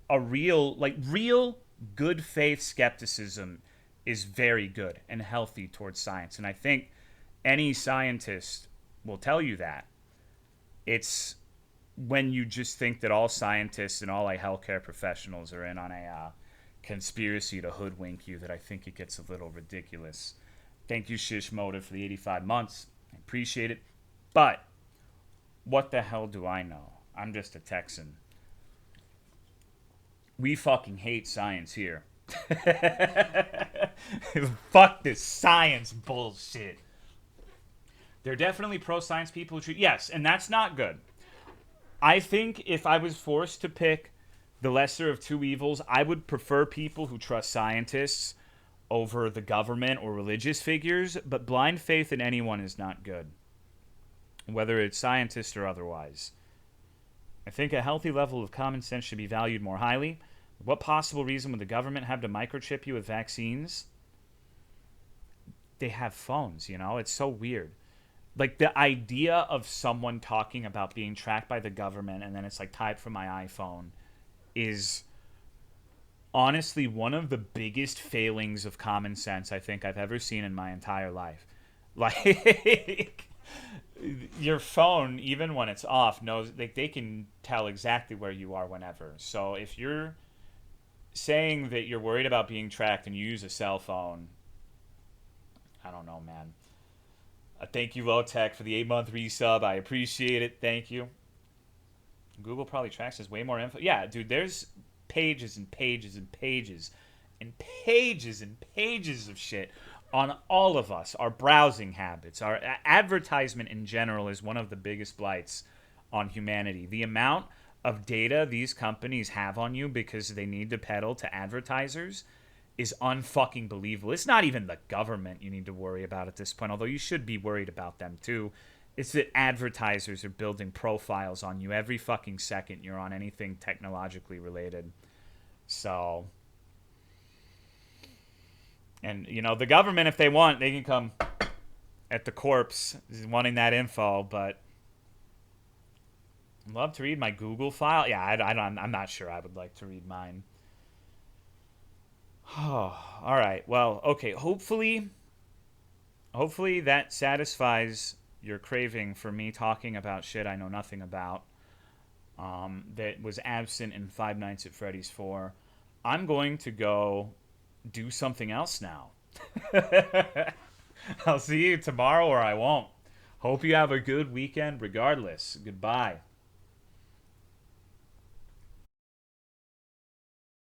a real good faith skepticism is very good and healthy towards science. And I think any scientist will tell you that. It's when you just think that all scientists and all like healthcare professionals are in on a conspiracy to hoodwink you that I think it gets a little ridiculous. Thank you, Shish Motive, for the 85 months. I appreciate it. But what the hell do I know? I'm just a Texan. We fucking hate science here. Fuck this science bullshit. There are definitely pro-science people who treat... Yes, and that's not good. I think if I was forced to pick the lesser of two evils, I would prefer people who trust scientists over the government or religious figures, but blind faith in anyone is not good, whether it's scientist or otherwise. I think a healthy level of common sense should be valued more highly. What possible reason would the government have to microchip you with vaccines? They have phones, you know? It's so weird. Like, the idea of someone talking about being tracked by the government and then it's, like, typed from my iPhone is honestly one of the biggest failings of common sense I think I've ever seen in my entire life. Like, your phone, even when it's off, knows, like, they can tell exactly where you are whenever. So if you're saying that you're worried about being tracked and you use a cell phone, I don't know, man. Thank you, Lowtech, for the 8-month resub. I appreciate it. Thank you. Google probably tracks us way more info. Yeah, dude, there's pages and pages and pages and pages and pages of shit on all of us. Our browsing habits, our advertisement in general is one of the biggest blights on humanity. The amount of data these companies have on you because they need to peddle to advertisers is unfucking believable. It's not even the government you need to worry about at this point, although you should be worried about them too. It's that advertisers are building profiles on you every fucking second you're on anything technologically related. So, and you know, the government, if they want, they can come at the corpse wanting that info, but I'd love to read my Google file. Yeah, I'm not sure I would like to read mine. Oh, all right. Well, okay. Hopefully that satisfies your craving for me talking about shit I know nothing about. That was absent in Five Nights at Freddy's 4. I'm going to go do something else now. I'll see you tomorrow or I won't. Hope you have a good weekend regardless. Goodbye.